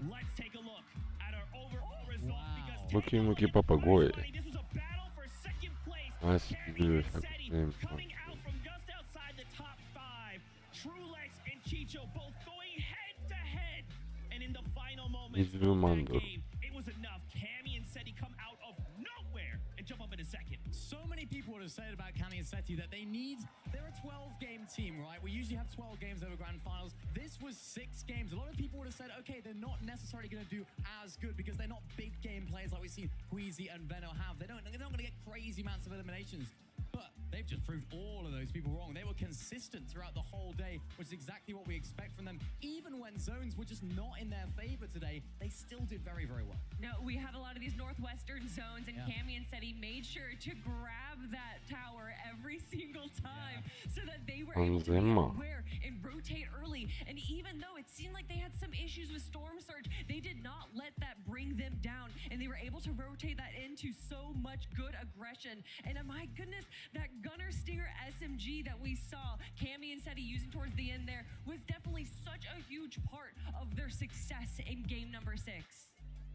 Let's take a look at our overall result because Muki Muki Papa Goy. this was a battle for second place. Nice Cammy to do and it. Seti coming out from just outside the top 5. Trulex and Chicho both going head to head. And in the final moments of that game, it was enough. Cammy and Seti come out of nowhere and jump up in a second. So many people would have said about Cammy and Seti that they're a 12-game team, right? We usually have 12 games over grand finals. This was 6 games. A lot of people would have said, okay, they're not necessarily going to do as good because they're not big game players like we've seen Queasy and Veno have. They're not going to get crazy amounts of eliminations. But they've just proved all of those people wrong. They were consistent throughout the whole day, which is exactly what we expect from them. Even when zones were just not in their favor today, they still did very, very well. No, we had a lot of these northwestern zones, and Cammy and Seti made sure to grab that tower every single time so that they were able to be aware and rotate early. And even though it seemed like they had some issues with Storm Surge, they did not let that bring them down, and they were able to rotate that into so much good aggression. And my goodness, that Gunner Stinger SMG that we saw Cammy and Seti using towards the end there was definitely such a huge part of their success in game number 6.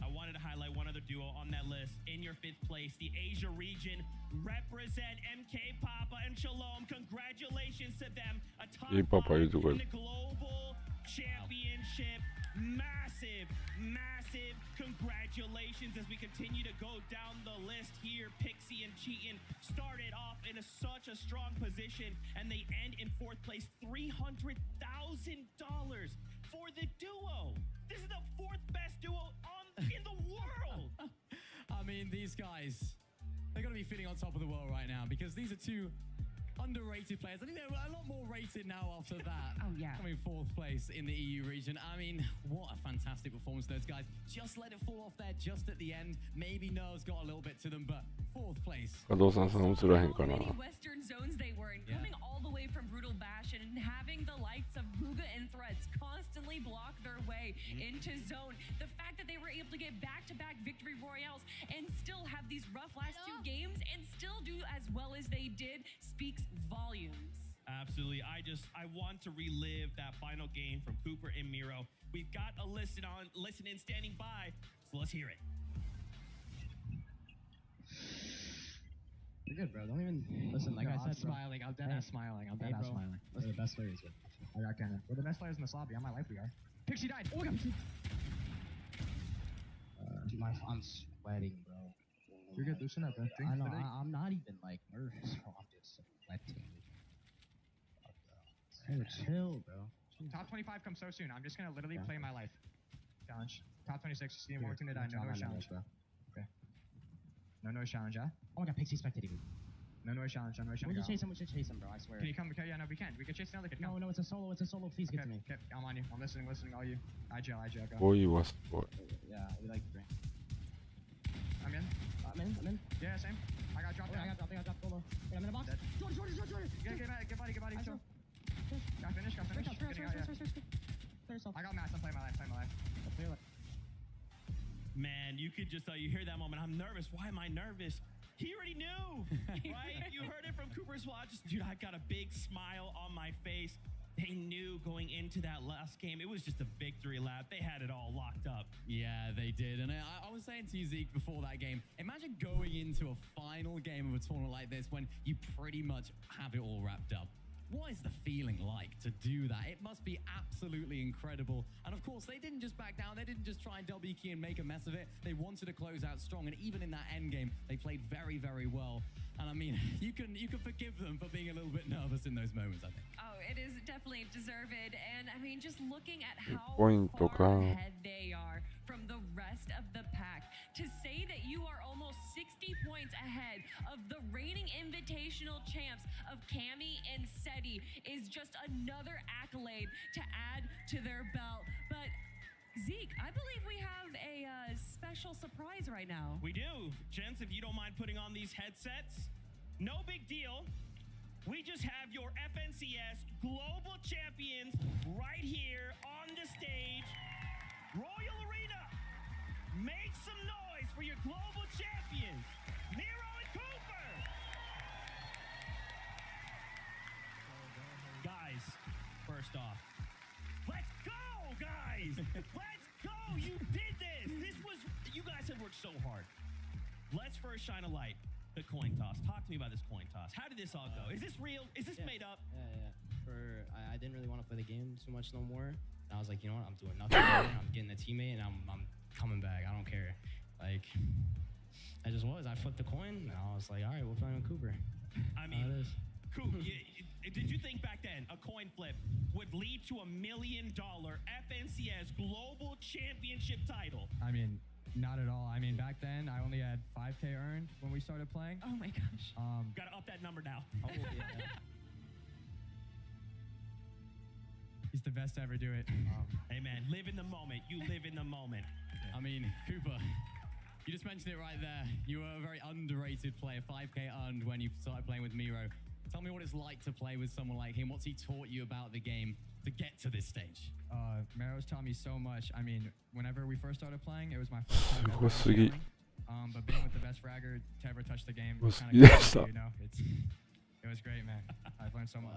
I wanted to highlight one other duo on that list. In your 5th place, the Asia region represent MK Papa and Shalom. Congratulations to them. A top 5 in the global championship. Massive, massive congratulations as we continue to go down the list here. Pixie and Cheatin started off in such a strong position, and they end in 4th place. $300,000 for the duo. This is the 4th best duo in the world. I mean, these guys, they're going to be feeling on top of the world right now because these are two underrated players. I think they're a lot more rated now after that. Oh, yeah. Coming 4th place in the EU region. I mean, what a fantastic performance, those guys. Just let it fall off there just at the end. Maybe nerves got a little bit to them, but 4th place. Many Western zones they were in, coming all the way from Brutal Bash and having the likes of Booga and Threats constantly block their way into zone. The fact that they were able to get back-to-back victory royales and still have these rough last 2 games and still do as well as they did speaks volumes. Absolutely. I want to relive that final game from Cooper and Miro. We've got a listen in standing by, so let's hear it. You're good, bro. Don't even listen. Like I said, smiling. I'm dead ass smiling. I'm dead ass smiling. We're the best players here. I got Canada. We're the best players in this lobby. On my life, we are. Pixie died. Oh, I got Pixie. I'm sweating, bro. You're good. Loosen up, bro. I know. I'm not even like nervous, bro. I'm just sweating. Chill, bro. Top 25 comes so soon. I'm just gonna literally play my life. Challenge. Top 26. Steam more to die. No noise challenge, bro. Okay. No noise challenge, huh? Oh, I got Pixie spectating me. No noise challenge. No noise challenge. We should chase him, bro. I swear. Can you come? Okay, yeah, no, we can. We can chase another kid. No, it's a solo. It's a solo. Please get to me. Okay, I'm on you. I'm listening. All you. IGL, go. Boy was boy. Yeah, we like the brain. I'm in. Yeah, same. I got dropped. I got dropped solo. Wait, I'm in a box. Jordan. Get body. Chill. Got finished. I got mass. I'm playing my life. Man, you could just you hear that moment. I'm nervous. Why am I nervous? He already knew, right? You heard it from Cooper's watch. Dude, I got a big smile on my face. They knew going into that last game, it was just a victory lap. They had it all locked up. Yeah, they did. And I was saying to you, Zeke, before that game, imagine going into a final game of a tournament like this when you pretty much have it all wrapped up. What is the feeling like to do that? It must be absolutely incredible. And of course, they didn't just back down. They didn't just try and double key and make a mess of it. They wanted to close out strong. And even in that end game, they played very, very well. And I mean, you can forgive them for being a little bit nervous in those moments, I think. Oh, it is definitely deserved. And I mean, just looking at how far ahead they are from the rest of the pack, to say that you are almost 60 points ahead of the reigning invitational champs of Cammy and Seti is just another accolade to add to their belt. But Zeke, I believe we have a special surprise right now. We do. Gents, if you don't mind putting on these headsets, no big deal. We just have your FNCS Global Champions right here on the stage. Royal Arena, make some noise for your Global Champions, Miro and Cooper. Guys, first off, let's go, guys. Let's go. You did this. You guys have worked so hard. Let's first shine a light. The coin toss. Talk to me about this coin toss. How did this all go? Is this real? Is this made up? Yeah. I didn't really want to play the game too much no more. And I was like, you know what? I'm doing nothing more. I'm getting a teammate, and I'm coming back. I don't care. Like, I flipped the coin, and I was like, all right, we'll play on Cooper. I mean, did you think back then a coin flip would lead to $1 million FNCS Global Championship title? I mean, not at all. I mean, back then, I only had 5K earned when we started playing. Oh my gosh. Gotta up that number now. Oh, yeah. He's the best to ever do it. Hey man, live in the moment. You live in the moment. I mean, Cooper, you just mentioned it right there. You were a very underrated player, 5K earned when you started playing with Miro. Tell me what it's like to play with someone like him. What's he taught you about the game to get to this stage? Miro's taught me so much. I mean, whenever we first started playing, it was my first time ever playing. But being with the best fragger to ever touch the game, kind of crazy, you know, it was great, man. I've learned so much.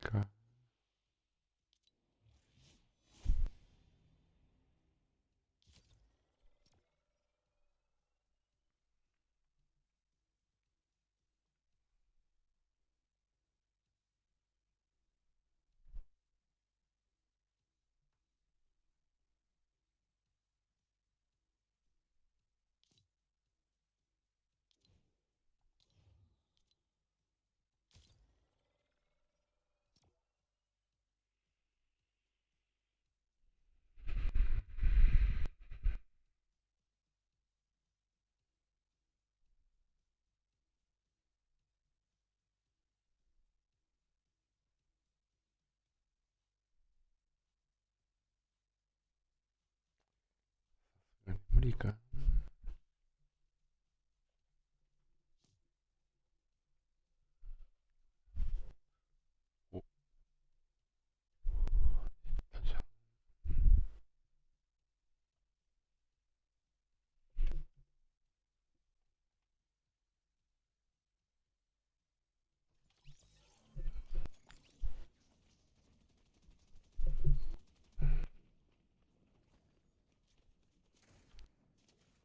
か。無理か。お。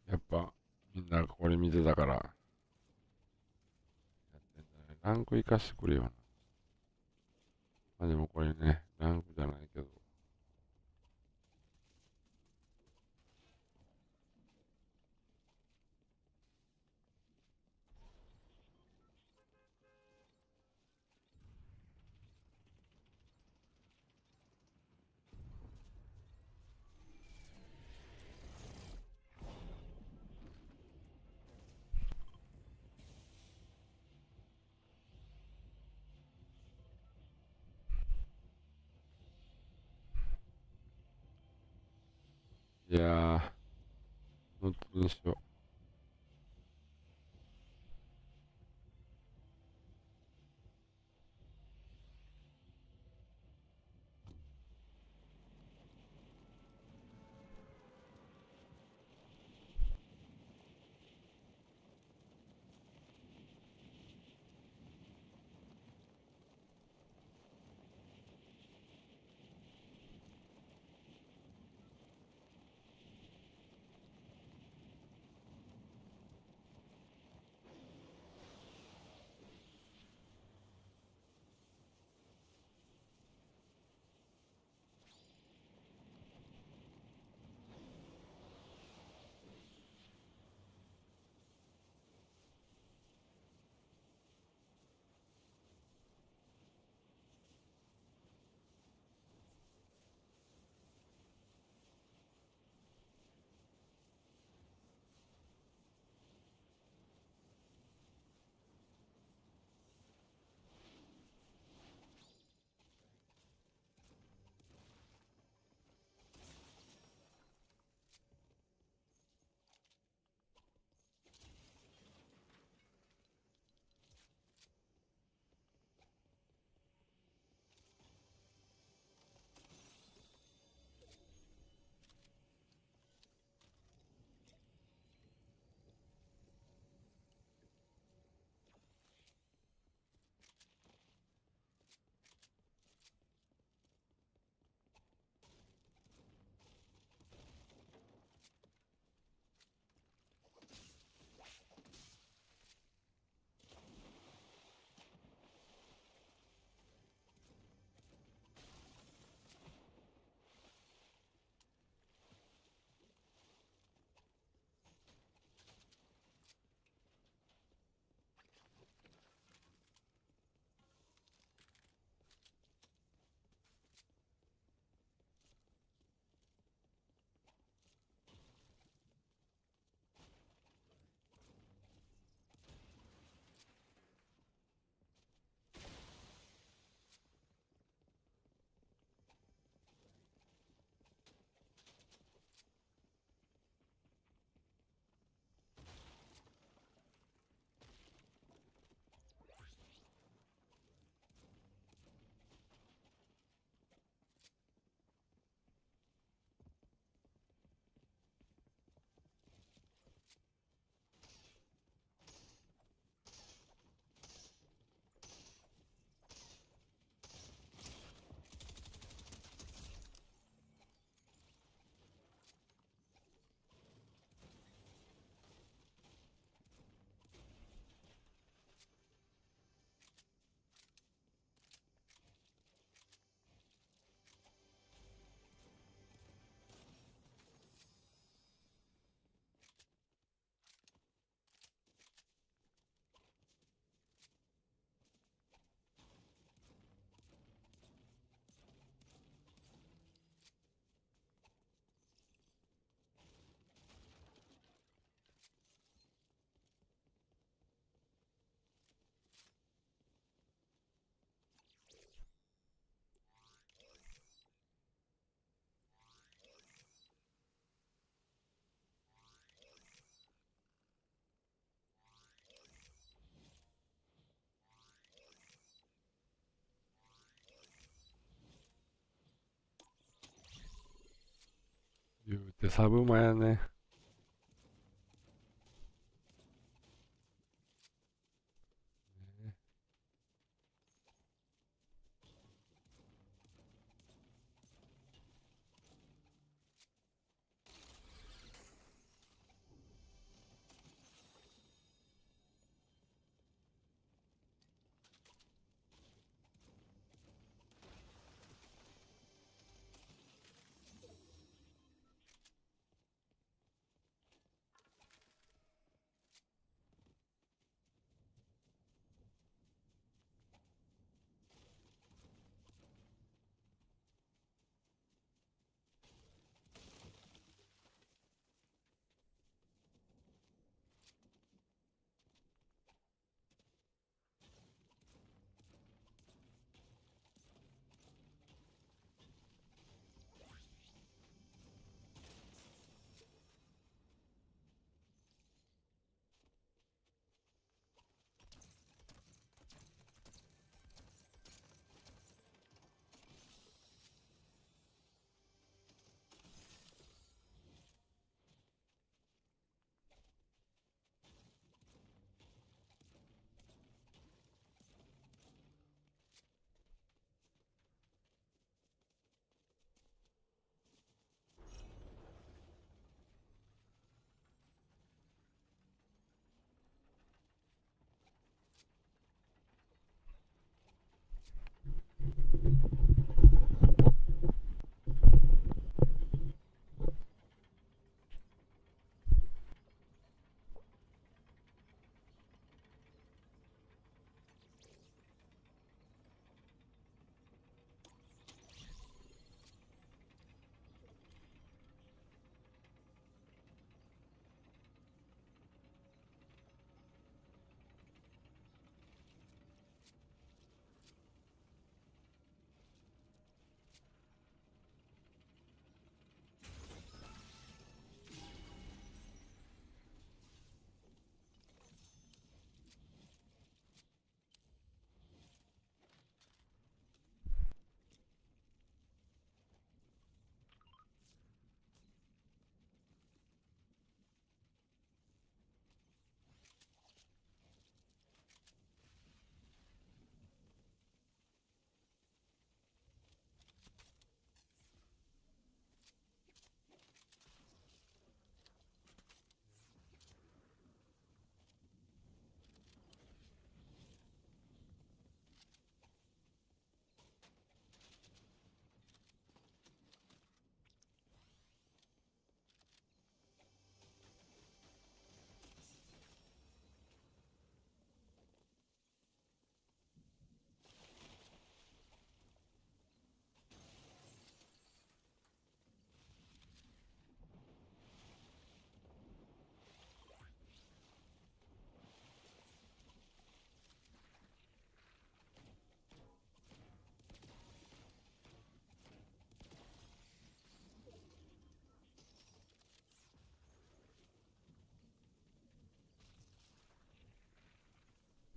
やっぱみんなこれ見てたからやってんじゃない。ランク生かしてくれよな。まあでもこれね、ランクじゃないけど。いやー、ノットにしよう。言うてサブマやね。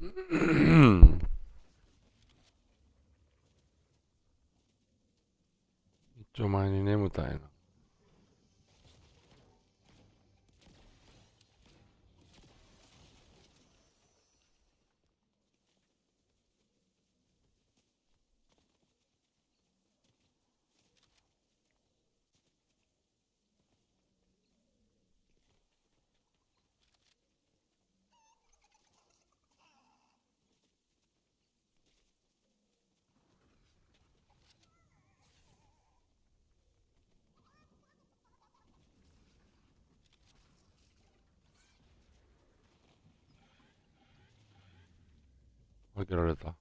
一丁前に眠たいな。開けられた。ま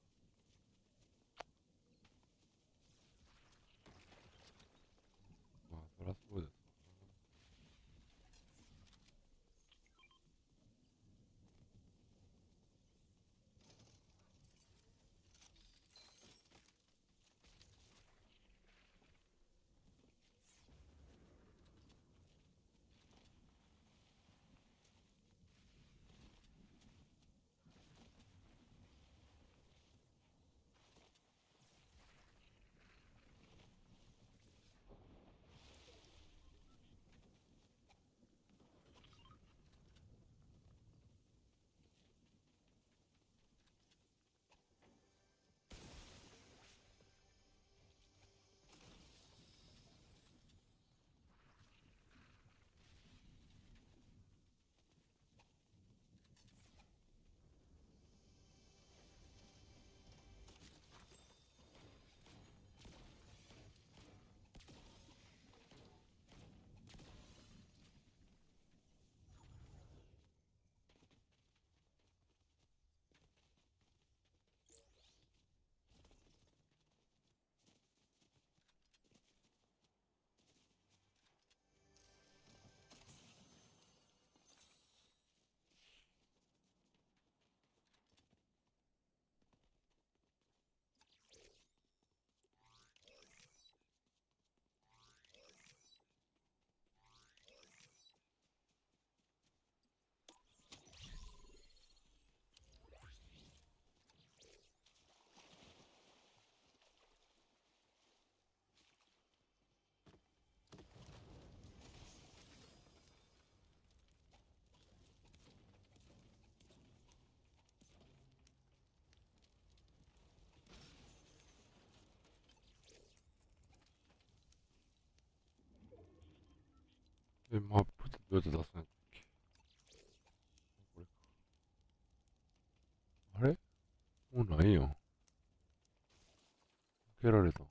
あ、そりゃそうです。マップってどうやって出すんだっけ。これか。あれもうないやん。受けられた。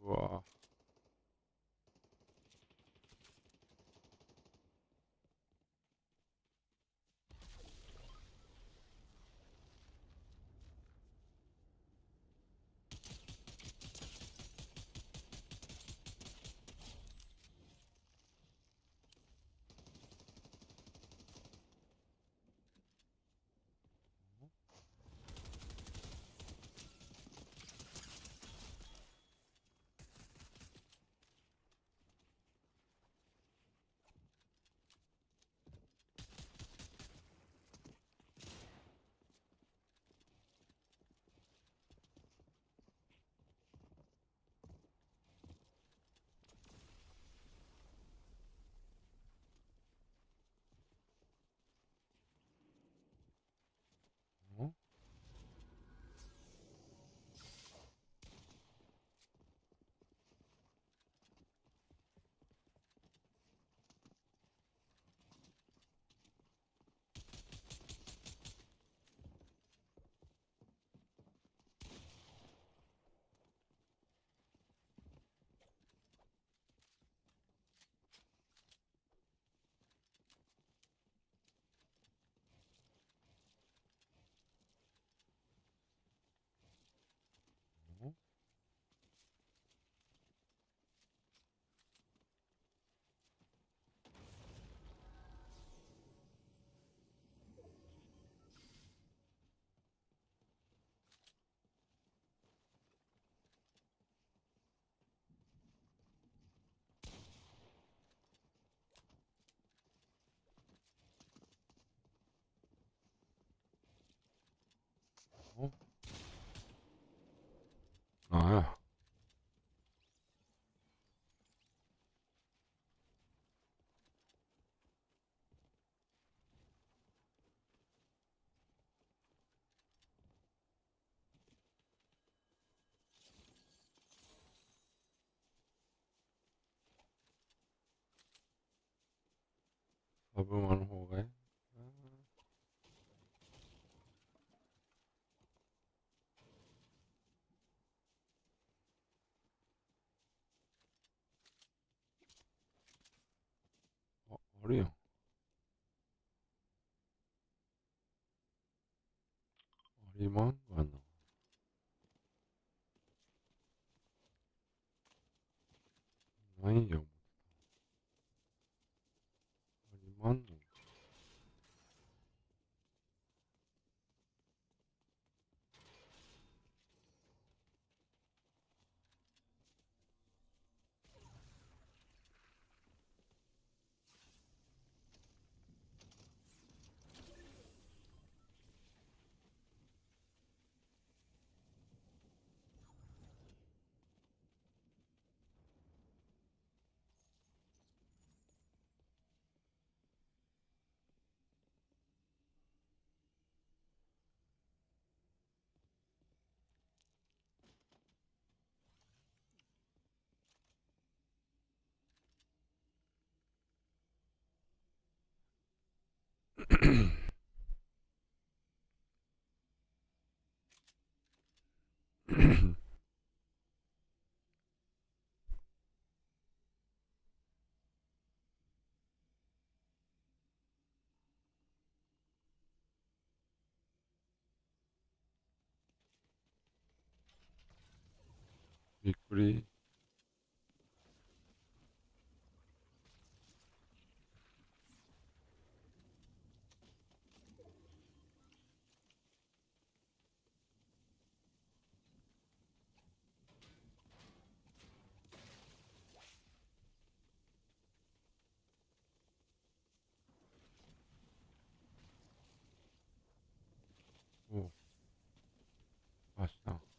うわぁ。なんや。サブマの方がいい。あ、あれやん。ありまんがな。ないやん。ありまんの。びっくり。おう。明日。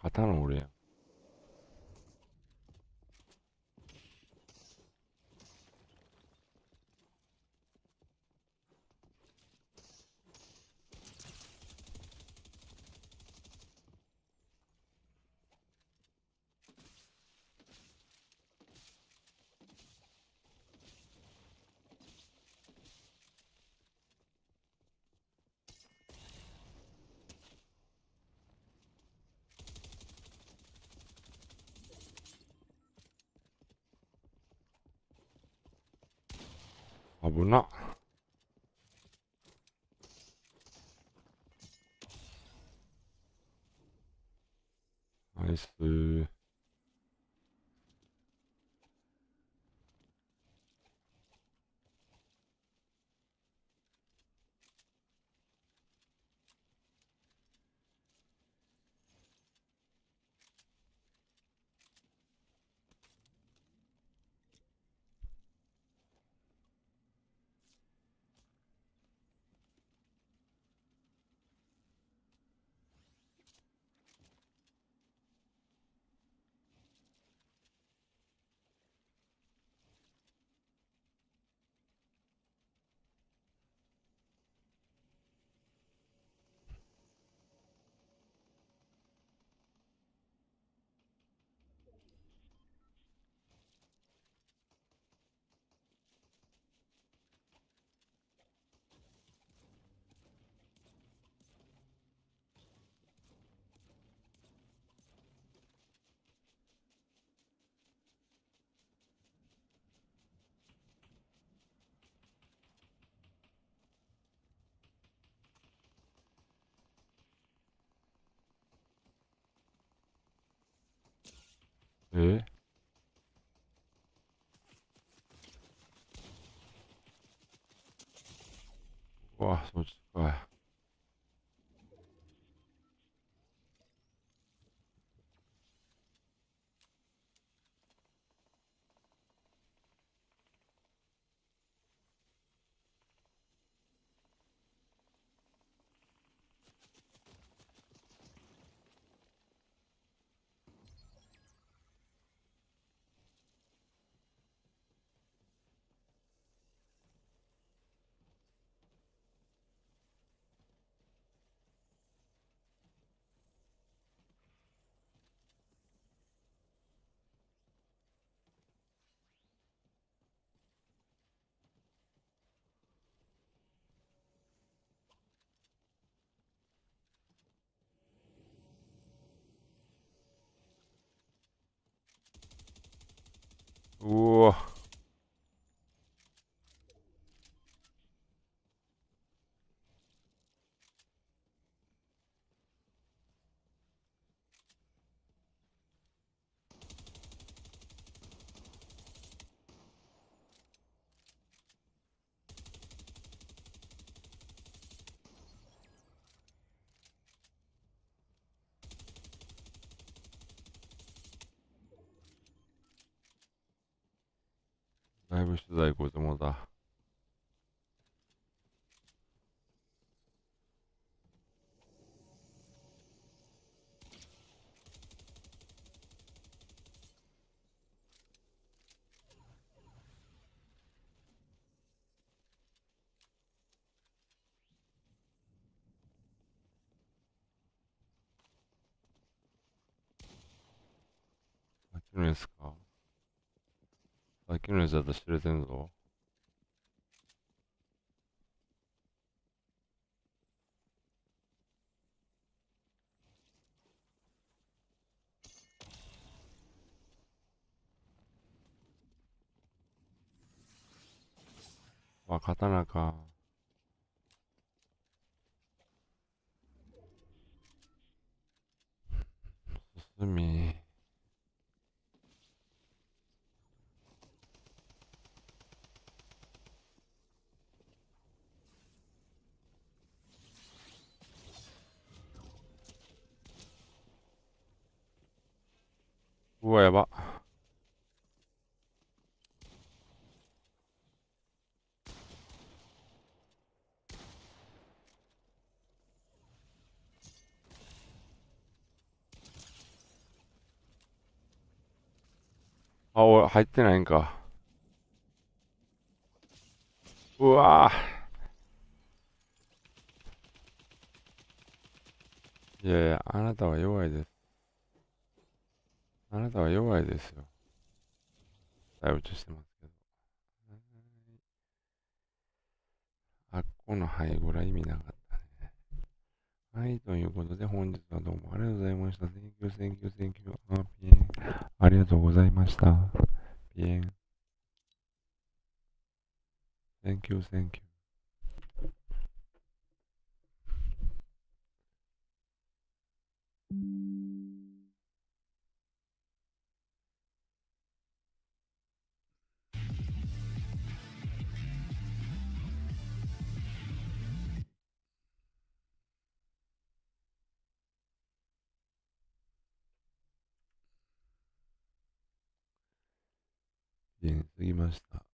肩の俺やん。危な。ナイスー。うわ、そっちかい。うわ。だいぶ取材こいつもだ。さっきのやつか。さっきのやつだと知れてんぞ。刀か。進み。うわ、やば。あ、俺入ってないんか。うわぁ。いやいや、あなたは弱いです。あなたは弱いですよ。だいぶとしてますけど。あっこの背後ら意味なかったね。はい、ということで本日はどうもありがとうございました。Thank you, thank you, thank you. ピエン。ありがとうございました。ピエン。Thank you, thank you. ピエン過ぎました。